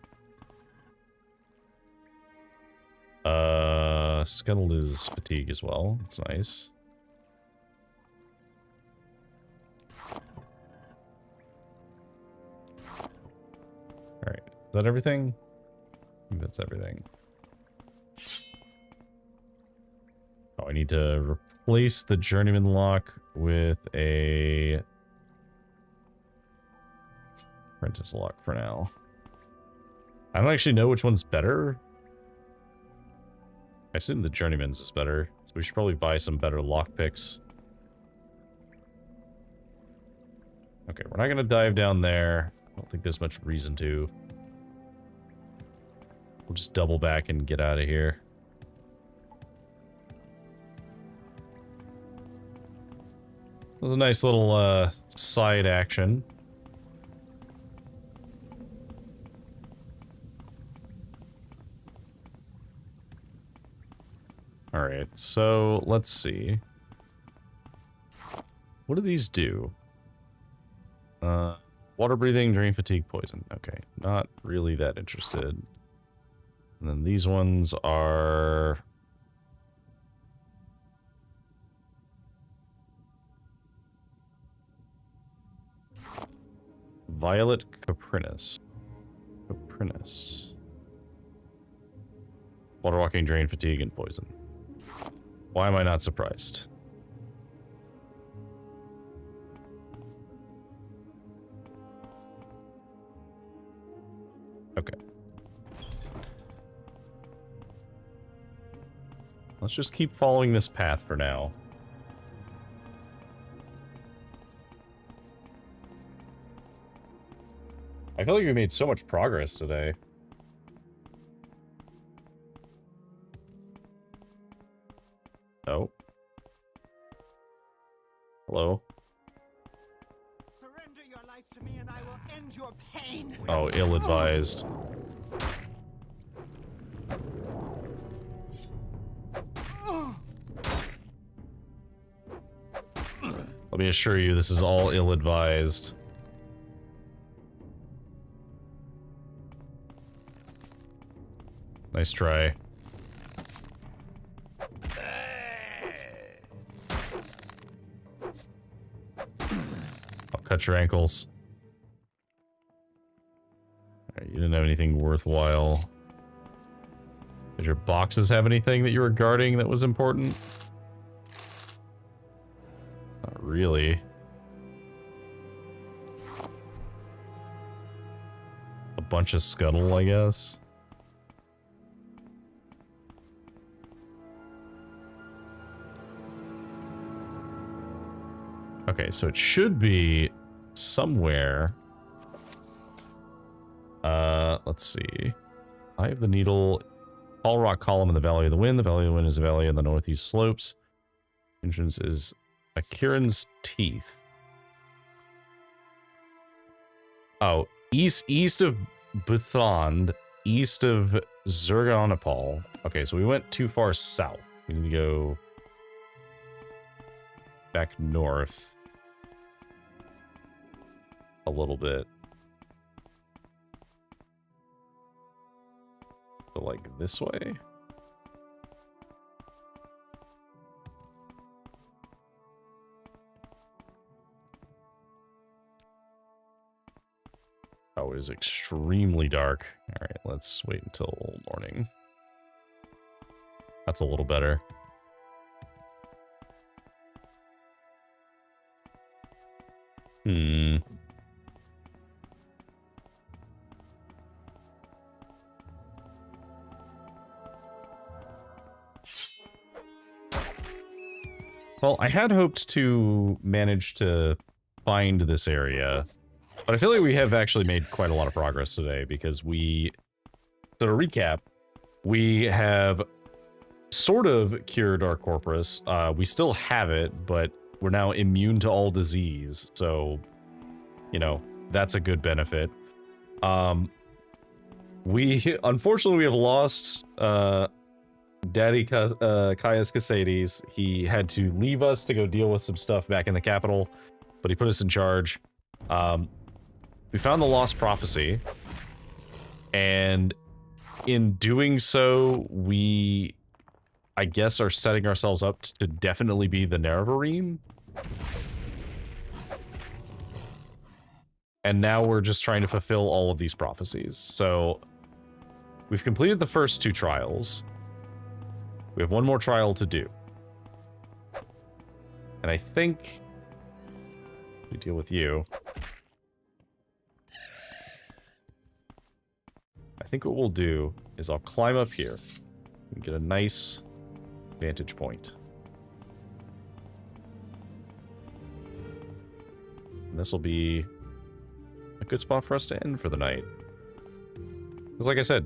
Scuttle is fatigue as well. That's nice. Alright. Is that everything? I think that's everything. Oh, I need to replace the Journeyman lock with a Apprentice lock for now. I don't actually know which one's better. I assume the Journeyman's is better, so we should probably buy some better lockpicks. Okay, we're not gonna dive down there. I don't think there's much reason to. We'll just double back and get out of here. It was a nice little side action. Alright, so let's see. What do these do? Water breathing, drain fatigue, poison. Okay, not really that interested. And then these ones are... Violet Coprinus. Coprinus. Water walking, drain fatigue, and poison. Why am I not surprised? Okay. Let's just keep following this path for now. I feel like we made so much progress today. Oh. Hello? Surrender your life to me and I will end your pain. Oh, ill-advised. Let me assure you, this is all ill-advised. Nice try. I'll cut your ankles. Alright, you didn't have anything worthwhile. Did your boxes have anything that you were guarding that was important? Not really. A bunch of scuttle, I guess. Okay, so it should be somewhere. Let's see. I have the needle. Tall rock column in the Valley of the Wind. The Valley of the Wind is a valley on the northeast slopes. Entrance is Akiran's Teeth. Oh, east of Buthond, east of Zergonopol. Okay, so we went too far south. We need to go back north a little bit. So like this way? Oh, it is extremely dark. Alright, let's wait until morning. That's a little better. Well, I had hoped to manage to find this area, but I feel like we have actually made quite a lot of progress today because we, so to recap, we have sort of cured our Corprus. We still have it, but we're now immune to all disease. So, you know, that's a good benefit. Unfortunately, we have lost, Daddy Caius Casades. He had to leave us to go deal with some stuff back in the capital, but he put us in charge. We found the Lost Prophecy, and in doing so, we, I guess, are setting ourselves up to definitely be the Nerevarine. And now we're just trying to fulfill all of these prophecies. So, we've completed the first 2 trials. We have 1 more trial to do. And I think we deal with you. I think what we'll do is I'll climb up here and get a nice vantage point. And this will be a good spot for us to end for the night. Because like I said,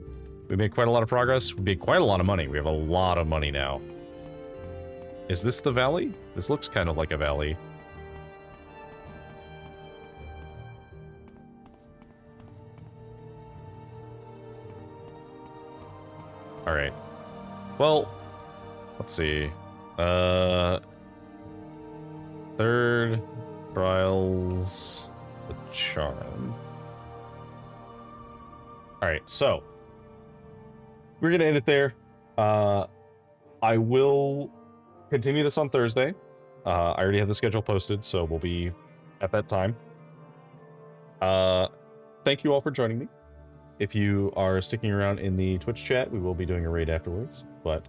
we made quite a lot of progress. We made quite a lot of money. We have a lot of money now. Is this the valley? This looks kind of like a valley. Alright. Well, let's see. 3rd trials. the charm. Alright, so we're gonna end it there. I will continue this on Thursday. I already have the schedule posted, so we'll be at that time. Thank you all for joining me. If you are sticking around in the Twitch chat, we will be doing a raid afterwards. But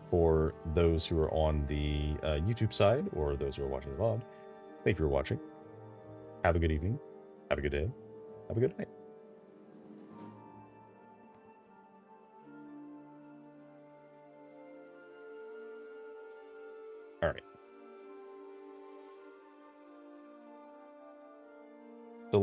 for those who are on the YouTube side, or those who are watching the VOD, thank you for watching. Have a good evening. Have a good day. Have a good night.